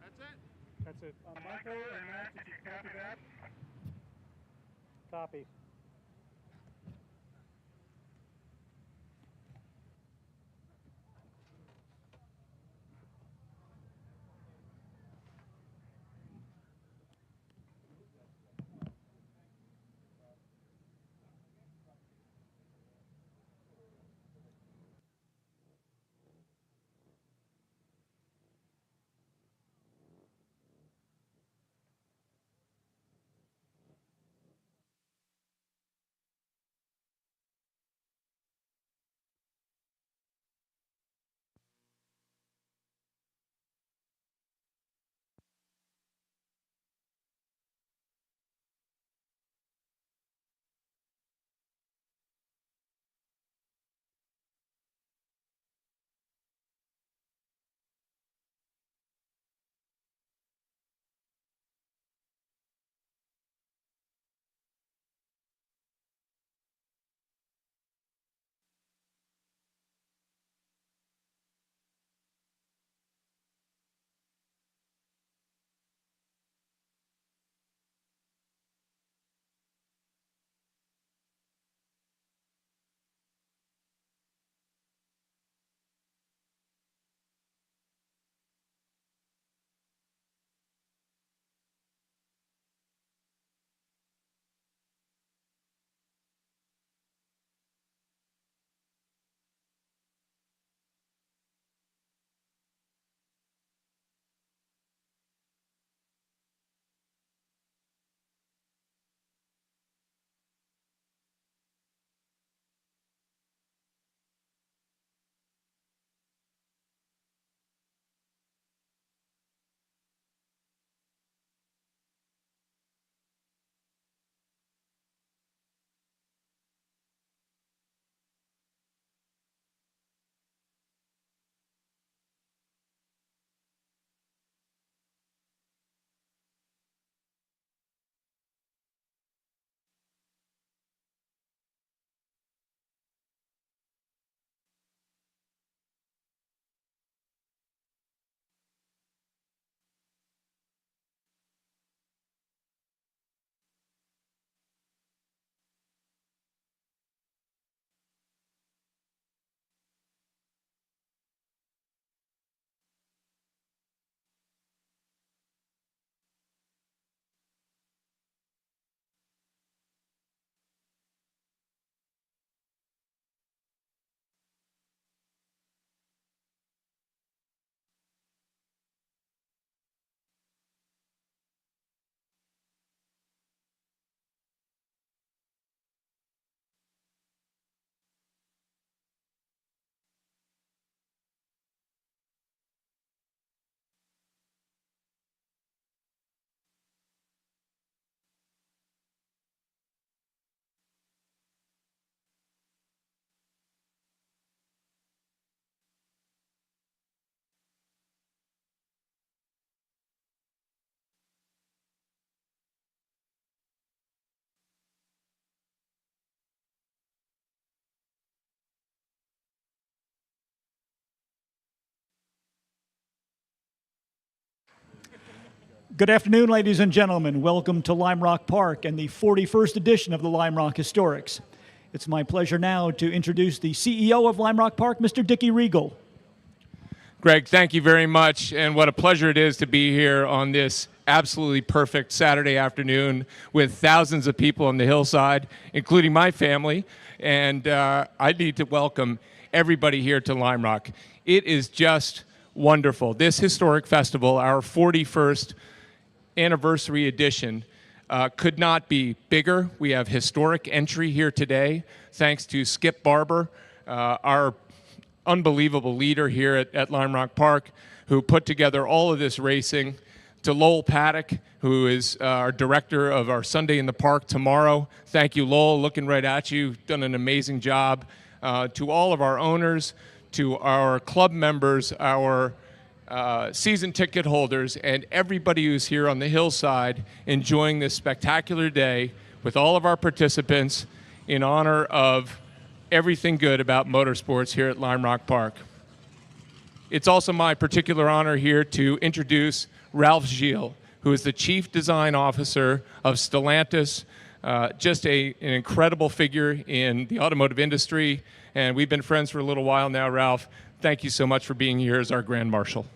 That's it? That's it. Michael and Matt, did you copy that? Copy. Good afternoon, ladies and gentlemen. Welcome to Lime Rock Park and the 41st edition of the Lime Rock Historics. It's my pleasure now to introduce the CEO of Lime Rock Park, Mr. Dickie Regal. Greg, thank you very much, and what a pleasure it is to be here on this absolutely perfect Saturday afternoon with thousands of people on the hillside, including my family, and I need to welcome everybody here to Lime Rock. It is just wonderful. This historic festival, our 41st anniversary edition, could not be bigger. We have historic entry here today, thanks to Skip Barber, our unbelievable leader here at Lime Rock Park, who put together all of this racing, to Lowell Paddock, who is our director of our Sunday in the Park tomorrow. Thank you, Lowell, looking right at you, done an amazing job. To all of our owners, to our club members, our season ticket holders, and everybody who's here on the hillside enjoying this spectacular day with all of our participants in honor of everything good about motorsports here at Lime Rock Park. It's also my particular honor here to introduce Ralph Gilles, who is the Chief Design Officer of Stellantis, just an incredible figure in the automotive industry, and we've been friends for a little while now. Ralph, thank you so much for being here as our Grand Marshal.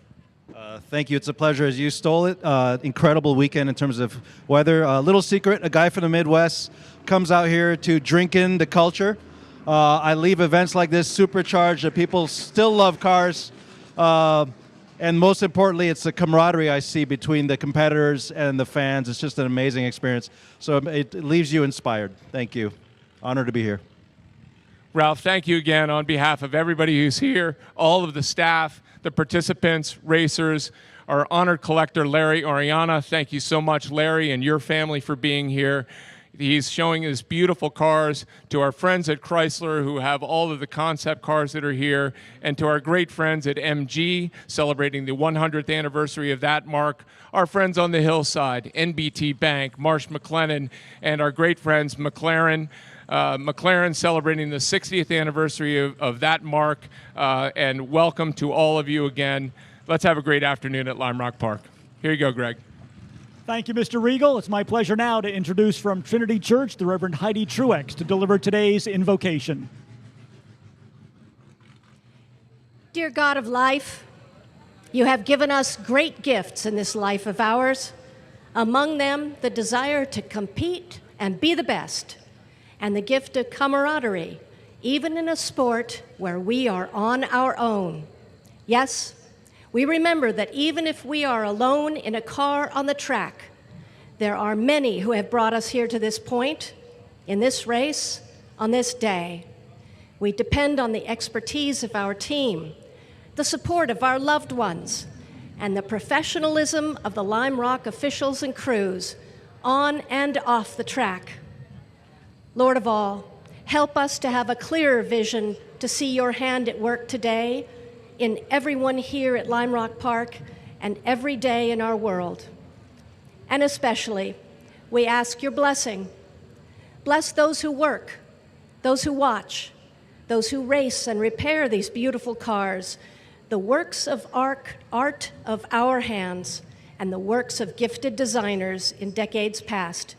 Thank you. It's a pleasure. As you stole it, incredible weekend in terms of weather. Little secret, a guy from the Midwest comes out here to drink in the culture. I leave events like this supercharged that people still love cars. And most importantly, it's the camaraderie I see between the competitors and the fans. It's just an amazing experience. So it leaves you inspired. Thank you. Honored to be here. Ralph, thank you again on behalf of everybody who's here, all of the staff, the participants, racers, our honored collector, Larry Oriana. Thank you so much, Larry, and your family for being here. He's showing his beautiful cars to our friends at Chrysler who have all of the concept cars that are here, and to our great friends at MG celebrating the 100th anniversary of that mark, our friends on the hillside, NBT Bank, Marsh McLennan, and our great friends McLaren. McLaren celebrating the 60th anniversary of that mark, and welcome to all of you again. Let's have a great afternoon at Lime Rock Park. Here you go, Greg. Thank you, Mr. Regal. It's my pleasure now to introduce from Trinity Church the Reverend Heidi Truex to deliver today's invocation. Dear God of life, you have given us great gifts in this life of ours, among them the desire to compete and be the best, and the gift of camaraderie, even in a sport where we are on our own. Yes, we remember that even if we are alone in a car on the track, there are many who have brought us here to this point, in this race, on this day. We depend on the expertise of our team, the support of our loved ones, and the professionalism of the Lime Rock officials and crews on and off the track. Lord of all, help us to have a clearer vision to see your hand at work today in everyone here at Lime Rock Park and every day in our world. And especially, we ask your blessing. Bless those who work, those who watch, those who race and repair these beautiful cars, the works of art of our hands, and the works of gifted designers in decades past.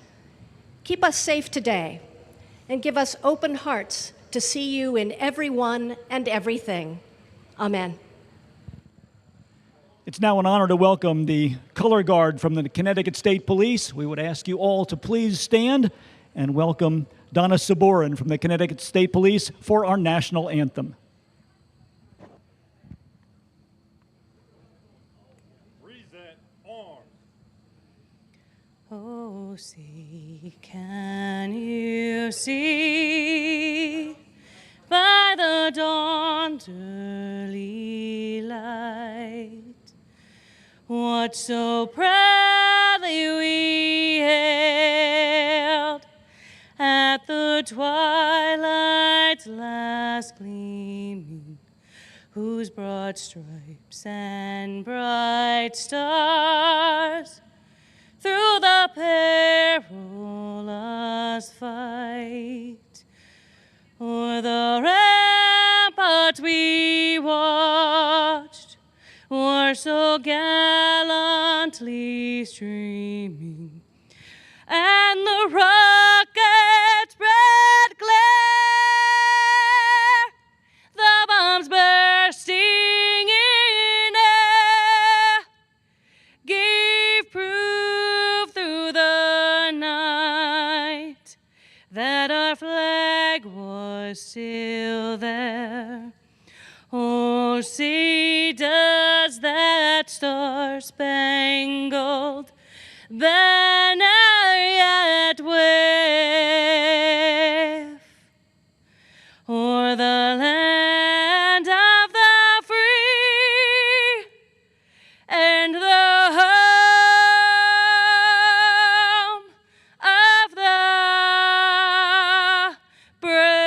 Keep us safe today, and give us open hearts to see you in everyone and everything. Amen. It's now an honor to welcome the color guard from the Connecticut State Police. We would ask you all to please stand and welcome Donna Saborin from the Connecticut State Police for our national anthem. Present arms. Oh, see, can you see by the dawn's early light what so proudly we hailed at the twilight's last gleaming, whose broad stripes and bright stars through the perilous fight o'er the ramparts we watched were so so gallantly streaming, and the rockets spread glare, the bombs bursting in air gave proof through the night that our flag was still there. Oh, see, does that star-spangled banner yet wave o'er the land of the free and the home of the brave.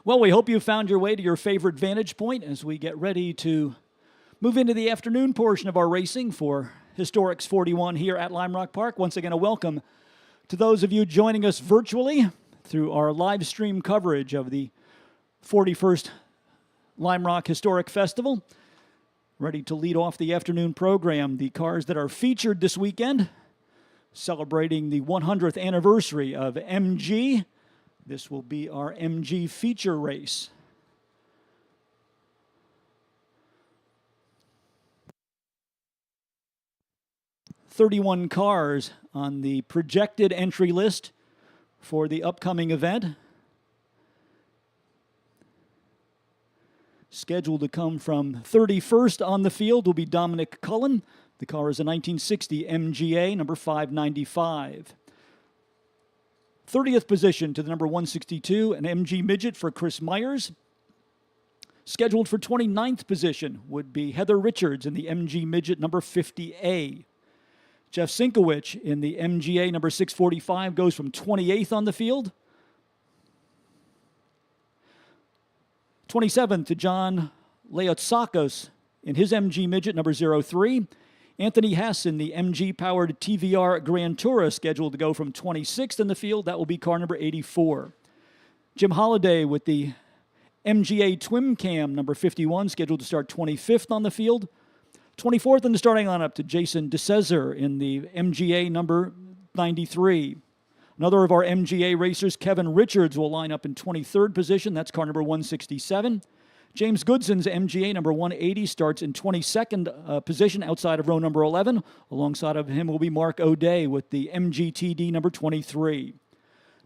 Well, we hope you found your way to your favorite vantage point as we get ready to move into the afternoon portion of our racing for Historics 41 here at Lime Rock Park. Once again, a welcome to those of you joining us virtually through our live stream coverage of the 41st Lime Rock Historic Festival. Ready to lead off the afternoon program. The cars that are featured this weekend, celebrating the 100th anniversary of MG. This will be our MG feature race. "31 cars on the projected entry list for the upcoming event. Scheduled to come from 31st on the field will be Dominic Cullen. The car is a 1960 MGA, number 595. 30th position to the number 162, an MG Midget for Chris Myers. Scheduled for 29th position would be Heather Richards in the MG Midget number 50A. Jeff Sinkowicz in the MGA number 645 goes from 28th on the field. 27th to John Leotsakos in his MG Midget number 03. Anthony Hess in the MG-powered TVR Grand Tourer scheduled to go from 26th in the field. That will be car number 84. Jim Holliday with the MGA Twin Cam number 51 scheduled to start 25th on the field. 24th in the starting lineup to Jason DeCesar in the MGA number 93. Another of our MGA racers, Kevin Richards, will line up in 23rd position. That's car number 167. James Goodson's MGA number 180 starts in 22nd position outside of row number 11. Alongside of him will be Mark O'Day with the MGTD number 23.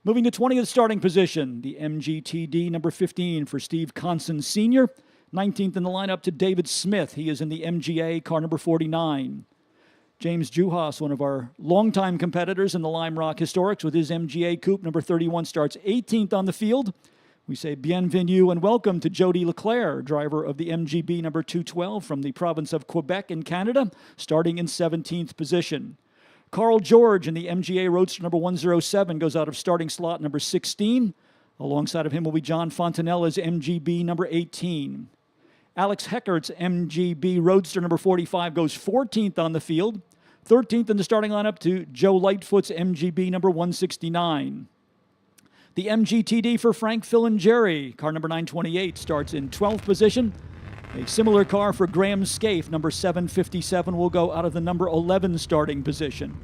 Moving to 20th starting position, the MGTD number 15 for Steve Conson Sr. 19th in the lineup to David Smith. He is in the MGA car number 49. James Juhas, one of our longtime competitors in the Lime Rock Historics, with his MGA Coupe number 31, starts 18th on the field. We say bienvenue and welcome to Jody Leclerc, driver of the MGB number 212 from the province of Quebec in Canada, starting in 17th position. Carl George in the MGA Roadster number 107 goes out of starting slot number 16. Alongside of him will be John Fontanella's MGB number 18. Alex Heckert's MGB Roadster number 45 goes 14th on the field. 13th in the starting lineup to Joe Lightfoot's MGB number 169. The MGTD for Frank Filingeri, car number 928, starts in 12th position. A similar car for Graham Scaife, number 757, will go out of the number 11 starting position.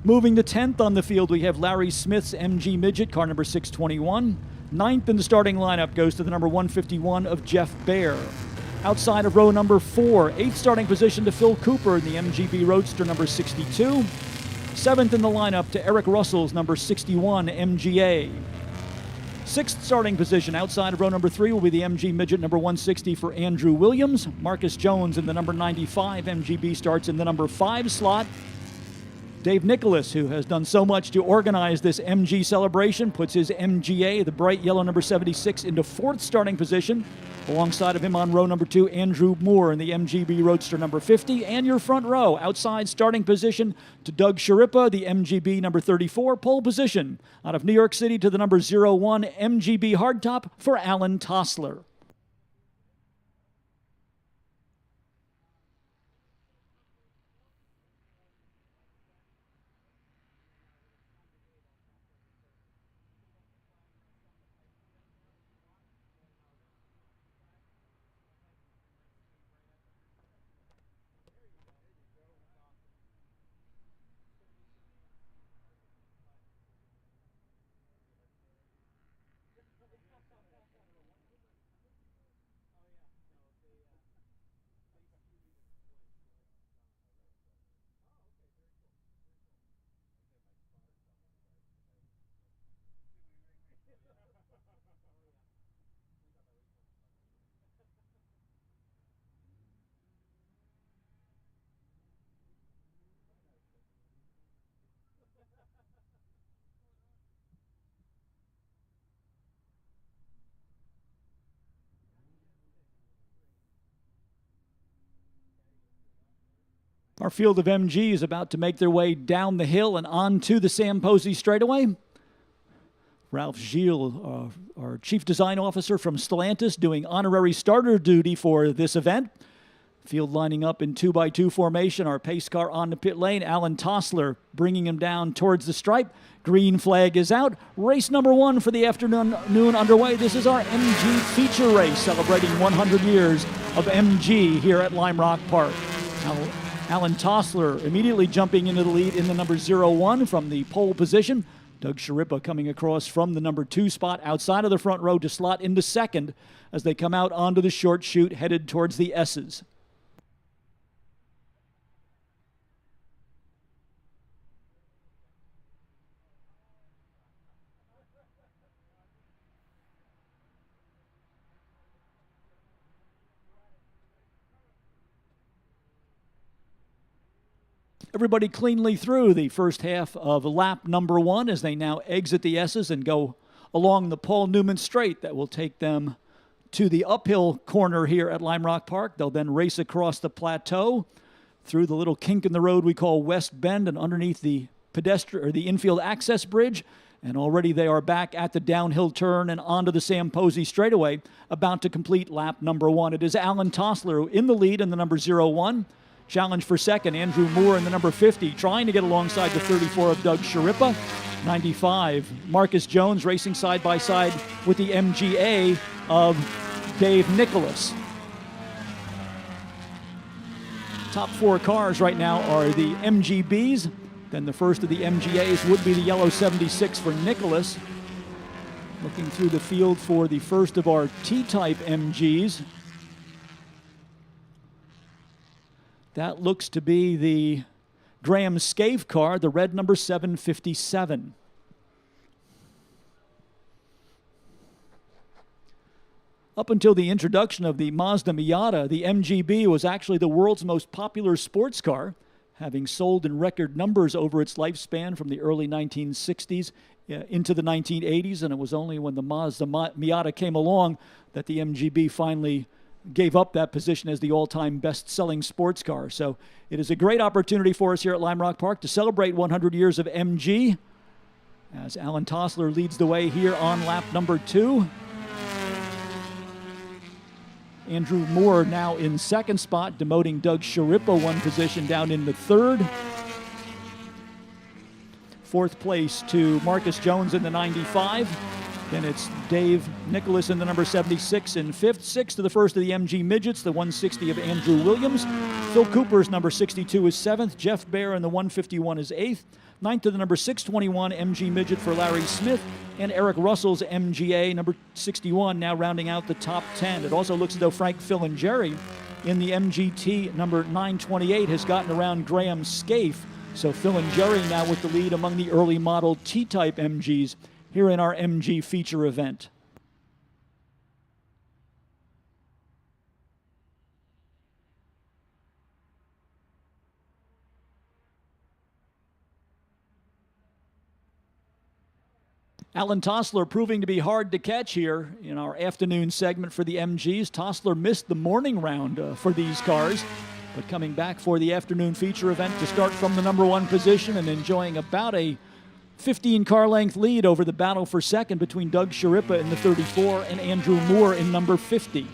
Moving to 10th on the field, we have Larry Smith's MG Midget, car number 621. 9th in the starting lineup goes to the number 151 of Jeff Baer. Outside of row number 4, 8th starting position to Phil Cooper in the MGB Roadster number 62. 7th in the lineup to Eric Russell's number 61 MGA. 6th starting position outside of row number 3 will be the MG Midget number 160 for Andrew Williams. Marcus Jones in the number 95 MGB starts in the number 5 slot. Dave Nicholas, who has done so much to organize this MG celebration, puts his MGA, the bright yellow number 76, into 4th starting position. Alongside of him on row number 2, Andrew Moore in the MGB Roadster number 50. And your front row, outside starting position to Doug Sharippa, the MGB number 34. Pole position out of New York City to the number 01 MGB Hardtop for Alan Tossler. Our field of MG is about to make their way down the hill and onto the Sam Posey straightaway. Ralph Gilles, our Chief Design Officer from Stellantis, doing honorary starter duty for this event. Field lining up in 2x2 formation. Our pace car on the pit lane. Alan Tossler bringing him down towards the stripe. Green flag is out. Race number 1 for the afternoon underway. This is our MG feature race celebrating 100 years of MG here at Lime Rock Park. Alan Tossler immediately jumping into the lead in the number 01 from the pole position. Doug Sharippa coming across from the number 2 spot outside of the front row to slot into second as they come out onto the short chute headed towards the S's. Everybody cleanly through the first half of lap number 1 as they now exit the S's and go along the Paul Newman Straight that will take them to the uphill corner here at Lime Rock Park. They'll then race across the plateau through the little kink in the road we call West Bend and underneath the pedestrian or the infield access bridge. And already they are back at the downhill turn and onto the Sam Posey straightaway, about to complete lap number 1. It is Alan Tossler in the lead in the number 01. Challenge for second, Andrew Moore in the number 50, trying to get alongside the 34 of Doug Sharippa. 95, Marcus Jones racing side by side with the MGA of Dave Nicholas. Top 4 cars right now are the MGBs. Then the first of the MGAs would be the yellow 76 for Nicholas. Looking through the field for the first of our T-type MGs. That looks to be the Graham Scaife car, the red number 757. Up until the introduction of the Mazda Miata, the MGB was actually the world's most popular sports car. having sold in record numbers over its lifespan from the early 1960s into the 1980s, and it was only when the Mazda Miata came along that the MGB finally gave up that position as the all-time best-selling sports car. So it is a great opportunity for us here at Lime Rock Park to celebrate 100 years of MG as Alan Tossler leads the way here on lap number 2. Andrew Moore now in second spot, demoting Doug Sharippa one position down in the third. Fourth place to Marcus Jones in the 95. Then it's Dave Nicholas in the number 76 in fifth. Sixth to the first of the MG Midgets, the 160 of Andrew Williams. Phil Cooper's number 62 is seventh. Jeff Baer in the 151 is eighth. Ninth to the number 621 MG Midget for Larry Smith. And Eric Russell's MGA, number 61, now rounding out the top 10. It also looks as though Frank, Phil, and Jerry in the MGT number 928 has gotten around Graham Scaife. So Phil and Jerry now with the lead among the early model T-type MGs here in our MG feature event. Alan Tossler proving to be hard to catch here in our afternoon segment for the MGs. Tossler missed the morning round for these cars, but coming back for the afternoon feature event to start from the number 1 position and enjoying about a 15 car length lead over the battle for second between Doug Sharippa in the 34 and Andrew Moore in number 50.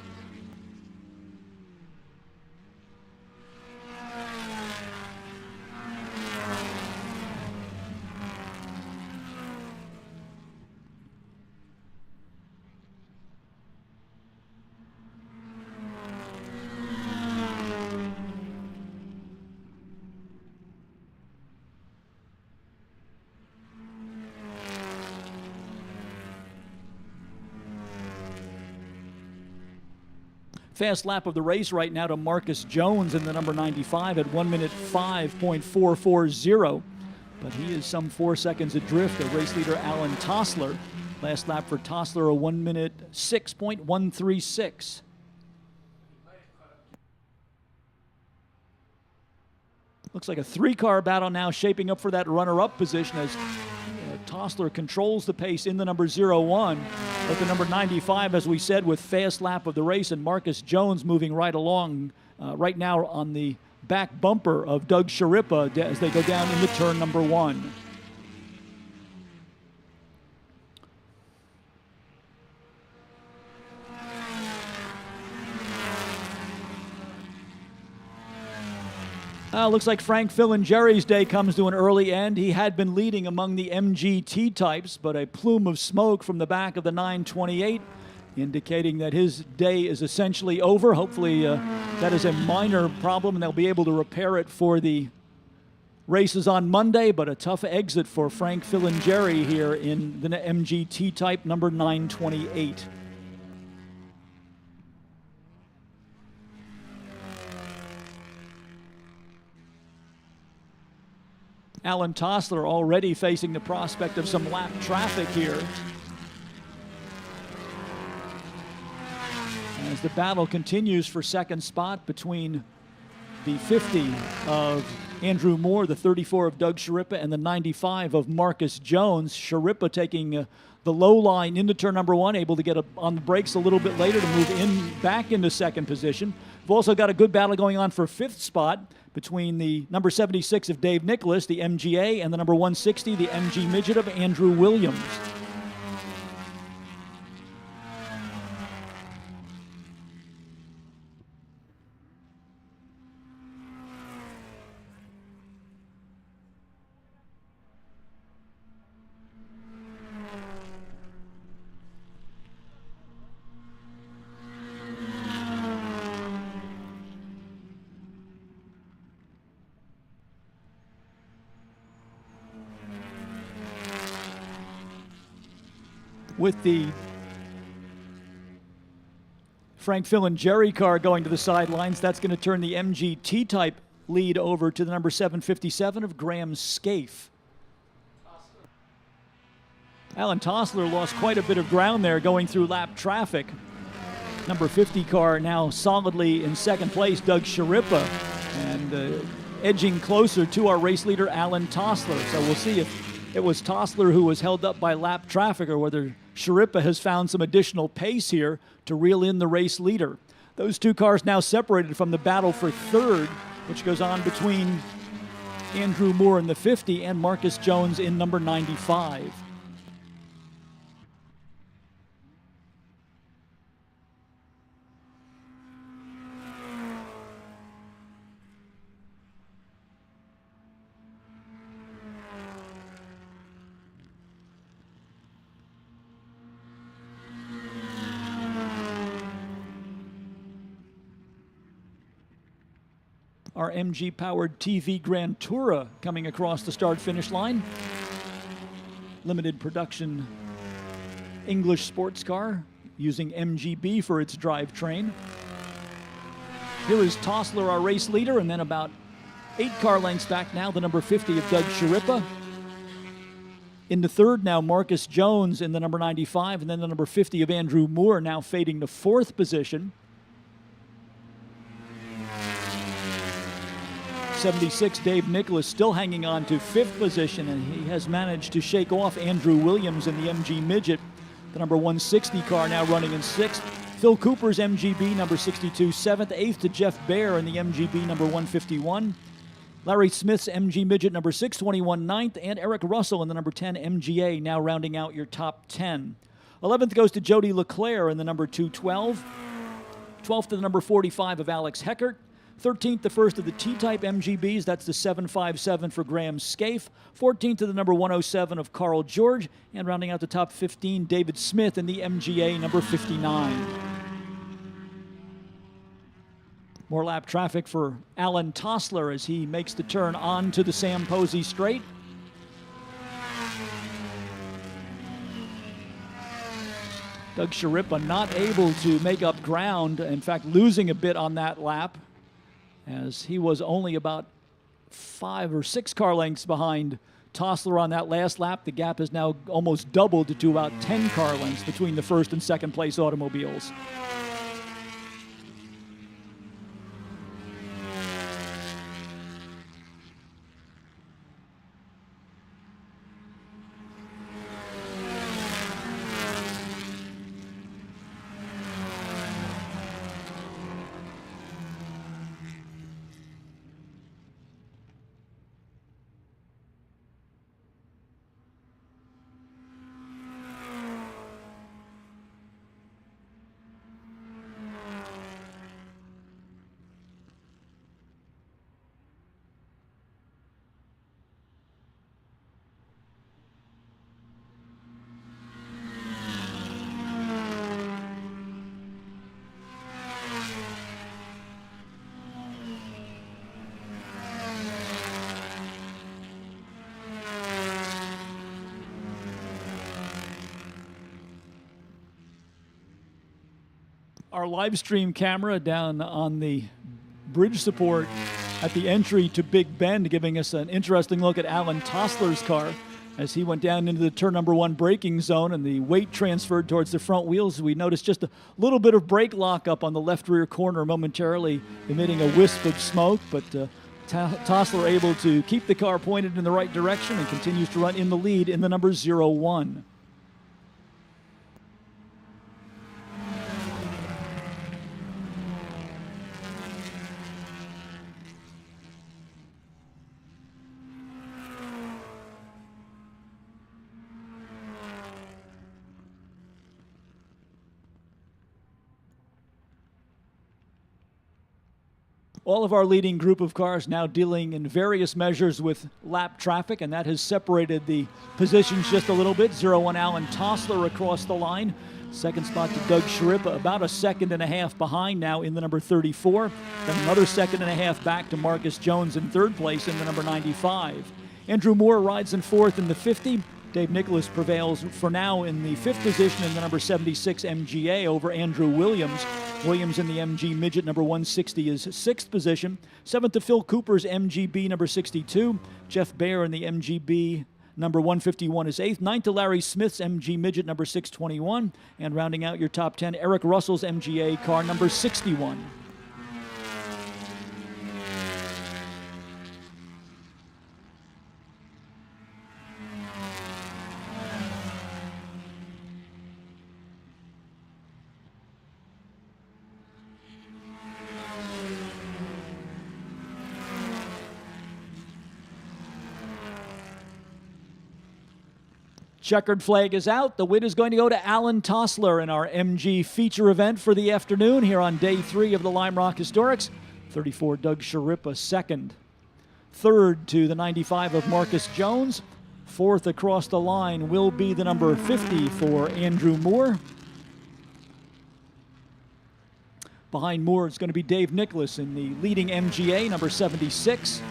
Fast lap of the race right now to Marcus Jones in the number 95 at 1 minute 5.440. But he is some 4 seconds adrift of race leader Alan Tossler. Last lap for Tossler, a 1 minute 6.136. Looks like a 3-car battle now shaping up for that runner-up position as Tossler controls the pace in the number 01. But the number 95, as we said, with fast lap of the race, and Marcus Jones moving right along right now on the back bumper of Doug Sharippa as they go down into turn number 1. Looks like Frank, Phil, and Jerry's day comes to an early end. He had been leading among the MGT types, but a plume of smoke from the back of the 928 indicating that his day is essentially over. Hopefully that is a minor problem and they'll be able to repair it for the races on Monday, but a tough exit for Frank, Phil, and Jerry here in the MGT type number 928. Alan Tossler already facing the prospect of some lap traffic here as the battle continues for second spot between the 50 of Andrew Moore, the 34 of Doug Sharippa, and the 95 of Marcus Jones. Sharippa taking the low line into turn number 1, able to get on the brakes a little bit later to move back into second position. We've also got a good battle going on for fifth spot between the number 76 of Dave Nicholas, the MGA, and the number 160, the MG Midget of Andrew Williams. With the Frank, Phil, and Jerry car going to the sidelines, that's going to turn the MGT type lead over to the number 757 of Graham Scaife. Alan Tossler lost quite a bit of ground there going through lap traffic. Number 50 car now solidly in second place, Doug Sharippa. And edging closer to our race leader, Alan Tossler. So we'll see if it was Tossler who was held up by lap traffic or whether Sharippa has found some additional pace here to reel in the race leader. Those two cars now separated from the battle for third, which goes on between Andrew Moore in the 50 and Marcus Jones in number 95. Our MG-powered TV Grand Tourer coming across the start-finish line. Limited production English sports car using MGB for its drivetrain. Here is Tossler, our race leader, and then about 8 car lengths back now, the number 50 of Doug Sharippa. In the third now, Marcus Jones in the number 95, and then the number 50 of Andrew Moore now fading to 4th position. 76, Dave Nicholas still hanging on to 5th position, and he has managed to shake off Andrew Williams in the MG Midget. The number 160 car now running in 6th. Phil Cooper's MGB number 62, 7th. 8th to Jeff Baer in the MGB number 151. Larry Smith's MG Midget number 621, 9th. And Eric Russell in the number 10 MGA now rounding out your top 10. 11th goes to Jody LeClaire in the number 212. 12th to the number 45 of Alex Heckert. 13th, the first of the T-type MGBs. That's the 757 for Graham Scaife. 14th to the number 107 of Carl George. And rounding out the top 15, David Smith in the MGA number 59. More lap traffic for Alan Tossler as he makes the turn onto the Sam Posey straight. Doug Sharippa not able to make up ground, in fact losing a bit on that lap, as he was only about 5 or 6 car lengths behind Tossler on that last lap. The gap has now almost doubled to about 10 car lengths between the first and second place automobiles. Our live stream camera down on the bridge support at the entry to Big Bend, giving us an interesting look at Alan Tossler's car as he went down into the turn number 1 braking zone and the weight transferred towards the front wheels. We noticed just a little bit of brake lockup on the left rear corner, momentarily emitting a wisp of smoke, but Tossler able to keep the car pointed in the right direction and continues to run in the lead in the number 01. All of our leading group of cars now dealing in various measures with lap traffic, and that has separated the positions just a little bit. 01 Alan Tossler across the line. Second spot to Doug Sharippa, about a second and a half behind now in the number 34. Then another second and a half back to Marcus Jones in third place in the number 95. Andrew Moore rides in 4th in the 50. Dave Nicholas prevails for now in the 5th position in the number 76 MGA over Andrew Williams. Williams in the MG Midget number 160 is 6th position. 7th to Phil Cooper's MGB number 62. Jeff Baer in the MGB number 151 is 8th. 9th to Larry Smith's MG Midget number 621. And rounding out your top 10, Eric Russell's MGA car number 61. Checkered flag is out. The win is going to go to Alan Tossler in our MG feature event for the afternoon here on day 3 of the Lime Rock Historics. 34 Doug Sharippa second. Third to the 95 of Marcus Jones. Fourth across the line will be the number 50 for Andrew Moore. Behind Moore, it's going to be Dave Nicholas in the leading MGA, number 76.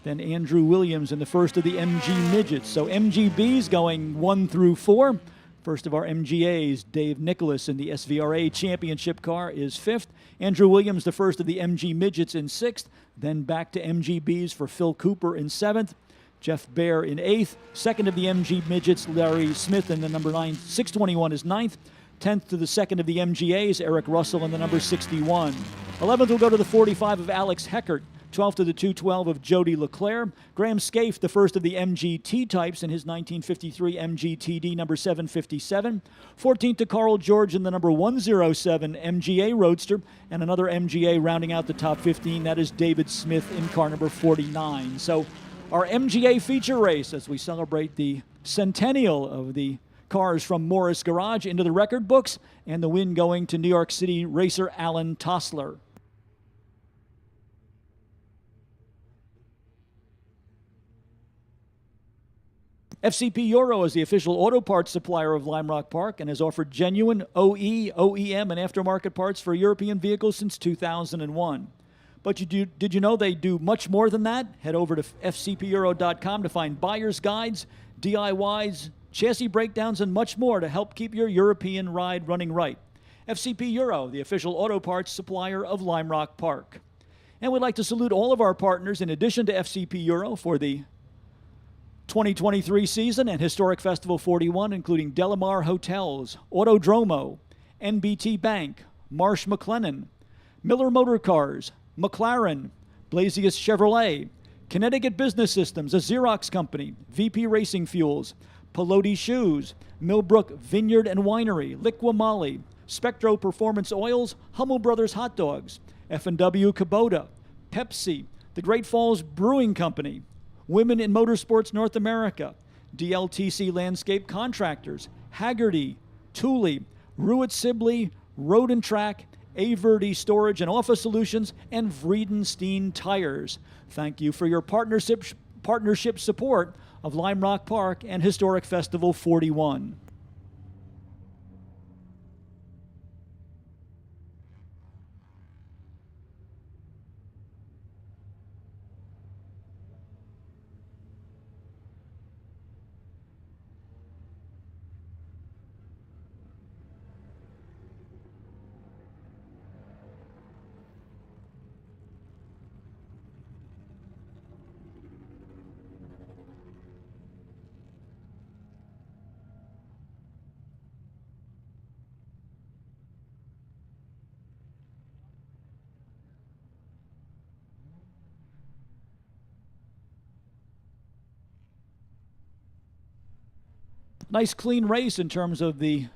Then Andrew Williams in the first of the MG Midgets. So MGBs going 1 through 4. First of our MGAs, Dave Nicholas in the SVRA Championship car is 5th. Andrew Williams, the first of the MG Midgets, in 6th. Then back to MGBs for Phil Cooper in 7th. Jeff Baer in 8th. Second of the MG Midgets, Larry Smith in the number 621 is 9th. 10th to the second of the MGAs, Eric Russell in the number 61. 11th will go to the 45 of Alex Heckert. 12th to the 212 of Jody Leclerc. Graham Scaife, the first of the MGT types in his 1953 MGTD number 757. 14th to Carl George in the number 107 MGA Roadster. And another MGA rounding out the top 15. That is David Smith in car number 49. So our MGA feature race as we celebrate the centennial of the cars from Morris Garage into the record books. And the win going to New York City racer Alan Tossler. FCP Euro is the official auto parts supplier of Lime Rock Park and has offered genuine OE, OEM, and aftermarket parts for European vehicles since 2001. But did you know they do much more than that? Head over to fcpeuro.com to find buyer's guides, DIYs, chassis breakdowns, and much more to help keep your European ride running right. FCP Euro, the official auto parts supplier of Lime Rock Park. And we'd like to salute all of our partners in addition to FCP Euro for the 2023 season and Historic Festival 41, including Delamar Hotels, Autodromo, NBT Bank, Marsh McLennan, Miller Motor Cars, McLaren, Blasius Chevrolet, Connecticut Business Systems, a Xerox company, VP Racing Fuels, Pelote Shoes, Millbrook Vineyard and Winery, Liqua Moly, Spectro Performance Oils, Hummel Brothers Hot Dogs, F&W Kubota, Pepsi, the Great Falls Brewing Company, Women in Motorsports North America, DLTC Landscape Contractors, Haggerty, Thule, Ruitt Sibley, Road and Track, Averdy Storage and Office Solutions, and Vredenstein Tires. Thank you for your partnership support of Lime Rock Park and Historic Festival 41. Nice clean race in terms of the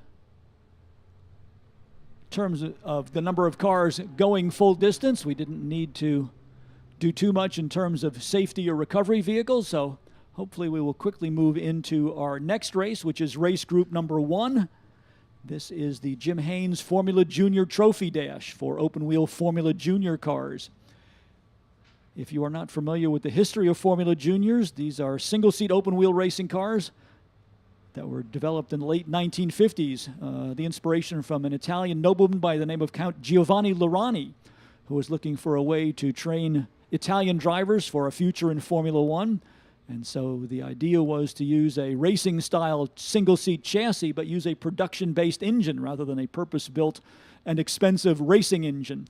number of cars going full distance. We didn't need to do too much in terms of safety or recovery vehicles, so hopefully we will quickly move into our next race, which is race group number 1. This is the Jim Haynes Formula Junior Trophy Dash for open-wheel Formula Junior cars. If you are not familiar with the history of Formula Juniors, these are single-seat open-wheel racing cars that were developed in the late 1950s. The inspiration from an Italian nobleman by the name of Count Giovanni Laurani, who was looking for a way to train Italian drivers for a future in Formula One. And so the idea was to use a racing-style single-seat chassis, but use a production-based engine rather than a purpose-built and expensive racing engine.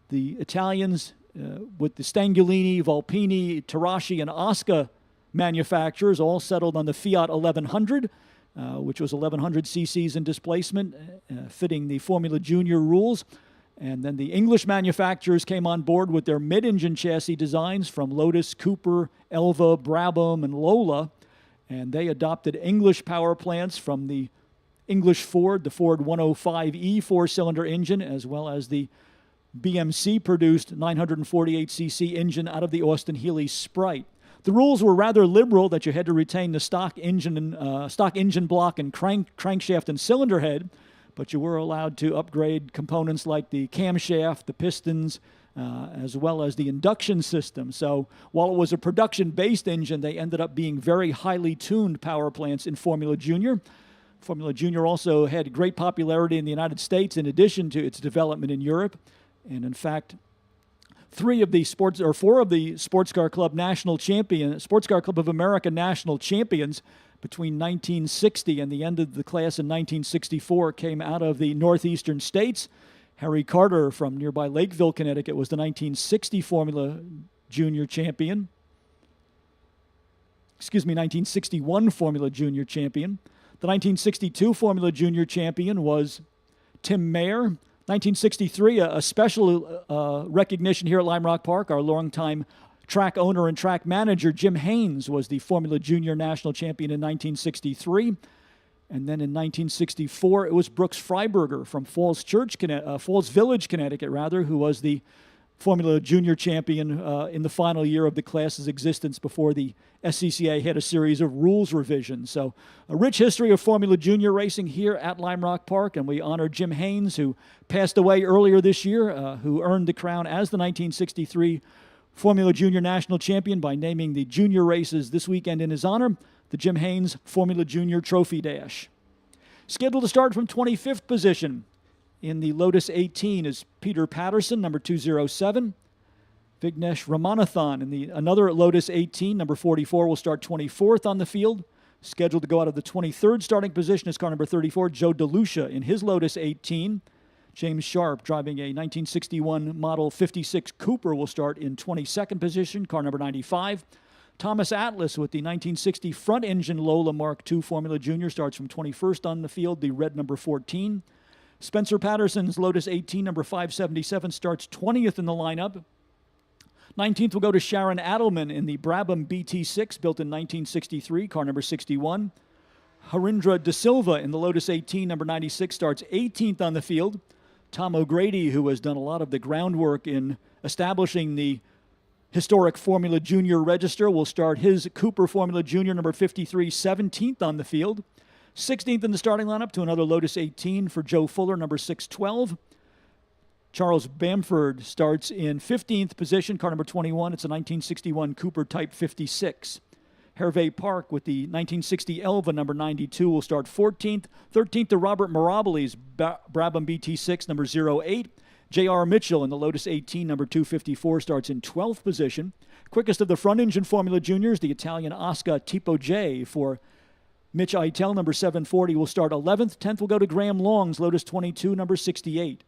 The Italians, with the Stangolini, Volpini, Tarashi, and Osca manufacturers, all settled on the Fiat 1100, which was 1100 cc's in displacement, fitting the Formula Junior rules. And then the English manufacturers came on board with their mid-engine chassis designs from Lotus, Cooper, Elva, Brabham, and Lola. And they adopted English power plants from the English Ford, the Ford 105E four-cylinder engine, as well as the BMC-produced 948cc engine out of the Austin Healey Sprite. The rules were rather liberal, that you had to retain the stock engine block and crankshaft and cylinder head, but you were allowed to upgrade components like the camshaft, the pistons, as well as the induction system. So while it was a production-based engine, they ended up being very highly tuned power plants in Formula Junior. Formula Junior also had great popularity in the United States in addition to its development in Europe. And in fact, 4 of the Sports Car Club of America national champions between 1960 and the end of the class in 1964 came out of the northeastern states. Harry Carter from nearby Lakeville, Connecticut, was the 1960 Formula Junior champion. 1961 Formula Junior champion. The 1962 Formula Junior champion was Tim Mayer. 1963, a special recognition here at Lime Rock Park. Our longtime track owner and track manager, Jim Haynes, was the Formula Junior national champion in 1963. And then in 1964, it was Brooks Freiberger from Falls Village, Connecticut, who was the Formula Junior champion in the final year of the class's existence before the SCCA had a series of rules revisions. So a rich history of Formula Junior racing here at Lime Rock Park, and we honor Jim Haynes, who passed away earlier this year, who earned the crown as the 1963 Formula Junior national champion by naming the junior races this weekend in his honor, the Jim Haynes Formula Junior Trophy Dash. Scheduled to start from 25th position in the Lotus 18 is Peter Patterson, number 207. Vignesh Ramanathan in another Lotus 18, number 44, will start 24th on the field. Scheduled to go out of the 23rd starting position is car number 34, Joe DeLucia in his Lotus 18. James Sharp, driving a 1961 Model 56 Cooper, will start in 22nd position, car number 95. Thomas Atlas with the 1960 front-engine Lola Mark II Formula Junior starts from 21st on the field, the red number 14. Spencer Patterson's Lotus 18, number 577, starts 20th in the lineup. 19th will go to Sharon Adelman in the Brabham BT6, built in 1963, car number 61. Harindra De Silva in the Lotus 18, number 96, starts 18th on the field. Tom O'Grady, who has done a lot of the groundwork in establishing the historic Formula Junior register, will start his Cooper Formula Junior number 53, 17th on the field. 16th in the starting lineup to another Lotus 18 for Joe Fuller, number 612. Charles Bamford starts in 15th position, car number 21. It's a 1961 Cooper Type 56. Hervé Park with the 1960 Elva, number 92, will start 14th. 13th to Robert Miraboli's Brabham BT6, number 08. J.R. Mitchell in the Lotus 18, number 254, starts in 12th position. Quickest of the front-engine Formula Juniors, the Italian Oscar Tipo J for Mitch Eitel, number 740, will start 11th. 10th will go to Graham Long's Lotus 22, number 68.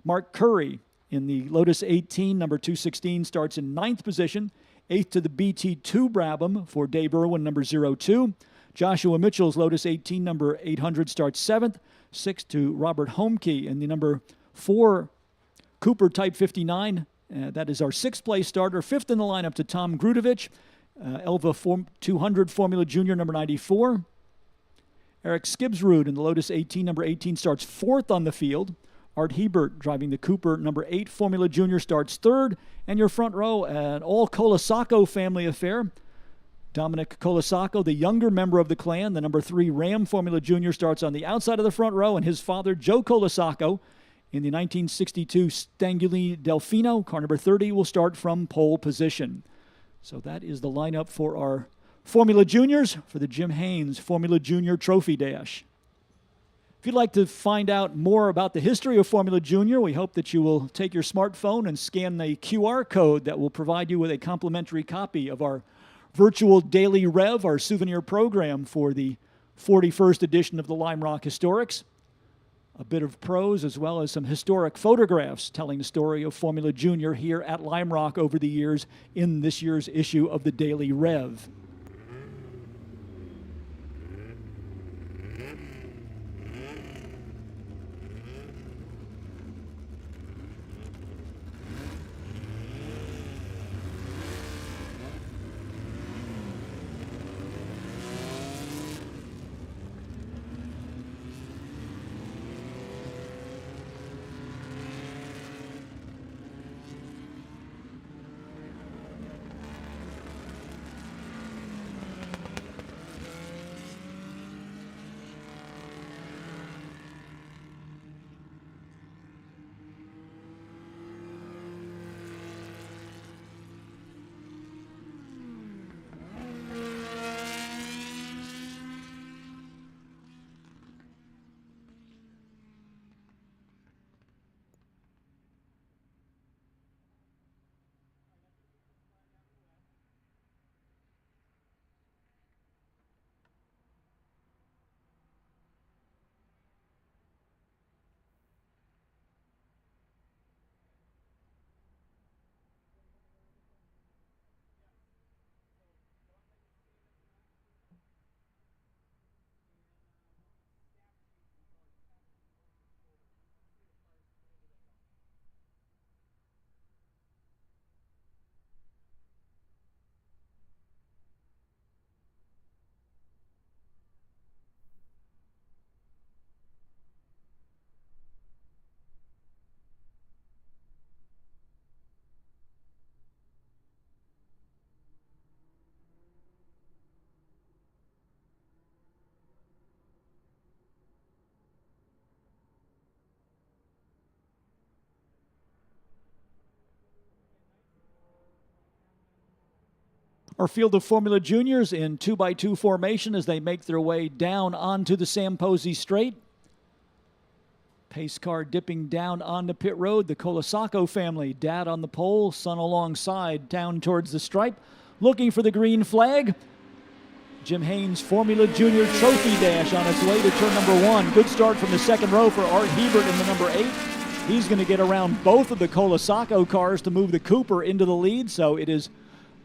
Mark Curry in the Lotus 18, number 216, starts in 9th position. 8th to the BT2 Brabham for Dave Irwin, number 02. Joshua Mitchell's Lotus 18, number 800, starts 7th. 6th to Robert Homke in the number 4 Cooper Type 59. That is our 6th place starter. 5th in the lineup to Tom Grudovich. Elva 200 Formula Junior, number 94. Eric Skibsrud in the Lotus 18, number 18, starts 4th on the field. Art Hebert, driving the Cooper number 8 Formula Junior, starts 3rd. And your front row, an all-Colasaco family affair. Dominic Colasaco, the younger member of the clan, the number 3 Ram Formula Junior, starts on the outside of the front row. And his father, Joe Colasaco, in the 1962 Stanguli Delfino, car number 30, will start from pole position. So that is the lineup for our Formula Juniors for the Jim Haynes Formula Junior Trophy Dash. If you'd like to find out more about the history of Formula Junior, we hope that you will take your smartphone and scan the QR code that will provide you with a complimentary copy of our virtual Daily Rev, our souvenir program for the 41st edition of the Lime Rock Historics. A bit of prose as well as some historic photographs telling the story of Formula Junior here at Lime Rock over the years in this year's issue of the Daily Rev. Our field of Formula Juniors in 2x2 formation as they make their way down onto the Sam Posey Straight. Pace car dipping down onto pit road. The Colasacco family, dad on the pole, son alongside, down towards the stripe, looking for the green flag. Jim Haynes Formula Junior Trophy Dash on its way to turn number 1. Good start from the second row for Art Hebert in the number 8. He's going to get around both of the Colasacco cars to move the Cooper into the lead, so it is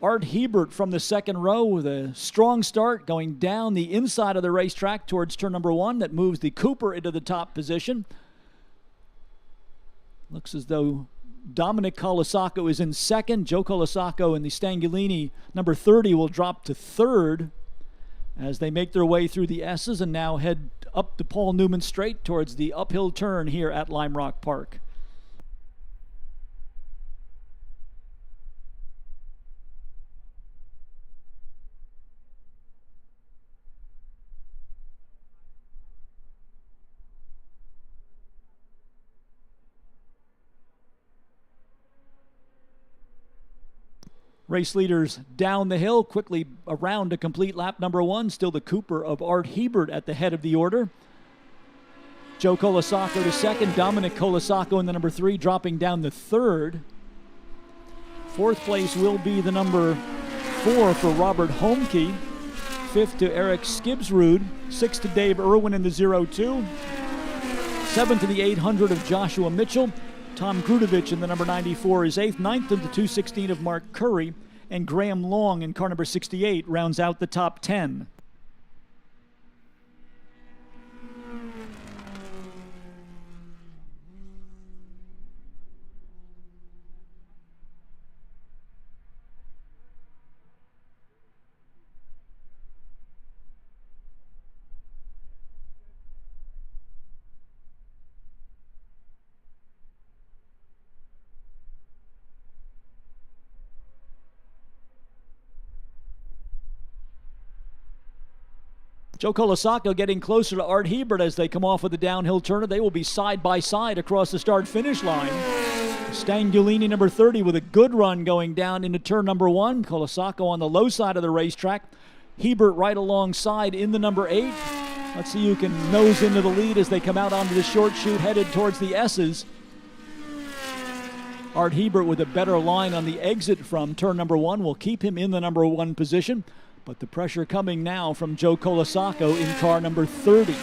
Art Hebert from the second row with a strong start going down the inside of the racetrack towards turn number 1 that moves the Cooper into the top position. Looks as though Dominic Colasacco is in second. Joe Colasacco in the Stangolini number 30 will drop to third as they make their way through the S's and now head up to Paul Newman Straight towards the uphill turn here at Lime Rock Park. Race leaders down the hill, quickly around to complete lap number 1. Still the Cooper of Art Hebert at the head of the order. Joe Colasacco to second. Dominic Colasacco in the number 3, dropping down to third. Fourth place will be the number 4 for Robert Homke. Fifth to Eric Skibsrud. Sixth to Dave Irwin in the 02. Seventh to the 800 of Joshua Mitchell. Tom Krudovich in the number 94 is 8th. 9th to the 216 of Mark Curry. And Graham Long in car number 68 rounds out the top 10. Joe Colasacco getting closer to Art Hebert as they come off of the downhill turner. They will be side by side across the start-finish line. Stangolini number 30 with a good run going down into turn number 1. Colasacco on the low side of the racetrack. Hebert right alongside in the number 8. Let's see who can nose into the lead as they come out onto the short chute headed towards the S's. Art Hebert with a better line on the exit from turn number 1 will keep him in the number 1 position. But the pressure coming now from Joe Colasacco in car number 30.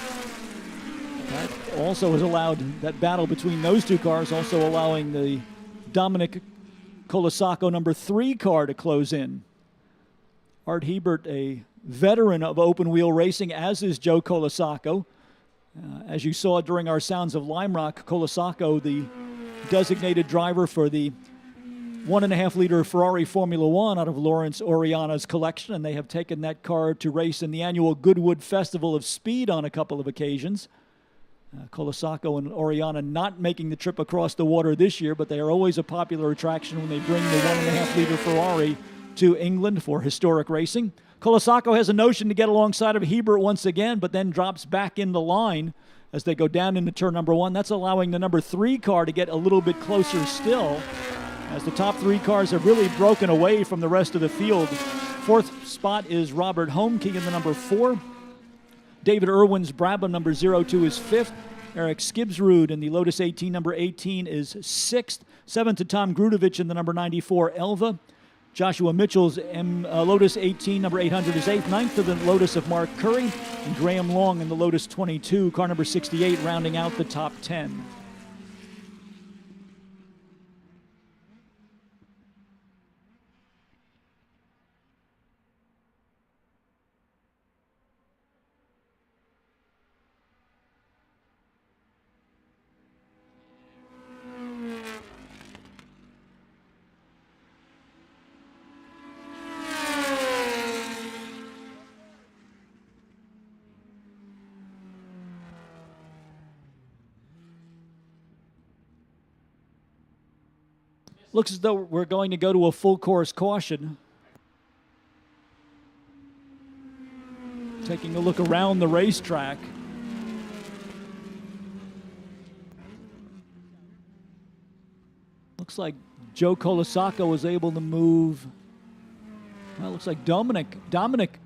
That also has allowed that battle between those two cars, also allowing the Dominic Colasacco number 3 car to close in. Art Hebert, a veteran of open wheel racing, as is Joe Colasacco. As you saw during our Sounds of Lime Rock, Colasacco, the designated driver for the 1.5 liter Ferrari Formula One out of Lawrence Oriana's collection, and they have taken that car to race in the annual Goodwood Festival of Speed on a couple of occasions. Colasacco and Oriana not making the trip across the water this year, but they are always a popular attraction when they bring the 1.5 liter Ferrari to England for historic racing. Colasacco has a notion to get alongside of Hebert once again, but then drops back in the line as they go down into turn number 1. That's allowing the number 3 car to get a little bit closer still, as the top 3 cars have really broken away from the rest of the field. Fourth spot is Robert Homke in the number 4. David Irwin's Brabham number 02 is 5th. Eric Skibsrud in the Lotus 18 number 18 is 6th. 7th to Tom Grudovich in the number 94 Elva. Joshua Mitchell's Lotus 18 number 800 is 8th. 9th to the Lotus of Mark Curry. And Graham Long in the Lotus 22, car number 68, rounding out the top 10. Looks as though we're going to go to a full course caution. Taking a look around the racetrack. Looks like Joe Colasacco was able to move Well, it looks like Dominic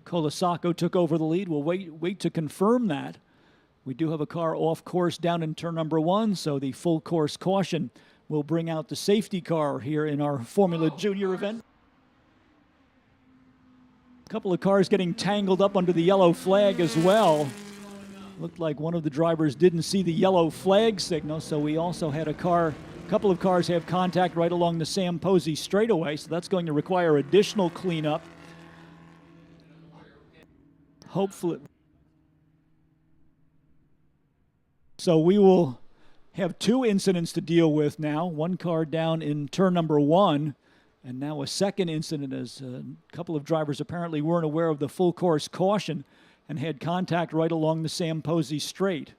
Colasaco took over the lead. We'll wait to confirm that. We do have a car off course down in turn number 1, so the full course caution will bring out the safety car here in our Formula Junior event. A couple of cars getting tangled up under the yellow flag as well. Looked like one of the drivers didn't see the yellow flag signal, so we also had a couple of cars have contact right along the Sam Posey straightaway, so that's going to require additional cleanup. Hopefully. So we will have 2 incidents to deal with now. One car down in turn number 1, and now a second incident as a couple of drivers apparently weren't aware of the full course caution and had contact right along the Sam Posey straight.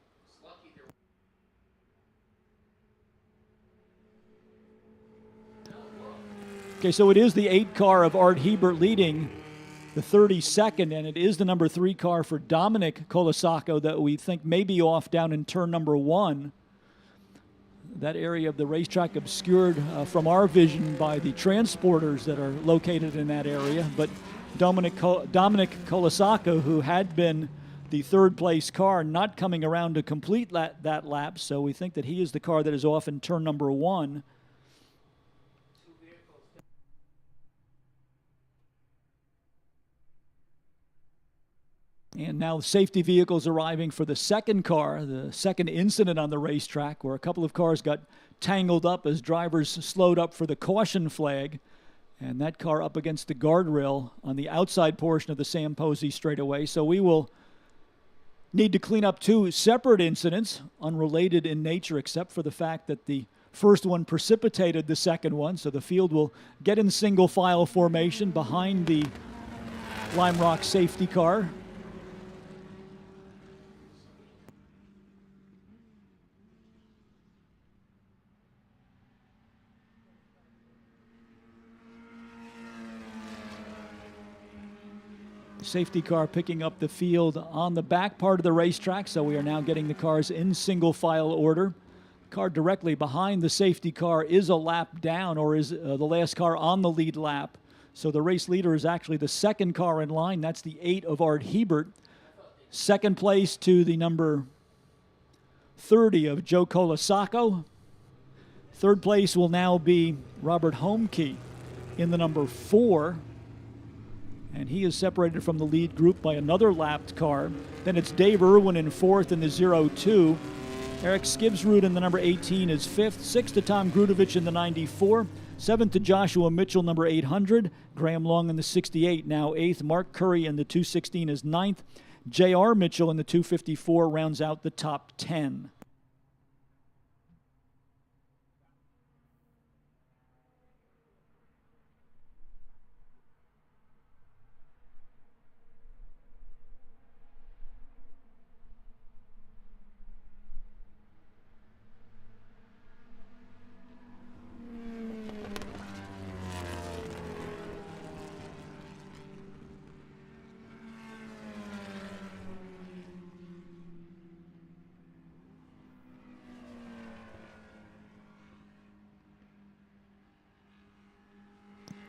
Okay, so it is the 8 car of Art Hebert leading the 32nd, and it is the number 3 car for Dominic Colasaco that we think may be off down in turn number 1. That area of the racetrack obscured from our vision by the transporters that are located in that area, but Dominic Colasaco, who had been the 3rd place car, not coming around to complete that lap, so we think that he is the car that is off in turn number 1. And now safety vehicles arriving for the second car, the second incident on the racetrack, where a couple of cars got tangled up as drivers slowed up for the caution flag. And that car up against the guardrail on the outside portion of the Sam Posey straightaway. So we will need to clean up 2 separate incidents, unrelated in nature, except for the fact that the first one precipitated the second one. So the field will get in single file formation behind the Lime Rock safety car. Safety car picking up the field on the back part of the racetrack, so we are now getting the cars in single file order. Car directly behind the safety car is a lap down, or is the last car on the lead lap. So the race leader is actually the second car in line. That's the 8 of Art Hebert. Second place to the number 30 of Joe Colasaco. Third place will now be Robert Homke in the number 4. And he is separated from the lead group by another lapped car. Then it's Dave Irwin in 4th in the 02. Eric Skibsrud in the number 18 is 5th. 6th to Tom Grudovich in the 94. 7th to Joshua Mitchell, number 800. Graham Long in the 68, now 8th. Mark Curry in the 216 is 9th. J.R. Mitchell in the 254 rounds out the top 10.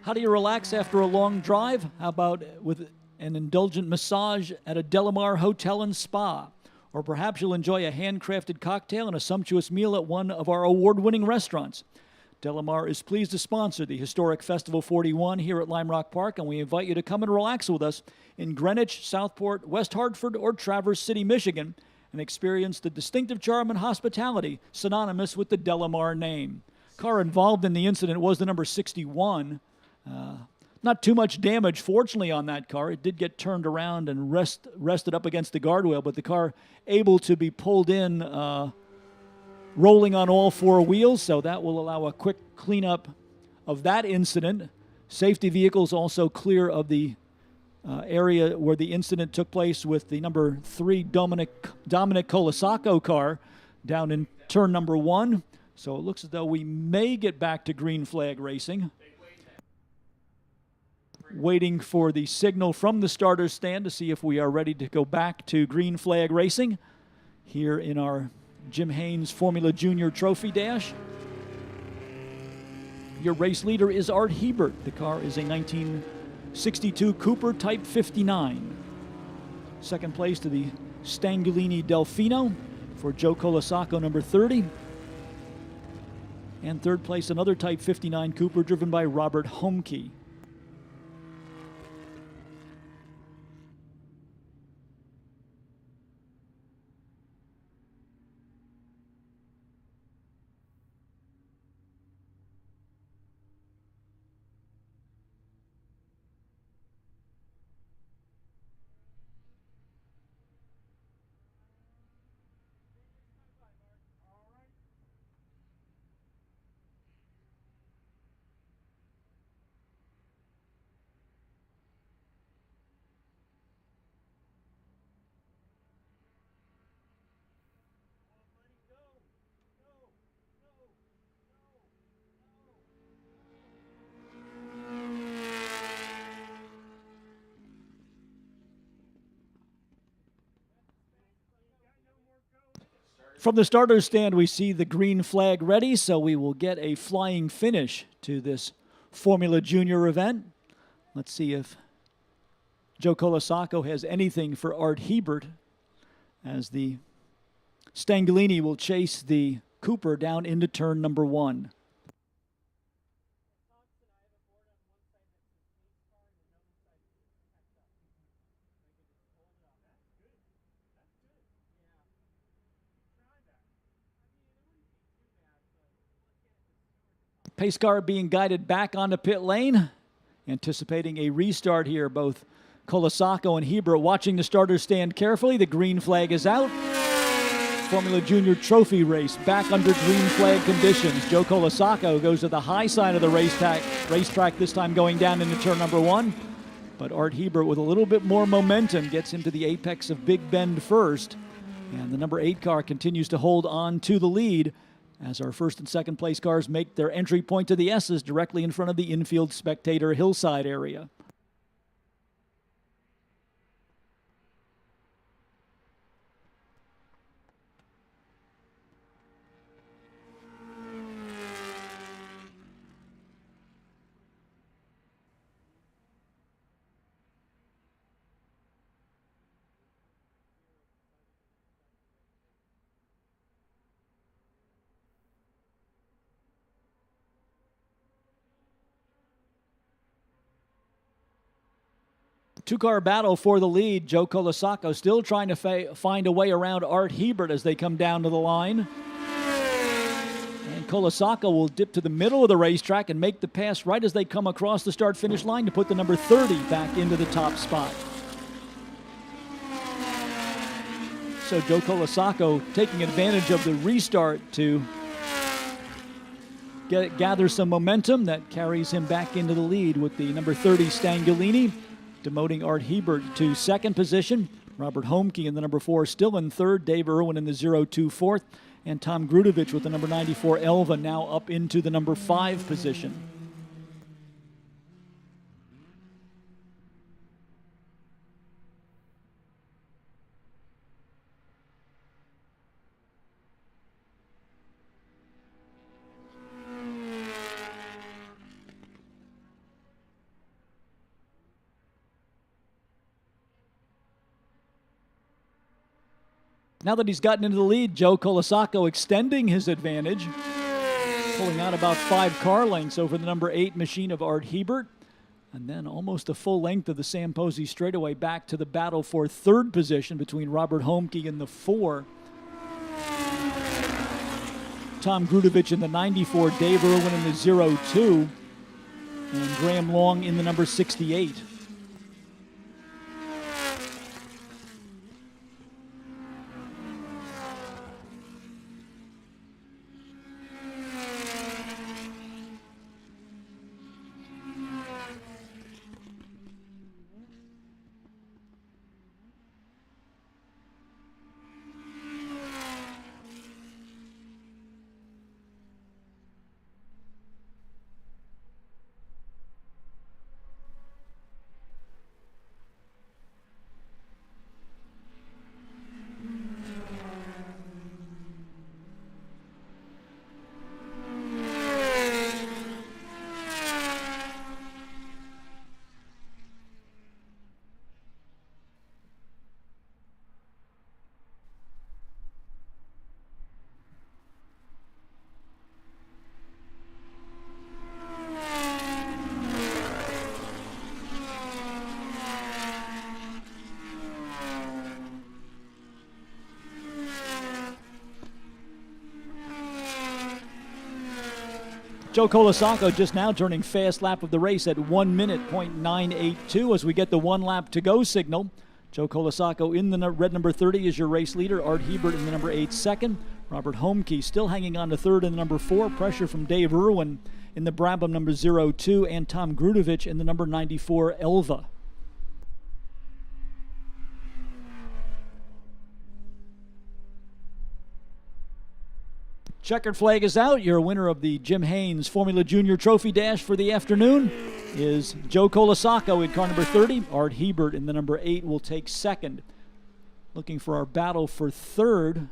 How do you relax after a long drive? How about with an indulgent massage at a Delamar Hotel and Spa? Or perhaps you'll enjoy a handcrafted cocktail and a sumptuous meal at one of our award-winning restaurants. Delamar is pleased to sponsor the historic Festival 41 here at Lime Rock Park, and we invite you to come and relax with us in Greenwich, Southport, West Hartford, or Traverse City, Michigan, and experience the distinctive charm and hospitality synonymous with the Delamar name. Car involved in the incident was the number 61. Not too much damage, fortunately, on that car. It did get turned around and rested up against the guardrail, but the car able to be pulled in, rolling on all 4 wheels, so that will allow a quick cleanup of that incident. Safety vehicles also clear of the area where the incident took place with the number 3 Dominic Colasaco car down in turn number 1. So it looks as though we may get back to green flag racing. Waiting for the signal from the starter's stand to see if we are ready to go back to green flag racing here in our Jim Haynes Formula Junior Trophy Dash. Your race leader is Art Hebert. The car is a 62 Cooper Type 59. Second place to the Stangolini Delfino for Joe Colasaco, number 30. And third place, another Type 59 Cooper driven by Robert Homke. From the starter's stand, we see the green flag ready, so we will get a flying finish to this Formula Junior event. Let's see if Joe Colasaco has anything for Art Hebert, as the Stangolini will chase the Cooper down into turn number 1. Pace car being guided back onto pit lane, anticipating a restart here. Both Colasaco and Hebert watching the starters stand carefully. The green flag is out. Formula Junior Trophy race back under green flag conditions. Joe Colasaco goes to the high side of the racetrack, this time going down into turn number 1. But Art Hebert, with a little bit more momentum, gets into the apex of Big Bend first. And the number 8 car continues to hold on to the lead as our first and second place cars make their entry point to the S's directly in front of the infield spectator hillside area. Two-car battle for the lead. Joe Colasaco still trying to find a way around Art Hebert as they come down to the line. And Colasaco will dip to the middle of the racetrack and make the pass right as they come across the start-finish line to put the number 30 back into the top spot. So Joe Colasaco taking advantage of the restart to gather some momentum that carries him back into the lead with the number 30 Stangolini, demoting Art Hebert to second position. Robert Homke in the number 4 still in third. Dave Irwin in the 0-2 fourth. And Tom Grudovich with the number 94 Elva now up into the number 5 position. Now that he's gotten into the lead, Joe Colasaco extending his advantage, pulling out about 5 car lengths over the number 8 machine of Art Hebert, and then almost a full length of the Sam Posey straightaway back to the battle for third position between Robert Homke in the 4, Tom Grudovich in the 94, Dave Irwin in the 0-2, and Graham Long in the number 68. Joe Colasacco just now turning fast lap of the race at 1 minute, .982 as we get the 1 lap to go signal. Joe Colasacco in the red number 30 is your race leader. Art Hebert in the number 8 second. Robert Homke still hanging on to third in the number 4. Pressure from Dave Irwin in the Brabham number 02 and Tom Grudovich in the number 94 Elva. Checkered flag is out. Your winner of the Jim Haynes Formula Junior Trophy Dash for the afternoon is Joe Colasacco in car number 30. Art Hebert in the number 8 will take second. Looking for our battle for third.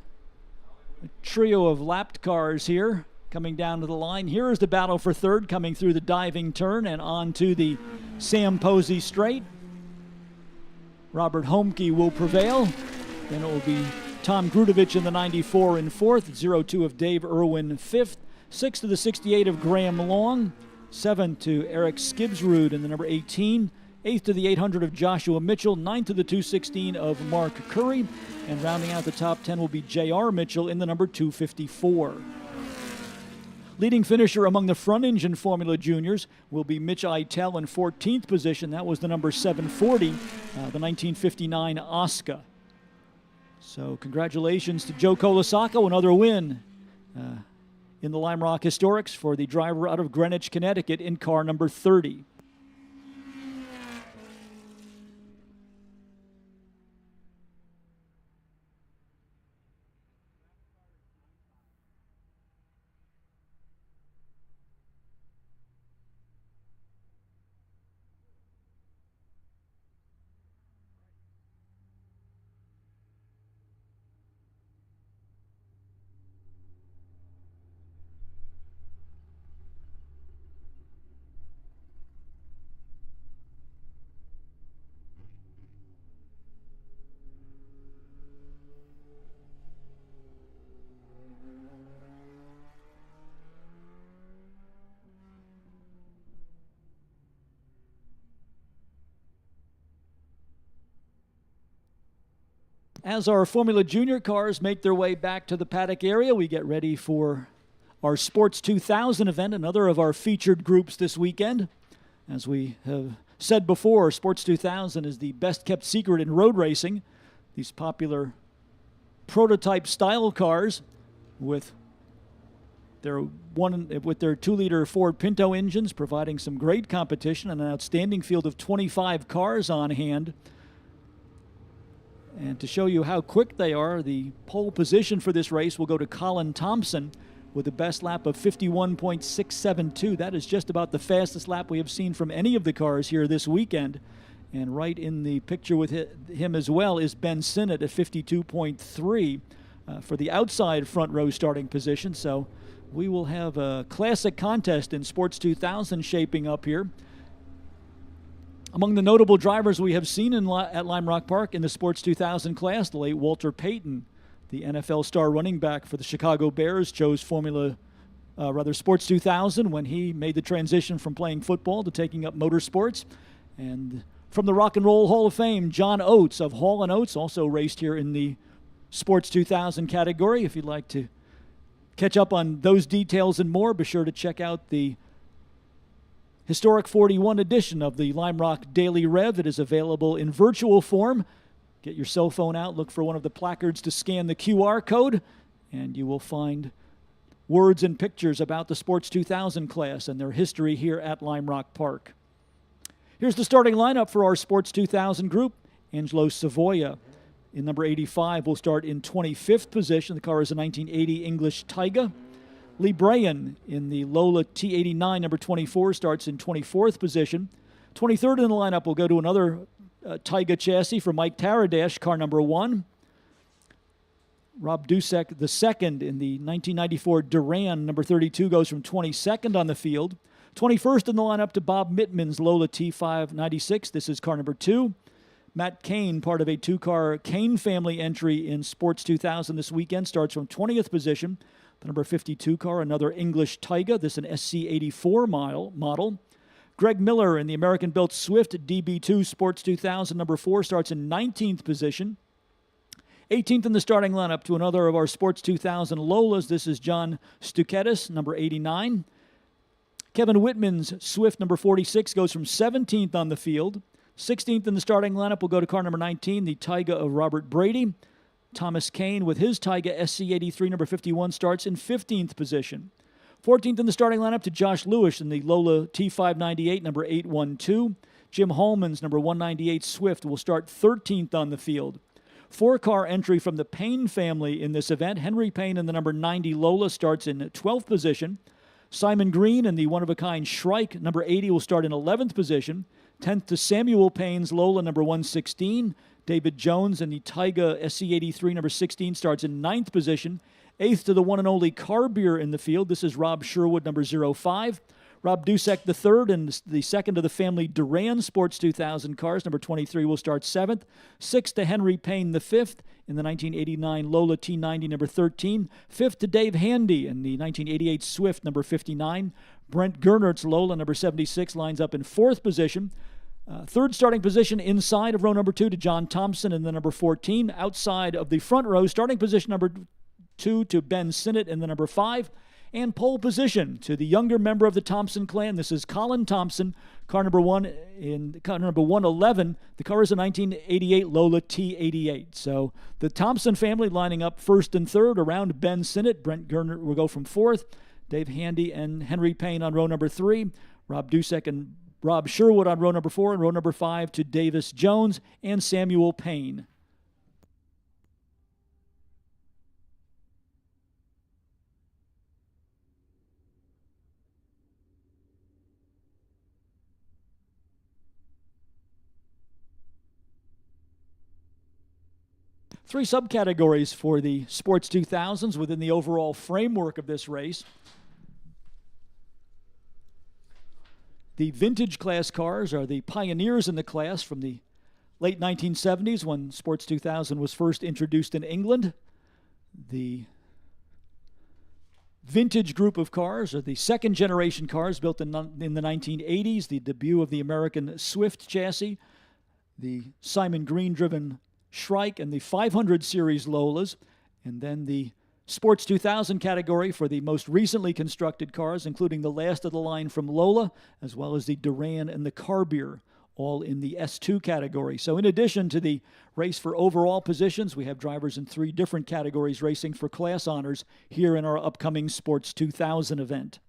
A trio of lapped cars here coming down to the line. Here is the battle for third coming through the diving turn and on to the Sam Posey straight. Robert Homke will prevail. Then it will be Tom Grudovich in the 94 in fourth, 02 of Dave Irwin fifth, 6 to the 68 of Graham Long, 7 to Eric Skibsrud in the number 18, 8th to the 800 of Joshua Mitchell, 9th to the 216 of Mark Curry, and rounding out the top 10 will be J.R. Mitchell in the number 254. Leading finisher among the front engine Formula Juniors will be Mitch Eitel in 14th position. That was the number 740, the 1959 Oscar. So congratulations to Joe Colasacco, another win in the Lime Rock Historics for the driver out of Greenwich, Connecticut in car number 30. As our Formula Junior cars make their way back to the paddock area, we get ready for our Sports 2000 event, another of our featured groups this weekend. As we have said before, Sports 2000 is the best-kept secret in road racing. These popular prototype style cars with their 2-liter Ford Pinto engines providing some great competition and an outstanding field of 25 cars on hand. And to show you how quick they are, the pole position for this race will go to Colin Thompson with the best lap of 51.672. That is just about the fastest lap we have seen from any of the cars here this weekend. And right in the picture with him as well is Ben Sinnott at 52.3 for the outside front row starting position. So we will have a classic contest in Sports 2000 shaping up here. Among the notable drivers we have seen at Lime Rock Park in the Sports 2000 class, the late Walter Payton, the NFL star running back for the Chicago Bears, chose Sports 2000 when he made the transition from playing football to taking up motorsports. And from the Rock and Roll Hall of Fame, John Oates of Hall & Oates also raced here in the Sports 2000 category. If you'd like to catch up on those details and more, be sure to check out the Historic 41 edition of the Lime Rock Daily Rev. It is available in virtual form. Get your cell phone out, look for one of the placards to scan the QR code, and you will find words and pictures about the Sports 2000 class and their history here at Lime Rock Park. Here's the starting lineup for our Sports 2000 group. Angelo Savoia in number 85 will start in 25th position. The car is a 1980 English Taiga. Lee Brayan in the Lola T89, number 24, starts in 24th position. 23rd in the lineup will go to another Taiga chassis for Mike Taradash, car number 1. Rob Dusek, the second in the 1994 Duran, number 32, goes from 22nd on the field. 21st in the lineup to Bob Mittman's Lola T596. This is car number 2. Matt Kane, part of a 2-car Kane family entry in Sports 2000 this weekend, starts from 20th position. The number 52 car, another English Taiga. This is an SC84 model. Greg Miller in the American-built Swift DB2 Sports 2000, number 4, starts in 19th position. 18th in the starting lineup to another of our Sports 2000 Lolas. This is John Stuketis, number 89. Kevin Whitman's Swift number 46 goes from 17th on the field. 16th in the starting lineup will go to car number 19, the Taiga of Robert Brady. Thomas Kane with his Taiga SC83 number 51 starts in 15th position. 14th in the starting lineup to Josh Lewis in the Lola T598 number 812. Jim Hallman's number 198 Swift will start 13th on the field. 4-car entry from the Payne family in this event. Henry Payne in the number 90 Lola starts in 12th position. Simon Green in the one-of-a-kind Shrike number 80 will start in 11th position. 10th to Samuel Payne's Lola number 116. David Jones in the Taiga SC83 number 16 starts in 9th position. 8th to the one and only Carbier in the field. This is Rob Sherwood number 05. Rob Dusek the third and the second of the family Duran Sports 2000 cars, number 23, will start 7th. 6th to Henry Payne the fifth in the 1989 Lola T90 number 13. 5th to Dave Handy in the 1988 Swift number 59. Brent Gernert's Lola number 76 lines up in 4th position. Third starting position inside of row number 2 to John Thompson in the number 14. Outside of the front row, starting position number 2 to Ben Sinnott in the number 5. And pole position to the younger member of the Thompson clan. This is Colin Thompson, car number 1 in car number 111. The car is a 1988 Lola T88. So the Thompson family lining up first and third around Ben Sinnott. Brent Gernert will go from 4th. Dave Handy and Henry Payne on row number 3. Rob Dusek and Rob Sherwood on row number 4, and row number 5 to Davis Jones and Samuel Payne. Three subcategories for the Sports 2000s within the overall framework of this race. The vintage class cars are the pioneers in the class from the late 1970s when Sports 2000 was first introduced in England. The vintage group of cars are the second generation cars built in the 1980s, the debut of the American Swift chassis, the Simon Green driven Shrike and the 500 series Lolas, and then the Sports 2000 category for the most recently constructed cars, including the last of the line from Lola, as well as the Duran and the Carbier, all in the S2 category. So in addition to the race for overall positions, we have drivers in 3 different categories racing for class honors here in our upcoming Sports 2000 event.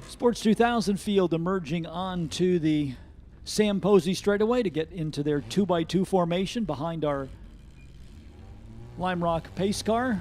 Sports 2000 field emerging onto the Sam Posey straightaway to get into their 2x2 formation behind our Lime Rock pace car.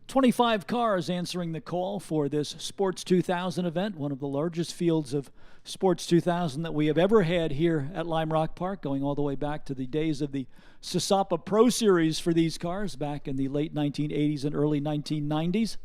"25 cars answering the call for this Sports 2000 event, one of the largest fields of Sports 2000 that we have ever had here at Lime Rock Park, going all the way back to the days of the Sasapa Pro Series for these cars back in the late 1980s and early 1990s.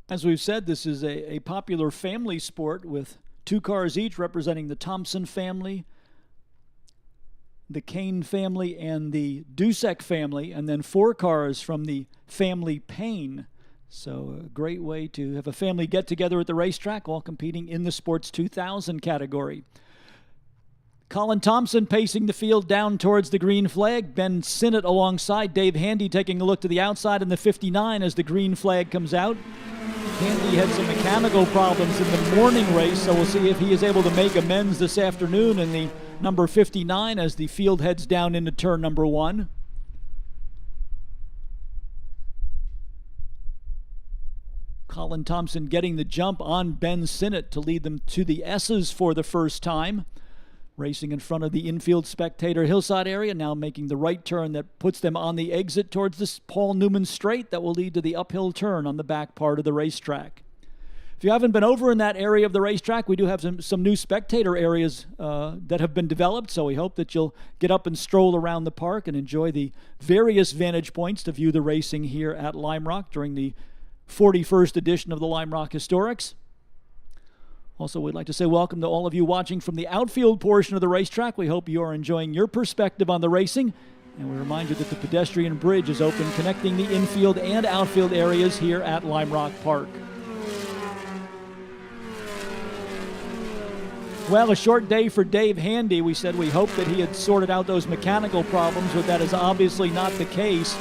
As we've said, this is a popular family sport with 2 cars each representing the Thompson family, the Kane family, and the Dusek family, and then 4 cars from the family Payne. So a great way to have a family get together at the racetrack, all competing in the Sports 2000 category. Colin Thompson pacing the field down towards the green flag. Ben Sinnott alongside. Dave Handy taking a look to the outside in the 59 as the green flag comes out. Handy had some mechanical problems in the morning race, so we'll see if he is able to make amends this afternoon in the number 59 as the field heads down into turn number 1. Colin Thompson getting the jump on Ben Sinnott to lead them to the S's for the first time. Racing in front of the infield spectator hillside area, now making the right turn that puts them on the exit towards this Paul Newman straight that will lead to the uphill turn on the back part of the racetrack. If you haven't been over in that area of the racetrack, we do have some new spectator areas that have been developed, so we hope that you'll get up and stroll around the park and enjoy the various vantage points to view the racing here at Lime Rock during the 41st edition of the Lime Rock Historics. Also, we'd like to say welcome to all of you watching from the outfield portion of the racetrack. We hope you are enjoying your perspective on the racing. And we remind you that the pedestrian bridge is open, connecting the infield and outfield areas here at Lime Rock Park. Well, a short day for Dave Handy. We said we hoped that he had sorted out those mechanical problems, but that is obviously not the case.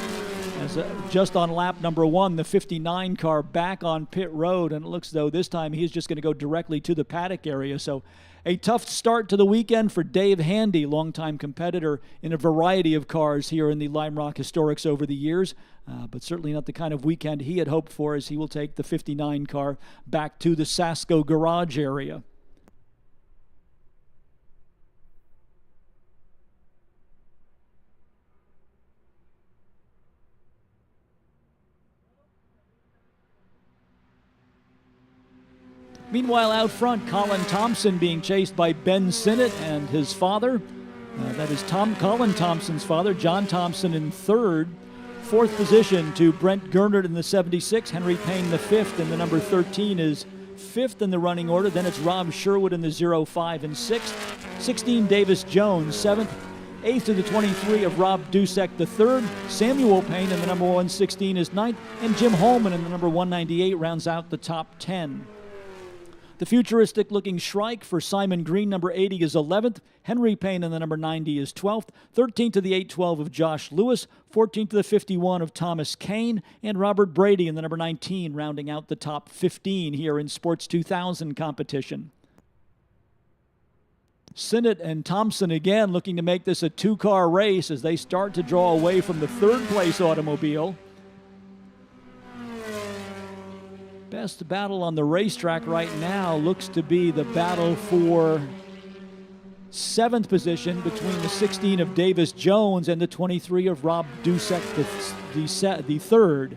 As just on lap number 1, the 59 car back on pit road, and it looks though this time he's just going to go directly to the paddock area. So a tough start to the weekend for Dave Handy, longtime competitor in a variety of cars here in the Lime Rock Historics over the years, but certainly not the kind of weekend he had hoped for, as he will take the 59 car back to the Sasco garage area. Meanwhile, out front, Colin Thompson being chased by Ben Sinnott and his father. That is Colin Thompson's father, John Thompson, in third. Fourth position to Brent Gernert in the 76, Henry Payne the fifth, and the number 13 is fifth in the running order. Then it's Rob Sherwood in the 05 and sixth. 16, Davis Jones, seventh. Eighth to the 23 of Rob Dusek the third. Samuel Payne in the number 116 is ninth, and Jim Holman in the number 198 rounds out the top 10. The futuristic-looking Shrike for Simon Green, number 80, is 11th. Henry Payne in the number 90 is 12th. 13th to the 812 of Josh Lewis. 14th to the 51 of Thomas Kane. And Robert Brady in the number 19, rounding out the top 15 here in Sports 2000 competition. Sinnott and Thompson again looking to make this a two-car race as they start to draw away from the third-place automobile. Best battle on the racetrack right now looks to be the battle for 7th position between the 16 of Davis Jones and the 23 of Rob Dusek the third.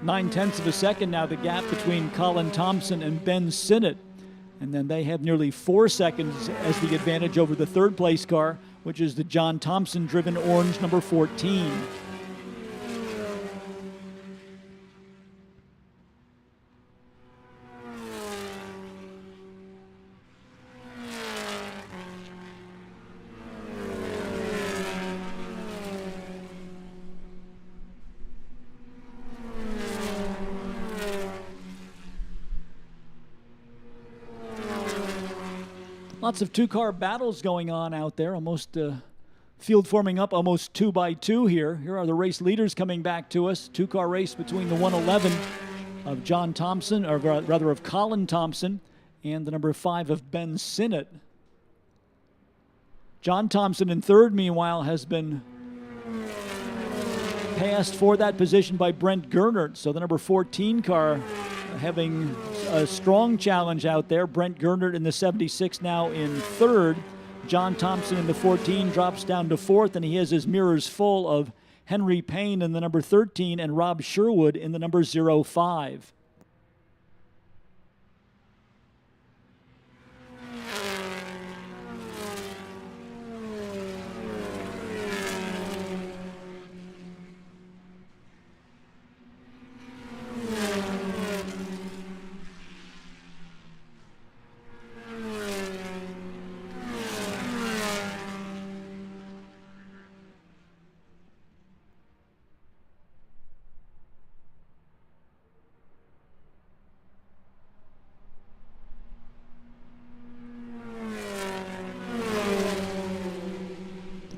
Nine-tenths of a second now, the gap between Colin Thompson and Ben Sinnott. And then they have nearly 4 seconds as the advantage over the third-place car, which is the John Thompson-driven orange number 14. Lots of two-car battles going on out there. Almost field forming up almost 2 by 2 here. Here are the race leaders coming back to us. Two-car race between the 111 of John Thompson, or rather of Colin Thompson, and the number 5 of Ben Sinnott. John Thompson in third, meanwhile, has been passed for that position by Brent Gernert. So the number 14 car having a strong challenge out there. Brent Gernert in the 76 now in third. John Thompson in the 14 drops down to fourth, and he has his mirrors full of Henry Payne in the number 13 and Rob Sherwood in the number 05.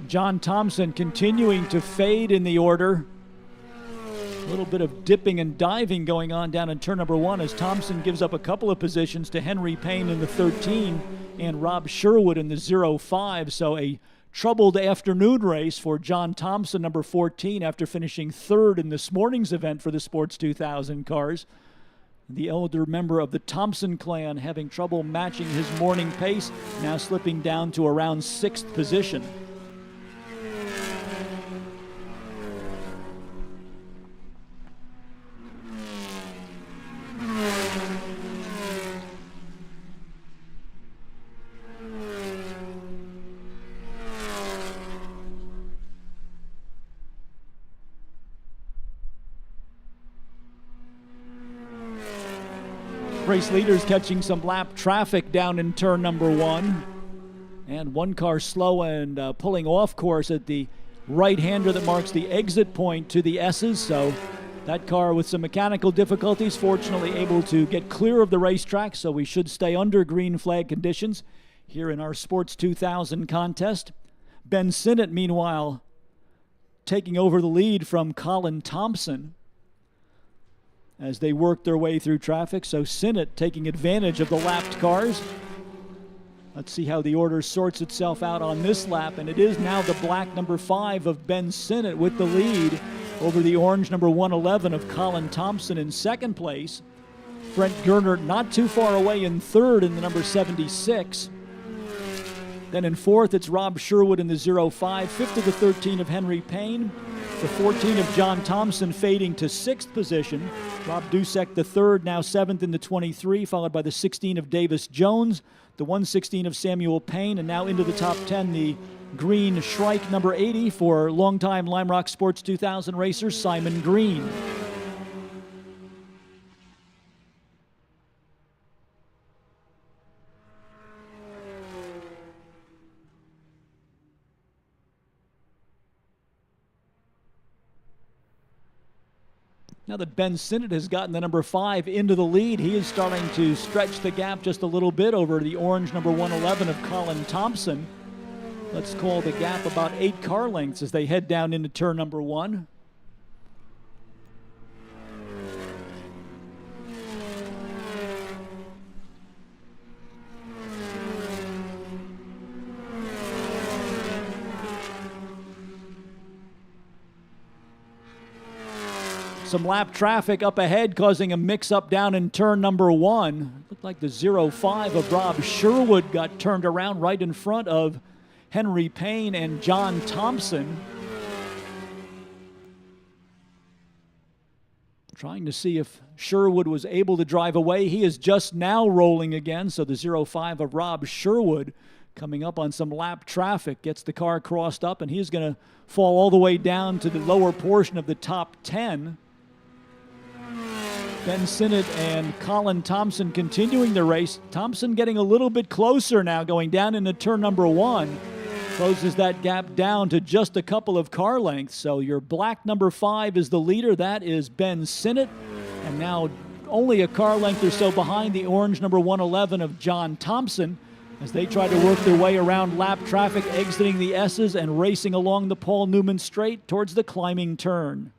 John Thompson continuing to fade in the order. A little bit of dipping and diving going on down in turn number 1 as Thompson gives up a couple of positions to Henry Payne in the 13 and Rob Sherwood in the 05. So a troubled afternoon race for John Thompson, number 14, after finishing third in this morning's event for the Sports 2000 cars. The elder member of the Thompson clan having trouble matching his morning pace, now slipping down to around 6th position. Race leaders catching some lap traffic down in turn number 1. And one car slow and pulling off course at the right-hander that marks the exit point to the S's. So that car with some mechanical difficulties, fortunately able to get clear of the racetrack. So we should stay under green flag conditions here in our Sports 2000 contest. Ben Sinnott, meanwhile, taking over the lead from Colin Thompson as they work their way through traffic. So Sinnott taking advantage of the lapped cars. Let's see how the order sorts itself out on this lap. And it is now the black number 5 of Ben Sinnott with the lead over the orange number 111 of Colin Thompson in second place. Brent Gernert not too far away in third in the number 76. Then in fourth, it's Rob Sherwood in the 05. Fifth to the 13 of Henry Payne. the 14 of John Thompson fading to 6th position. Rob Dusek, the 3rd, now 7th in the 23, followed by the 16 of Davis Jones, the 116 of Samuel Payne, and now into the top 10, the green Shrike number 80 for longtime Lime Rock Sports 2000 racer Simon Green. Now that Ben Sinnott has gotten the number 5 into the lead, he is starting to stretch the gap just a little bit over the orange number 111 of Colin Thompson. Let's call the gap about 8 car lengths as they head down into turn number 1. Some lap traffic up ahead causing a mix-up down in turn number 1. Looked like the 05 of Rob Sherwood got turned around right in front of Henry Payne and John Thompson. Trying to see if Sherwood was able to drive away. He is just now rolling again, so the 05 of Rob Sherwood coming up on some lap traffic, gets the car crossed up, and he's going to fall all the way down to the lower portion of the top 10. Ben Sinnott and Colin Thompson continuing the race. Thompson getting a little bit closer now, going down into turn number 1. Closes that gap down to just a couple of car lengths. So your black number 5 is the leader. That is Ben Sinnott. And now only a car length or so behind the orange number 111 of John Thompson as they try to work their way around lap traffic, exiting the S's and racing along the Paul Newman Straight towards the climbing turn.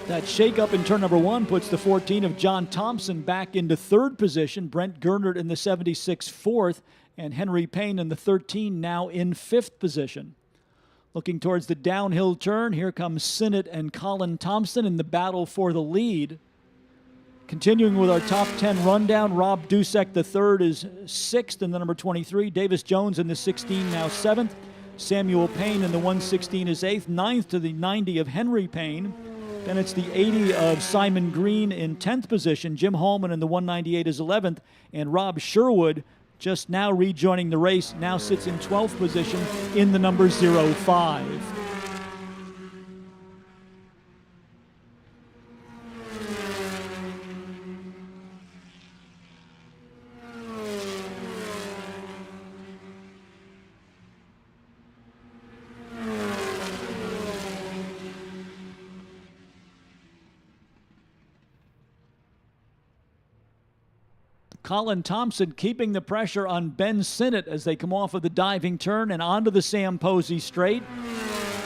That shakeup in turn number 1 puts the 14 of John Thompson back into 3rd position. Brent Gernert in the 76 4th, and Henry Payne in the 13 now in 5th position. Looking towards the downhill turn, here comes Sinnott and Colin Thompson in the battle for the lead. Continuing with our top 10 rundown, Rob Dusek the 3rd is 6th in the number 23. Davis Jones in the 16 now 7th. Samuel Payne in the 116 is 8th. 9th to the 90 of Henry Payne. Then it's the 80 of Simon Green in 10th position. Jim Hallman in the 198 is 11th. And Rob Sherwood, just now rejoining the race, now sits in 12th position in the number 05. Colin Thompson keeping the pressure on Ben Sinnott as they come off of the diving turn and onto the Sam Posey Straight.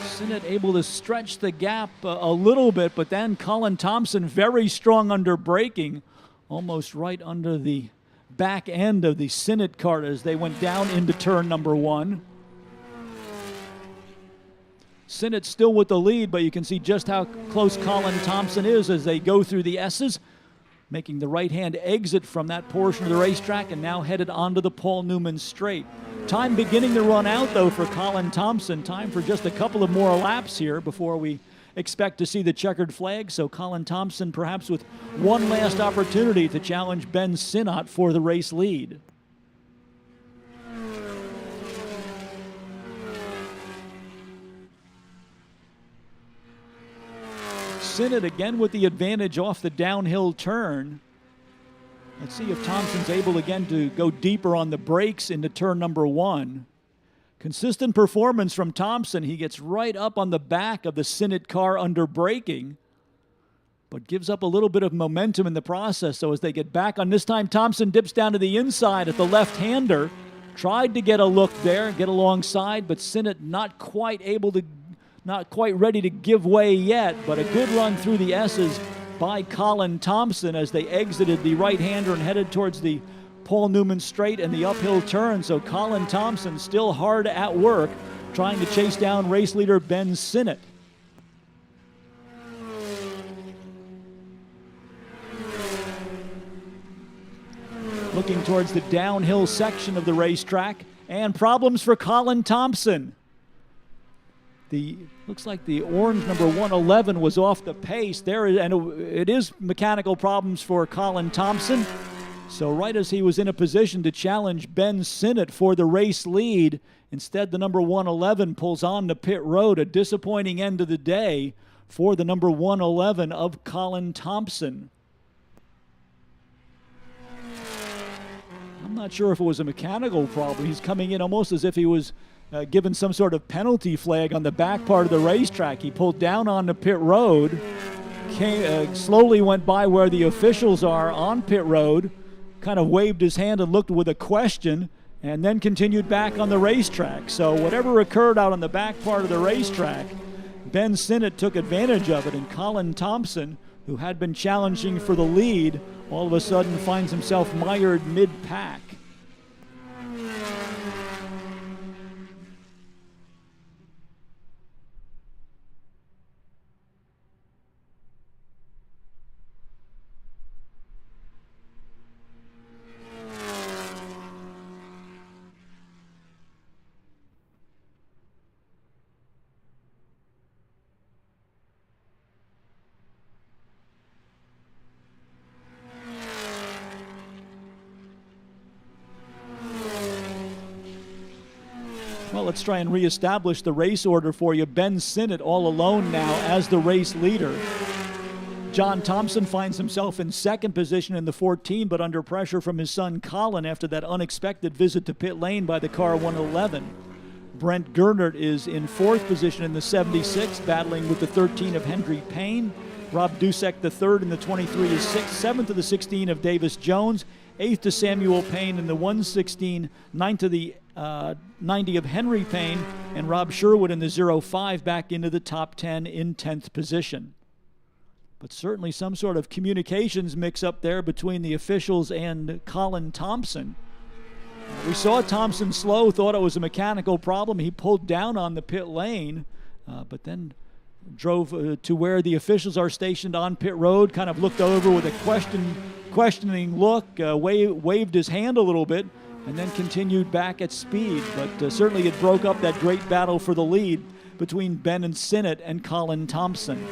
Sinnott able to stretch the gap a little bit, but then Colin Thompson very strong under braking, almost right under the back end of the Sinnott car as they went down into turn number 1. Sinnott still with the lead, but you can see just how close Colin Thompson is as they go through the S's, making the right-hand exit from that portion of the racetrack and now headed onto the Paul Newman Straight. Time beginning to run out, though, for Colin Thompson. Time for just a couple of more laps here before we expect to see the checkered flag. So Colin Thompson perhaps with one last opportunity to challenge Ben Sinnott for the race lead. Sinnott again with the advantage off the downhill turn. Let's see if Thompson's able again to go deeper on the brakes into turn number 1. Consistent performance from Thompson. He gets right up on the back of the Sinnott car under braking, but gives up a little bit of momentum in the process. So as they get back on this time, Thompson dips down to the inside at the left-hander. Tried to get a look there, get alongside, but Sinnott not quite ready to give way yet, but a good run through the S's by Colin Thompson as they exited the right-hander and headed towards the Paul Newman Straight and the uphill turn. So Colin Thompson still hard at work trying to chase down race leader Ben Sinnott. looking towards the downhill section of the racetrack, and problems for Colin Thompson. Looks like the orange number 111 was off the pace there, and it is mechanical problems for Colin Thompson. So right as he was in a position to challenge Ben Sinnott for the race lead, instead the number 111 pulls on to pit road. A disappointing end of the day for the number 111 of Colin Thompson. I'm not sure if it was a mechanical problem. He's coming in almost as if he was given some sort of penalty flag on the back part of the racetrack. He pulled down onto pit road, slowly went by where the officials are on pit road, kind of waved his hand and looked with a question, and then continued back on the racetrack. So whatever occurred out on the back part of the racetrack, Ben Sinnott took advantage of it, and Colin Thompson, who had been challenging for the lead, all of a sudden finds himself mired mid-pack. Well, let's try and reestablish the race order for you. Ben Sinnott all alone now as the race leader. John Thompson finds himself in second position in the 14, but under pressure from his son Colin after that unexpected visit to pit lane by the car 111. Brent Gernert is in fourth position in the 76, battling with the 13 of Henry Payne. Rob Dusek, the third in the 23, is sixth. Seventh of the 16 of Davis Jones. Eighth to Samuel Payne in the 116. Ninth to the 90 of Henry Payne. And Rob Sherwood in the 05 back into the top 10 in 10th position. But certainly some sort of communications mix up there between the officials and Colin Thompson. We saw Thompson slow, thought it was a mechanical problem. He pulled down on the pit lane, but then drove to where the officials are stationed on pit road, kind of looked over with a questioning look, waved his hand a little bit, and then continued back at speed. But certainly it broke up that great battle for the lead between Ben and Sinnott and Colin Thompson.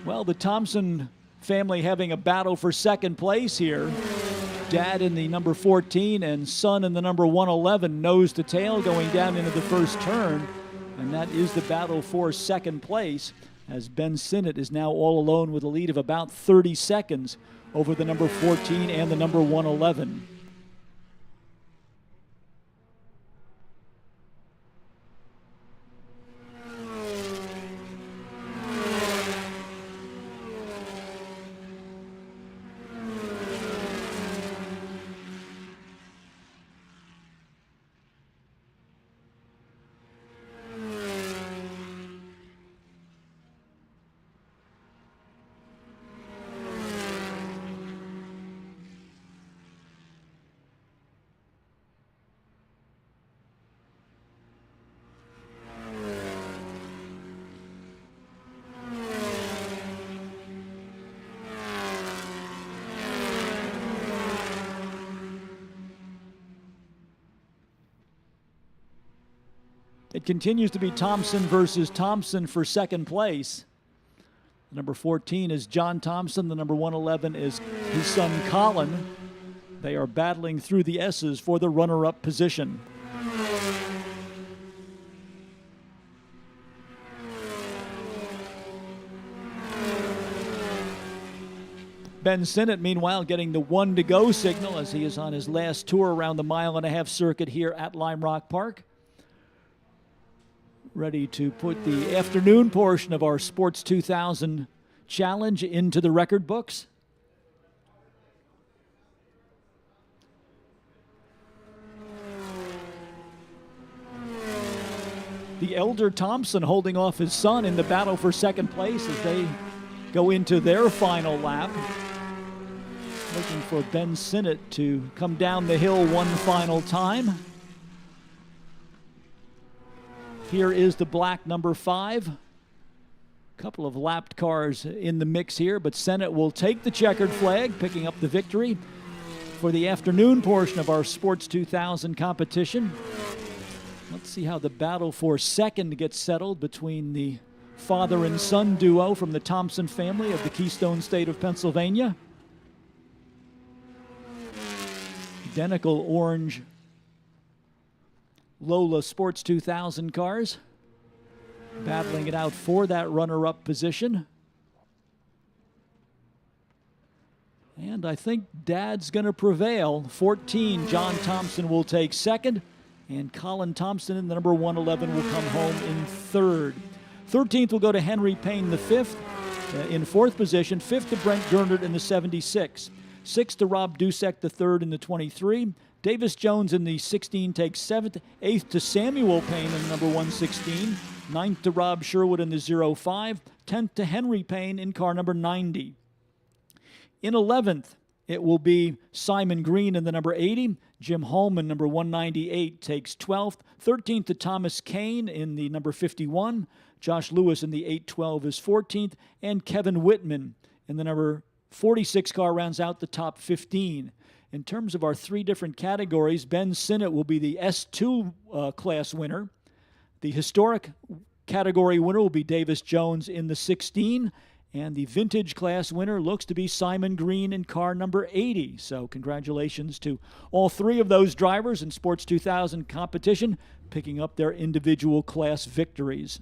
Well, the Thompson family having a battle for second place here. Dad in the number 14 and son in the number 111, nose to tail going down into the first turn. And that is the battle for second place, as Ben Sinnott is now all alone with a lead of about 30 seconds over the number 14 and the number 111. It continues to be Thompson versus Thompson for second place. Number 14 is John Thompson. The number 111 is his son Colin. They are battling through the S's for the runner-up position. Ben Sinnott, meanwhile, getting the 1-to-go signal as he is on his last tour around the mile-and-a-half circuit here at Lime Rock Park. ready to put the afternoon portion of our Sports 2000 challenge into the record books. The elder Thompson holding off his son in the battle for second place as they go into their final lap. Looking for Ben Sinnott to come down the hill one final time. Here is the black number 5. Couple of lapped cars in the mix here, but Sinnott will take the checkered flag, picking up the victory for the afternoon portion of our Sports 2000 competition. Let's see how the battle for second gets settled between the father and son duo from the Thompson family of the Keystone State of Pennsylvania. Identical orange Lola Sports 2000 cars, battling it out for that runner-up position. And I think Dad's going to prevail. 14, John Thompson will take second, and Colin Thompson in the number 111 will come home in third. 13th will go to Henry Payne the fifth in fourth position. Fifth to Brent Gernert in the 76. Sixth to Rob Dusek the third in the 23. Davis Jones in the 16 takes seventh. Eighth to Samuel Payne in the number 116. Ninth to Rob Sherwood in the 05. 10th to Henry Payne in car number 90. In 11th, it will be Simon Green in the number 80. Jim Holman, number 198, takes 12th. 13th to Thomas Kane in the number 51. Josh Lewis in the 812 is 14th. And Kevin Whitman in the number 46 car rounds out the top 15. In terms of our three different categories, Ben Sinnott will be the S2 class winner. The historic category winner will be Davis Jones in the 16. And the vintage class winner looks to be Simon Green in car number 80. So congratulations to all three of those drivers in Sports 2000 competition, picking up their individual class victories.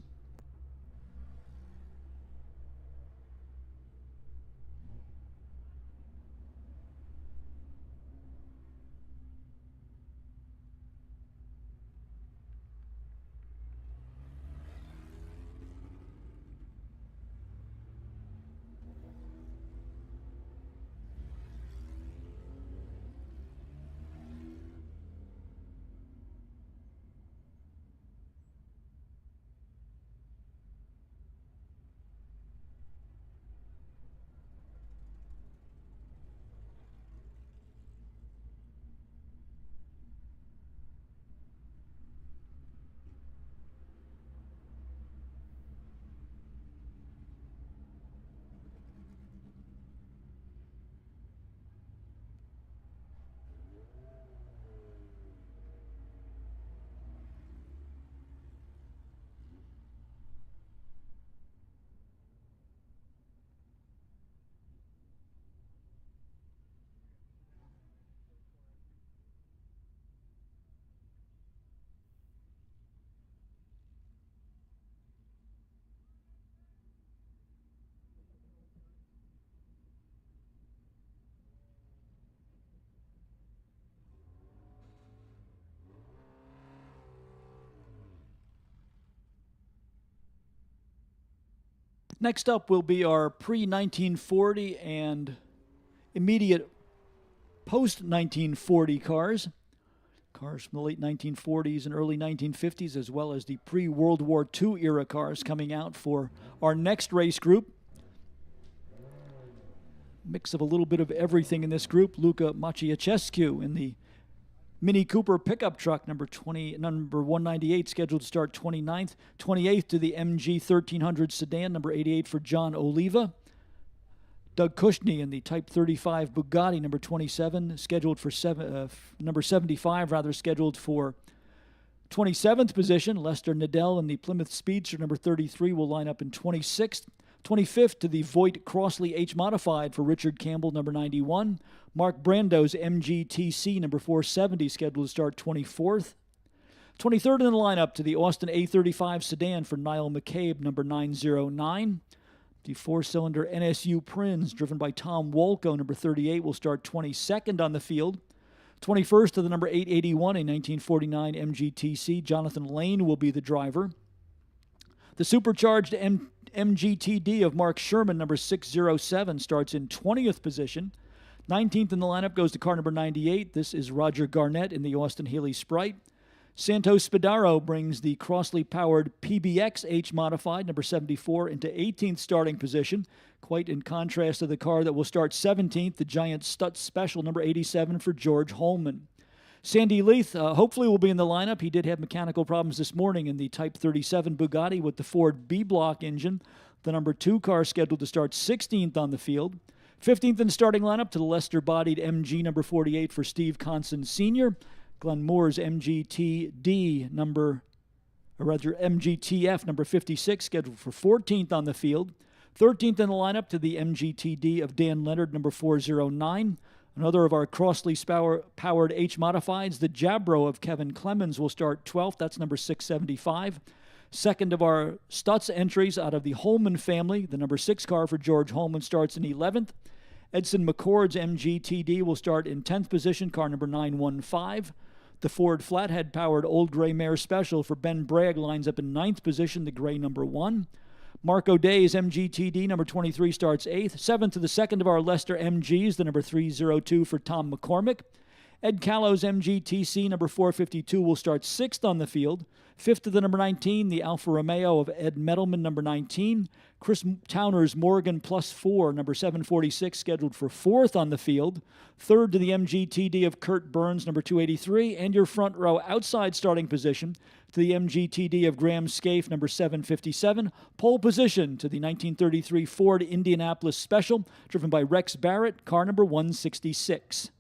Next up will be our pre-1940 and immediate post-1940 cars. Cars from the late 1940s and early 1950s, as well as the pre-World War II era cars coming out for our next race group. Mix of a little bit of everything in this group. Luca Maciacescu in the Mini Cooper pickup truck, number 198, scheduled to start 29th. 28th to the MG 1300 sedan, number 88 for John Oliva. Doug Cushney in the Type 35 Bugatti, number 27, scheduled for number 75, scheduled for 27th position. Lester Nadell in the Plymouth Speedster, number 33, will line up in 26th. 25th to the Voigt Crossley H Modified for Richard Campbell, number 91. Mark Brando's MGTC, number 470, scheduled to start 24th. 23rd in the lineup to the Austin A35 sedan for Niall McCabe, number 909. The four-cylinder NSU Prinz, driven by Tom Wolko, number 38, will start 22nd on the field. 21st to the number 881, a 1949 MGTC. Jonathan Lane will be the driver. The supercharged MGTD of Mark Sherman, number 607, starts in 20th position. 19th in the lineup goes to car number 98. This is Roger Garnett in the Austin Healey Sprite. Santos Spadaro brings the Crossley-powered PBX H Modified, number 74, into 18th starting position, quite in contrast to the car that will start 17th, the Giant Stutz Special, number 87, for George Holman. Sandy Leith hopefully will be in the lineup. He did have mechanical problems this morning in the Type 37 Bugatti with the Ford B-Block engine. The number 2 car scheduled to start 16th on the field. 15th in the starting lineup to the Leicester-bodied MG number 48 for Steve Conson Sr. Glenn Moore's MGTF number 56 scheduled for 14th on the field. 13th in the lineup to the MGTD of Dan Leonard number 409. Another of our Crossley-powered H-Modifieds, the Jabro of Kevin Clemens, will start 12th. That's number 675. Second of our Stutz entries out of the Holman family, the number 6 car for George Holman starts in 11th. Edson McCord's MGTD will start in 10th position, car number 915. The Ford Flathead-powered Old Gray Mare Special for Ben Bragg lines up in 9th position, the gray number 1. Mark O'Day's MGTD number 23 starts 8th. 7th to the second of our Leicester MGs, the number 302 for Tom McCormick. Ed Callow's MGTC number 452 will start 6th on the field. 5th to the number 19, the Alfa Romeo of Ed Metalman, number 19. Chris Towner's Morgan Plus 4, number 746, scheduled for 4th on the field. 3rd to the MGTD of Kurt Burns, number 283. And your front row outside starting position to the MGTD of Graham Scaife, number 757. Pole position to the 1933 Ford Indianapolis Special, driven by Rex Barrett, car number 166.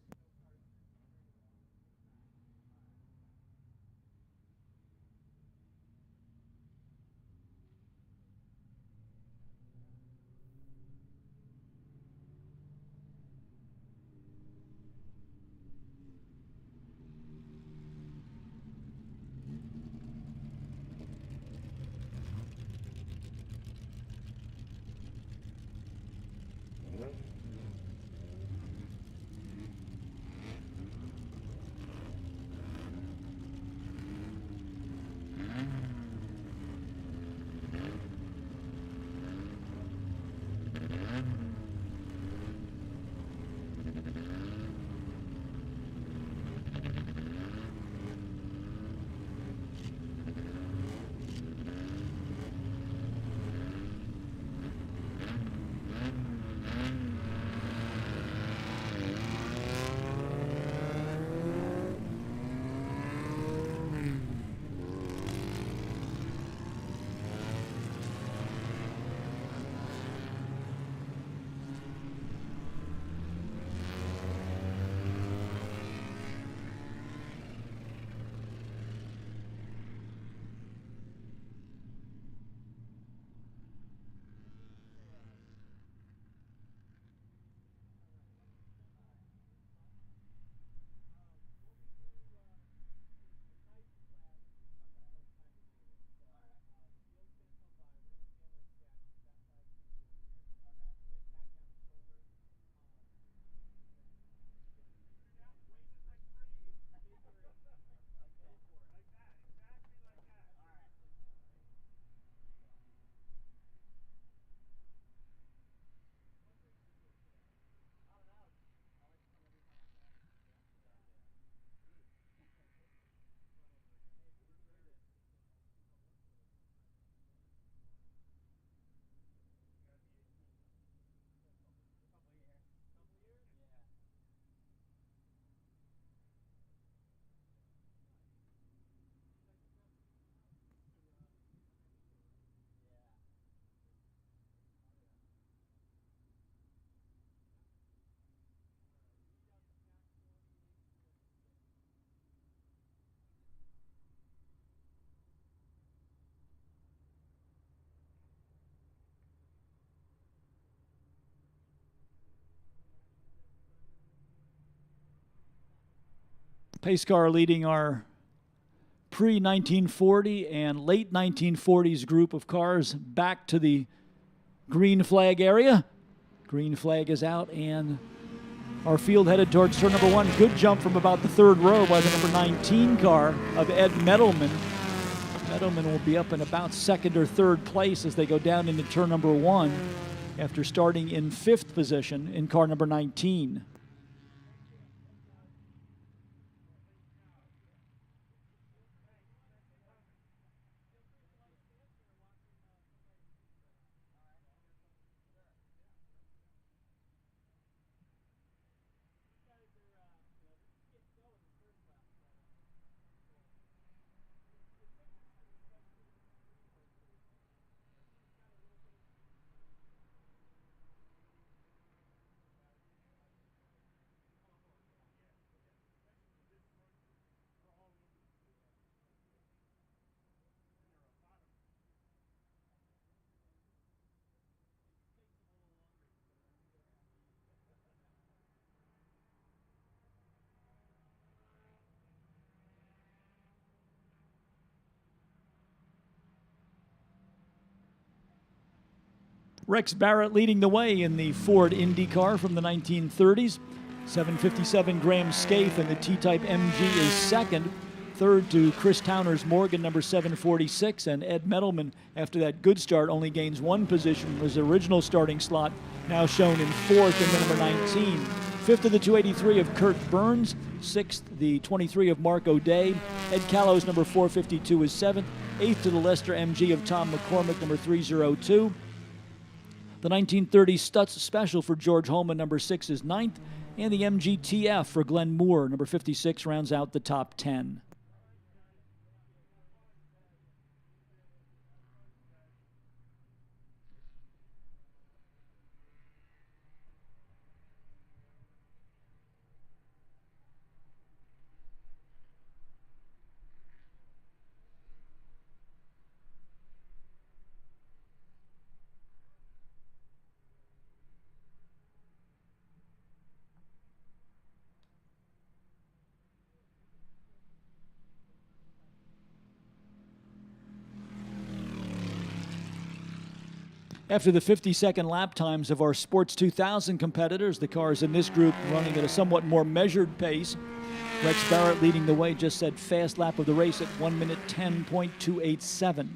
Pace car leading our pre-1940 and late 1940s group of cars back to the green flag area. Green flag is out, and our field headed towards turn number 1. Good jump from about the 3rd row by the number 19 car of Ed Metalman. Edelman will be up in about second or third place as they go down into turn number 1 after starting in 5th position in car number 19. Rex Barrett leading the way in the Ford Indy car from the 1930s. 757 Graham Scaife in the T-Type MG is second. Third to Chris Towner's Morgan, number 746, and Ed Metalman, after that good start, only gains 1 position from his original starting slot, now shown in 4th in the number 19. 5th of the 283 of Kurt Burns. 6th, the 23 of Mark O'Day. Ed Callows, number 452, is 7th. 8th to the Leicester MG of Tom McCormick, number 302. The 1930 Stutz Special for George Holman, number 6, is 9th. And the MGTF for Glenn Moore, number 56, rounds out the top 10. After the 50-second lap times of our Sports 2000 competitors, the cars in this group running at a somewhat more measured pace. Rex Barrett leading the way, just said fast lap of the race at 1 minute 10.287.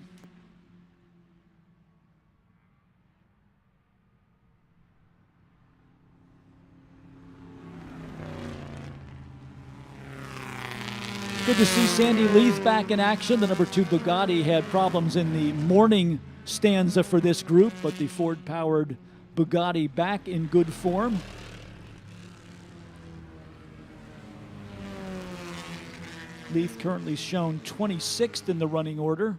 Good to see Sandy Leith back in action. The number 2 Bugatti had problems in the morning stanza for this group, but the Ford-powered Bugatti back in good form. Leith currently shown 26th in the running order.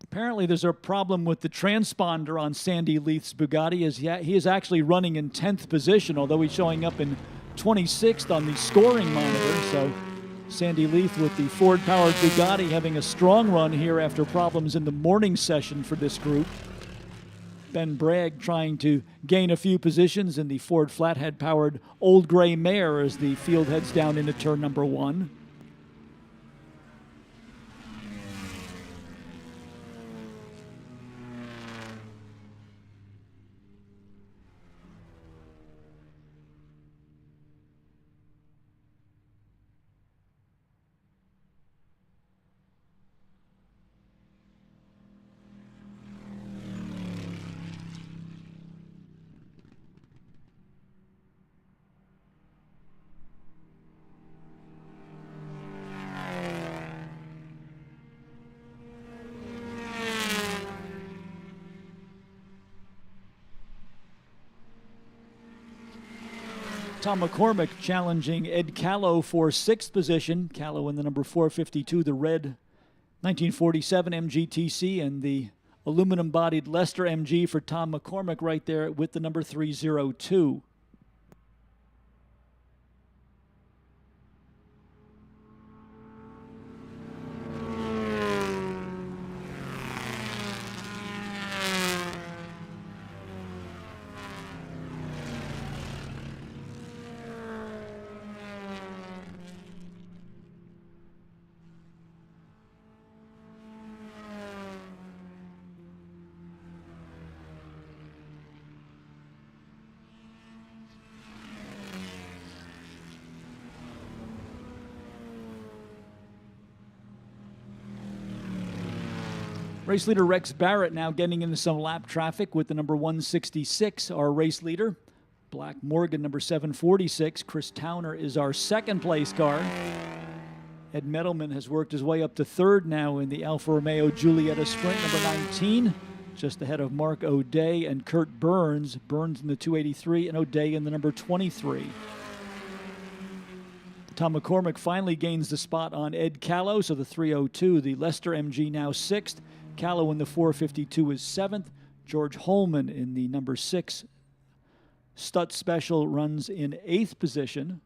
Apparently there's a problem with the transponder on Sandy Leith's Bugatti, as he is actually running in 10th position, although he's showing up in 26th on the scoring monitor. So Sandy Leith with the Ford-powered Bugatti having a strong run here after problems in the morning session for this group. Ben Bragg trying to gain a few positions in the Ford Flathead-powered Old Gray Mare as the field heads down into turn number 1. Tom McCormick challenging Ed Callow for 6th position. Callow in the number 452, the red 1947 MGTC, and the aluminum-bodied Lester MG for Tom McCormick right there with the number 302. Race leader Rex Barrett now getting into some lap traffic with the number 166, our race leader. Black Morgan, number 746. Chris Towner is our second place car. Ed Metalman has worked his way up to 3rd now in the Alfa Romeo Giulietta Sprint, number 19, just ahead of Mark O'Day and Kurt Burns. Burns in the 283 and O'Day in the number 23. Tom McCormick finally gains the spot on Ed Callow, so the 302. The Lester MG now 6th. Callow in the 452 is 7th. George Holman in the number 6 Stutz Special runs in 8th position.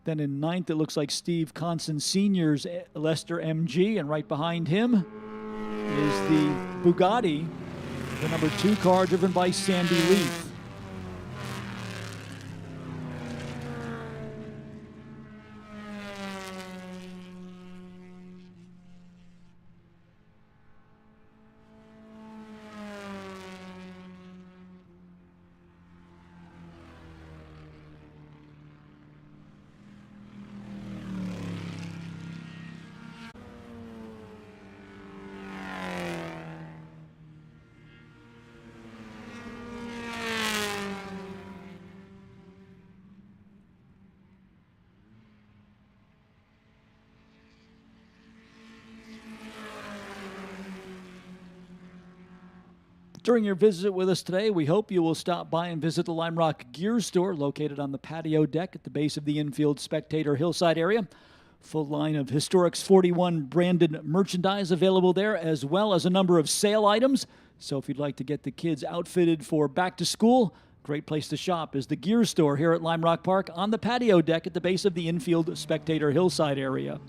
Then in 9th, it looks like Steve Conson Sr.'s Lester MG, and right behind him is the Bugatti, the number 2 car driven by Sandy Leith. During your visit with us today, we hope you will stop by and visit the Lime Rock Gear Store located on the patio deck at the base of the infield spectator hillside area. Full line of Historics 41 branded merchandise available there, as well as a number of sale items. So if you'd like to get the kids outfitted for back to school, great place to shop is the Gear Store here at Lime Rock Park on the patio deck at the base of the infield spectator hillside area.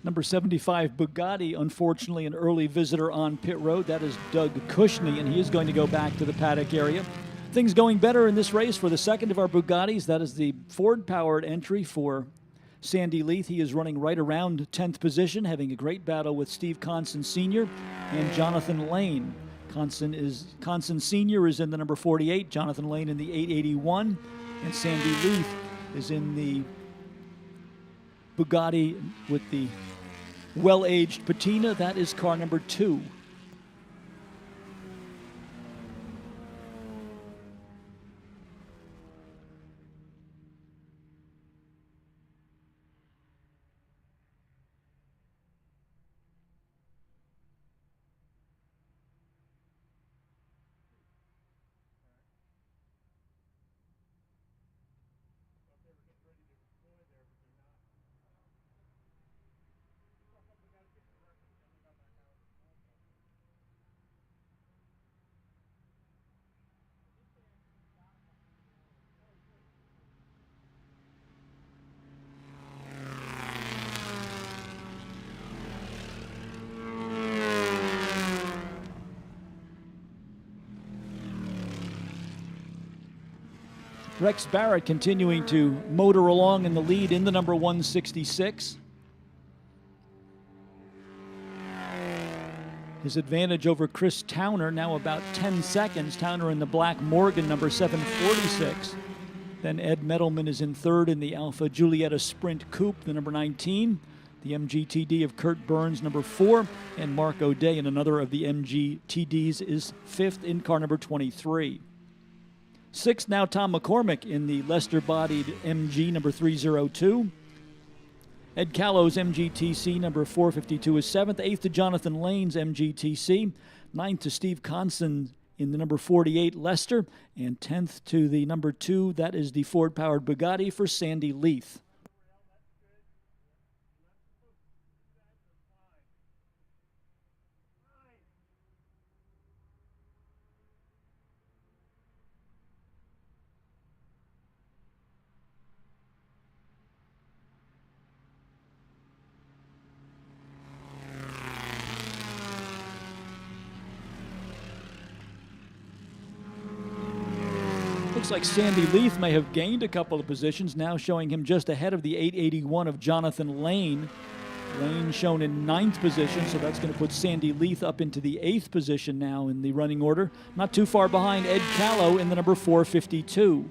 Number 75 Bugatti, unfortunately an early visitor on pit road. That is Doug Cushney, and he is going to go back to the paddock area. Things going better in this race for the second of our Bugattis. That is the Ford-powered entry for Sandy Leith. He is running right around 10th position, having a great battle with Steve Conson Sr. and Jonathan Lane. Conson Sr. is in the number 48, Jonathan Lane in the 881, and Sandy Leith is in the Bugatti with the well-aged patina. That is car number 2. Rex Barrett continuing to motor along in the lead in the number 166. His advantage over Chris Towner now about 10 seconds. Towner in the black Morgan, number 746. Then Ed Metalman is in third in the Alpha Giulietta Sprint Coupe, the number 19. The MGTD of Kurt Burns, number 4. And Mark O'Day in another of the MGTDs is fifth in car number 23. Sixth now Tom McCormick in the Leicester-bodied MG number 302. Ed Callow's MGTC number 452 is seventh. Eighth to Jonathan Lane's MGTC. Ninth to Steve Conson in the number 48 Leicester. And 10th to the number 2, that is the Ford-powered Bugatti for Sandy Leith. Looks like Sandy Leith may have gained a couple of positions, now showing him just ahead of the 881 of Jonathan Lane. Lane shown in 9th position, so that's going to put Sandy Leith up into the 8th position now in the running order. Not too far behind Ed Callow in the number 452.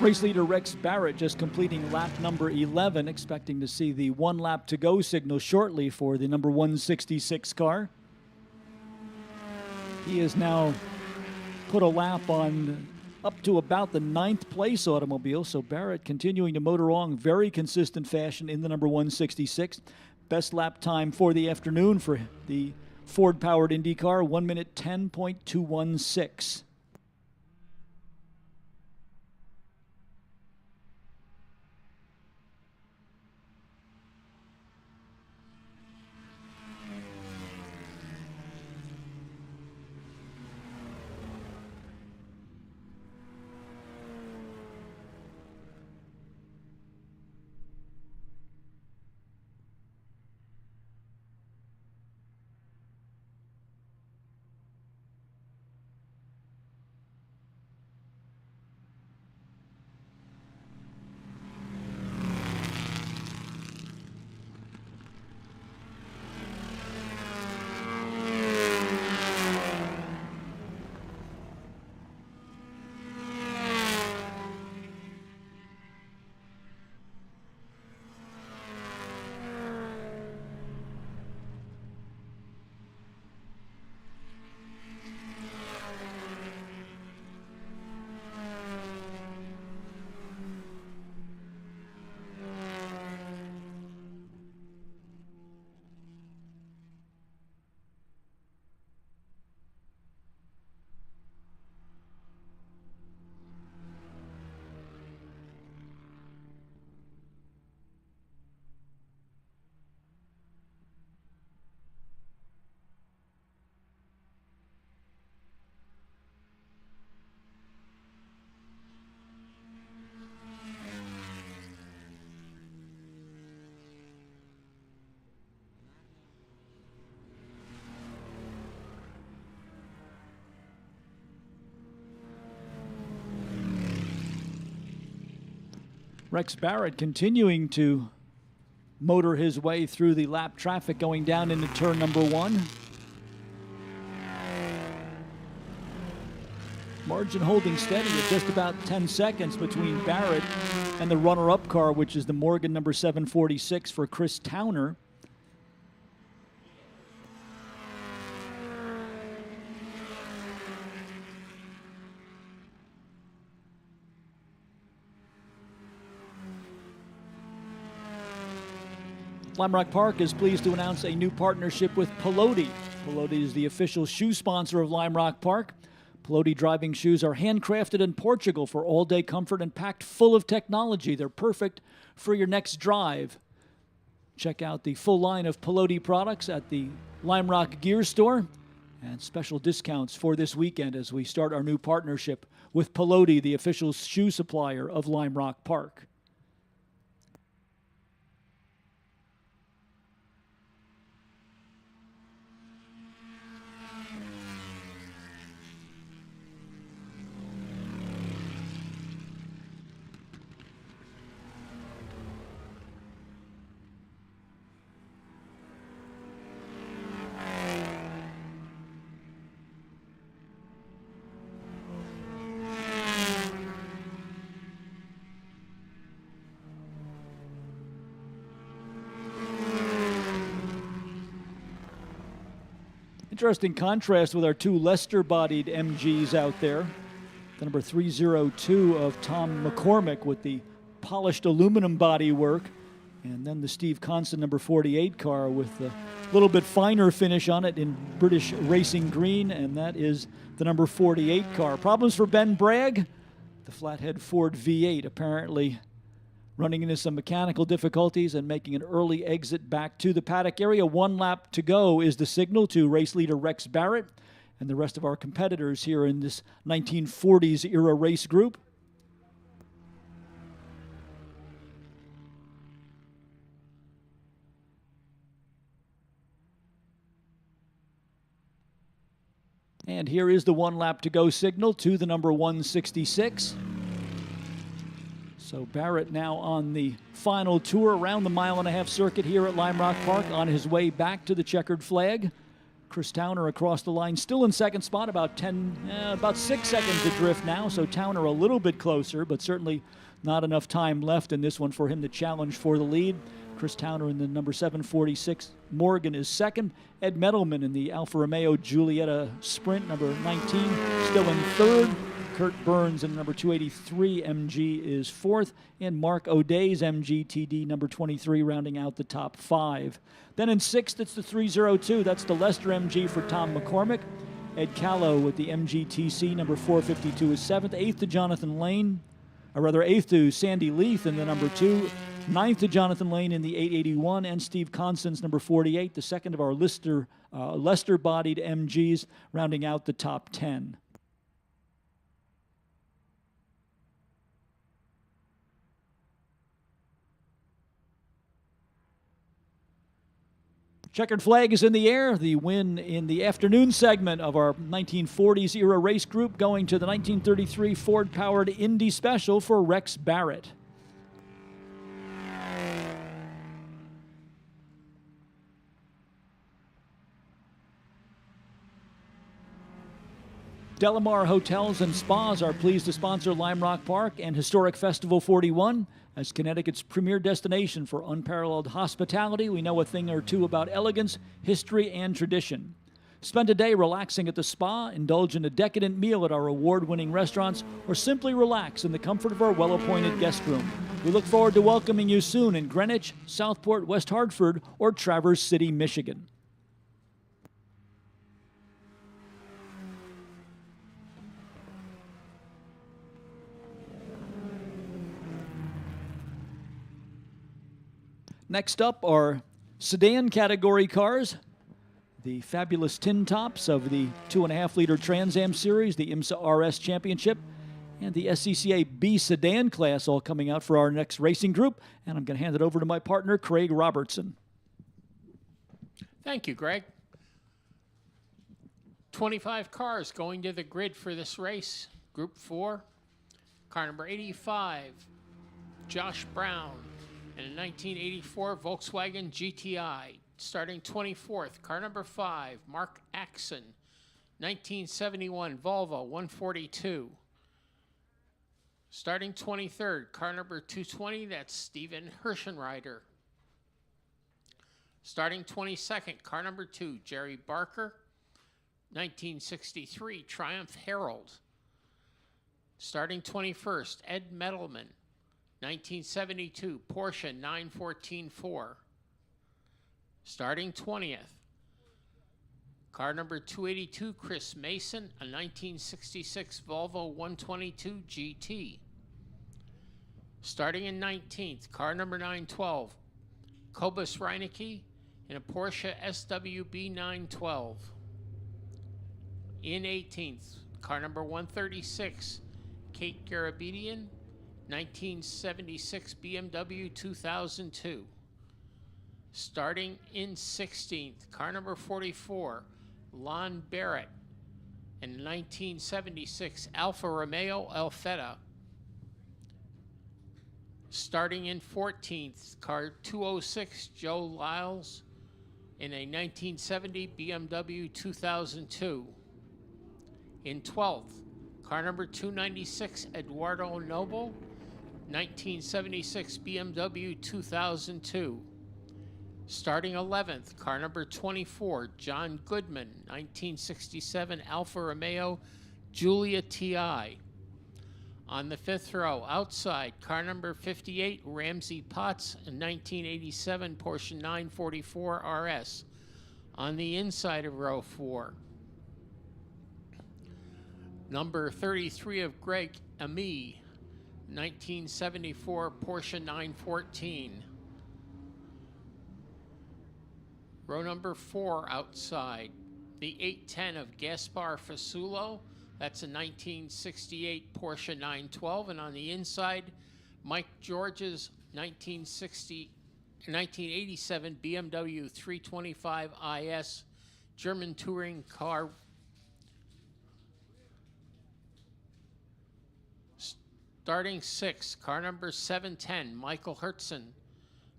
Race leader Rex Barrett just completing lap number 11, expecting to see the 1 lap to go signal shortly for the number 166 car. He has now put a lap on up to about the 9th place automobile, so Barrett continuing to motor along very consistent fashion in the number 166. Best lap time for the afternoon for the Ford-powered IndyCar, 1 minute 10.216. Rex Barrett continuing to motor his way through the lap traffic going down into turn number 1. Margin holding steady at just about 10 seconds between Barrett and the runner-up car, which is the Morgan number 746 for Chris Towner. Lime Rock Park is pleased to announce a new partnership with Pelote. Pelote is the official shoe sponsor of Lime Rock Park. Pelote driving shoes are handcrafted in Portugal for all-day comfort and packed full of technology. They're perfect for your next drive. Check out the full line of Pelote products at the Lime Rock Gear Store, and special discounts for this weekend as we start our new partnership with Pelote, the official shoe supplier of Lime Rock Park. Interesting contrast with our two Leicester-bodied MGs out there. The number 302 of Tom McCormick with the polished aluminum bodywork, and then the Steve Constant number 48 car with a little bit finer finish on it in British racing green, and that is the number 48 car. Problems for Ben Bragg. The flathead Ford V8 apparently running into some mechanical difficulties and making an early exit back to the paddock area. 1 lap to go is the signal to race leader Rex Barrett and the rest of our competitors here in this 1940s era race group. And here is the 1 lap to go signal to the number 166. So Barrett now on the final tour around the 1.5-mile circuit here at Lime Rock Park on his way back to the checkered flag. Chris Towner across the line, still in second spot, about 6 seconds adrift now. So Towner a little bit closer, but certainly not enough time left in this one for him to challenge for the lead. Chris Towner in the number 746. Morgan is second. Ed Mettleman in the Alfa Romeo Giulietta Sprint, number 19, still in third. Kurt Burns in number 283 MG is fourth, and Mark O'Day's MG TD number 23 rounding out the top 5. Then in sixth, it's the 302. That's the Leicester MG for Tom McCormick. Ed Callow with the MG TC number 452 is seventh. Eighth to Jonathan Lane, or rather eighth to Sandy Leith in the number 2. Ninth to Jonathan Lane in the 881, and Steve Constance number 48, the second of our Leicester-bodied MGs, rounding out the top 10. Checkered flag is in the air. The win in the afternoon segment of our 1940s era race group going to the 1933 Ford-powered Indy Special for Rex Barrett. Delamar Hotels and Spas are pleased to sponsor Lime Rock Park and Historic Festival 41 as Connecticut's premier destination for unparalleled hospitality. We know a thing or two about elegance, history, and tradition. Spend a day relaxing at the spa, indulge in a decadent meal at our award-winning restaurants, or simply relax in the comfort of our well-appointed guest room. We look forward to welcoming you soon in Greenwich, Southport, West Hartford, or Traverse City, Michigan. Next up are sedan category cars. The fabulous tin tops of the 2.5-liter Trans Am Series, the IMSA RS Championship, and the SCCA B sedan class all coming out for our next racing group. And I'm going to hand it over to my partner, Craig Robertson. Thank you, Greg. 25 cars going to the grid for this race. Group 4, car number 85, Josh Brown, and a 1984 Volkswagen GTI. Starting 24th, car number 5, Mark Axon. 1971 Volvo 142. Starting 23rd, car number 220, that's Steven Hirschenreiter. Starting 22nd, car number 2, Jerry Barker. 1963 Triumph Herald. Starting 21st, Ed Metalman. 1972 Porsche 914-4. Starting 20th, car number 282, Chris Mason, a 1966 Volvo 122 GT. Starting in 19th, car number 912, Kobus Reinecke, in a Porsche SWB 912. In 18th, car number 136, Kate Garabedian, 1976 BMW 2002. Starting in 16th, car number 44, Lon Barrett, and 1976 Alfa Romeo Alfetta. Starting in 14th, car 206, Joe Lyles, in a 1970 BMW 2002. In 12th, car number 296, Eduardo Noble, 1976 BMW 2002. Starting 11th, car number 24, John Goodman, 1967 Alfa Romeo Giulia TI. On the 5th row, outside, car number 58, Ramsey Potts, a 1987 Porsche 944 RS. On the inside of row 4, number 33 of Greg Ami, 1974 Porsche 914. Row number 4 outside, the 810 of Gaspar Fasulo, that's a 1968 Porsche 912, and on the inside, Mike George's 1987 BMW 325 IS German touring car. Starting 6, car number 710, Michael Hertzen,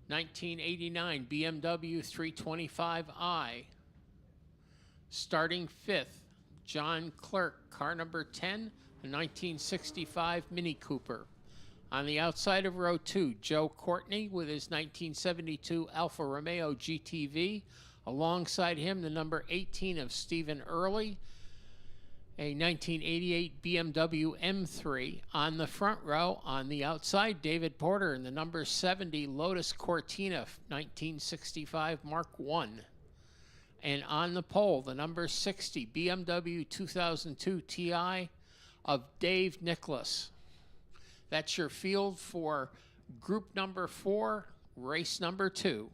1989 BMW 325i. Starting 5th, John Clerk, car number 10, a 1965 Mini Cooper. On the outside of row 2, Joe Courtney with his 1972 Alfa Romeo GTV. Alongside him, the number 18 of Stephen Early, a 1988 BMW M3. On the front row, on the outside, David Porter in the number 70 Lotus Cortina 1965 Mark I. And on the pole, the number 60 BMW 2002 Ti of Dave Nicholas. That's your field for group number 4, race number 2.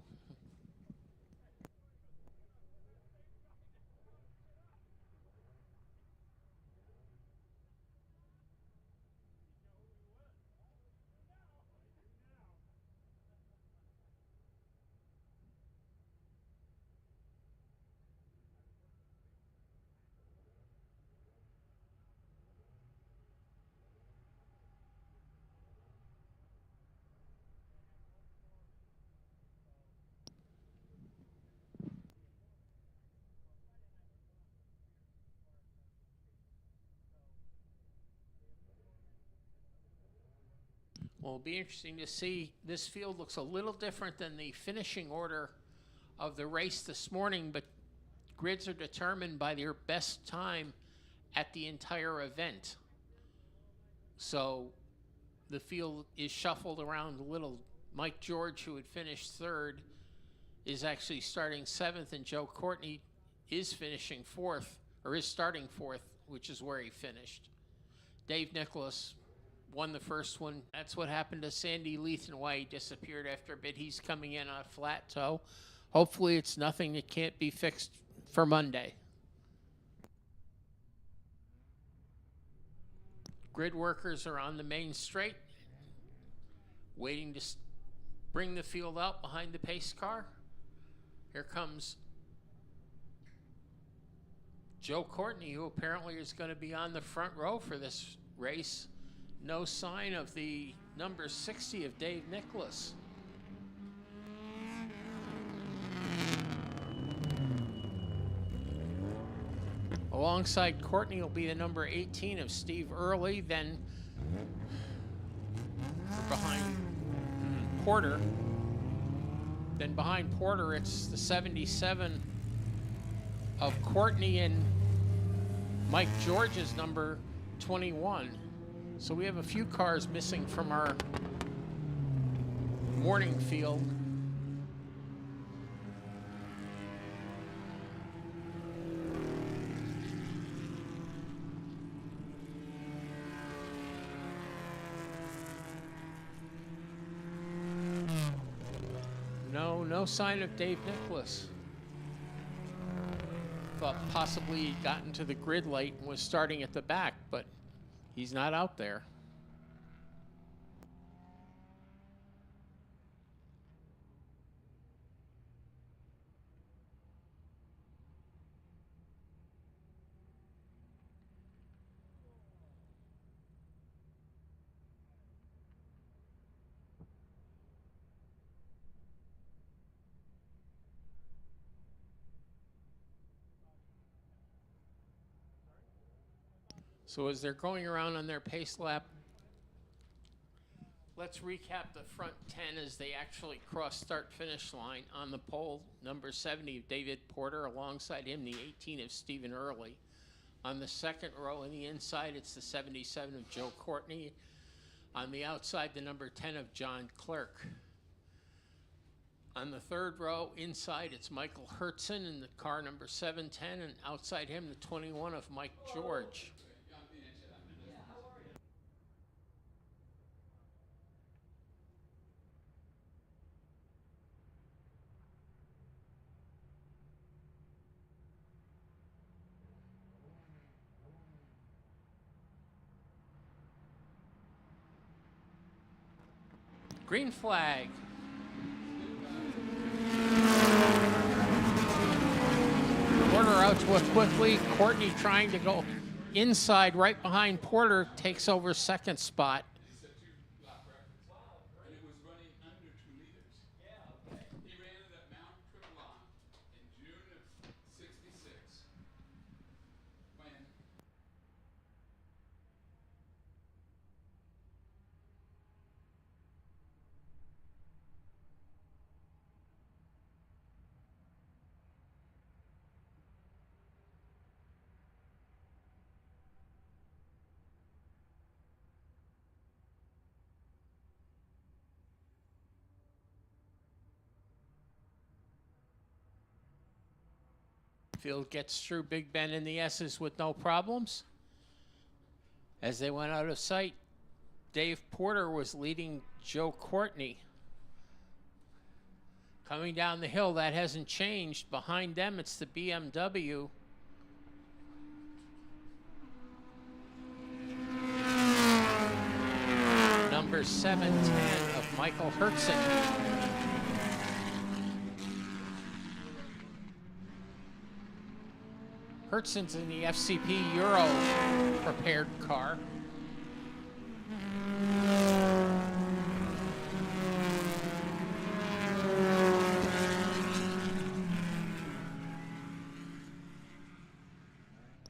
Well, it'll be interesting to see. This field looks a little different than the finishing order of the race this morning, but grids are determined by their best time at the entire event. So the field is shuffled around a little. Mike George, who had finished 3rd, is actually starting 7th, and Joe Courtney is finishing 4th, or is starting 4th, which is where he finished. Dave Nicholas won the first one. That's what happened to Sandy Leith and why he disappeared after a bit. He's coming in on a flat toe. Hopefully it's nothing that can't be fixed for Monday. Grid workers are on the main straight, waiting to bring the field out behind the pace car. Here comes Joe Courtney, who apparently is going to be on the front row for this race. No sign of the number 60 of Dave Nicholas. Alongside Courtney will be the number 18 of Steve Early, then behind Porter. Then behind Porter, it's the 77 of Courtney and Mike George's number 21. So we have a few cars missing from our morning field. No sign of Dave Nicholas. Thought possibly he'd gotten to the grid late and was starting at the back, but he's not out there. So as they're going around on their pace lap, let's recap the front 10 as they actually cross start-finish line. On the pole, number 70 of David Porter. Alongside him, the 18 of Stephen Early. On the second row in the inside, it's the 77 of Joe Courtney. On the outside, the number 10 of John Clerk. On the third row, inside, it's Michael Hertzen in the car number 710, and outside him, the 21 of Mike George. Green flag. Porter out to it quickly. Courtney trying to go inside right behind Porter, takes over second spot. Field gets through Big Ben in the S's with no problems. As they went out of sight, Dave Porter was leading Joe Courtney. Coming down the hill, that hasn't changed. Behind them, it's the BMW. Number 710 of Michael Hertzen. Hertzen's in the FCP Euro prepared car.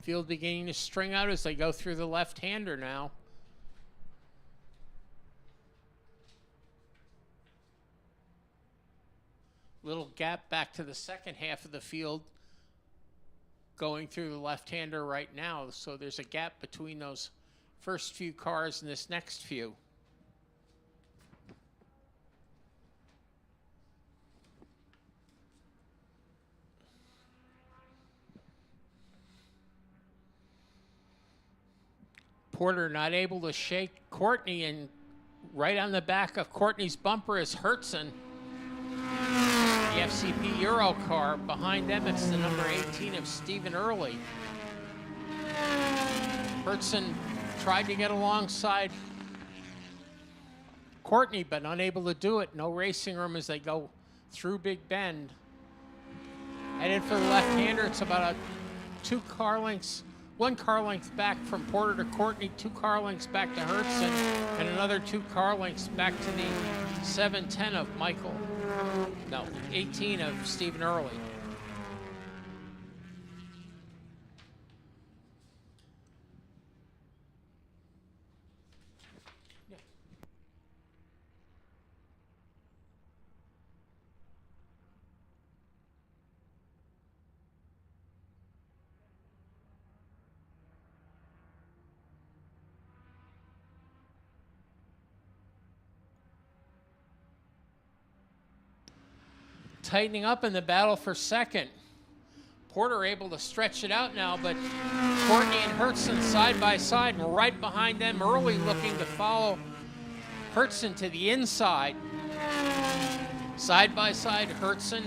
Field beginning to string out as they go through the left-hander now. Little gap back to the second half of the field, going through the left-hander right now, so there's a gap between those first few cars and this next few. Porter not able to shake Courtney, and right on the back of Courtney's bumper is Hertzen. The FCP Euro car. Behind them, it's the number 18 of Stephen Early. Hertzen tried to get alongside Courtney, but unable to do it. No racing room as they go through Big Bend. Headed for the left-hander, it's about a 2 car lengths, 1 car length back from Porter to Courtney, 2 car lengths back to Hertzen, and another 2 car lengths back to the 710 of 18 of Stephen Early. tightening up in the battle for second. Porter able to stretch it out now, but Courtney and Hertzen side by side, and right behind them Early looking to follow Hertzen to the inside. Side by side, Hertzen.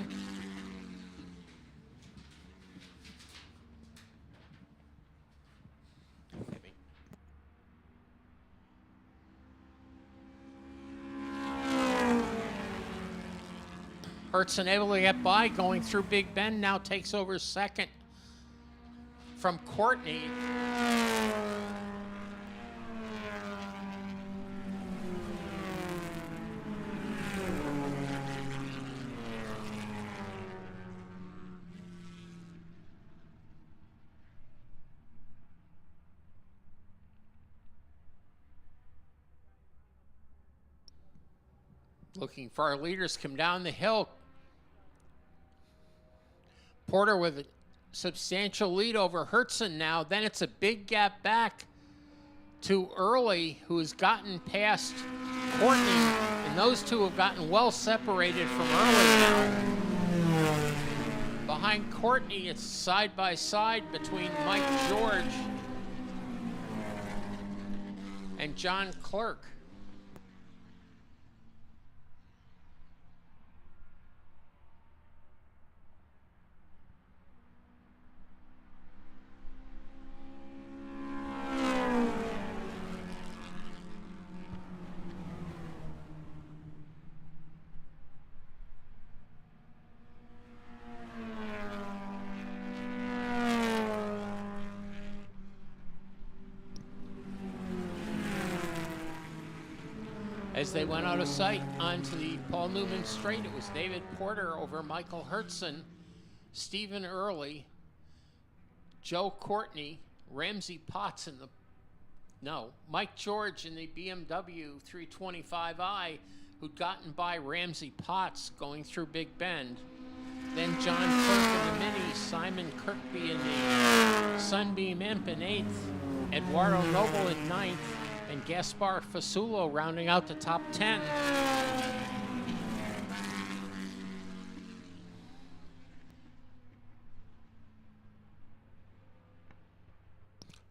Hertzen able to get by, going through Big Bend, now takes over second from Courtney. Looking for our leaders come down the hill. Porter with a substantial lead over Hertzen now. Then it's a big gap back to Early, who has gotten past Courtney, and those two have gotten well separated from Early now. Behind Courtney, it's side by side between Mike George and John Clerk. As they went out of sight onto the Paul Newman Straight, it was David Porter over Michael Hertzen, Stephen Early, Joe Courtney, Ramsey Potts Mike George in the BMW 325i, who'd gotten by Ramsey Potts going through Big Bend. Then John Clerk in the Mini, Simon Kirkby in the Sunbeam Imp in 8th, Eduardo Noble in 9th, and Gaspar Fasulo rounding out the top 10.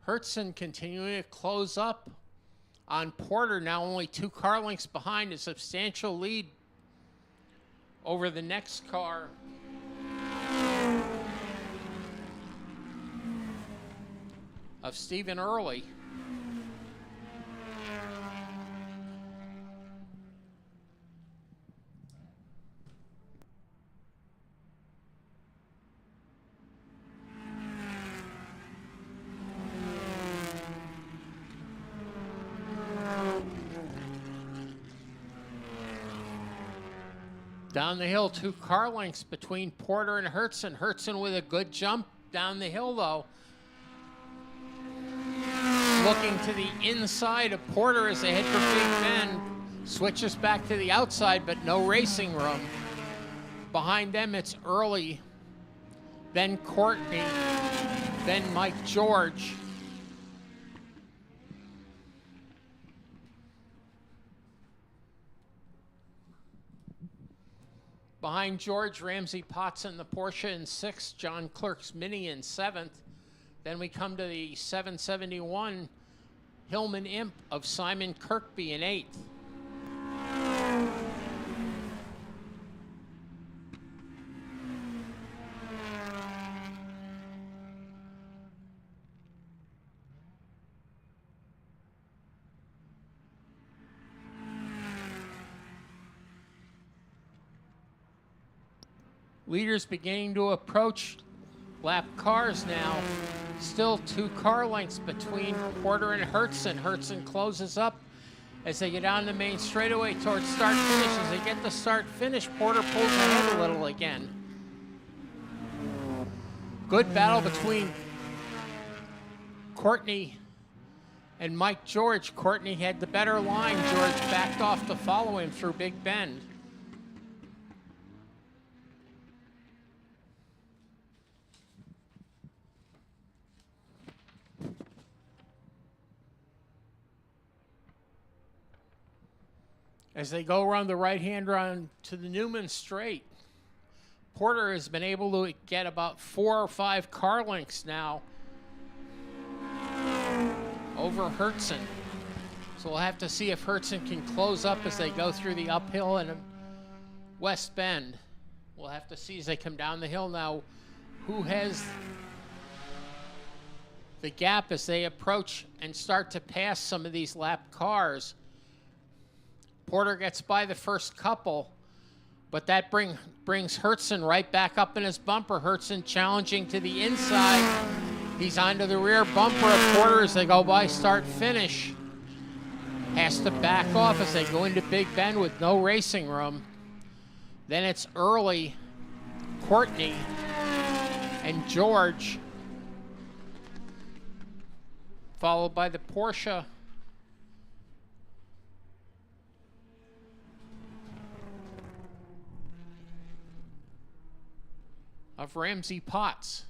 Hertzen continuing to close up on Porter, now only 2 car lengths behind, a substantial lead over the next car. Of Stephen Early. Down the hill, 2 car lengths between Porter and Hertzen. Hertzen with a good jump down the hill, though. Looking to the inside of Porter as they head for Big Bend. Switches back to the outside, but no racing room. Behind them, it's Early, then Courtney, then Mike George. Behind George, Ramsey Potts in the Porsche in 6th, John Clerk's Mini in 7th. Then we come to the 771 Hillman Imp of Simon Kirkby in 8th. Leaders beginning to approach lap cars now. Still 2 car lengths between Porter and Hertzen. Hertzen closes up as they get on the main straightaway towards start-finish. As they get the start-finish, Porter pulls ahead a little again. Good battle between Courtney and Mike George. Courtney had the better line. George backed off to follow him through Big Bend. As they go around the right-hand run to the Newman Straight, Porter has been able to get about 4 or 5 car lengths now over Hertzen. So we'll have to see if Hertzen can close up as they go through the uphill and West Bend. We'll have to see as they come down the hill now who has the gap as they approach and start to pass some of these lap cars. Porter gets by the first couple, but that brings Hertzen right back up in his bumper. Hertzen challenging to the inside. He's onto the rear bumper of Porter as they go by start finish. Has to back off as they go into Big Bend with no racing room. Then it's Early, Courtney, and George, followed by the Porsche. Of Ramsey Potts.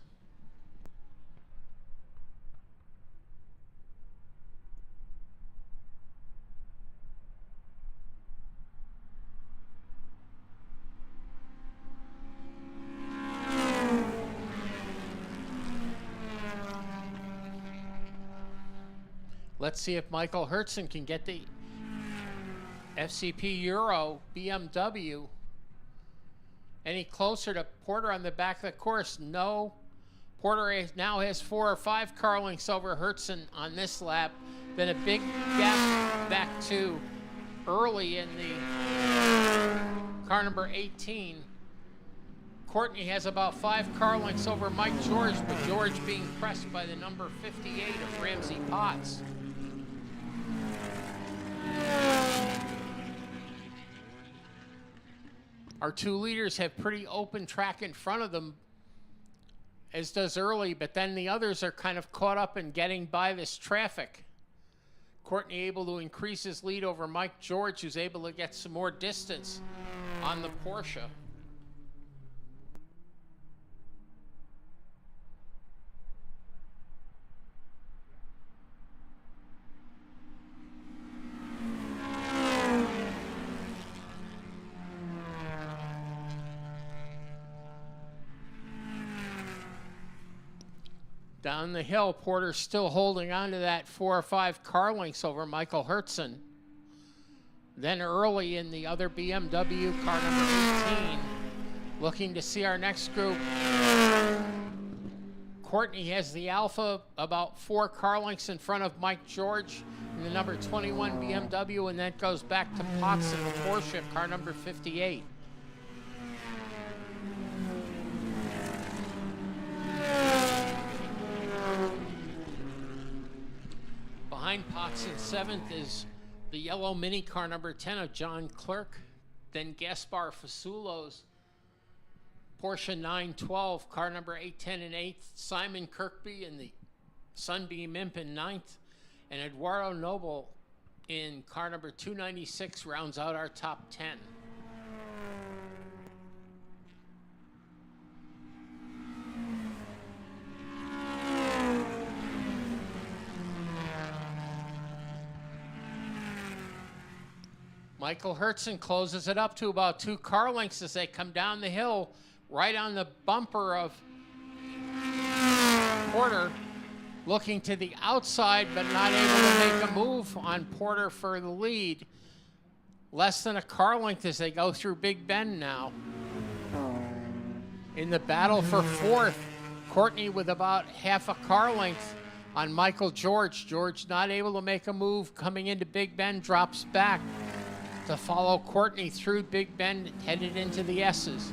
Let's see if Michael Hertzen can get the FCP Euro BMW any closer to Porter on the back of the course. No. Porter now has 4 or 5 car lengths over Hertzen on this lap. Then a big gap back to Early in the car number 18. Courtney has about 5 car lengths over Mike George, but George being pressed by the number 58 of Ramsey Potts. Our 2 leaders have pretty open track in front of them, as does Early, but then the others are kind of caught up in getting by this traffic. Courtney able to increase his lead over Mike George, who's able to get some more distance on the Porsche. Down the hill, Porter's still holding on to that 4 or 5 car lengths over Michael Hertzen. Then Early in the other BMW, car number 18. Looking to see our next group. Courtney has the Alpha about 4 car lengths in front of Mike George in the number 21 BMW, and that goes back to Potts in the Porsche, car number 58. Behind Potts in 7th is the yellow mini car number 10 of John Clerk. Then Gaspar Fasulo's Porsche 912, car number 810 in 8th. Simon Kirkby in the Sunbeam Imp in 9th. And Eduardo Noble in car number 296 rounds out our top 10. Michael Hertzen closes it up to about 2 car lengths as they come down the hill, right on the bumper of Porter, looking to the outside but not able to make a move on Porter for the lead. Less than a car length as they go through Big Bend now. In the battle for 4th, Courtney with about half a car length on Michael George. George not able to make a move, coming into Big Bend, drops back to follow Courtney through Big Bend, headed into the S's.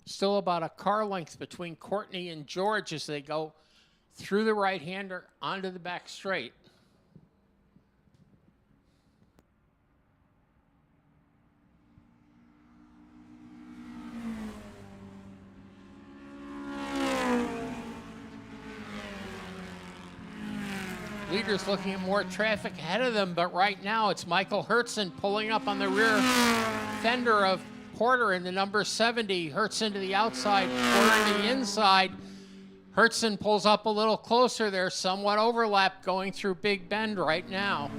Still about a car length between Courtney and George as they go through the right-hander onto the back straight. Leaders looking at more traffic ahead of them, but right now it's Michael Hertzen pulling up on the rear fender of Porter in the number 70. Hertzen to the outside, Porter to the inside. Hertzen pulls up a little closer. There's somewhat overlap going through Big Bend right now.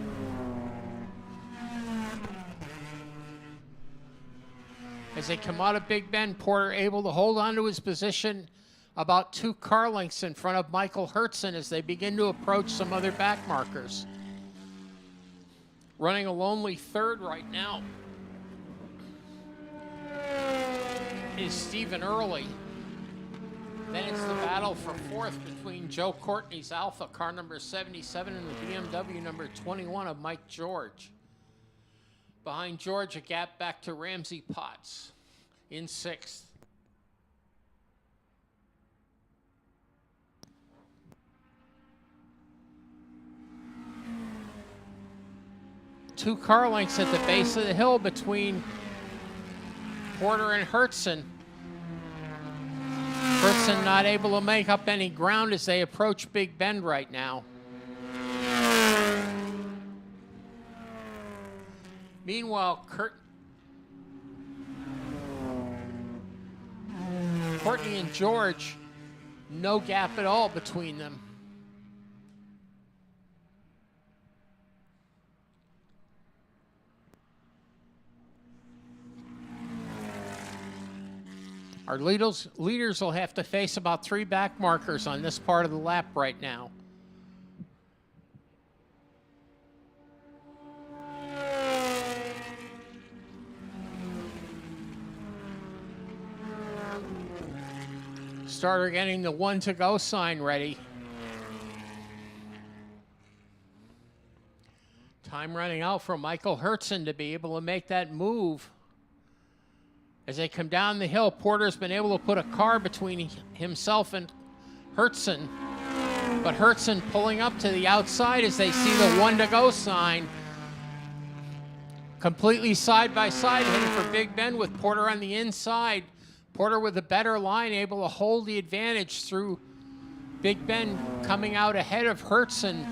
As they come out of Big Bend, Porter able to hold on to his position about 2 car lengths in front of Michael Hertzen as they begin to approach some other back markers. Running a lonely third right now is Stephen Early. Then it's the battle for fourth between Joe Courtney's Alpha, car number 77, and the BMW number 21 of Mike George. Behind George, a gap back to Ramsey Potts in 6th. Two car lengths at the base of the hill between Porter and Hertzen. Hertzen not able to make up any ground as they approach Big Bend right now. Meanwhile, Courtney and George, no gap at all between them. Our leaders will have to face about 3 back markers on this part of the lap right now. Starter getting the 1 to go sign ready. Time running out for Michael Hertzen to be able to make that move. As they come down the hill, Porter's been able to put a car between himself and Hertzen. But Hertzen pulling up to the outside as they see the 1 to go sign. Completely side by side, heading for Big Bend with Porter on the inside. Porter with a better line, able to hold the advantage through Big Bend, coming out ahead of Hertzen.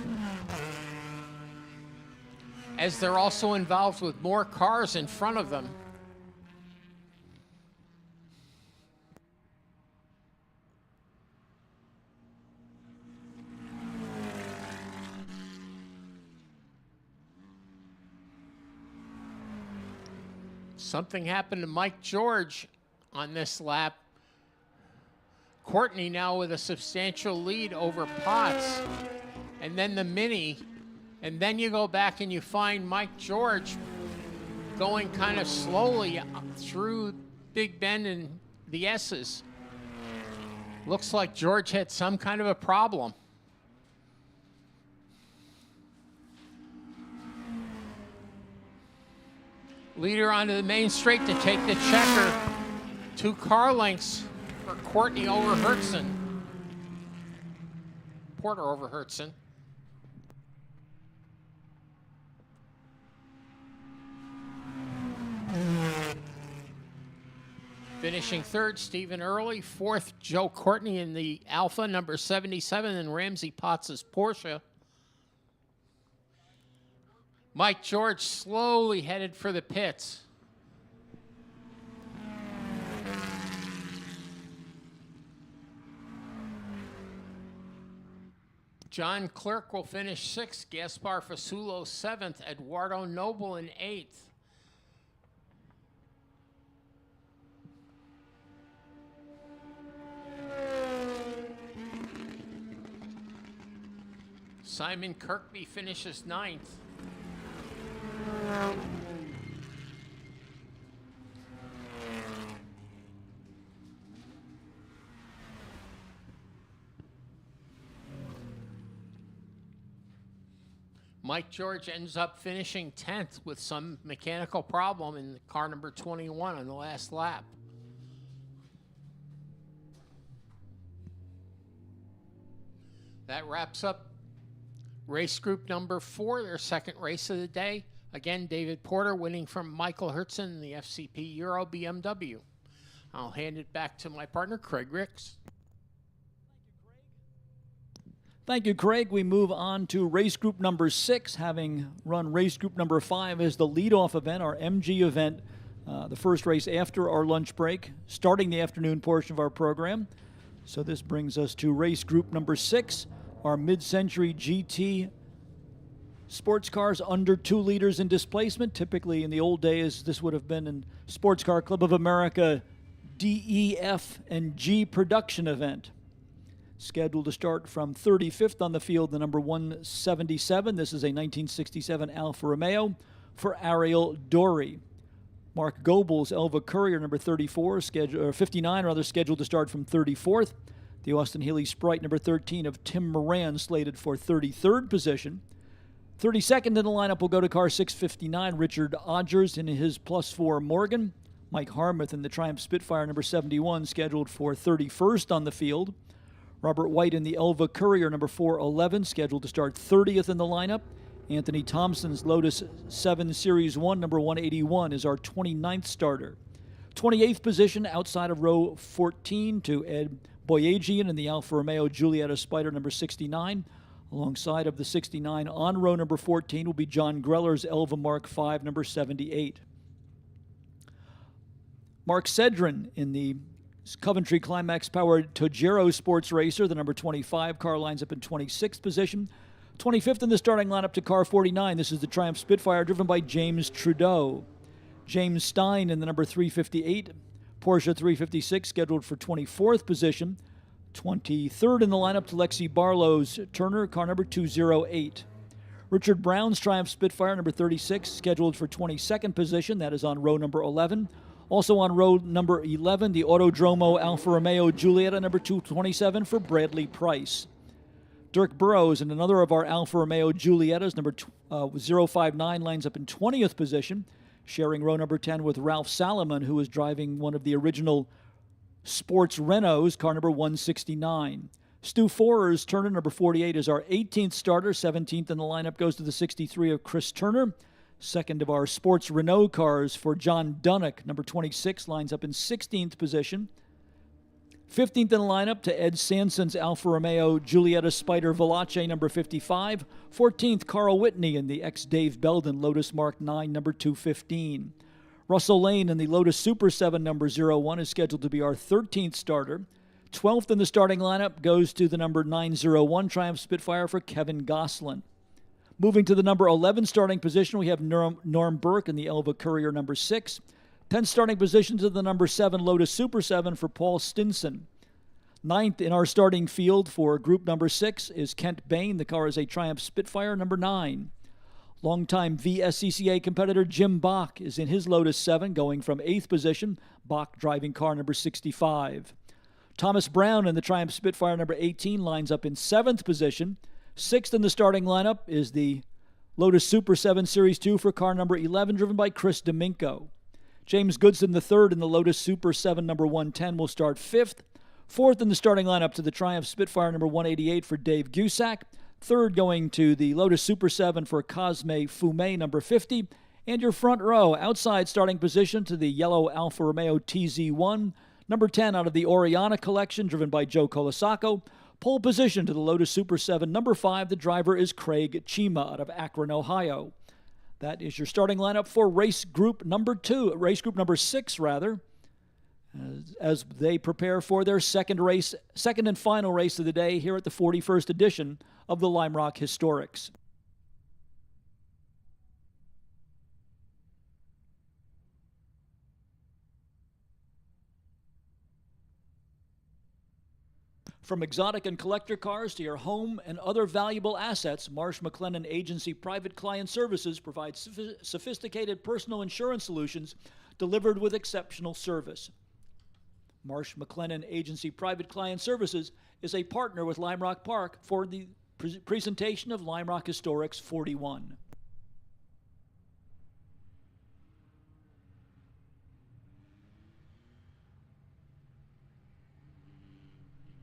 As they're also involved with more cars in front of them. Something happened to Mike George on this lap. Courtney now with a substantial lead over Potts. And then the Mini. And then you go back and you find Mike George going kind of slowly through Big Bend and the S's. Looks like George had some kind of a problem. Leader onto the main straight to take the checker. 2 car lengths for Courtney over Hertzen. Porter over Hertzen. Finishing third, Stephen Early. Fourth, Joe Courtney in the Alpha, number 77, and Ramsey Potts' Porsche. Mike George slowly headed for the pits. John Clerk will finish 6th, Gaspar Fasulo 7th, Eduardo Noble in 8th. Simon Kirkby finishes 9th. Mike George ends up finishing 10th with some mechanical problem in car number 21 on the last lap. That wraps up race group number 4, their second race of the day. Again, David Porter winning from Michael Hertzen in the FCP Euro BMW. I'll hand it back to my partner, Craig Ricks. Thank you, Craig. We move on to race group number 6, having run race group number 5 as the leadoff event, our MG event, the first race after our lunch break, starting the afternoon portion of our program. So this brings us to race group number 6, our mid-century GT sports cars under 2 liters in displacement. Typically in the old days, this would have been in Sports Car Club of America D, E, F, and G production event. Scheduled to start from 35th on the field, the number 177. This is a 1967 Alfa Romeo for Ariel Dorey. Mark Goebel's Elva Courier, number 59, scheduled to start from 34th. The Austin Healey Sprite, number 13 of Tim Moran, slated for 33rd position. 32nd in the lineup will go to car 659, Richard Odgers in his +4 Morgan. Mike Harmuth in the Triumph Spitfire, number 71, scheduled for 31st on the field. Robert White in the Elva Courier, number 411, scheduled to start 30th in the lineup. Anthony Thompson's Lotus 7 Series 1, number 181, is our 29th starter. 28th position outside of row 14 to Ed Boyajian in the Alfa Romeo Giulietta Spider, number 69. Alongside of the 69 on row number 14 will be John Greller's Elva Mark V, number 78. Mark Sedrin in the Coventry Climax-powered Tojero Sports Racer, the number 25 car, lines up in 26th position. 25th in the starting lineup to car 49. This is the Triumph Spitfire, driven by James Trudeau. James Stein in the number 358 Porsche 356, scheduled for 24th position. 23rd in the lineup to Lexi Barlow's Turner, car number 208. Richard Brown's Triumph Spitfire, number 36, scheduled for 22nd position. That is on row number 11. Also on row number 11, the Autodromo Alfa Romeo Giulietta, number 227, for Bradley Price. Dirk Burrows in another of our Alfa Romeo Giuliettas, number 059, lines up in 20th position, sharing row number 10 with Ralph Salomon, who is driving one of the original sports Renaults, car number 169. Stu Forer's Turner, number 48, is our 18th starter. 17th in the lineup goes to the 63 of Chris Turner. Second of our sports Renault cars for John Dunnock, number 26, lines up in 16th position. 15th in the lineup to Ed Sanson's Alfa Romeo Giulietta Spider Veloce, number 55. 14th, Carl Whitney in the ex-Dave Belden Lotus Mark 9, number 215. Russell Lane in the Lotus Super 7, number 01, is scheduled to be our 13th starter. 12th in the starting lineup goes to the number 901 Triumph Spitfire for Kevin Goslin. Moving to the number 11 starting position, we have Norm Burke in the Elva Courier, number 6. 10th starting position to the number 7 Lotus Super 7 for Paul Stinson. 9th in our starting field for group number 6 is Kent Bain. The car is a Triumph Spitfire, number 9. Longtime VSCCA competitor Jim Bach is in his Lotus 7, going from 8th position. Bach driving car number 65. Thomas Brown in the Triumph Spitfire, number 18, lines up in 7th position. 6th in the starting lineup is the Lotus Super 7 Series 2 for car number 11, driven by Chris Domingo. James Goodson III in the Lotus Super 7, number 110, will start 5th. 4th in the starting lineup to the Triumph Spitfire, number 188, for Dave Gusack. 3rd going to the Lotus Super 7 for Cosme Fume, number 50. And your front row, outside starting position to the yellow Alfa Romeo TZ1, number 10 out of the Oriana collection, driven by Joe Colasaco. Pole position to the Lotus Super 7, number 5. The driver is Craig Chima out of Akron, Ohio. That is your starting lineup for race group number 6, as they prepare for their second and final race of the day here at the 41st edition of the Lime Rock Historics. From exotic and collector cars to your home and other valuable assets, Marsh McLennan Agency Private Client Services provides sophisticated personal insurance solutions delivered with exceptional service. Marsh McLennan Agency Private Client Services is a partner with Lime Rock Park for the presentation of Lime Rock Historics 41.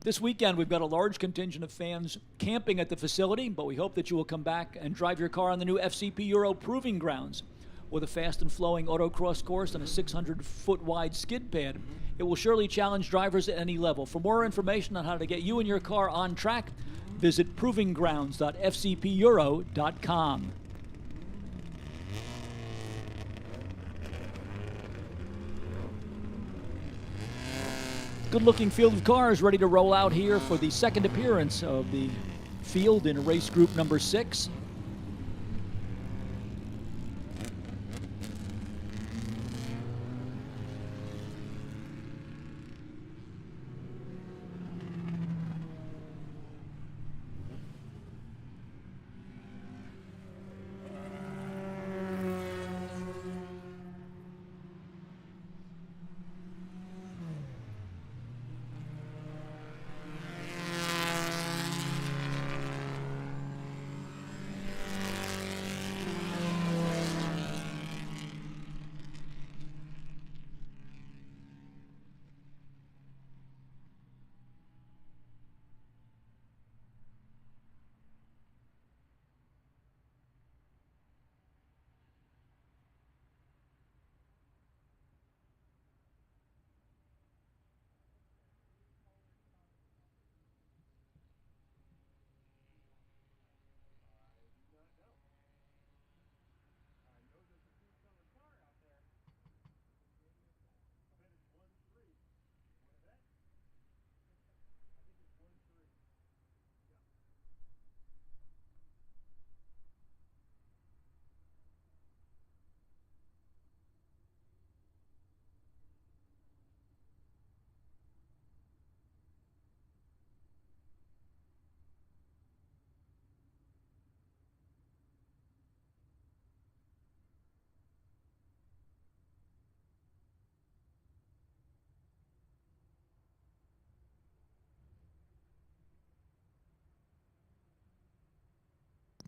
This weekend, we've got a large contingent of fans camping at the facility, but we hope that you will come back and drive your car on the new FCP Euro Proving Grounds. With a fast and flowing autocross course and a 600-foot wide skid pad, it will surely challenge drivers at any level. For more information on how to get you and your car on track, visit provinggrounds.fcpeuro.com. Good-looking field of cars ready to roll out here for the second appearance of the field in race group number 6.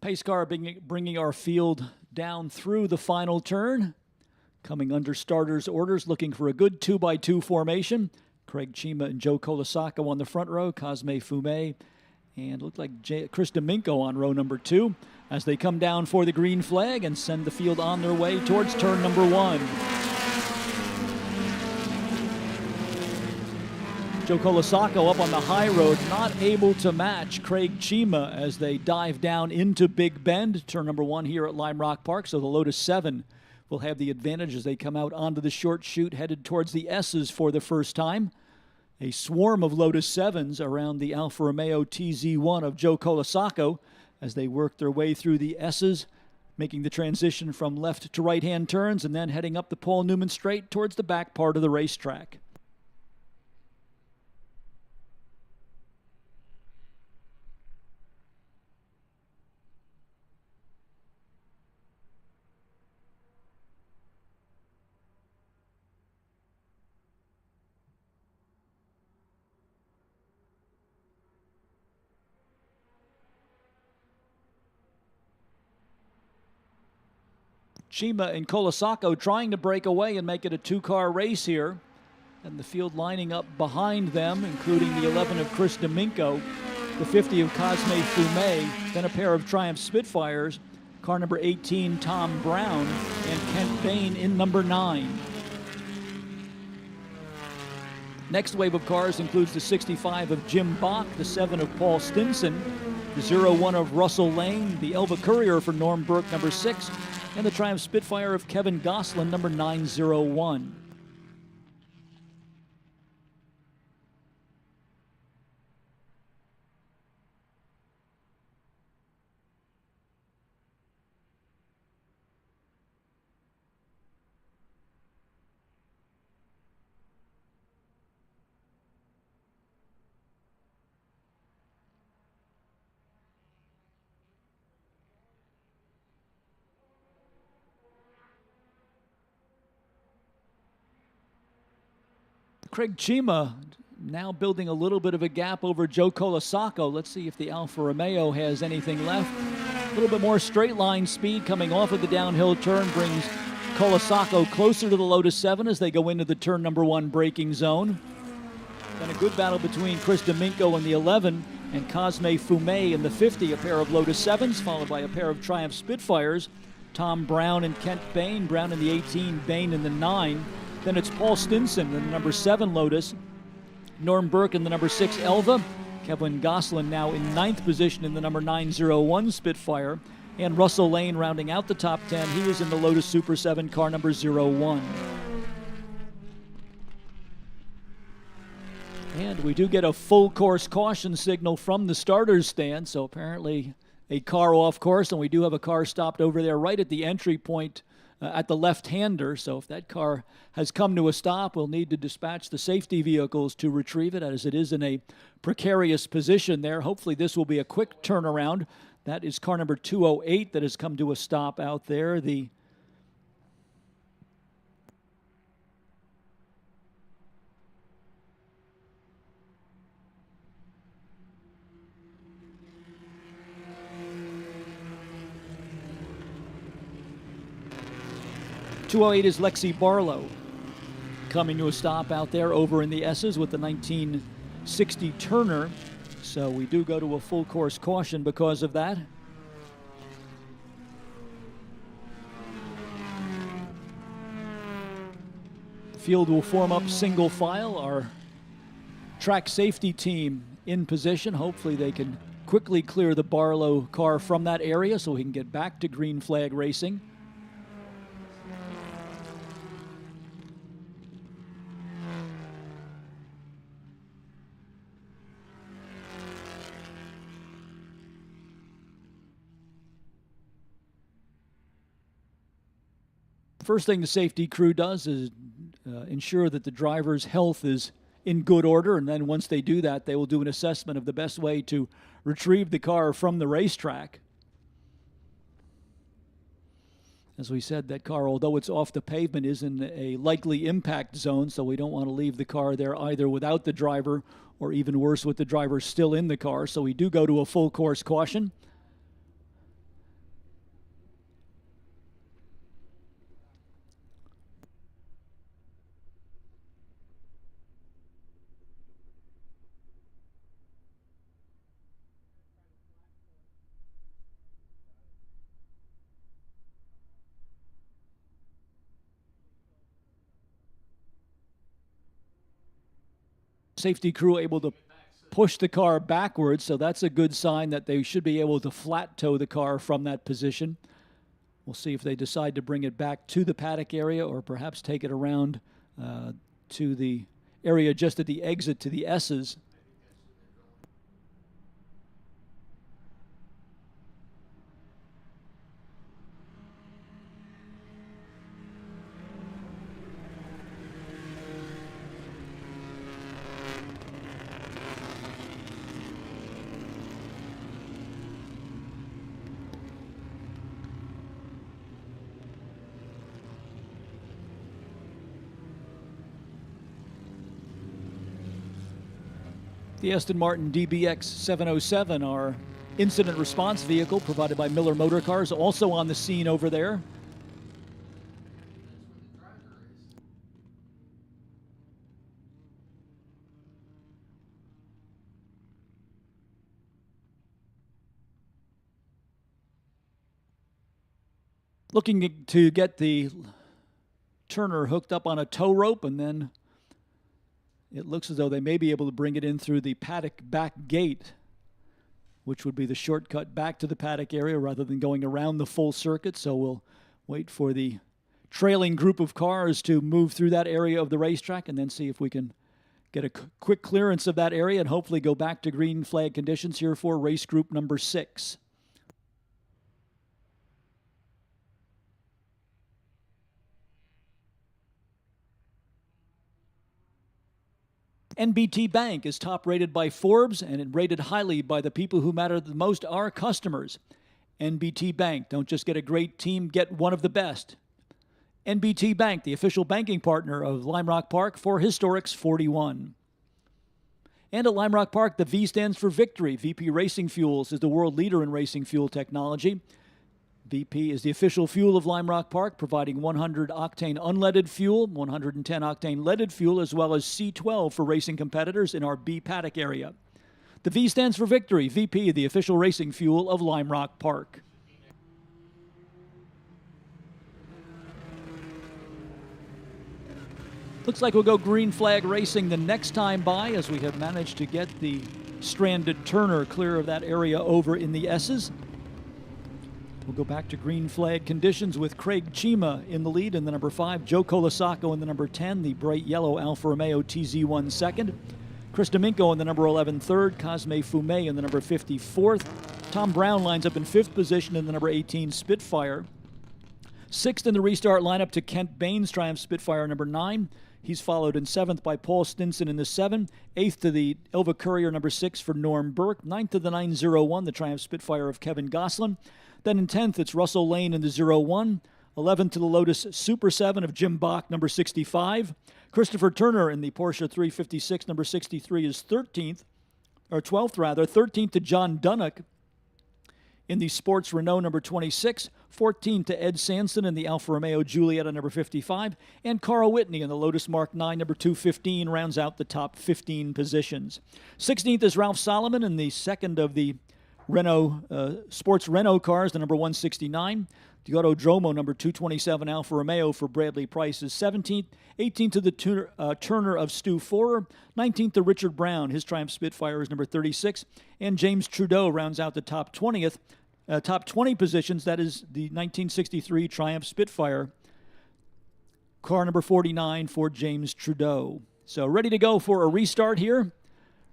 Pace car bringing our field down through the final turn. Coming under starters' orders, looking for a good 2x2 formation. Craig Chima and Joe Colasacco on the front row, Cosme Fume, and looked like Chris Domingo on row number 2 as they come down for the green flag and send the field on their way towards turn number 1. Joe Colasacco up on the high road, not able to match Craig Chima as they dive down into Big Bend, turn number 1 here at Lime Rock Park. So the Lotus 7 will have the advantage as they come out onto the short chute, headed towards the S's for the first time. A swarm of Lotus 7s around the Alfa Romeo TZ1 of Joe Colasacco as they work their way through the S's, making the transition from left to right-hand turns and then heading up the Paul Newman Straight towards the back part of the racetrack. Chima and Colasacco trying to break away and make it a 2-car race here. And the field lining up behind them, including the 11 of Chris Domingo, the 50 of Cosme Fume, then a pair of Triumph Spitfires, car number 18, Tom Brown, and Kent Bain in number 9. Next wave of cars includes the 65 of Jim Bach, the 7 of Paul Stinson, the 01 of Russell Lane, the Elva Courier for Norm Burke, number 6, and the Triumph Spitfire of Kevin Goslin, number 901. Craig Chima now building a little bit of a gap over Joe Colasacco. Let's see if the Alfa Romeo has anything left. A little bit more straight line speed coming off of the downhill turn brings Colasacco closer to the Lotus 7 as they go into the turn number 1 braking zone. Then a good battle between Chris Domingo and the 11 and Cosme Fume in the 50, a pair of Lotus 7s, followed by a pair of Triumph Spitfires. Tom Brown and Kent Bain, Brown in the 18, Bain in the 9. Then it's Paul Stinson in the number 7 Lotus, Norm Burke in the number 6 Elva, Kevin Goslin now in 9th position in the number 901 Spitfire, and Russell Lane rounding out the top 10. He was in the Lotus Super 7 car number 01. We do get a full course caution signal from the starter's stand, so apparently a car off course, and we do have a car stopped over there right at the entry point at the left-hander. So if that car has come to a stop, we'll need to dispatch the safety vehicles to retrieve it, as it is in a precarious position there. Hopefully this will be a quick turnaround. That is car number 208 that has come to a stop out there. The .208 is Lexi Barlow coming to a stop out there over in the S's with the 1960 Turner. So we do go to a full course caution because of that. The field will form up single file. Our track safety team in position. Hopefully they can quickly clear the Barlow car from that area so we can get back to green flag racing. First thing the safety crew does is ensure that the driver's health is in good order, and then once they do that, they will do an assessment of the best way to retrieve the car from the racetrack. As we said, that car, although it's off the pavement, is in a likely impact zone, so we don't want to leave the car there either without the driver, or even worse, with the driver still in the car. So we do go to a full course caution. Safety crew able to push the car backwards, so that's a good sign that they should be able to flat tow the car from that position. We'll see if they decide to bring it back to the paddock area or perhaps take it around to the area just at the exit to the S's. The Aston Martin DBX 707, our incident response vehicle provided by Miller Motor Cars, also on the scene over there. Looking to get the Turner hooked up on a tow rope, and then it looks as though they may be able to bring it in through the paddock back gate, which would be the shortcut back to the paddock area rather than going around the full circuit. So we'll wait for the trailing group of cars to move through that area of the racetrack and then see if we can get a quick clearance of that area and hopefully go back to green flag conditions here for race group number 6. NBT Bank is top rated by Forbes and rated highly by the people who matter the most, our customers. NBT Bank, don't just get a great team, get one of the best. NBT Bank, the official banking partner of Lime Rock Park for Historics 41. And at Lime Rock Park, the V stands for Victory. VP Racing Fuels is the world leader in racing fuel technology. VP is the official fuel of Lime Rock Park, providing 100 octane unleaded fuel, 110 octane leaded fuel, as well as C12 for racing competitors in our B paddock area. The V stands for Victory. VP, the official racing fuel of Lime Rock Park. Looks like we'll go green flag racing the next time by, as we have managed to get the stranded Turner clear of that area over in the S's. We'll go back to green flag conditions with Craig Chima in the lead in the number 5, Joe Colasaco in the number 10, the bright yellow Alfa Romeo TZ1 second, Chris Domingo in the number 11 third, Cosme Fume in the number 54th. Tom Brown lines up in 5th position in the number 18 Spitfire. 6th in the restart lineup to Kent Bain's Triumph Spitfire number 9. He's followed in 7th by Paul Stinson in the 7. 8th to the Ilva Courier number 6 for Norm Burke. 9th to the 901, the Triumph Spitfire of Kevin Goslin. Then in 10th, it's Russell Lane in the 01. 11th to the Lotus Super 7 of Jim Bach, number 65. Christopher Turner in the Porsche 356, number 63, is 13th 13th to John Dunnock in the Sports Renault, number 26. 14th to Ed Sanson in the Alfa Romeo Giulietta, number 55. And Carl Whitney in the Lotus Mark 9, number 215, rounds out the top 15 positions. 16th is Ralph Solomon in the second of the Renault Sports Renault cars, the number 169. The Autodromo number 227 Alfa Romeo for Bradley Price is 17th. 18th to the Turner of Stu Forer. 19th to Richard Brown. His Triumph Spitfire is number 36. And James Trudeau rounds out the top 20th. Top 20 positions, that is the 1963 Triumph Spitfire. Car number 49 for James Trudeau. So ready to go for a restart here.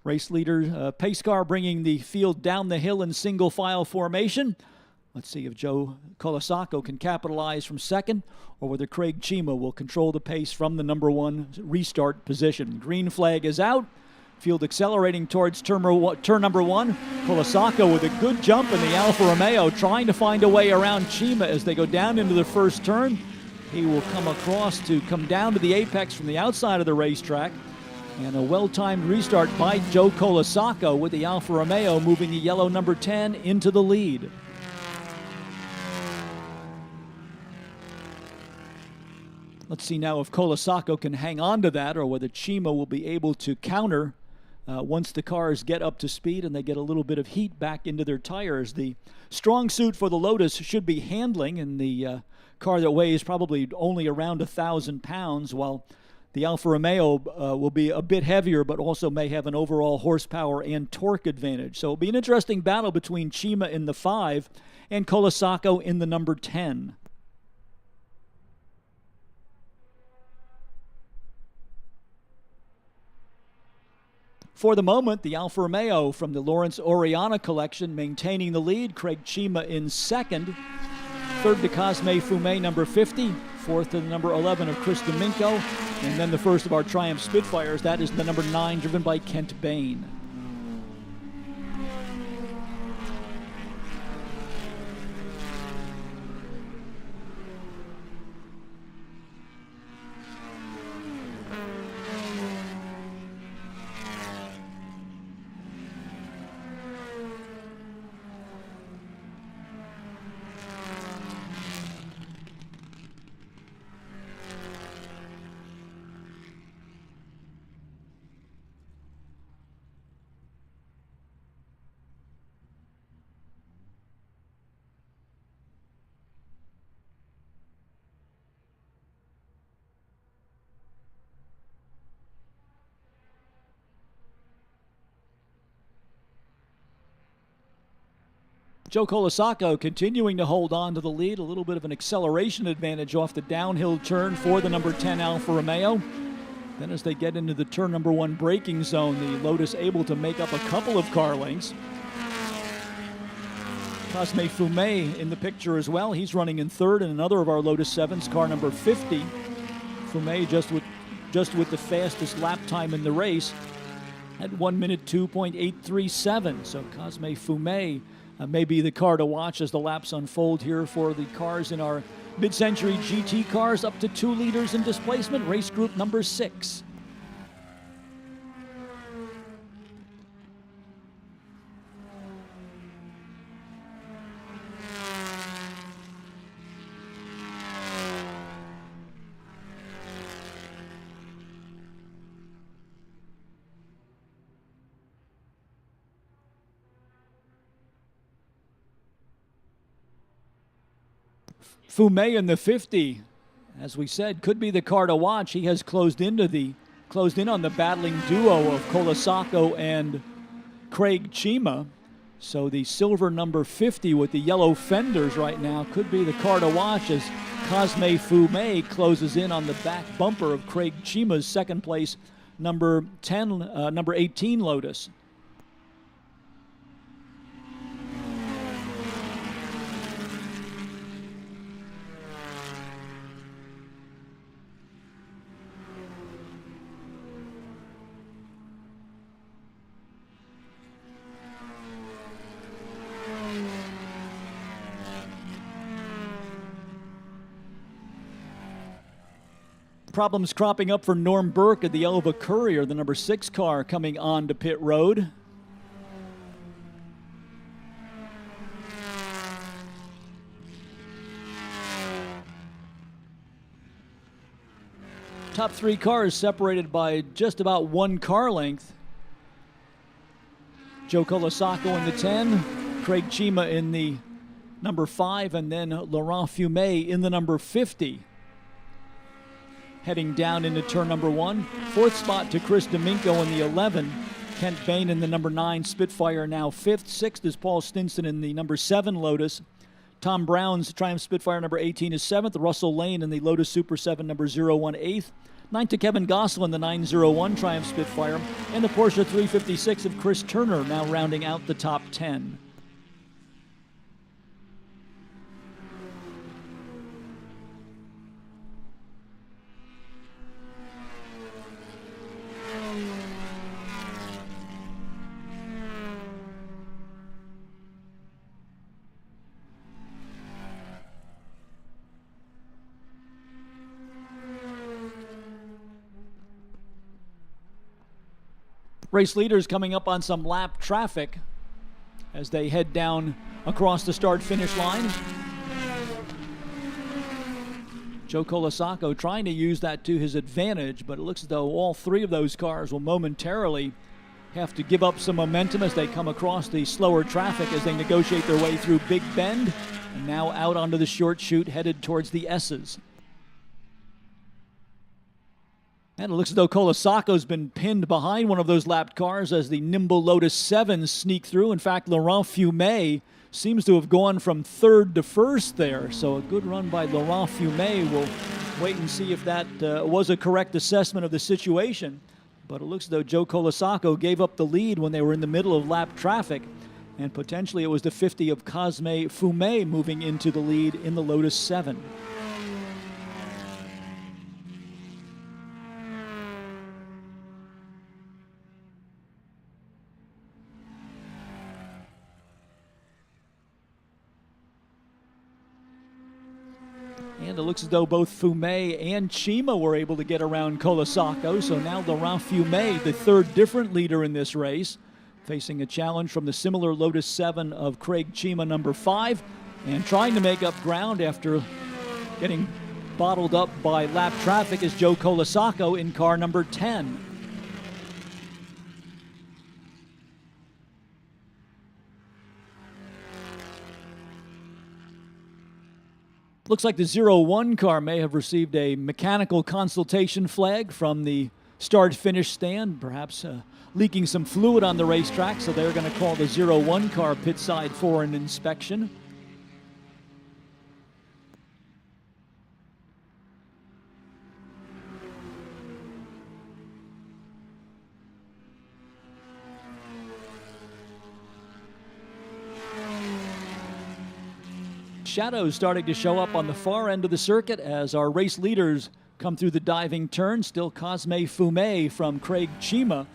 Race leader pace car bringing the field down the hill in single file formation. Let's see if Joe Colasaco can capitalize from second, or whether Craig Chima will control the pace from the number 1 restart position. Green flag is out. Field accelerating towards turn number 1. Colasaco with a good jump in the Alfa Romeo, trying to find a way around Chima as they go down into the first turn. He will come down to the apex from the outside of the racetrack. And a well-timed restart by Joe Colasaco with the Alfa Romeo moving the yellow number 10 into the lead. Let's see now if Colasaco can hang on to that, or whether Chima will be able to counter once the cars get up to speed and they get a little bit of heat back into their tires. The strong suit for the Lotus should be handling in the car that weighs probably only around 1,000 pounds, while the Alfa Romeo will be a bit heavier, but also may have an overall horsepower and torque advantage. So it'll be an interesting battle between Chima in the 5 and Colasaco in the number 10. For the moment, the Alfa Romeo from the Lawrence Oriana collection maintaining the lead. Craig Chima in second. Third to Cosme Fume, number 50. Fourth to the number 11 of Chris Domingo. And then the first of our Triumph Spitfires, that is the number 9, driven by Kent Bain. Joe Colasaco continuing to hold on to the lead, a little bit of an acceleration advantage off the downhill turn for the number 10 Alfa Romeo. Then as they get into the turn number 1 braking zone, the Lotus able to make up a couple of car lengths. Cosme Fume in the picture as well. He's running in third in another of our Lotus 7s, car number 50. Fume just with the fastest lap time in the race at 1 minute 2.837. So Cosme Fume may be the car to watch as the laps unfold here for the cars in our mid-century GT cars up to 2 liters in displacement, race group number 6. Fume in the 50, as we said, could be the car to watch. He has closed in on the battling duo of Colasaco and Craig Chima. So the silver number 50 with the yellow fenders right now could be the car to watch as Cosme Fume closes in on the back bumper of Craig Chima's second place number 18 Lotus. Problems cropping up for Norm Burke at the Elva Courier, the number 6 car coming on to pit road. Top 3 cars separated by just about 1 car length. Joe Colasaco in the 10, Craig Chima in the number 5, and then Laurent Fumet in the number 50. Heading down into turn number 1. 4th spot to Chris Domingo in the 11. Kent Bain in the number 9 Spitfire now 5th. 6th is Paul Stinson in the number 7 Lotus. Tom Brown's Triumph Spitfire number 18 is 7th. Russell Lane in the Lotus Super 7 number 01 8th. 9th to Kevin Gosselin, the 901 Triumph Spitfire. And the Porsche 356 of Chris Turner now rounding out the top 10. Race leaders coming up on some lap traffic as they head down across the start-finish line. Joe Colasaco trying to use that to his advantage, but it looks as though all 3 of those cars will momentarily have to give up some momentum as they come across the slower traffic as they negotiate their way through Big Bend and now out onto the short chute headed towards the S's. And it looks as though Colasaco's been pinned behind one of those lapped cars as the nimble Lotus 7s sneak through. In fact, Laurent Fumet seems to have gone from 3rd to 1st there. So a good run by Laurent Fumet. We'll wait and see if that was a correct assessment of the situation. But it looks as though Joe Colasaco gave up the lead when they were in the middle of lap traffic. And potentially it was the 50 of Cosme Fumet moving into the lead in the Lotus 7. And it looks as though both Fumet and Chima were able to get around Colasaco. So now Laurent Fumet, the 3rd different leader in this race, facing a challenge from the similar Lotus 7 of Craig Chima, number 5, and trying to make up ground after getting bottled up by lap traffic is Joe Colasaco in car number 10. Looks like the 01 car may have received a mechanical consultation flag from the start-finish stand, perhaps leaking some fluid on the racetrack, so they're going to call the 01 car pit side for an inspection. Shadows starting to show up on the far end of the circuit as our race leaders come through the diving turn. Still Cosme Fumet from Craig Chima,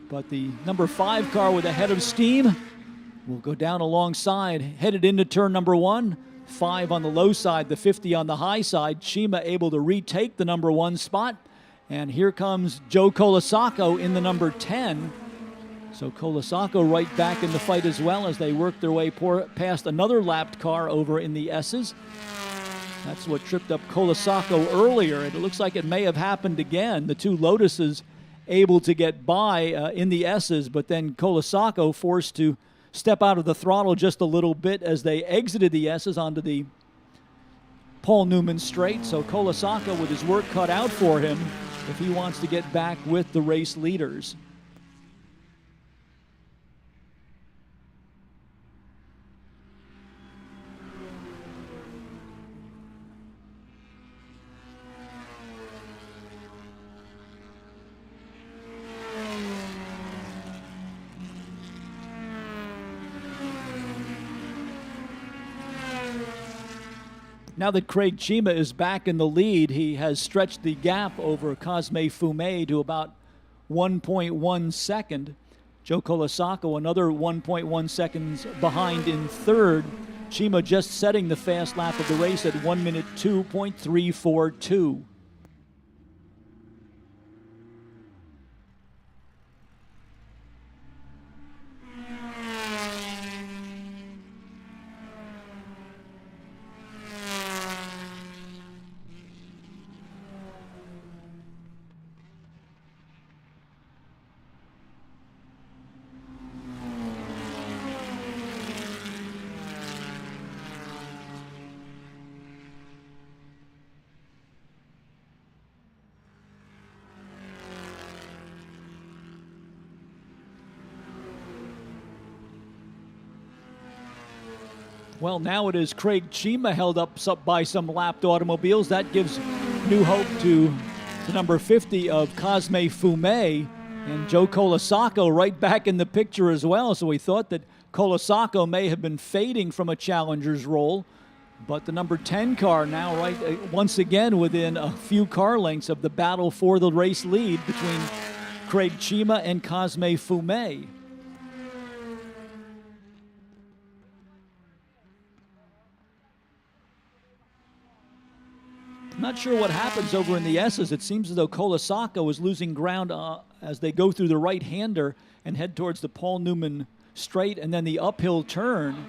but the number 5 car with a head of steam will go down alongside, headed into turn number 1. 5 on the low side, the 50 on the high side. Chima able to retake the number 1 spot. And here comes Joe Colasaco in the number 10. So Colasaco right back in the fight as well as they work their way past another lapped car over in the S's. That's what tripped up Colasaco earlier. It looks like it may have happened again. The 2 Lotuses able to get by in the S's, but then Colasaco forced to step out of the throttle just a little bit as they exited the S's onto the Paul Newman straight. So Colasaco with his work cut out for him if he wants to get back with the race leaders. Now that Craig Chima is back in the lead, he has stretched the gap over Cosme Fume to about 1.1 second. Joe Colasacco another 1.1 seconds behind in third. Chima just setting the fast lap of the race at 1 minute 2.342. Well, now it is Craig Chima held up by some lapped automobiles. That gives new hope to the number 50 of Cosme Fume. And Joe Colasacco right back in the picture as well. So we thought that Colasacco may have been fading from a challenger's role. But the number 10 car now once again within a few car lengths of the battle for the race lead between Craig Chima and Cosme Fume. Not sure what happens over in the S's. It seems as though Colasacco is losing ground as they go through the right-hander and head towards the Paul Newman straight and then the uphill turn.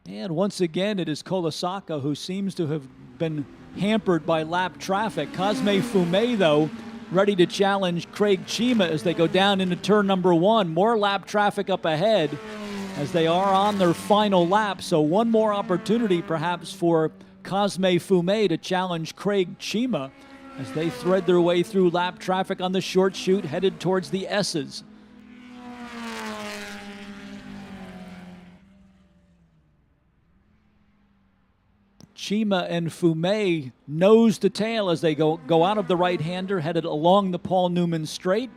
And once again, it is Colasacco who seems to have been hampered by lap traffic. Cosme Fume, though, ready to challenge Craig Chima as they go down into turn number 1. More lap traffic up ahead as they are on their final lap. So one more opportunity perhaps for Cosme Fume to challenge Craig Chima as they thread their way through lap traffic on the short chute headed towards the S's. Chima and Fume nose to tail as they go out of the right-hander, headed along the Paul Newman straight.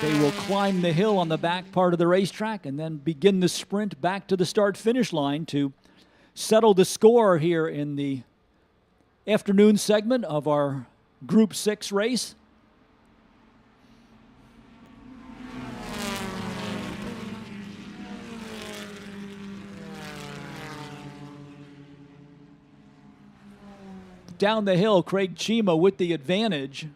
They will climb the hill on the back part of the racetrack and then begin the sprint back to the start-finish line to settle the score here in the afternoon segment of our Group 6 race. Down the hill, Craig Chima with the advantage.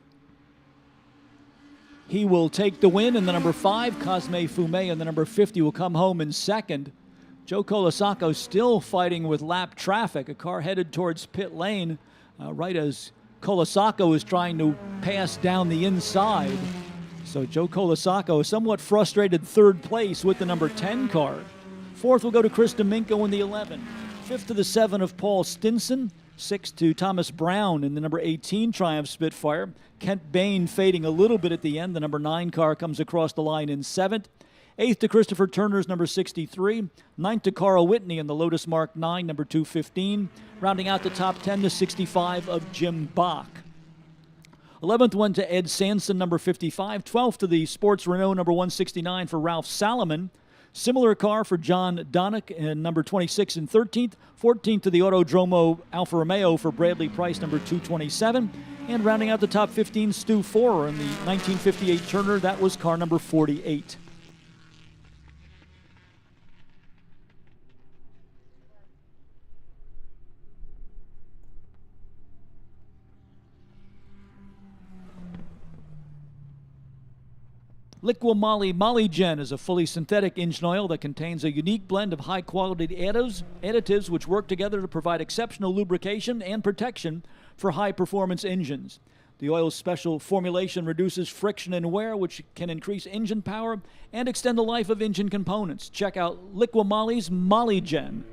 He will take the win, and the number 5, Cosme Fume, and the number 50 will come home in second. Joe Colasacco still fighting with lap traffic. A car headed towards pit lane right as Colasacco is trying to pass down the inside. So Joe Colasacco, somewhat frustrated third place with the number 10 car. Fourth will go to Chris Domingo in the 11. Fifth to the 7 of Paul Stinson. 6 to Thomas Brown in the number 18 Triumph Spitfire. Kent Bain fading a little bit at the end. The number 9 car comes across the line in 7th. 8th to Christopher Turner's number 63. 9th to Carl Whitney in the Lotus Mark 9, number 215. Rounding out the top 10 to 65 of Jim Bach. 11th went to Ed Sanson, number 55. 12th to the Sports Renault, number 169 for Ralph Salomon. Similar car for John Donick in number 26 and 13th. 14th to the Autodromo Alfa Romeo for Bradley Price, number 227. And rounding out the top 15, Stu Forer in the 1958 Turner. That was car number 48. Liqui Moly Gen is a fully synthetic engine oil that contains a unique blend of high-quality additives which work together to provide exceptional lubrication and protection for high-performance engines. The oil's special formulation reduces friction and wear, which can increase engine power and extend the life of engine components. Check out Liqui Moly's Moly Gen.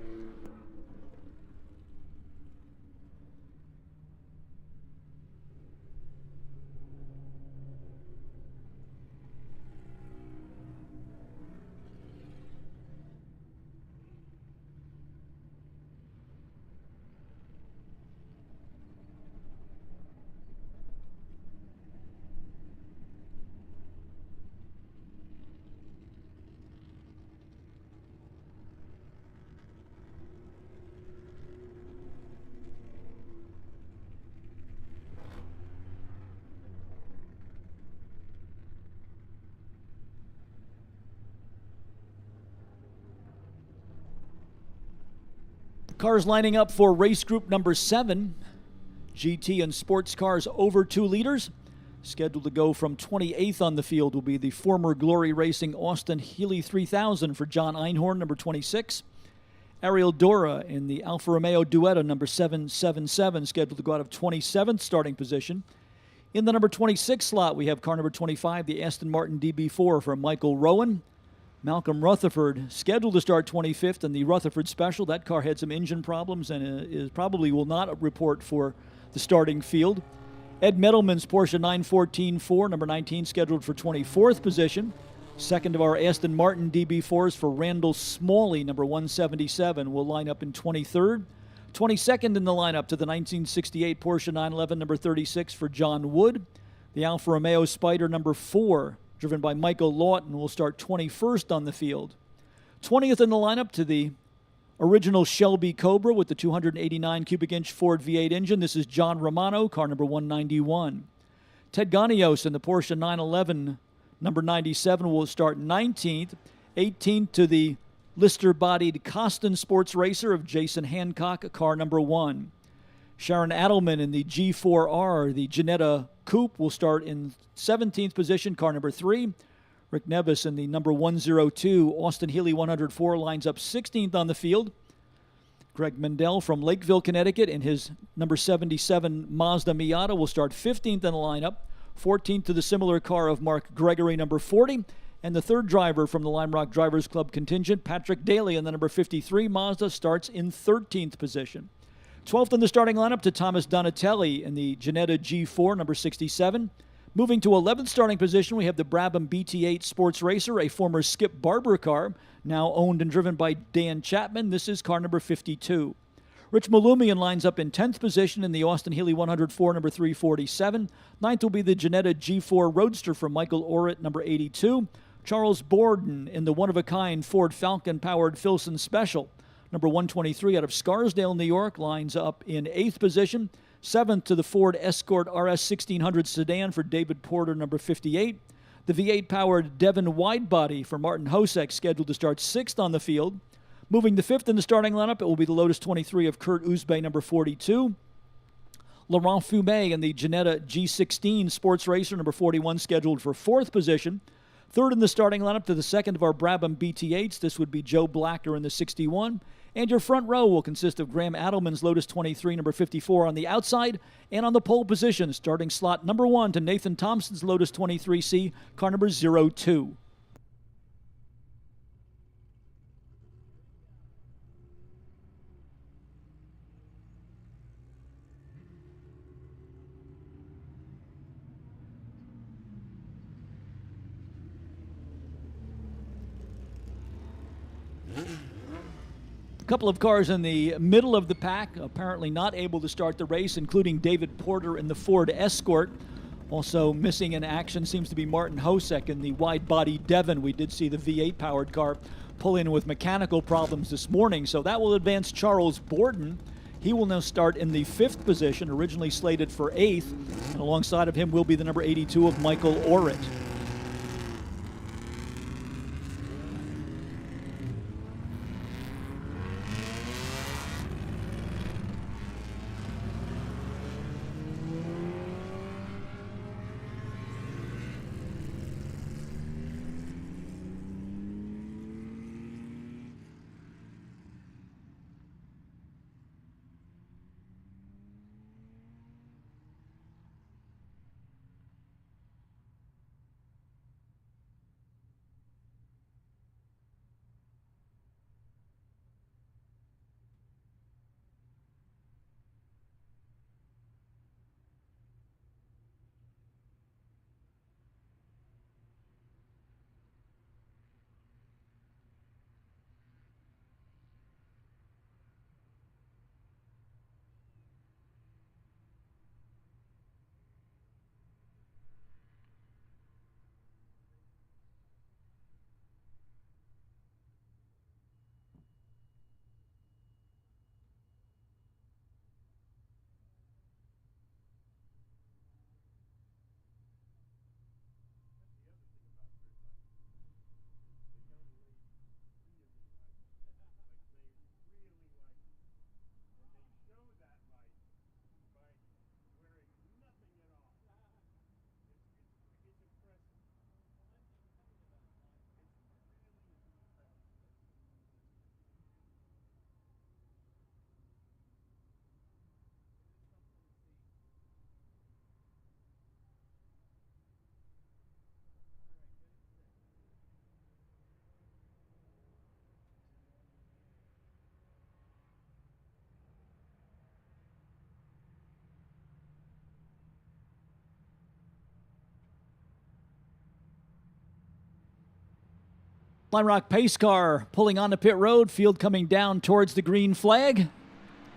Cars lining up for race group number 7, GT and sports cars over 2 liters. Scheduled to go from 28th on the field will be the former Glory Racing Austin Healey 3000 for John Einhorn, number 26. Ariel Dora in the Alfa Romeo Duetto, number 777, scheduled to go out of 27th starting position. In the number 26 slot, we have car number 25, the Aston Martin DB4 for Michael Rowan. Malcolm Rutherford scheduled to start 25th in the Rutherford Special. That car had some engine problems and probably will not report for the starting field. Ed Medelman's Porsche 914-4, number 19, scheduled for 24th position. Second of our Aston Martin DB4s for Randall Smalley, number 177, will line up in 23rd. 22nd in the lineup to the 1968 Porsche 911, number 36, for John Wood. The Alfa Romeo Spider, number 4, driven by Michael Lawton, will start 21st on the field. 20th in the lineup to the original Shelby Cobra with the 289 cubic inch Ford V8 engine. This is John Romano, car number 191. Ted Ganios in the Porsche 911, number 97, will start 19th. 18th to the Lister-bodied Costin Sports Racer of Jason Hancock, car number 1. Sharon Adelman in the G4R, the Ginetta Coupe, will start in 17th position, car number 3. Rick Nevis in the number 102 Austin Healey 104 lines up 16th on the field. Greg Mendel from Lakeville, Connecticut, in his number 77 Mazda Miata will start 15th in the lineup. 14th to the similar car of Mark Gregory, number 40. And the third driver from the Lime Rock Drivers Club contingent, Patrick Daly, in the number 53 Mazda, starts in 13th position. 12th in the starting lineup to Thomas Donatelli in the Ginetta G4, number 67. Moving to 11th starting position, we have the Brabham BT8 Sports Racer, a former Skip Barber car, now owned and driven by Dan Chapman. This is car number 52. Rich Malumian lines up in 10th position in the Austin Healey 104, number 347. 9th will be the Ginetta G4 Roadster from Michael Orritt, number 82. Charles Borden in the one-of-a-kind Ford Falcon-powered Filson Special, number 123, out of Scarsdale, New York, lines up in 8th position. 7th to the Ford Escort RS 1600 Sedan for David Porter, number 58. The V8-powered Devon Widebody for Martin Hosek, scheduled to start 6th on the field. Moving to 5th in the starting lineup, it will be the Lotus 23 of Kurt Uzbey, number 42. Laurent Fumet in the Ginetta G16 Sports Racer, number 41, scheduled for 4th position. 3rd in the starting lineup to the second of our Brabham BT8s. This would be Joe Blacker in the 61. And your front row will consist of Graham Adelman's Lotus 23, number 54 on the outside. And on the pole position, starting slot number 1 to Nathan Thompson's Lotus 23C, car number 02. Couple of cars in the middle of the pack, apparently not able to start the race, including David Porter in the Ford Escort. Also missing in action seems to be Martin Hosek in the wide-body Devon. We did see the V8-powered car pull in with mechanical problems this morning, so that will advance Charles Borden. He will now start in the 5th position, originally slated for 8th, and alongside of him will be the number 82 of Michael Orritt. Lime Rock pace car pulling onto pit road, field coming down towards the green flag.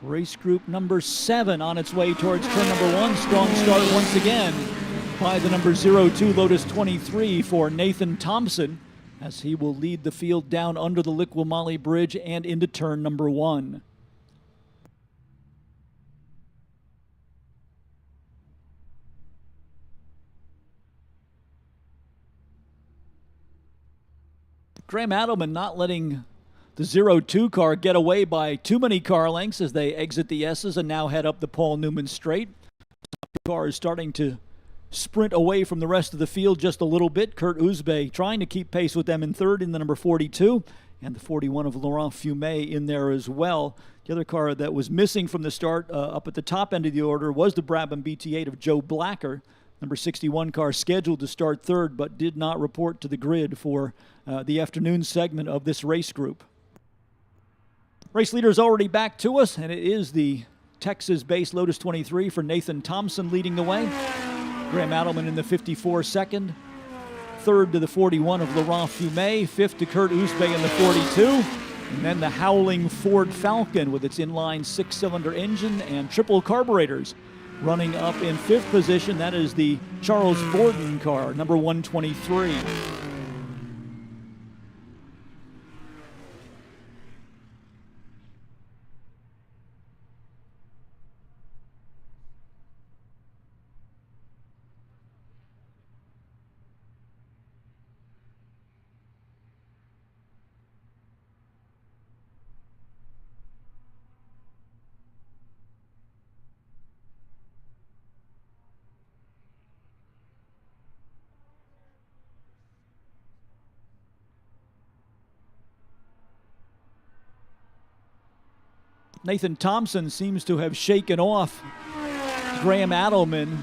Race group number 7 on its way towards turn number 1. Strong start once again by the number 02 Lotus 23 for Nathan Thompson, as he will lead the field down under the Lakeville Bridge and into turn number 1. Graham Adelman not letting the 02 car get away by too many car lengths as they exit the S's and now head up the Paul Newman Straight. The car is starting to sprint away from the rest of the field just a little bit. Kurt Uzbe trying to keep pace with them in third in the number 42, and the 41 of Laurent Fumet in there as well. The other car that was missing from the start up at the top end of the order was the Brabham BT8 of Joe Blacker. Number 61 car scheduled to start third, but did not report to the grid for the afternoon segment of this race group. Race leader is already back to us, and it is the Texas-based Lotus 23 for Nathan Thompson leading the way. Graham Adelman in the 54 second. Third to the 41 of Laurent Fumet. Fifth to Kurt Uzbe in the 42. And then the Howling Ford Falcon with its inline 6-cylinder engine and triple carburetors. Running up in 5th position, that is the Charles Borden car, number 123. Nathan Thompson seems to have shaken off Graham Adelman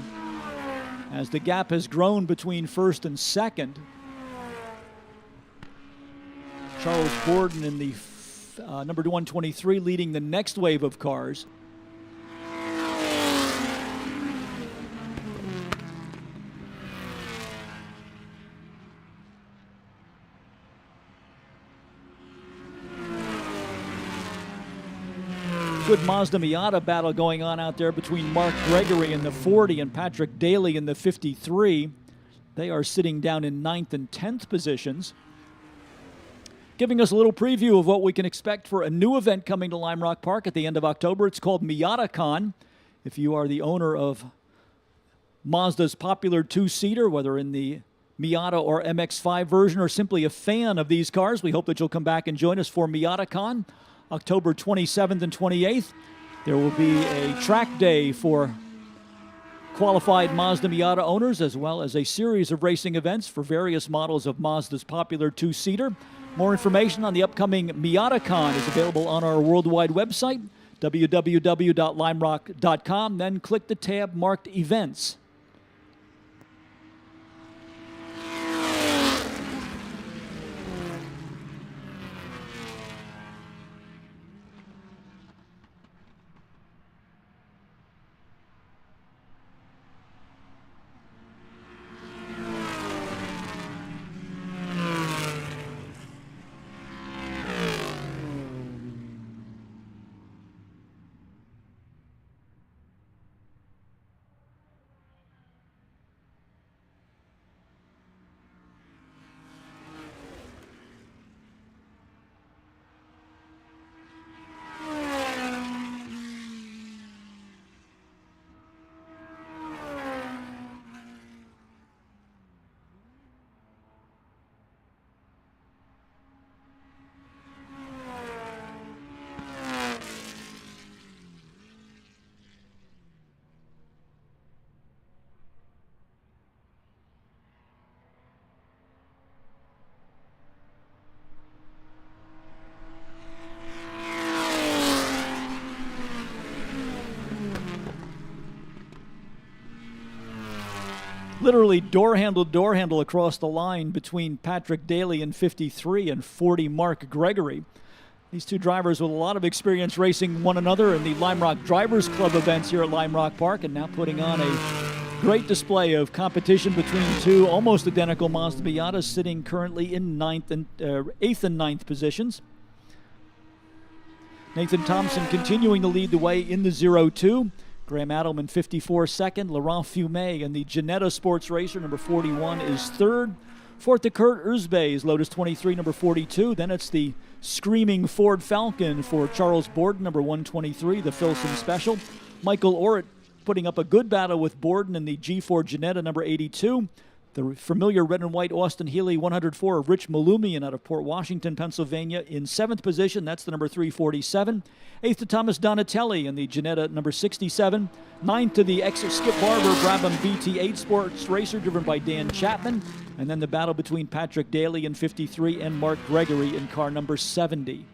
as the gap has grown between first and second. Charles Borden in the number 123 leading the next wave of cars. Good Mazda Miata battle going on out there between Mark Gregory in the 40 and Patrick Daly in the 53. They are sitting down in 9th and 10th positions. Giving us a little preview of what we can expect for a new event coming to Lime Rock Park at the end of October. It's called MiataCon. If you are the owner of Mazda's popular two-seater, whether in the Miata or MX-5 version or simply a fan of these cars, we hope that you'll come back and join us for MiataCon. October 27th and 28th. There will be a track day for qualified Mazda Miata owners, as well as a series of racing events for various models of Mazda's popular two-seater. More information on the upcoming MiataCon is available on our worldwide website, www.limerock.com. Then click the tab marked Events. Literally door handle across the line between Patrick Daly in 53 and 40 Mark Gregory. These two drivers with a lot of experience racing one another in the Lime Rock Drivers Club events here at Lime Rock Park, and now putting on a Great display of competition between two almost identical Mazda Miatas, sitting currently in 8th and 9th positions. Nathan Thompson continuing to lead the way in the 0-2. Graham Adelman 54 second. Laurent Fumet and the Ginetta Sports Racer number 41 is third. Fourth to Kurt Erzbey's Lotus 23 number 42. Then it's the screaming Ford Falcon for Charles Borden number 123, the Filson Special. Michael Orritt putting up a good battle with Borden in the G4 Ginetta number 82. The familiar red and white Austin Healey 104 of Rich Malumian out of Port Washington, Pennsylvania in 7th position. That's the number 347. 8th to Thomas Donatelli in the Ginetta number 67. 9th to the Skip Barber Brabham BT8 Sports Racer driven by Dan Chapman. And then the battle between Patrick Daly in 53 and Mark Gregory in car number 70.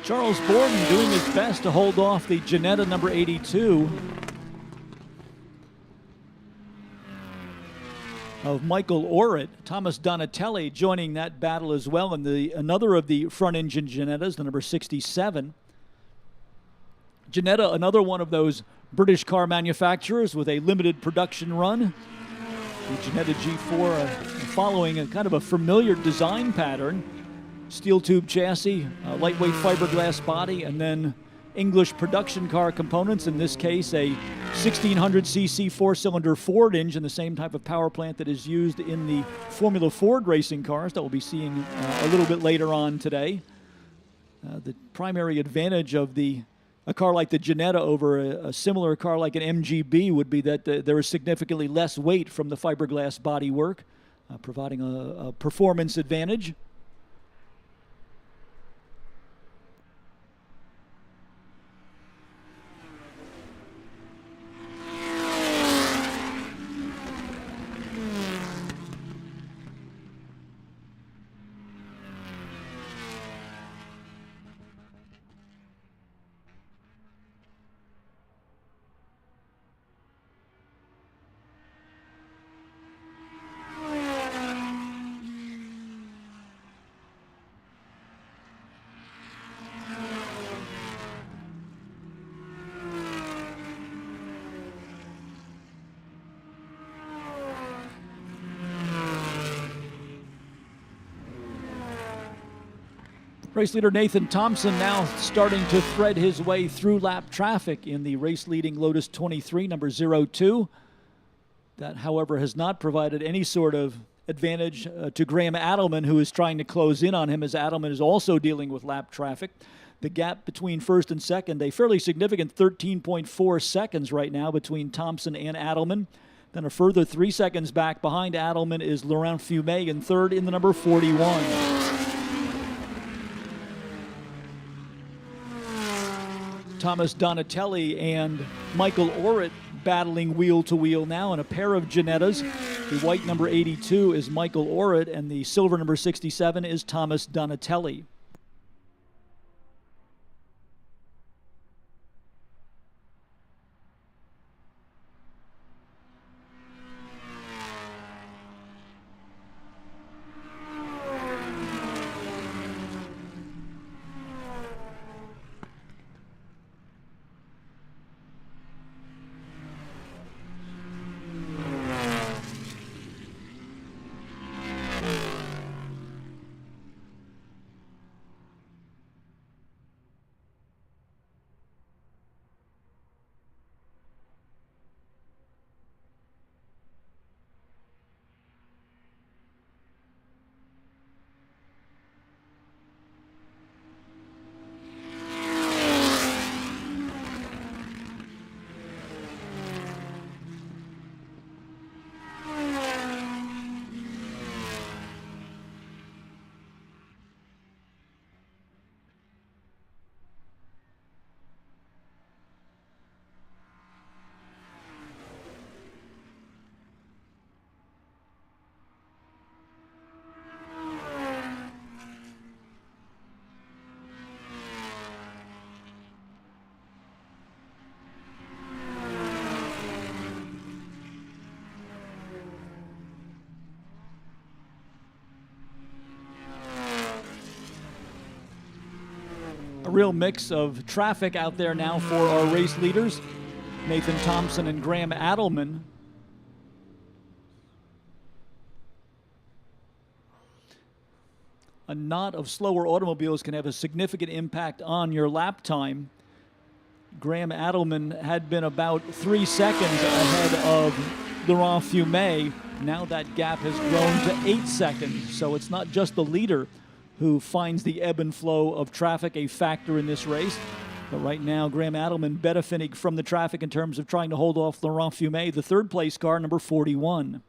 Charles Borden doing his best to hold off the Ginetta number 82 of Michael Orritt. Thomas Donatelli joining that battle as well in another of the front engine Ginettas, the number 67. Ginetta, another one of those British car manufacturers with a limited production run. The Ginetta G4 following a kind of a familiar design pattern. Steel tube chassis, lightweight fiberglass body, and then English production car components. In this case, a 1600cc four-cylinder Ford engine, the same type of power plant that is used in the Formula Ford racing cars that we'll be seeing a little bit later on today. The primary advantage of a car like the Ginetta over a similar car like an MGB would be that there is significantly less weight from the fiberglass bodywork, providing a performance advantage. Race leader Nathan Thompson now starting to thread his way through lap traffic in the race-leading Lotus 23, number 02. That, however, has not provided any sort of advantage to Graham Adelman, who is trying to close in on him, as Adelman is also dealing with lap traffic. The gap between first and second, a fairly significant 13.4 seconds right now between Thompson and Adelman. Then a further 3 seconds back behind Adelman is Laurent Fumet in third in the number 41. Thomas Donatelli and Michael Orritt battling wheel to wheel now in a pair of Ginettas. The white number 82 is Michael Orritt, and the silver number 67 is Thomas Donatelli. A real mix of traffic out there now for our race leaders, Nathan Thompson and Graham Adelman. A knot of slower automobiles can have a significant impact on your lap time. Graham Adelman had been about 3 seconds ahead of Laurent Fumé. Now that gap has grown to 8 seconds. So it's not just the leader who finds the ebb and flow of traffic a factor in this race. But right now, Graham Adelman benefiting from the traffic in terms of trying to hold off Laurent Fumé, the third place car, number 41.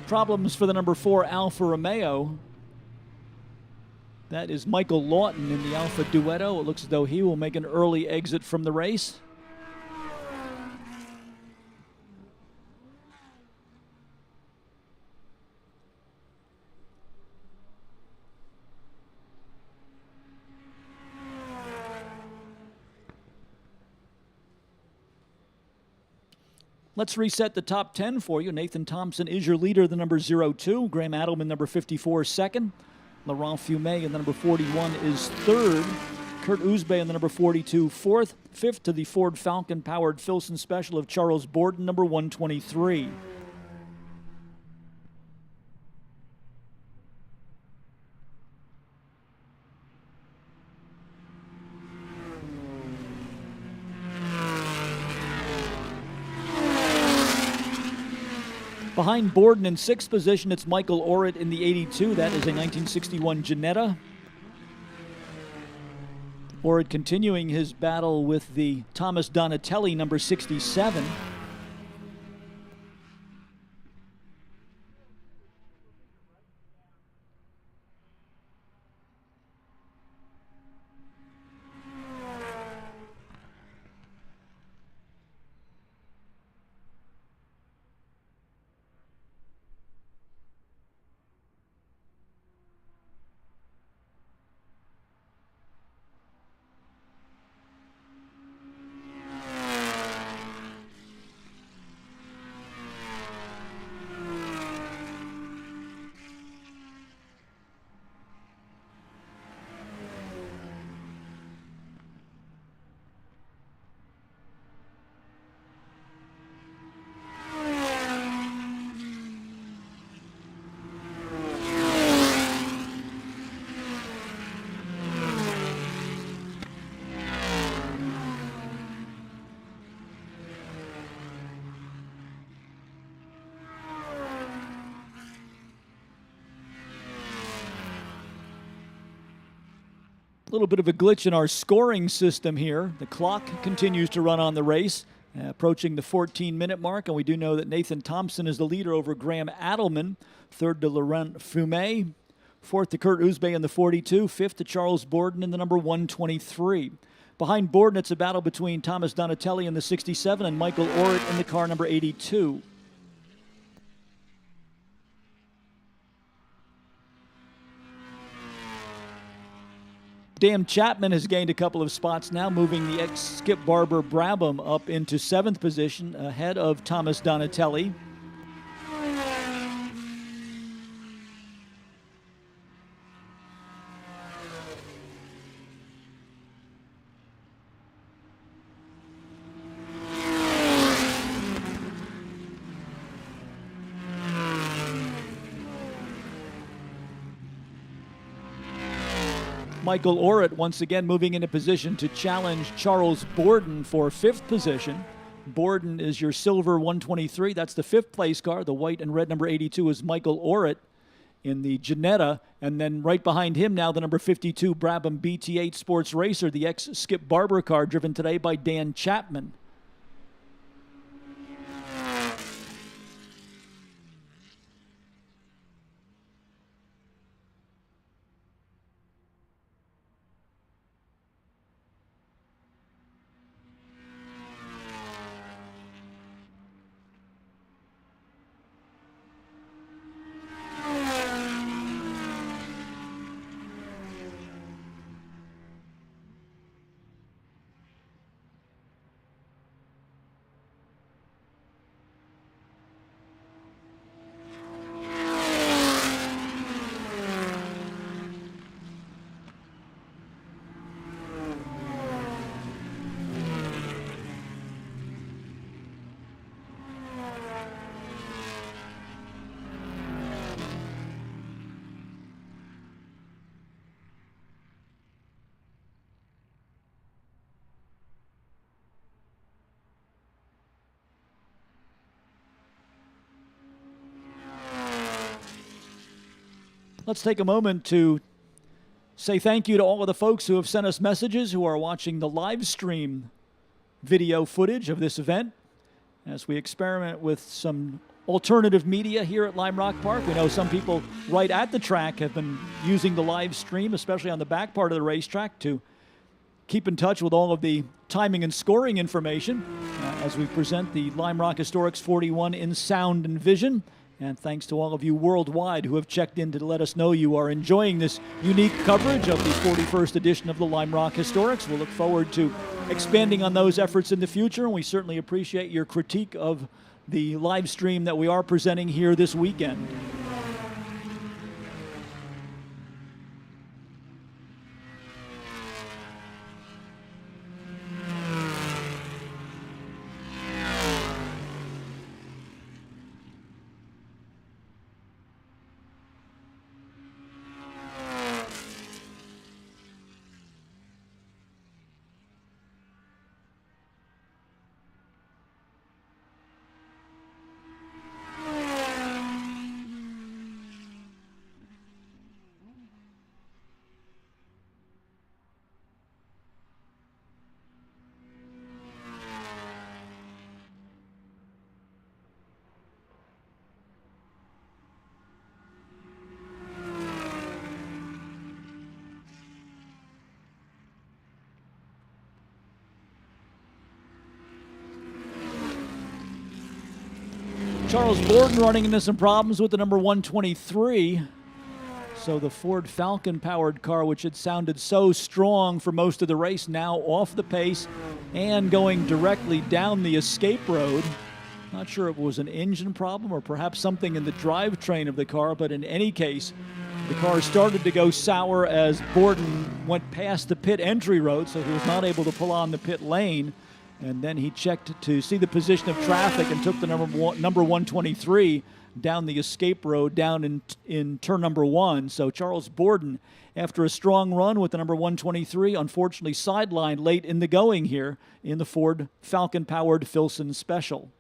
Problems for the number 4 Alfa Romeo. That is Michael Lawton in the Alfa Duetto. It looks as though he will make an early exit from the race. Let's reset the top 10 for you. Nathan Thompson is your leader, the number 02. Graham Adelman, number 54, second. Laurent Fumé in the number 41 is third. Kurt Uzbe in the number 42, fourth. Fifth to the Ford Falcon-powered Filson Special of Charles Borden, number 123. Behind Borden in sixth position, it's Michael Orrit in the 82. That is a 1961 Ginetta. Orrit continuing his battle with the Thomas Donatelli, number 67. A little bit of a glitch in our scoring system here. The clock continues to run on the race, approaching the 14-minute mark, and we do know that Nathan Thompson is the leader over Graham Adelman, third to Laurent Fumé, fourth to Kurt Uzbe in the 42, fifth to Charles Borden in the number 123. Behind Borden, it's a battle between Thomas Donatelli in the 67 and Michael Orrit in the car number 82. Dan Chapman has gained a couple of spots now, moving the ex-Skip Barber Brabham up into 7th position ahead of Thomas Donatelli. Michael Orrit once again moving into position to challenge Charles Borden for 5th position. Borden is your silver 123. That's the 5th place car. The white and red number 82 is Michael Orritt in the Ginetta. And then right behind him now, the number 52 Brabham BT8 Sports Racer, the ex-Skip Barber car, driven today by Dan Chapman. Let's take a moment to say thank you to all of the folks who have sent us messages, who are watching the live stream video footage of this event as we experiment with some alternative media here at Lime Rock Park. We know some people right at the track have been using the live stream, especially on the back part of the racetrack, to keep in touch with all of the timing and scoring information as we present the Lime Rock Historics 41 in sound and vision. And thanks to all of you worldwide who have checked in to let us know you are enjoying this unique coverage of the 41st edition of the Lime Rock Historics. We'll look forward to expanding on those efforts in the future, and we certainly appreciate your critique of the live stream that we are presenting here this weekend. Charles Borden running into some problems with the number 123. So the Ford Falcon-powered car, which had sounded so strong for most of the race, now off the pace and going directly down the escape road. Not sure if it was an engine problem or perhaps something in the drivetrain of the car, but in any case, the car started to go sour as Borden went past the pit entry road, so he was not able to pull on the pit lane. And then he checked to see the position of traffic and took the number 123 down the escape road down in turn number 1. So Charles Borden, after a strong run with the number 123, unfortunately sidelined late in the going here in the Ford Falcon-powered Filson Special.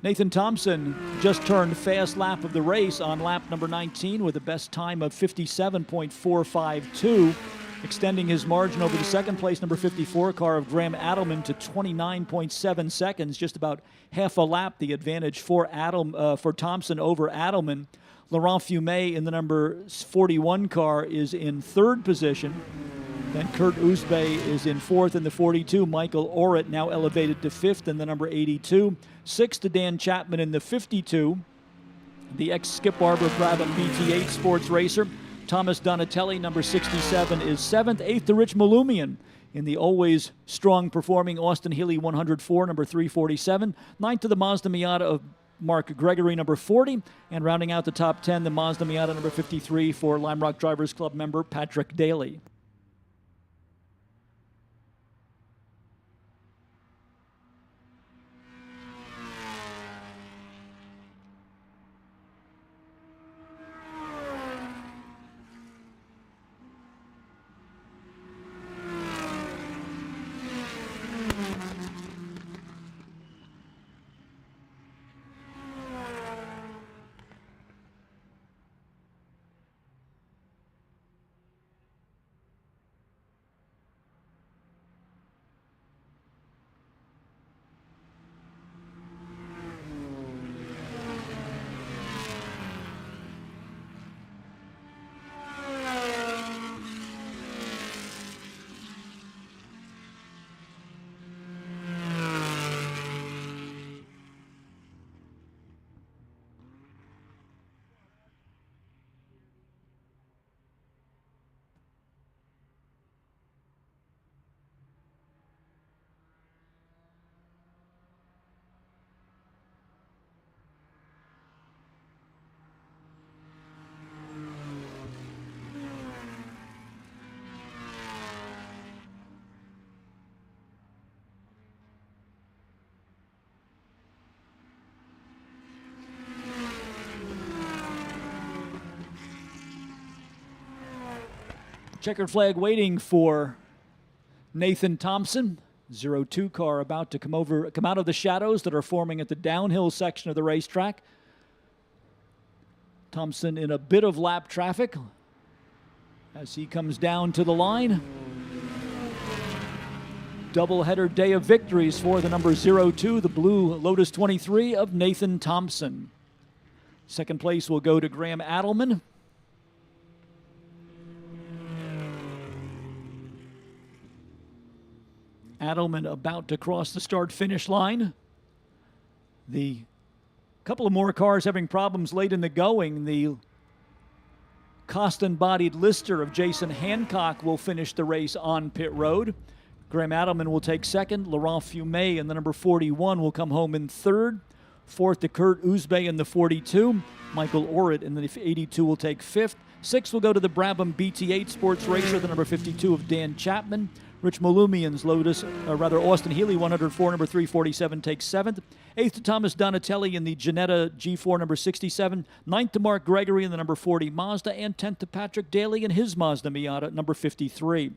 Nathan Thompson just turned fast lap of the race on lap number 19 with a best time of 57.452, extending his margin over the second place number 54 car of Graham Adelman to 29.7 seconds, just about half a lap the advantage for Thompson over Adelman. Laurent Fumet in the number 41 car is in third position. Then Kurt Oostbay is in fourth in the 42. Michael Orritt now elevated to fifth in the number 82. Sixth to Dan Chapman in the 52. The ex-Skip Barber Brabham BT8 Sports Racer. Thomas Donatelli, number 67, is seventh. Eighth to Rich Malumian in the always strong performing Austin Healey 104, number 347. Ninth to the Mazda Miata of Mark Gregory, number 40. And rounding out the top 10, the Mazda Miata number 53 for Lime Rock Drivers Club member Patrick Daly. Checkered flag waiting for Nathan Thompson. 02 car about to come out of the shadows that are forming at the downhill section of the racetrack. Thompson in a bit of lap traffic as he comes down to the line. Doubleheader day of victories for the number 02, the blue Lotus 23 of Nathan Thompson. Second place will go to Graham Adelman. Adelman about to cross the start-finish line. The couple of more cars having problems late in the going. The Costin-bodied Lister of Jason Hancock will finish the race on pit road. Graham Adelman will take second. Laurent Fumet in the number 41 will come home in third. Fourth to Kurt Uzbe in the 42. Michael Orrit in the 82 will take fifth. Sixth will go to the Brabham BT8 Sports Racer, the number 52 of Dan Chapman. Rich Malumian's Austin Healy 104, number 347, takes seventh. Eighth to Thomas Donatelli in the Ginetta G4, number 67. Ninth to Mark Gregory in the number 40 Mazda. And 10th to Patrick Daly in his Mazda Miata, number 53.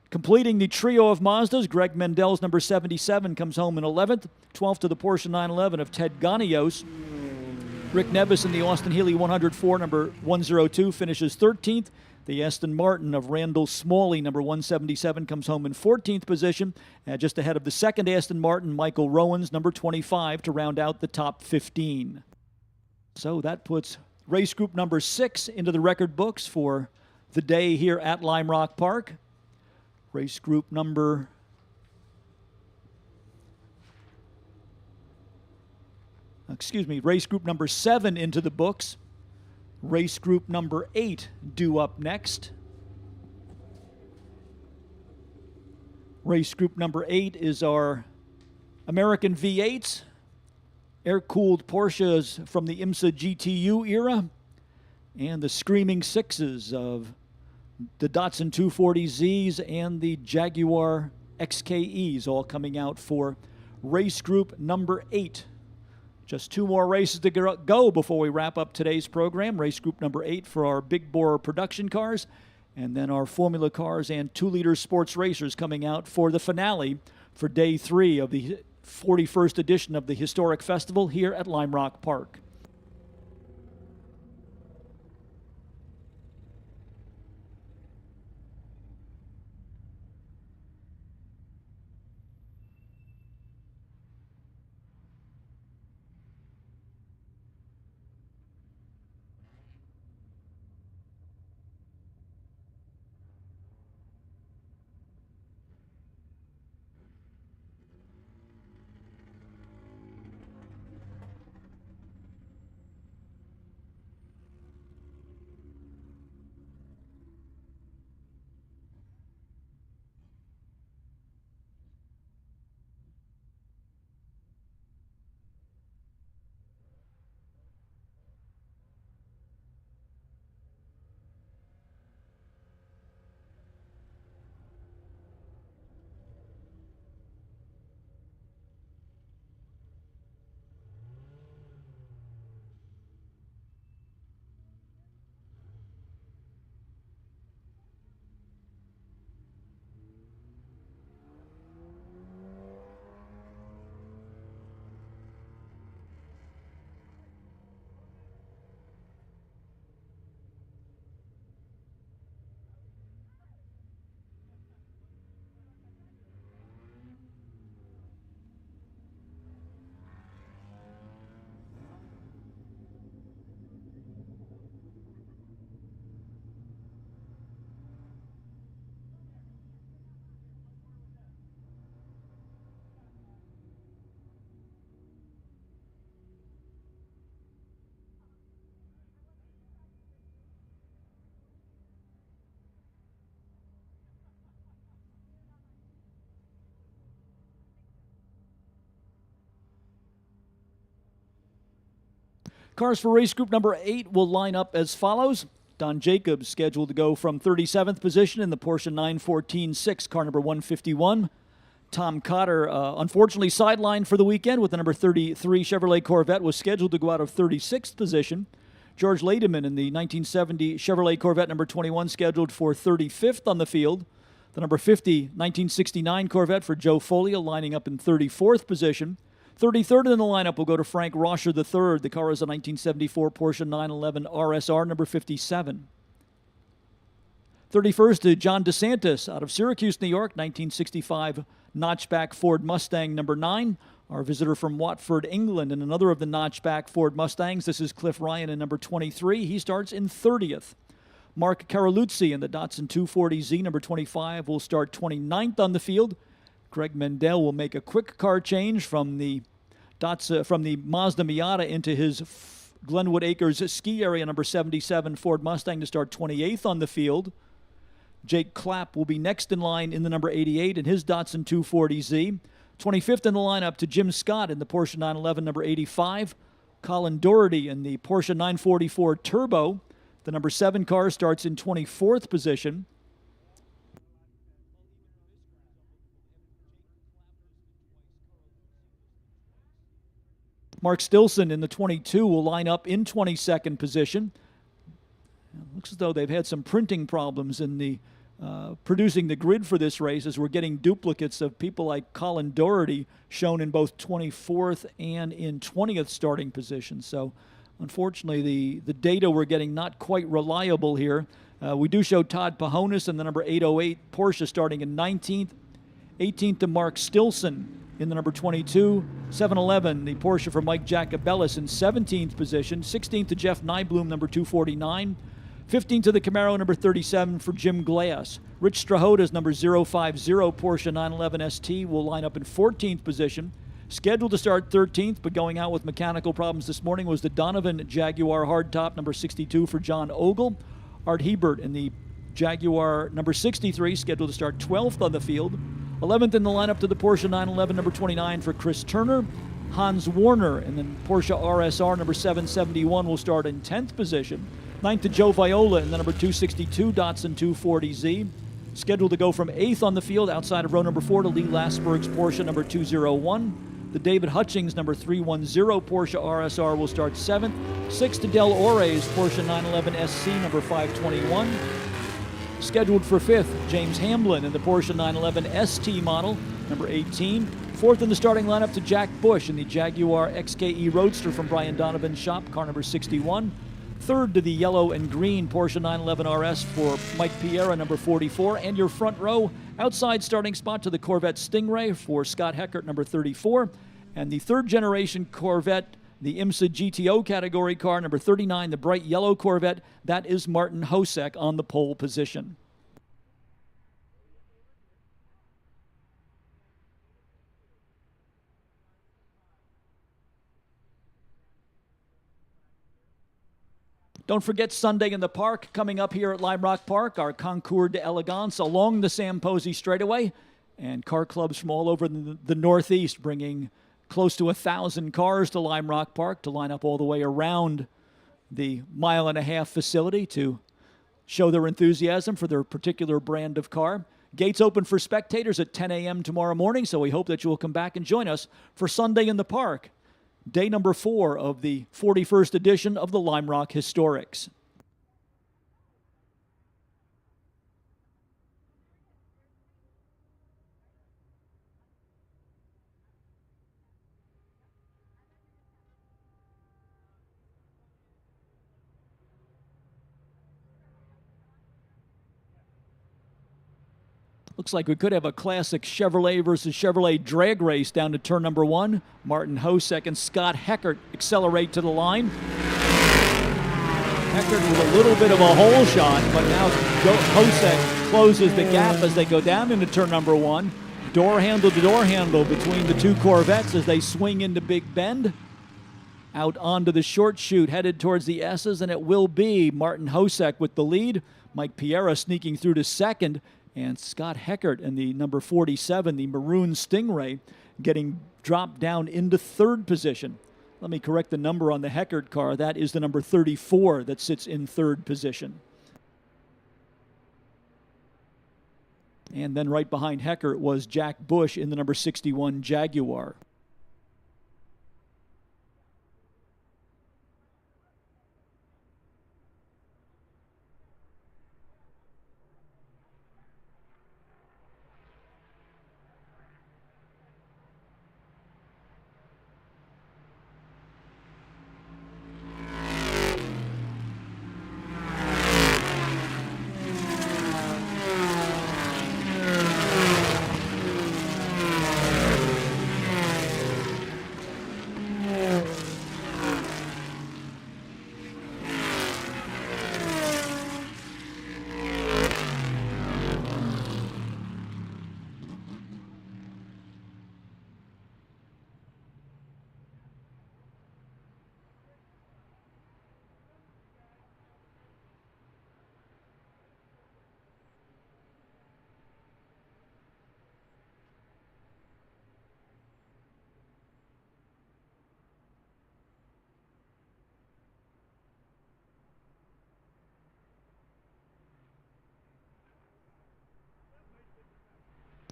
Completing the trio of Mazdas, Greg Mendel's number 77 comes home in 11th. 12th to the Porsche 911 of Ted Ganios. Rick Nevis in the Austin Healy 104, number 102, finishes 13th. The Aston Martin of Randall Smalley, number 177, comes home in 14th position. Just ahead of the second Aston Martin, Michael Rowans, number 25, to round out the top 15. So that puts race group number 6 into the record books for the day here at Lime Rock Park. Race group number race group number 7 into the books. Race group number 8 due up next. Race group number 8 is our American V8s, air-cooled Porsches from the IMSA GTU era, and the Screaming Sixes of the Datsun 240Zs and the Jaguar XKEs, all coming out for race group number 8. Just 2 more races to go before we wrap up today's program. Race group number 8 for our big bore production cars, and then our Formula cars and 2-liter sports racers coming out for the finale for day 3 of the 41st edition of the Historic Festival here at Lime Rock Park. Cars for race group number 8 will line up as follows. Don Jacobs scheduled to go from 37th position in the Porsche 914-6, car number 151. Tom Cotter, unfortunately sidelined for the weekend with the number 33 Chevrolet Corvette, was scheduled to go out of 36th position. George Lademan in the 1970 Chevrolet Corvette number 21, scheduled for 35th on the field. The number 50 1969 Corvette for Joe Folia, lining up in 34th position. 33rd in the lineup will go to Frank Roscher III. The car is a 1974 Porsche 911 RSR number 57. 31st to John DeSantis out of Syracuse, New York, 1965 notchback Ford Mustang number 9. Our visitor from Watford, England, in another of the notchback Ford Mustangs. This is Cliff Ryan in number 23. He starts in 30th. Mark Caroluzzi in the Datsun 240Z number 25 will start 29th on the field. Greg Mendel will make a quick car change from the Mazda Miata into his Glenwood Acres ski area number 77 Ford Mustang to start 28th on the field. Jake Clapp will be next in line in the number 88 in his Datsun 240Z. 25th in the lineup to Jim Scott in the Porsche 911 number 85. Colin Doherty in the Porsche 944 Turbo. The number 7 car starts in 24th position. Mark Stilson in the 22 will line up in 22nd position. It looks as though they've had some printing problems in the producing the grid for this race, as we're getting duplicates of people like Colin Doherty shown in both 24th and in 20th starting positions. So unfortunately, the data we're getting not quite reliable here. We do show Todd Pahonis in the number 808 Porsche starting in 19th. 18th to Mark Stilson in the number 22. 711, the Porsche for Mike Jacobellis in 17th position. 16th to Jeff Nybloom, number 249. 15th to the Camaro, number 37 for Jim Glass. Rich Strahoda's number 050 Porsche 911 ST will line up in 14th position. Scheduled to start 13th, but going out with mechanical problems this morning was the Donovan Jaguar hardtop, number 62 for John Ogle. Art Hebert in the Jaguar number 63, scheduled to start 12th on the field. 11th in the lineup to the Porsche 911 number 29 for Chris Turner. Hans Warner in the Porsche RSR number 771 will start in 10th position. 9th to Joe Viola in the number 262 Datsun 240Z. Scheduled to go from 8th on the field outside of row number 4 to Lee Lasberg's Porsche number 201. The David Hutchings number 310 Porsche RSR will start 7th. 6th to Del Ore's Porsche 911 SC number 521. Scheduled for 5th, James Hamlin in the Porsche 911 ST model number 18. 4th in the starting lineup to Jack Bush in the Jaguar XKE Roadster from Brian Donovan's shop, car number 61. 3rd to the yellow and green Porsche 911 RS for Mike Piera, number 44. And your front row outside starting spot to the Corvette Stingray for Scott Heckert, number 34. And the 3rd generation Corvette, the IMSA GTO category car, number 39, the bright yellow Corvette, that is Martin Hosek on the pole position. Don't forget Sunday in the Park coming up here at Lime Rock Park, our Concours d'Elegance along the Sam Posey straightaway, and car clubs from all over the Northeast bringing close to 1,000 cars to Lime Rock Park to line up all the way around the mile-and-a-half facility to show their enthusiasm for their particular brand of car. Gates open for spectators at 10 a.m. tomorrow morning, so we hope that you will come back and join us for Sunday in the Park. Day number 4 of the 41st edition of the Lime Rock Historics. Looks like we could have a classic Chevrolet versus Chevrolet drag race down to turn number 1. Martin Hosek and Scott Heckert accelerate to the line. Heckert with a little bit of a hole shot, but now Hosek closes the gap as they go down into turn number 1. Door handle to door handle between the two Corvettes as they swing into Big Bend. Out onto the short chute, headed towards the S's, and it will be Martin Hosek with the lead. Mike Piera sneaking through to second. And Scott Heckert in the number 47, the maroon Stingray, getting dropped down into 3rd position. Let me correct the number on the Heckert car. That is the number 34 that sits in 3rd position. And then right behind Heckert was Jack Bush in the number 61 Jaguar.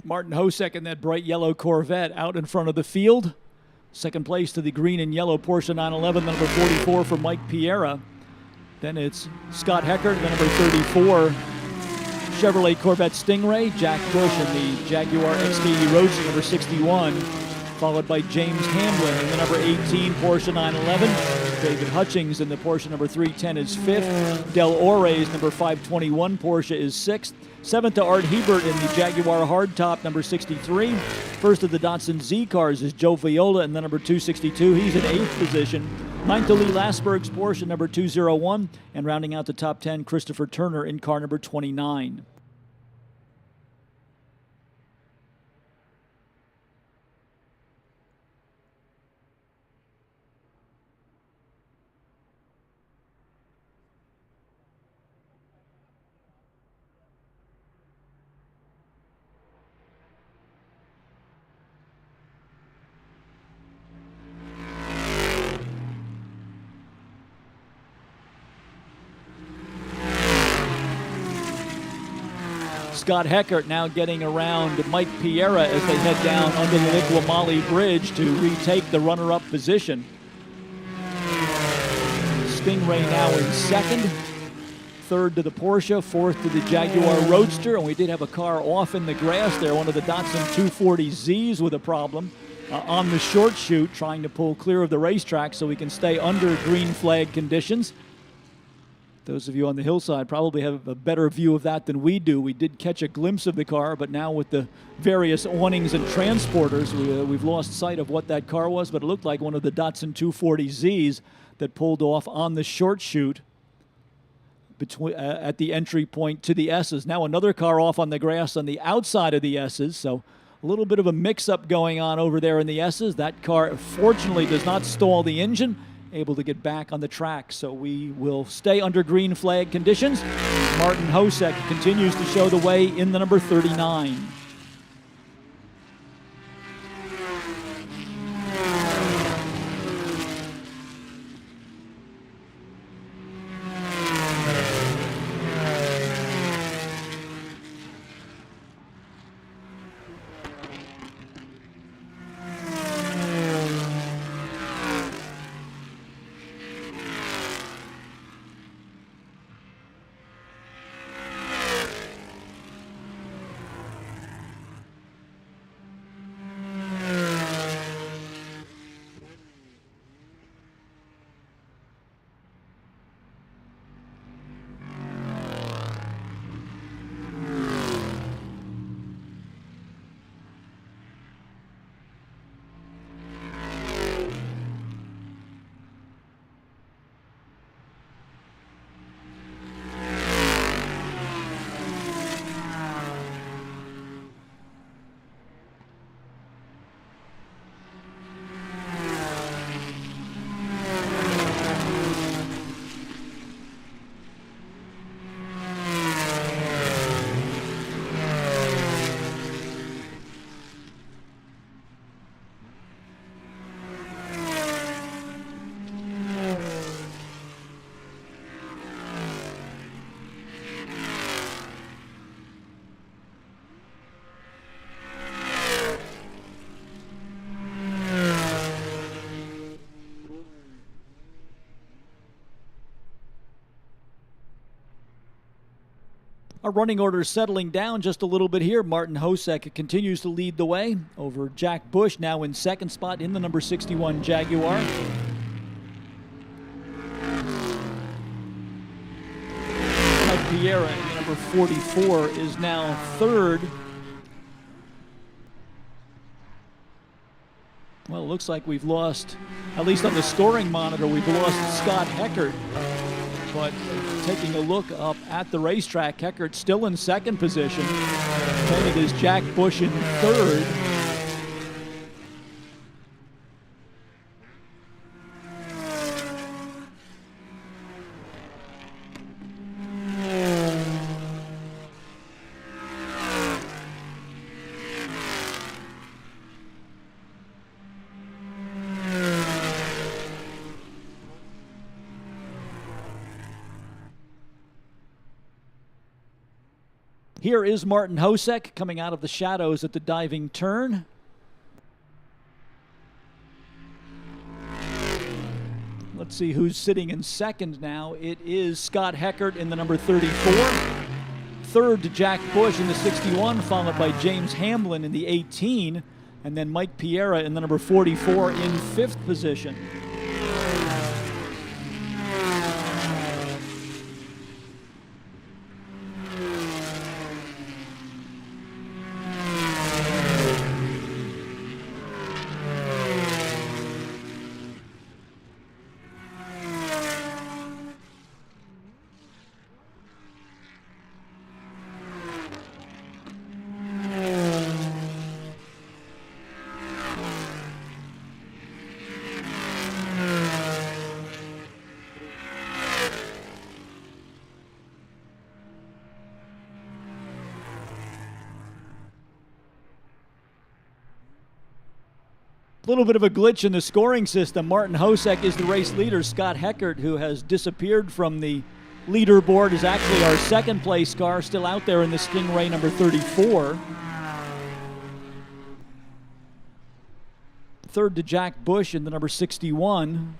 Martin Hosek in that bright yellow Corvette out in front of the field. Second place to the green and yellow Porsche 911, number 44 for Mike Piera. Then it's Scott Heckert, the number 34 Chevrolet Corvette Stingray. Jack Bush in the Jaguar XKE Roadster, number 61. Followed by James Hamlin in the number 18 Porsche 911. David Hutchings in the Porsche number 310 is 5th. Del Ores, number 521 Porsche, is 6th. 7th to Art Hebert in the Jaguar Hardtop, number 63. First of the Datsun Z cars is Joe Viola in the number 262. He's in 8th position. 9th to Lee Lasberg's Porsche, number 201. And rounding out the top 10, Christopher Turner in car number 29. Scott Heckert now getting around Mike Piera as they head down under the Liqui Bridge to retake the runner-up position. Stingray now in second. Third to the Porsche, fourth to the Jaguar Roadster, and we did have a car off in the grass there, one of the Datsun 240Zs with a problem on the short chute, trying to pull clear of the racetrack so we can stay under green flag conditions. Those of you on the hillside probably have a better view of that than we do. We did catch a glimpse of the car, but now with the various awnings and transporters, we've lost sight of what that car was, but it looked like one of the Datsun 240Zs that pulled off on the short chute between, at the entry point to the S's. Now another car off on the grass on the outside of the S's, so a little bit of a mix-up going on over there in the S's. That car, fortunately, does not stall the engine, able to get back on the track. So we will stay under green flag conditions. Martin Hosek continues to show the way in the number 39. Our running order is settling down just a little bit here. Martin Hosek continues to lead the way over Jack Bush, now in second spot in the number 61 Jaguar. Mike Piera in the number 44 is now third. Well, it looks like we've lost, at least on the scoring monitor, we've lost Scott Heckert. But taking a look up at the racetrack, Heckert's still in second position. Then it is Jack Bush in third. Here is Martin Hosek coming out of the shadows at the diving turn. Let's see who's sitting in second now. It is Scott Heckert in the number 34. Third to Jack Bush in the 61, followed by James Hamlin in the 18, and then Mike Piera in the number 44 in fifth position. A little bit of a glitch in the scoring system. Martin Hosek is the race leader. Scott Heckert, who has disappeared from the leaderboard, is actually our second place car, still out there in the Stingray number 34. Third to Jack Bush in the number 61.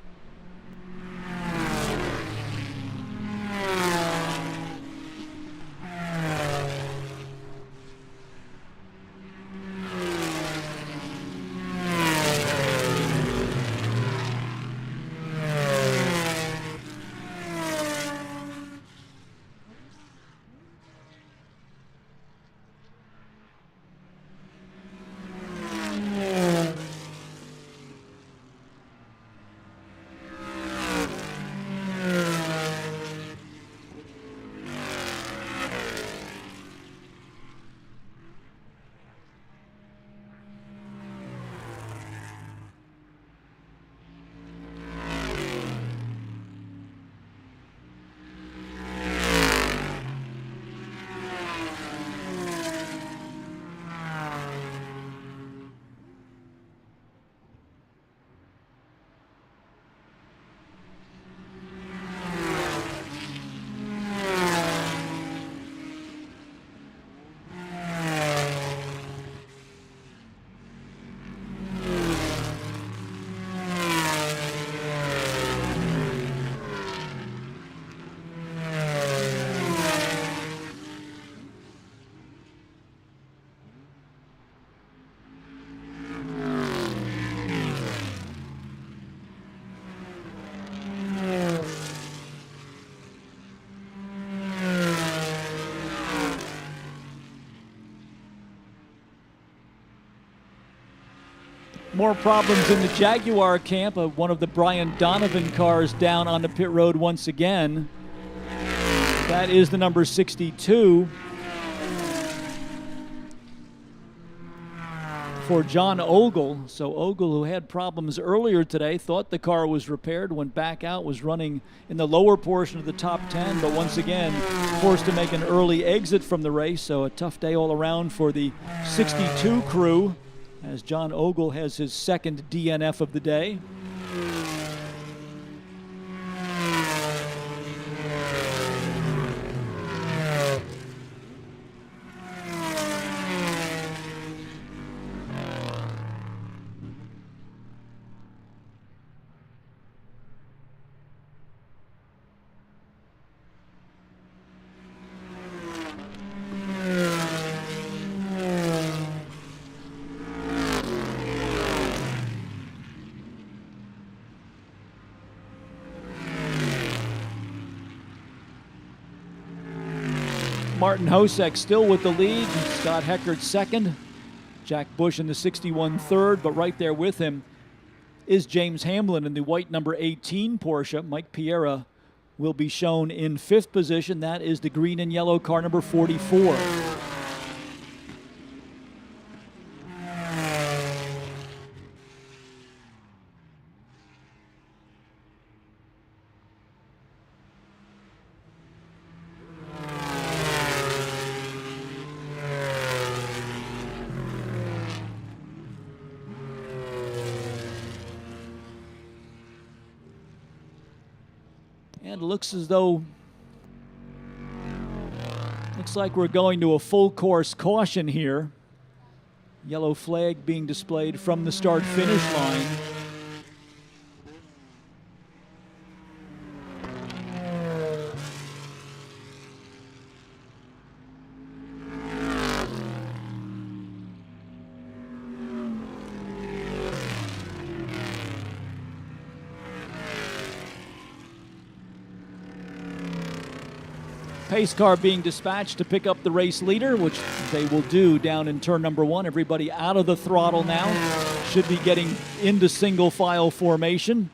More problems in the Jaguar camp. One of the Brian Donovan cars down on the pit road once again. That is the number 62 for John Ogle. So Ogle, who had problems earlier today, thought the car was repaired, went back out, was running in the lower portion of the top 10, but once again forced to make an early exit from the race. So a tough day all around for the 62 crew, as John Ogle has his second DNF of the day. Martin Hosek still with the lead. Scott Heckert second. Jack Bush in the 61 third, but right there with him is James Hamlin in the white number 18 Porsche. Mike Piera will be shown in fifth position. That is the green and yellow car number 44. And it looks as though Looks like we're going to a full course caution here. Yellow flag being displayed from the start-finish line. Pace car being dispatched to pick up the race leader, which they will do down in turn number 1. Everybody out of the throttle now. Should be getting into single file formation.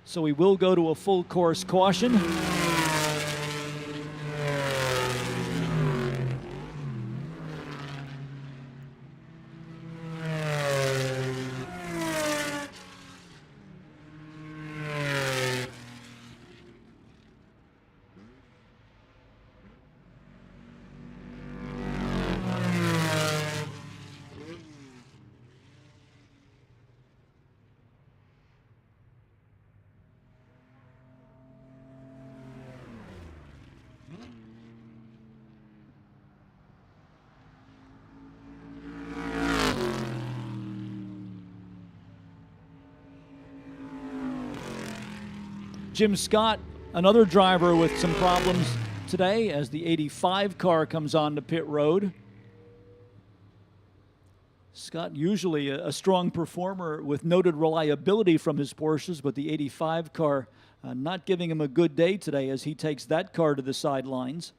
So we will go to a full course caution. Jim Scott, another driver with some problems today as the 85 car comes on to pit road. Scott, usually a strong performer with noted reliability from his Porsches, but the 85 car not giving him a good day today as he takes that car to the sidelines.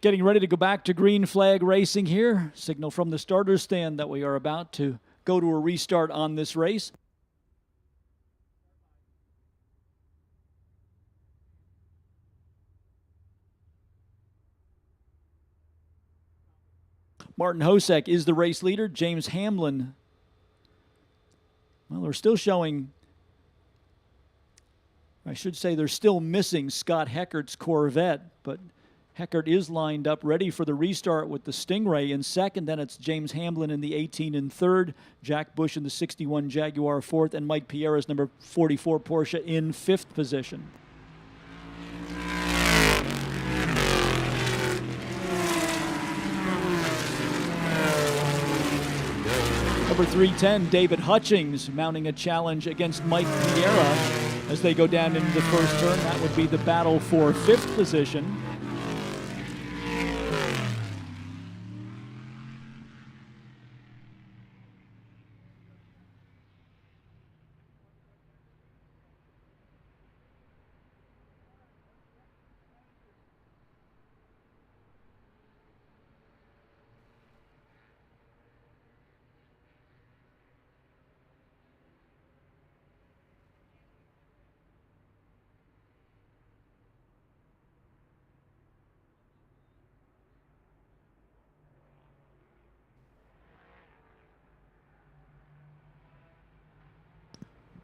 Getting ready to go back to green flag racing here. Signal from the starter's stand that we are about to go to a restart on this race. Martin Hosek is the race leader. James Hamlin, well, they're still showing, I should say they're still missing Scott Heckert's Corvette, but Heckert is lined up ready for the restart with the Stingray in second. Then it's James Hamlin in the 18 in third, Jack Bush in the 61 Jaguar fourth, and Mike Pierre's number 44 Porsche in fifth position. Number 310, David Hutchings, mounting a challenge against Mike Pierre as they go down into the first turn. That would be the battle for fifth position.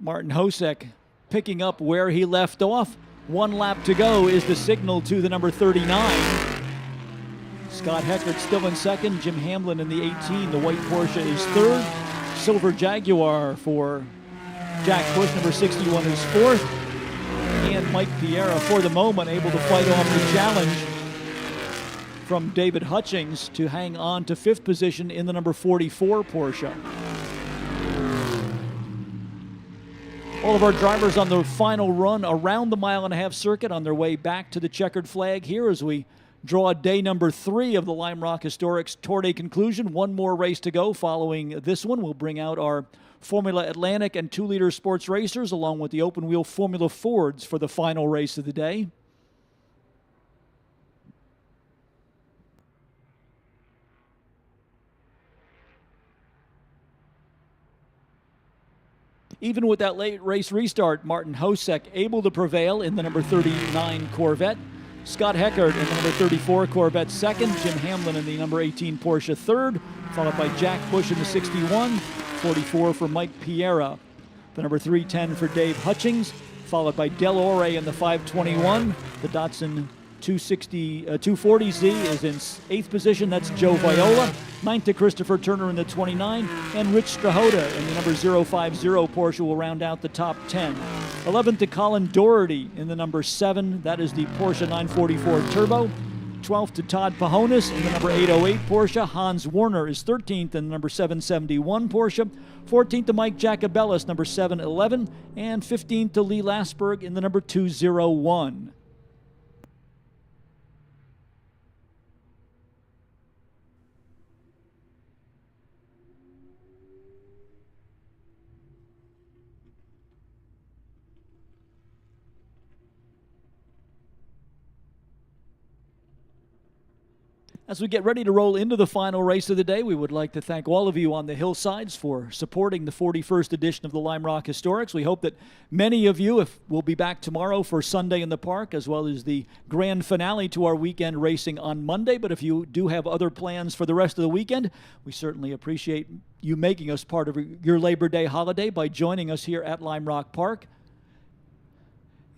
Martin Hosek picking up where he left off 1 lap to go is the signal to the number 39. Scott Heckert still in second. Jim Hamlin in the 18. The white Porsche is third. Silver Jaguar for Jack Bush, number 61, is fourth. And Mike Piera, for the moment, able to fight off the challenge from David Hutchings to hang on to fifth position in the number 44 Porsche. All of our drivers on the final run around the mile-and-a-half circuit on their way back to the checkered flag here as we draw day number 3 of the Lime Rock Historics toward a conclusion. One more race to go following this one. We'll bring out our Formula Atlantic and 2-liter sports racers along with the open-wheel Formula Fords for the final race of the day. Even with that late race restart, Martin Hosek able to prevail in the number 39 Corvette. Scott Heckert in the number 34 Corvette second. Jim Hamlin in the number 18 Porsche third, followed by Jack Bush in the 61. 44 for Mike Piera. The number 310 for Dave Hutchings, followed by Del Ore in the 521. The Datsun 240Z is in 8th position. That's Joe Viola. 9th to Christopher Turner in the 29. And Rich Strahota in the number 050 Porsche will round out the top 10. 11th to Colin Doherty in the number 7. That is the Porsche 944 Turbo. 12th to Todd Pahonis in the number 808 Porsche. Hans Warner is 13th in the number 771 Porsche. 14th to Mike Jacobellis, number 711. And 15th to Lee Lasberg in the number 201. As we get ready to roll into the final race of the day, we would like to thank all of you on the hillsides for supporting the 41st edition of the Lime Rock Historics. We hope that many of you will be back tomorrow for Sunday in the Park, as well as the grand finale to our weekend racing on Monday. But if you do have other plans for the rest of the weekend, we certainly appreciate you making us part of your Labor Day holiday by joining us here at Lime Rock Park.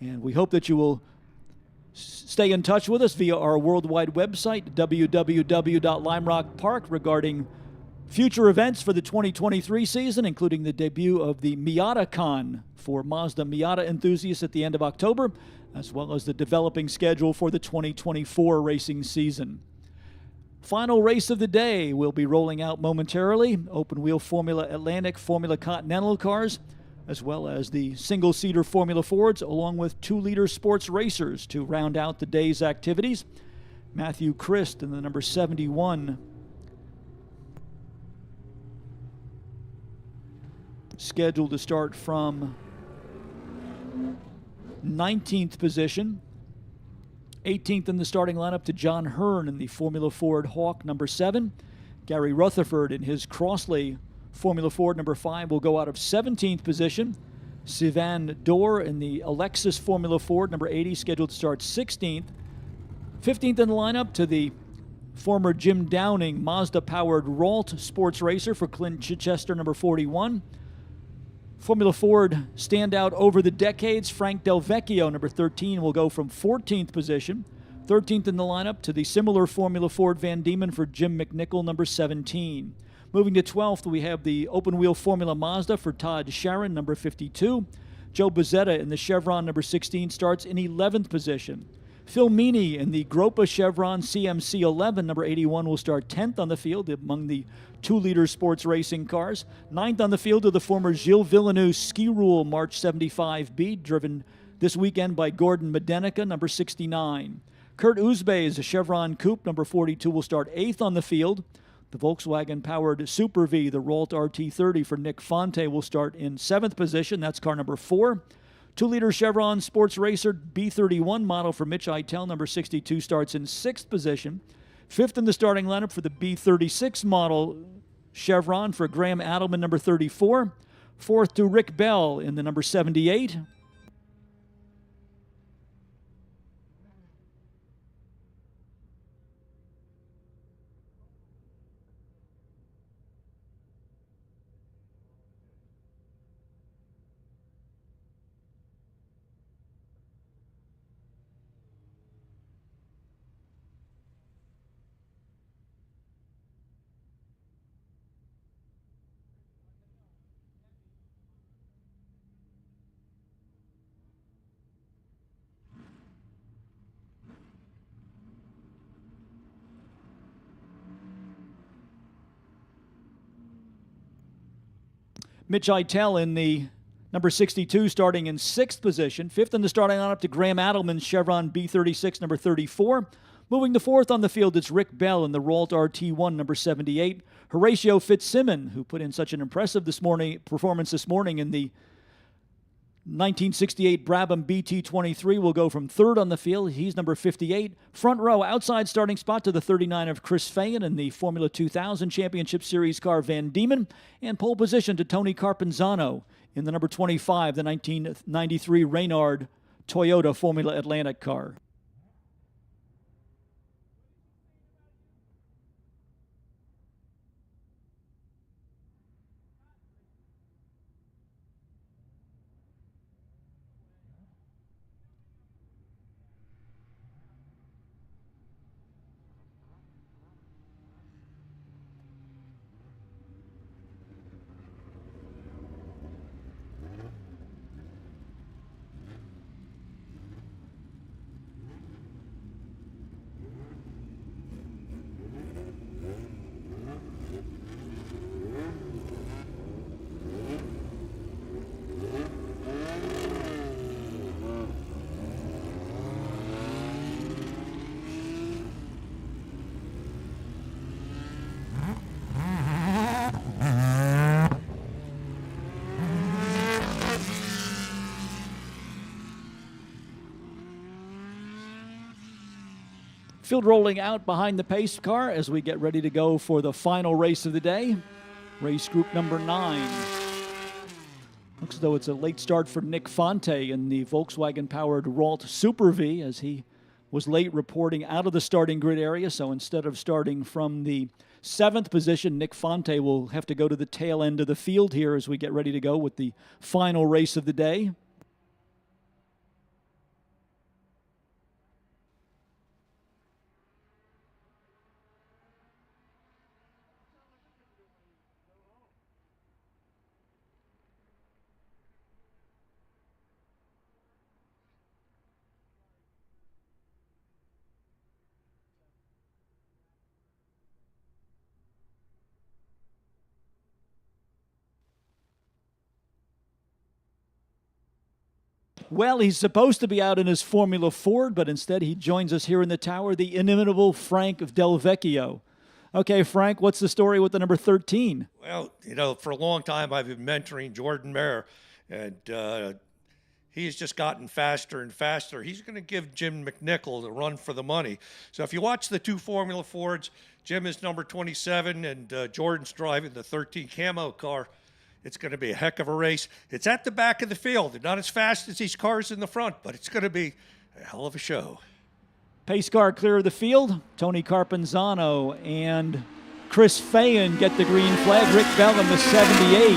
And we hope that you will stay in touch with us via our worldwide website, www.limerockpark, regarding future events for the 2023 season, including the debut of the MiataCon for Mazda Miata enthusiasts at the end of October, as well as the developing schedule for the 2024 racing season. Final race of the day will be rolling out momentarily. Open-wheel Formula Atlantic, Formula Continental cars, as well as the single-seater Formula Fords, along with 2-liter sports racers to round out the day's activities. Matthew Christ in the number 71. Scheduled to start from 19th position. 18th in the starting lineup to John Hearn in the Formula Ford Hawk number 7. Gary Rutherford in his Crossley Formula Ford number 5 will go out of 17th position. Sivan Dorr in the Alexis Formula Ford number 80, scheduled to start 16th. 15th in the lineup to the former Jim Downing Mazda-powered Ralt sports racer for Clint Chichester number 41. Formula Ford standout over the decades, Frank Del Vecchio number 13 will go from 14th position. 13th in the lineup to the similar Formula Ford Van Diemen for Jim McNichol number 17. Moving to 12th, we have the open-wheel Formula Mazda for Todd Sharon, number 52. Joe Bozzetta in the Chevron number 16 starts in 11th position. Phil Meany in the Gropa Chevron CMC 11, number 81, will start 10th on the field among the 2-liter sports racing cars. 9th on the field are the former Gilles Villeneuve Ski Rule March 75B, driven this weekend by Gordon Medenica, number 69. Kurt Uzbe's Chevron Coupe, number 42, will start 8th on the field. The Volkswagen-powered Super V, the Ralt RT30 for Nick Fonte, will start in 7th position. That's car number 4. 2-liter Chevron Sports Racer B31 model for Mitch Eitel, number 62, starts in 6th position. 5th in the starting lineup for the B36 model Chevron for Graham Adelman, number 34. 4th to Rick Bell in the number 78. Mitch Eitel in the number 62, starting in 6th position. 5th in the starting lineup to Graham Adelman's Chevron B36, number 34. Moving to 4th on the field, it's Rick Bell in the Ralt RT1, number 78. Horatio Fitzsimmons, who put in such an impressive performance this morning in the 1968 Brabham BT23, will go from 3rd on the field. He's number 58. Front row, outside starting spot to the 39 of Chris Fayen in the Formula 2000 Championship Series car Van Diemen. And pole position to Tony Carpenzano in the number 25, the 1993 Reynard Toyota Formula Atlantic car. Field rolling out behind the pace car as we get ready to go for the final race of the day. Race group number 9. Looks as though it's a late start for Nick Fonte in the Volkswagen-powered Ralt Super V, as he was late reporting out of the starting grid area. So instead of starting from the 7th position, Nick Fonte will have to go to the tail end of the field here as we get ready to go with the final race of the day. Well, he's supposed to be out in his Formula Ford, but instead he joins us here in the tower, the inimitable Frank Del Vecchio. Okay, Frank, what's the story with the number 13? Well, you know, for a long time I've been mentoring Jordan Mayer, and he's just gotten faster and faster. He's going to give Jim McNichol the run for the money. So if you watch the 2 Formula Fords, Jim is number 27, and Jordan's driving the 13 camo car. It's going to be a heck of a race. It's at the back of the field. They're not as fast as these cars in the front, but it's going to be a hell of a show. Pace car clear of the field. Tony Carpenzano and Chris Fayen get the green flag. Rick Bell in the 78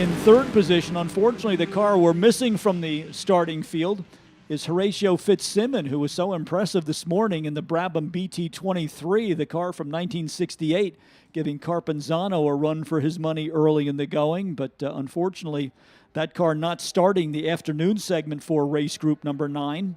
in 3rd position. Unfortunately, the car we're missing from the starting field is Horatio Fitzsimmons, who was so impressive this morning in the Brabham BT23, the car from 1968, giving Carpenzano a run for his money early in the going. But unfortunately, that car not starting the afternoon segment for race group number 9.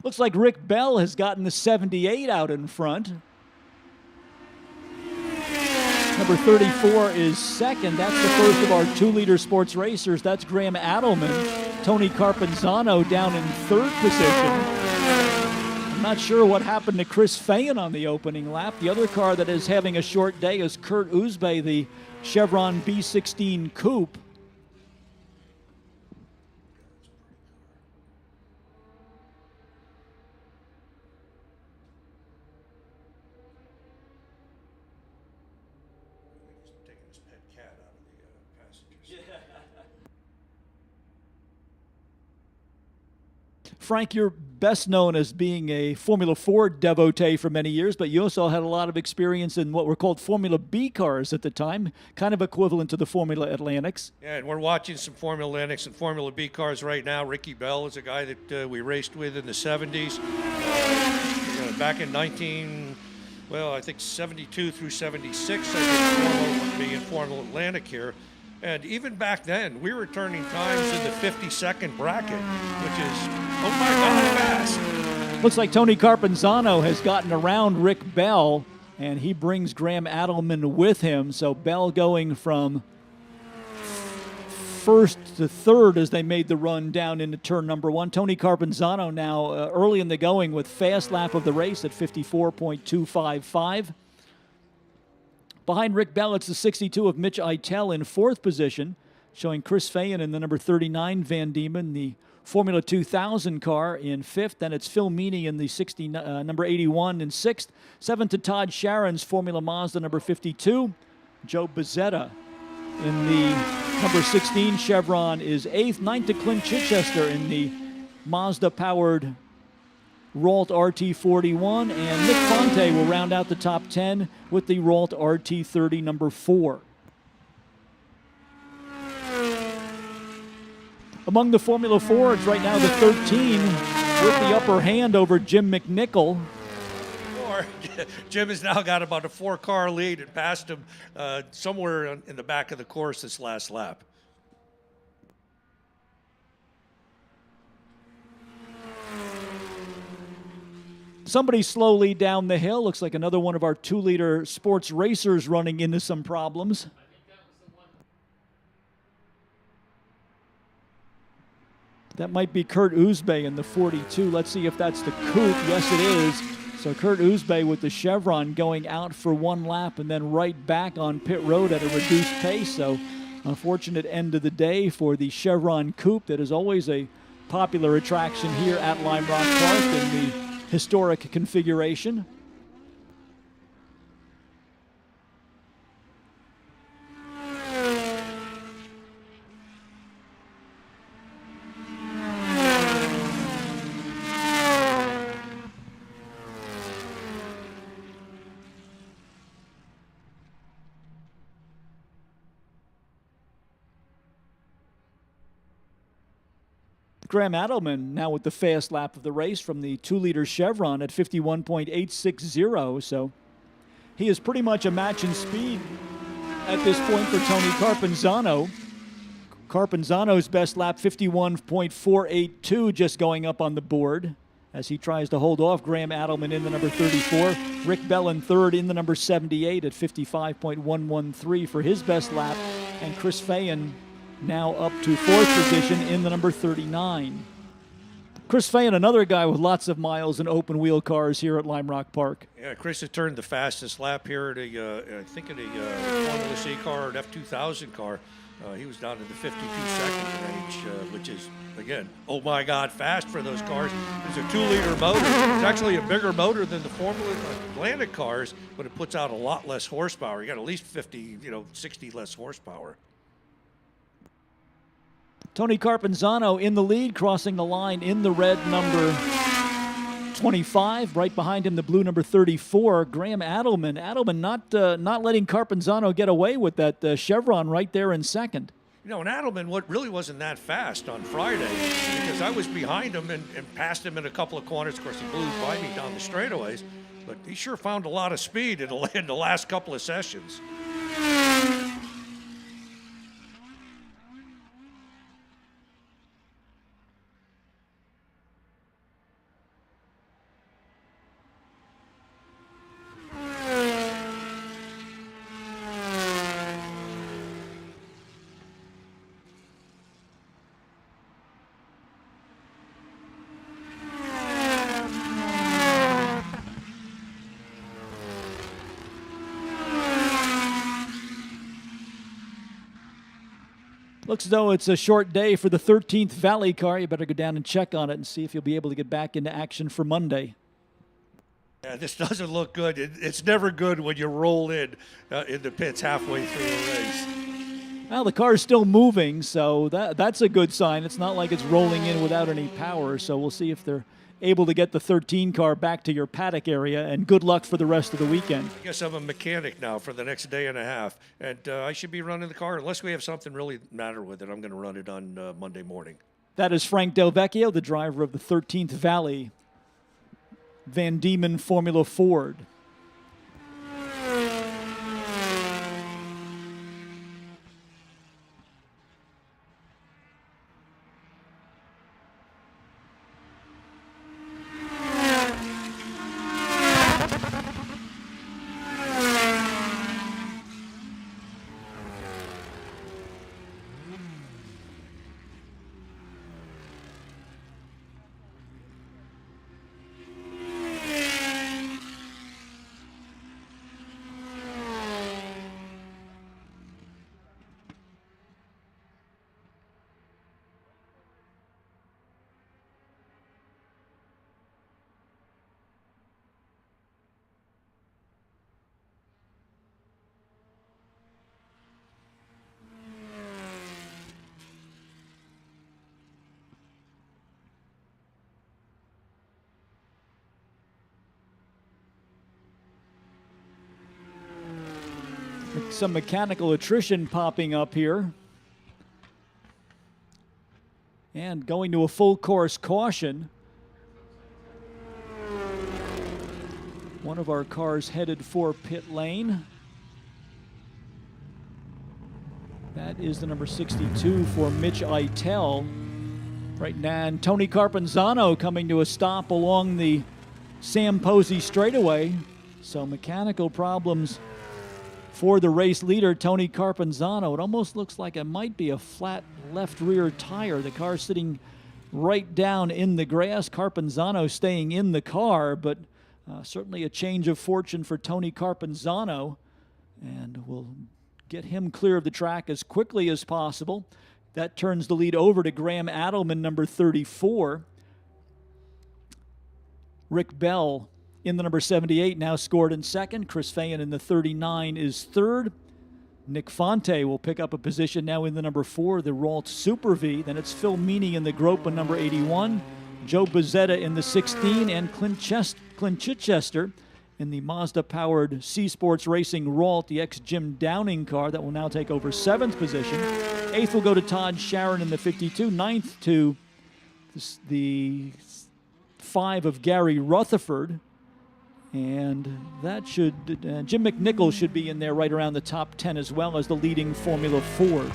Looks like Rick Bell has gotten the 78 out in front. Number 34 is second. That's the first of our 2-liter sports racers. That's Graham Adelman. Tony Carpenzano down in 3rd position. I'm not sure what happened to Chris Fayen on the opening lap. The other car that is having a short day is Kurt Uzbe, the Chevron B16 Coupe. Frank, your best known as being a Formula 4 devotee for many years, but you also had a lot of experience in what were called Formula B cars at the time, kind of equivalent to the Formula Atlantics. Yeah, and we're watching some Formula Atlantics and Formula B cars right now. Ricky Bell is a guy that we raced with in the 70s. Back in I think 72 through 76, I did Formula B and Formula Atlantic here. And even back then, we were turning times in the 50-second bracket, which is, oh my God, fast. Looks like Tony Carpenzano has gotten around Rick Bell, and he brings Graham Adelman with him. So Bell going from first to third as they made the run down into turn number 1. Tony Carpenzano now early in the going with fast lap of the race at 54.255. Behind Rick Bell, it's the 62 of Mitch Eitel in 4th position, showing Chris Fayen in the number 39 Van Diemen, the Formula 2000 car in 5th. Then it's Phil Meany in the number 81 in 6th. 7th to Todd Sharon's Formula Mazda number 52. Joe Bezzetta in the number 16 Chevron is 8th. 9th to Clint Chichester in the Mazda-powered Ralt RT41, and Nick Fonte will round out the top 10 with the Ralt RT30 number 4. Among the Formula Fords right now, the 13 with the upper hand over Jim McNichol. Jim has now got about a 4-car lead and passed him somewhere in the back of the course this last lap. Somebody slowly down the hill. Looks like another one of our 2-liter sports racers running into some problems. That might be Kurt Uzbe in the 42. Let's see if that's the coupe. Yes, it is. So Kurt Uzbe with the Chevron going out for 1 lap and then right back on pit road at a reduced pace. So unfortunate end of the day for the Chevron coupe that is always a popular attraction here at Lime Rock Park in the historic configuration. Graham Adelman now with the fast lap of the race from the 2-liter Chevron at 51.860. So he is pretty much a match in speed at this point for Tony Carpenzano. Carpenzano's best lap, 51.482, just going up on the board as he tries to hold off Graham Adelman in the number 34. Rick Bell in 3rd in the number 78 at 55.113 for his best lap. And Chris Fayen now up to 4th position in the number 39. Chris Fayen, another guy with lots of miles in open wheel cars here at Lime Rock Park. Yeah, Chris has turned the fastest lap here at I think in a Formula C car, an F2000 car. He was down in the 52-second range, which is, again, oh my God, fast for those cars. It's a 2-liter motor. It's actually a bigger motor than the Formula Atlantic cars, but it puts out a lot less horsepower. You got at least 50, 60 less horsepower. Tony Carpenzano in the lead, crossing the line in the red number 25. Right behind him, the blue number 34, Graham Adelman. Adelman not letting Carpenzano get away with that Chevron right there in 2nd. And Adelman really wasn't that fast on Friday because I was behind him and passed him in a couple of corners. Of course, he blew by me down the straightaways, but he sure found a lot of speed in the last couple of sessions. Looks as though it's a short day for the 13th Valley car. You better go down and check on it and see if you'll be able to get back into action for Monday. Yeah, this doesn't look good. It's never good when you roll in the pits halfway through a race. Well, the car is still moving, so that's a good sign. It's not like it's rolling in without any power, so we'll see if they're able to get the 13 car back to your paddock area, and good luck for the rest of the weekend. I guess I'm a mechanic now for the next day and a half, and I should be running the car unless we have something really matter with it. I'm going to run it on Monday morning. That is Frank Del Vecchio, the driver of the 13th Valley Van Diemen Formula Ford. Some mechanical attrition popping up here. And going to a full course caution. One of our cars headed for pit lane. That is the number 62 for Mitch Eitel. Right now, and Tony Carpenzano coming to a stop along the Sam Posey straightaway. So mechanical problems for the race leader, Tony Carpenzano. It almost looks like it might be a flat left rear tire. The car sitting right down in the grass. Carpenzano staying in the car, but certainly a change of fortune for Tony Carpenzano. And we'll get him clear of the track as quickly as possible. That turns the lead over to Graham Adelman, number 34. Rick Bell in the number 78 now scored in second. Chris Fayen in the 39 is third. Nick Fonte will pick up a position now in the number 4, the Ralt Super V. Then it's Phil Meany in the Gropa number 81. Joe Bozzetta in the 16, and Clint Chichester in the Mazda-powered C Sports Racing Ralt, the ex-Jim Downing car that will now take over 7th position. 8th will go to Todd Sharon in the 52. 9th to the 5 of Gary Rutherford. And that should, Jim McNichol should be in there right around the top 10 as well as the leading Formula Ford.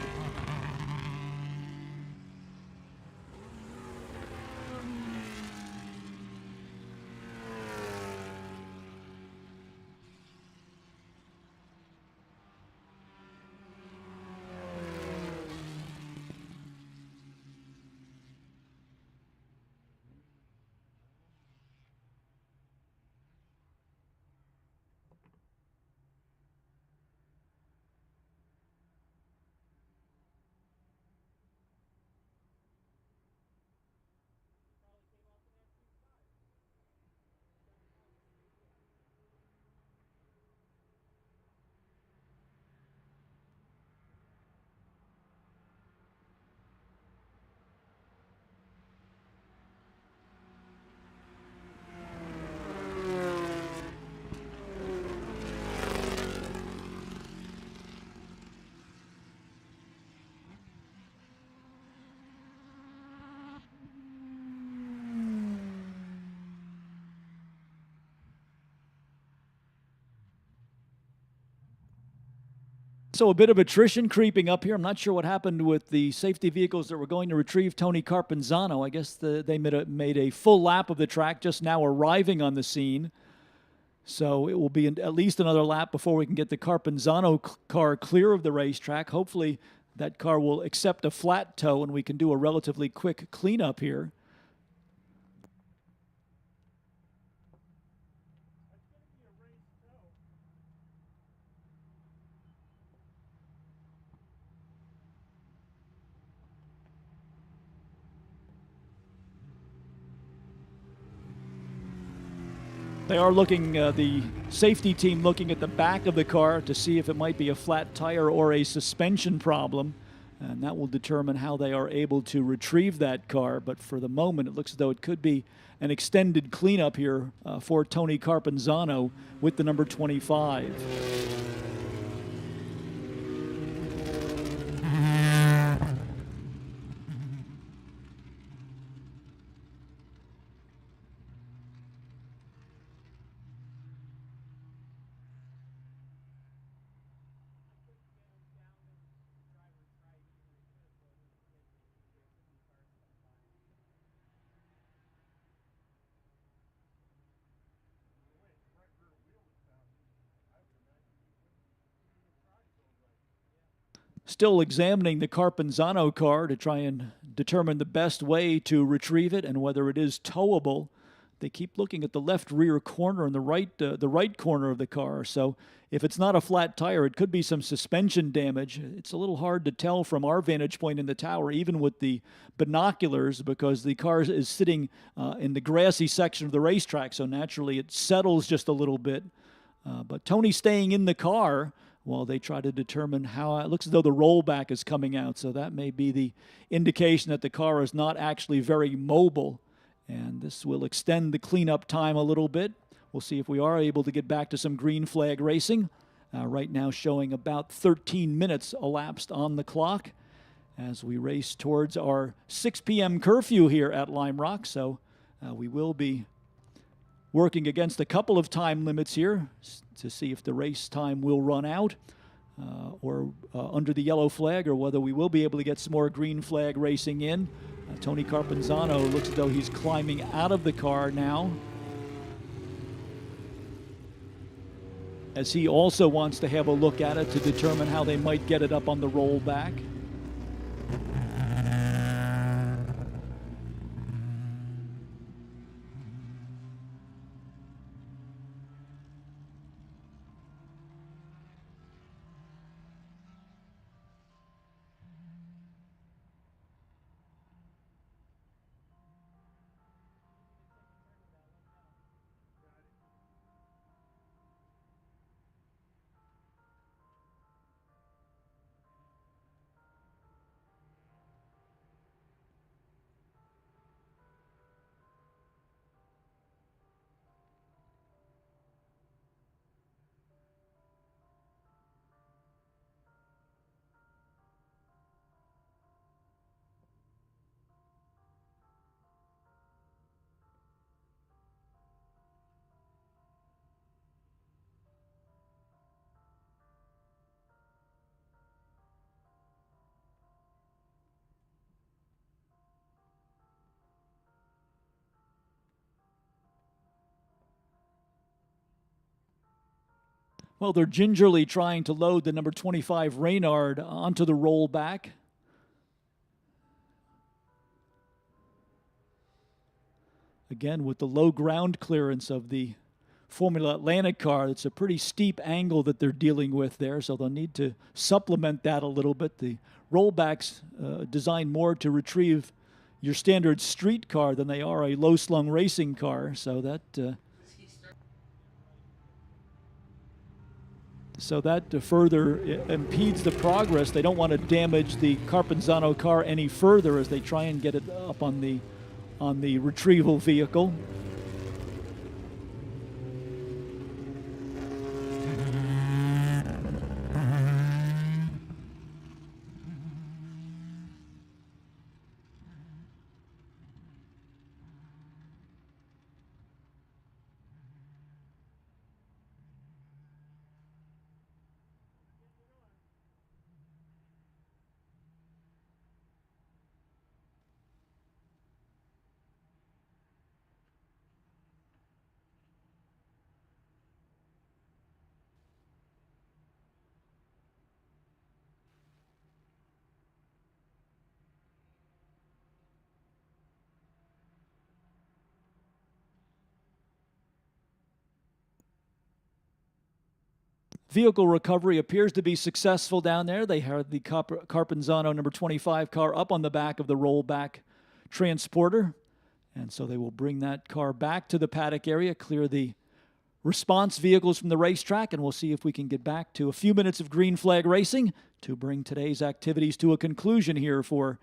So a bit of attrition creeping up here. I'm not sure what happened with the safety vehicles that were going to retrieve Tony Carpenzano. I guess they made a full lap of the track, just now arriving on the scene. So it will be at least another lap before we can get the Carpenzano car clear of the racetrack. Hopefully that car will accept a flat tow and we can do a relatively quick cleanup here. They are looking, the safety team looking at the back of the car to see if it might be a flat tire or a suspension problem. and that will determine how they are able to retrieve that car. But for the moment, it looks as though it could be an extended cleanup here for Tony Carpenzano with the number 25. Still examining the Carpenzano car to try and determine the best way to retrieve it and whether it is towable. They keep looking at the left rear corner and the right corner of the car. So if it's not a flat tire, it could be some suspension damage. It's a little hard to tell from our vantage point in the tower, even with the binoculars, because the car is sitting in the grassy section of the racetrack. So naturally, it settles just a little bit. But Tony's staying in the car while they try to determine how it looks as though the rollback is coming out. So that may be the indication that the car is not actually very mobile. And this will extend the cleanup time a little bit. We'll see if we are able to get back to some green flag racing. Right now showing about 13 minutes elapsed on the clock as we race towards our 6 p.m. curfew here at Lime Rock. So we will be working against a couple of time limits here to see if the race time will run out or under the yellow flag, or whether we will be able to get some more green flag racing in. Tony Carpenzano looks as though he's climbing out of the car now, as he also wants to have a look at it to determine how they might get it up on the rollback. Well, they're gingerly trying to load the number 25 Reynard onto the rollback. Again, with the low ground clearance of the Formula Atlantic car, it's a pretty steep angle that they're dealing with there, so they'll need to supplement that a little bit. The rollbacks designed more to retrieve your standard street car than they are a low-slung racing car, so that further impedes the progress. They don't want to damage the Carpenzano car any further as they try and get it up on the retrieval vehicle. Vehicle recovery appears to be successful down there. They had the Carpenzano number 25 car up on the back of the rollback transporter. And so they will bring that car back to the paddock area, clear the response vehicles from the racetrack, and we'll see if we can get back to a few minutes of green flag racing to bring today's activities to a conclusion here for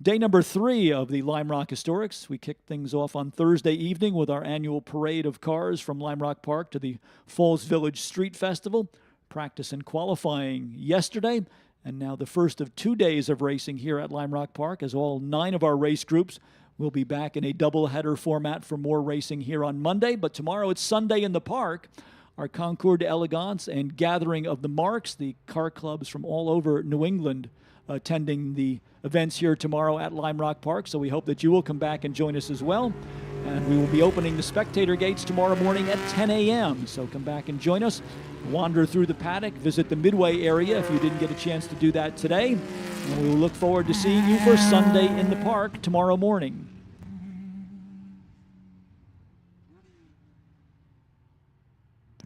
day number 3 of the Lime Rock Historics. We kicked things off on Thursday evening with our annual parade of cars from Lime Rock Park to the Falls Village Street Festival. Practice and qualifying yesterday, and now the first of 2 days of racing here at Lime Rock Park, as all 9 of our race groups will be back in a doubleheader format for more racing here on Monday. But tomorrow it's Sunday in the park. Our Concours d'Elegance and Gathering of the Marks, the car clubs from all over New England attending the events here tomorrow at Lime Rock Park. So we hope that you will come back and join us as well. And we will be opening the spectator gates tomorrow morning at 10 a.m. So come back and join us. Wander through the paddock, visit the Midway area if you didn't get a chance to do that today. And we will look forward to seeing you for Sunday in the park tomorrow morning.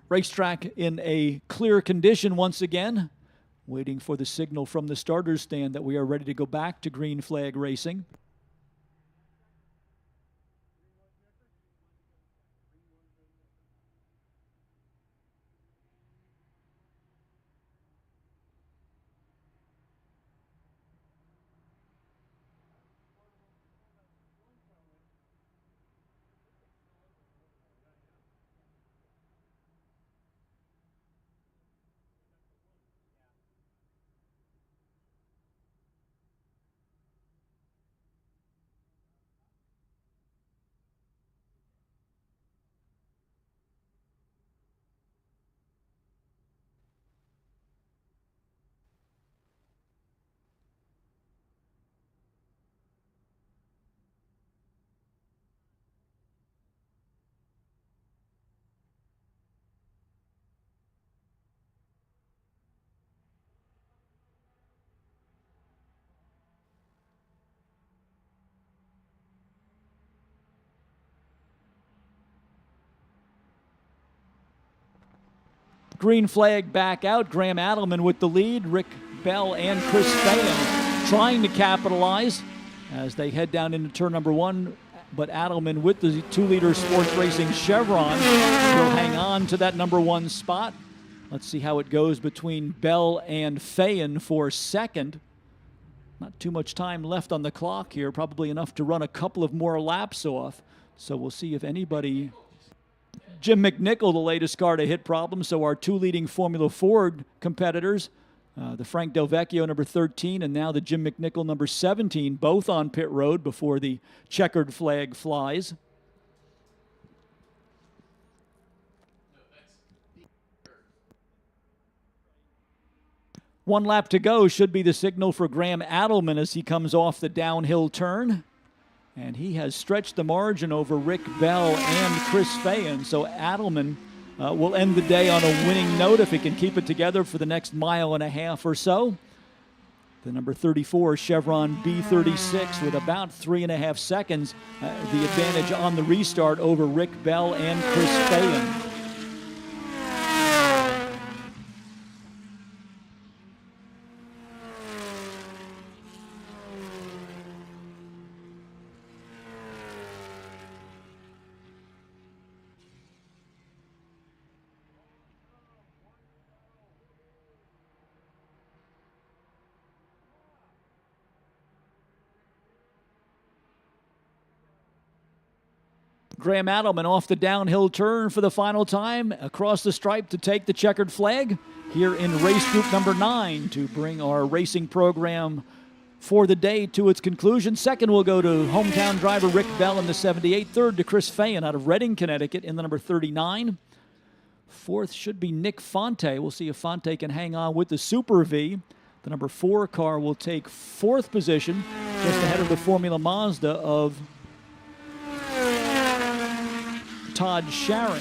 Racetrack in a clear condition once again, waiting for the signal from the starters stand that we are ready to go back to green flag racing. Green flag back out. Graham Adelman with the lead. Rick Bell and Chris Fayan trying to capitalize as they head down into turn number 1. But Adelman with the 2-liter Sports Racing Chevron will hang on to that number 1 spot. Let's see how it goes between Bell and Fayan for second. Not too much time left on the clock here. Probably enough to run a couple of more laps off. So we'll see if anybody... Jim McNichol, the latest car to hit problems. So our 2 leading Formula Ford competitors, the Frank Del Vecchio, number 13, and now the Jim McNichol, number 17, both on pit road before the checkered flag flies. One lap to go should be the signal for Graham Adelman as he comes off the downhill turn. And he has stretched the margin over Rick Bell and Chris Fayan. So Adelman will end the day on a winning note if he can keep it together for the next mile and a half or so. The number 34 Chevron B36 with about 3.5 seconds, the advantage on the restart over Rick Bell and Chris Fayan. Graham Adelman off the downhill turn for the final time, across the stripe to take the checkered flag here in race group number 9 to bring our racing program for the day to its conclusion. Second will go to hometown driver Rick Bell in the 78. Third to Chris Fayan out of Reading, Connecticut in the number 39. Fourth should be Nick Fonte. We'll see if Fonte can hang on with the Super V. The number 4 car will take 4th position, just ahead of the Formula Mazda of Todd Sharon.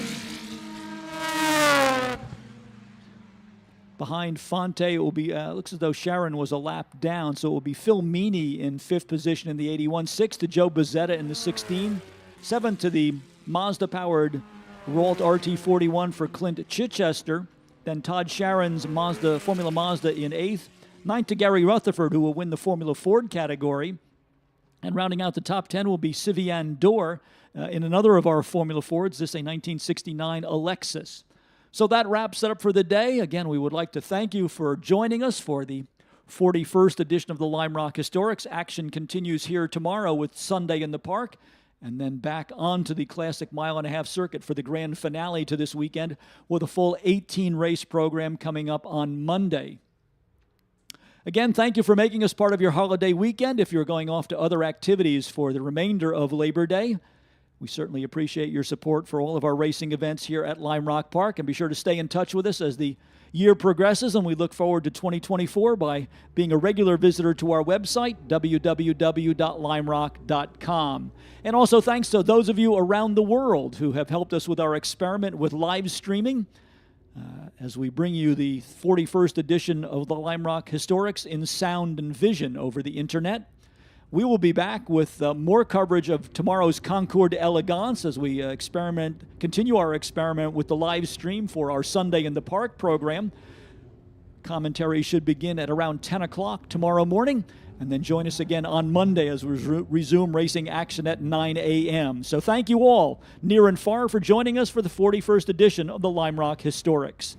Behind Fonte, it will be, looks as though Sharon was a lap down, so it will be Phil Meany in 5th position in the 81. 6th to Joe Bezzetta in the 16. 7th to the Mazda-powered Ralt RT41 for Clint Chichester. Then Todd Sharon's Formula Mazda in 8th. 9th to Gary Rutherford, who will win the Formula Ford category. And rounding out the top 10 will be Sivian Dor in another of our Formula Fords, this a 1969 Alexis. So that wraps it up for the day. Again, we would like to thank you for joining us for the 41st edition of the Lime Rock Historics. Action continues here tomorrow with Sunday in the Park, and then back onto the Classic Mile and a Half circuit for the grand finale to this weekend with a full 18-race program coming up on Monday. Again, thank you for making us part of your holiday weekend. If you're going off to other activities for the remainder of Labor Day, we certainly appreciate your support for all of our racing events here at Lime Rock Park. And be sure to stay in touch with us as the year progresses, and we look forward to 2024 by being a regular visitor to our website, www.limerock.com. And also thanks to those of you around the world who have helped us with our experiment with live streaming. As we bring you the 41st edition of the Lime Rock Historics in sound and vision over the internet. We will be back with more coverage of tomorrow's Concours d'Elegance as we continue our experiment with the live stream for our Sunday in the Park program. Commentary should begin at around 10 o'clock tomorrow morning, and then join us again on Monday as we resume racing action at 9 a.m. So thank you all, near and far, for joining us for the 41st edition of the Lime Rock Historics.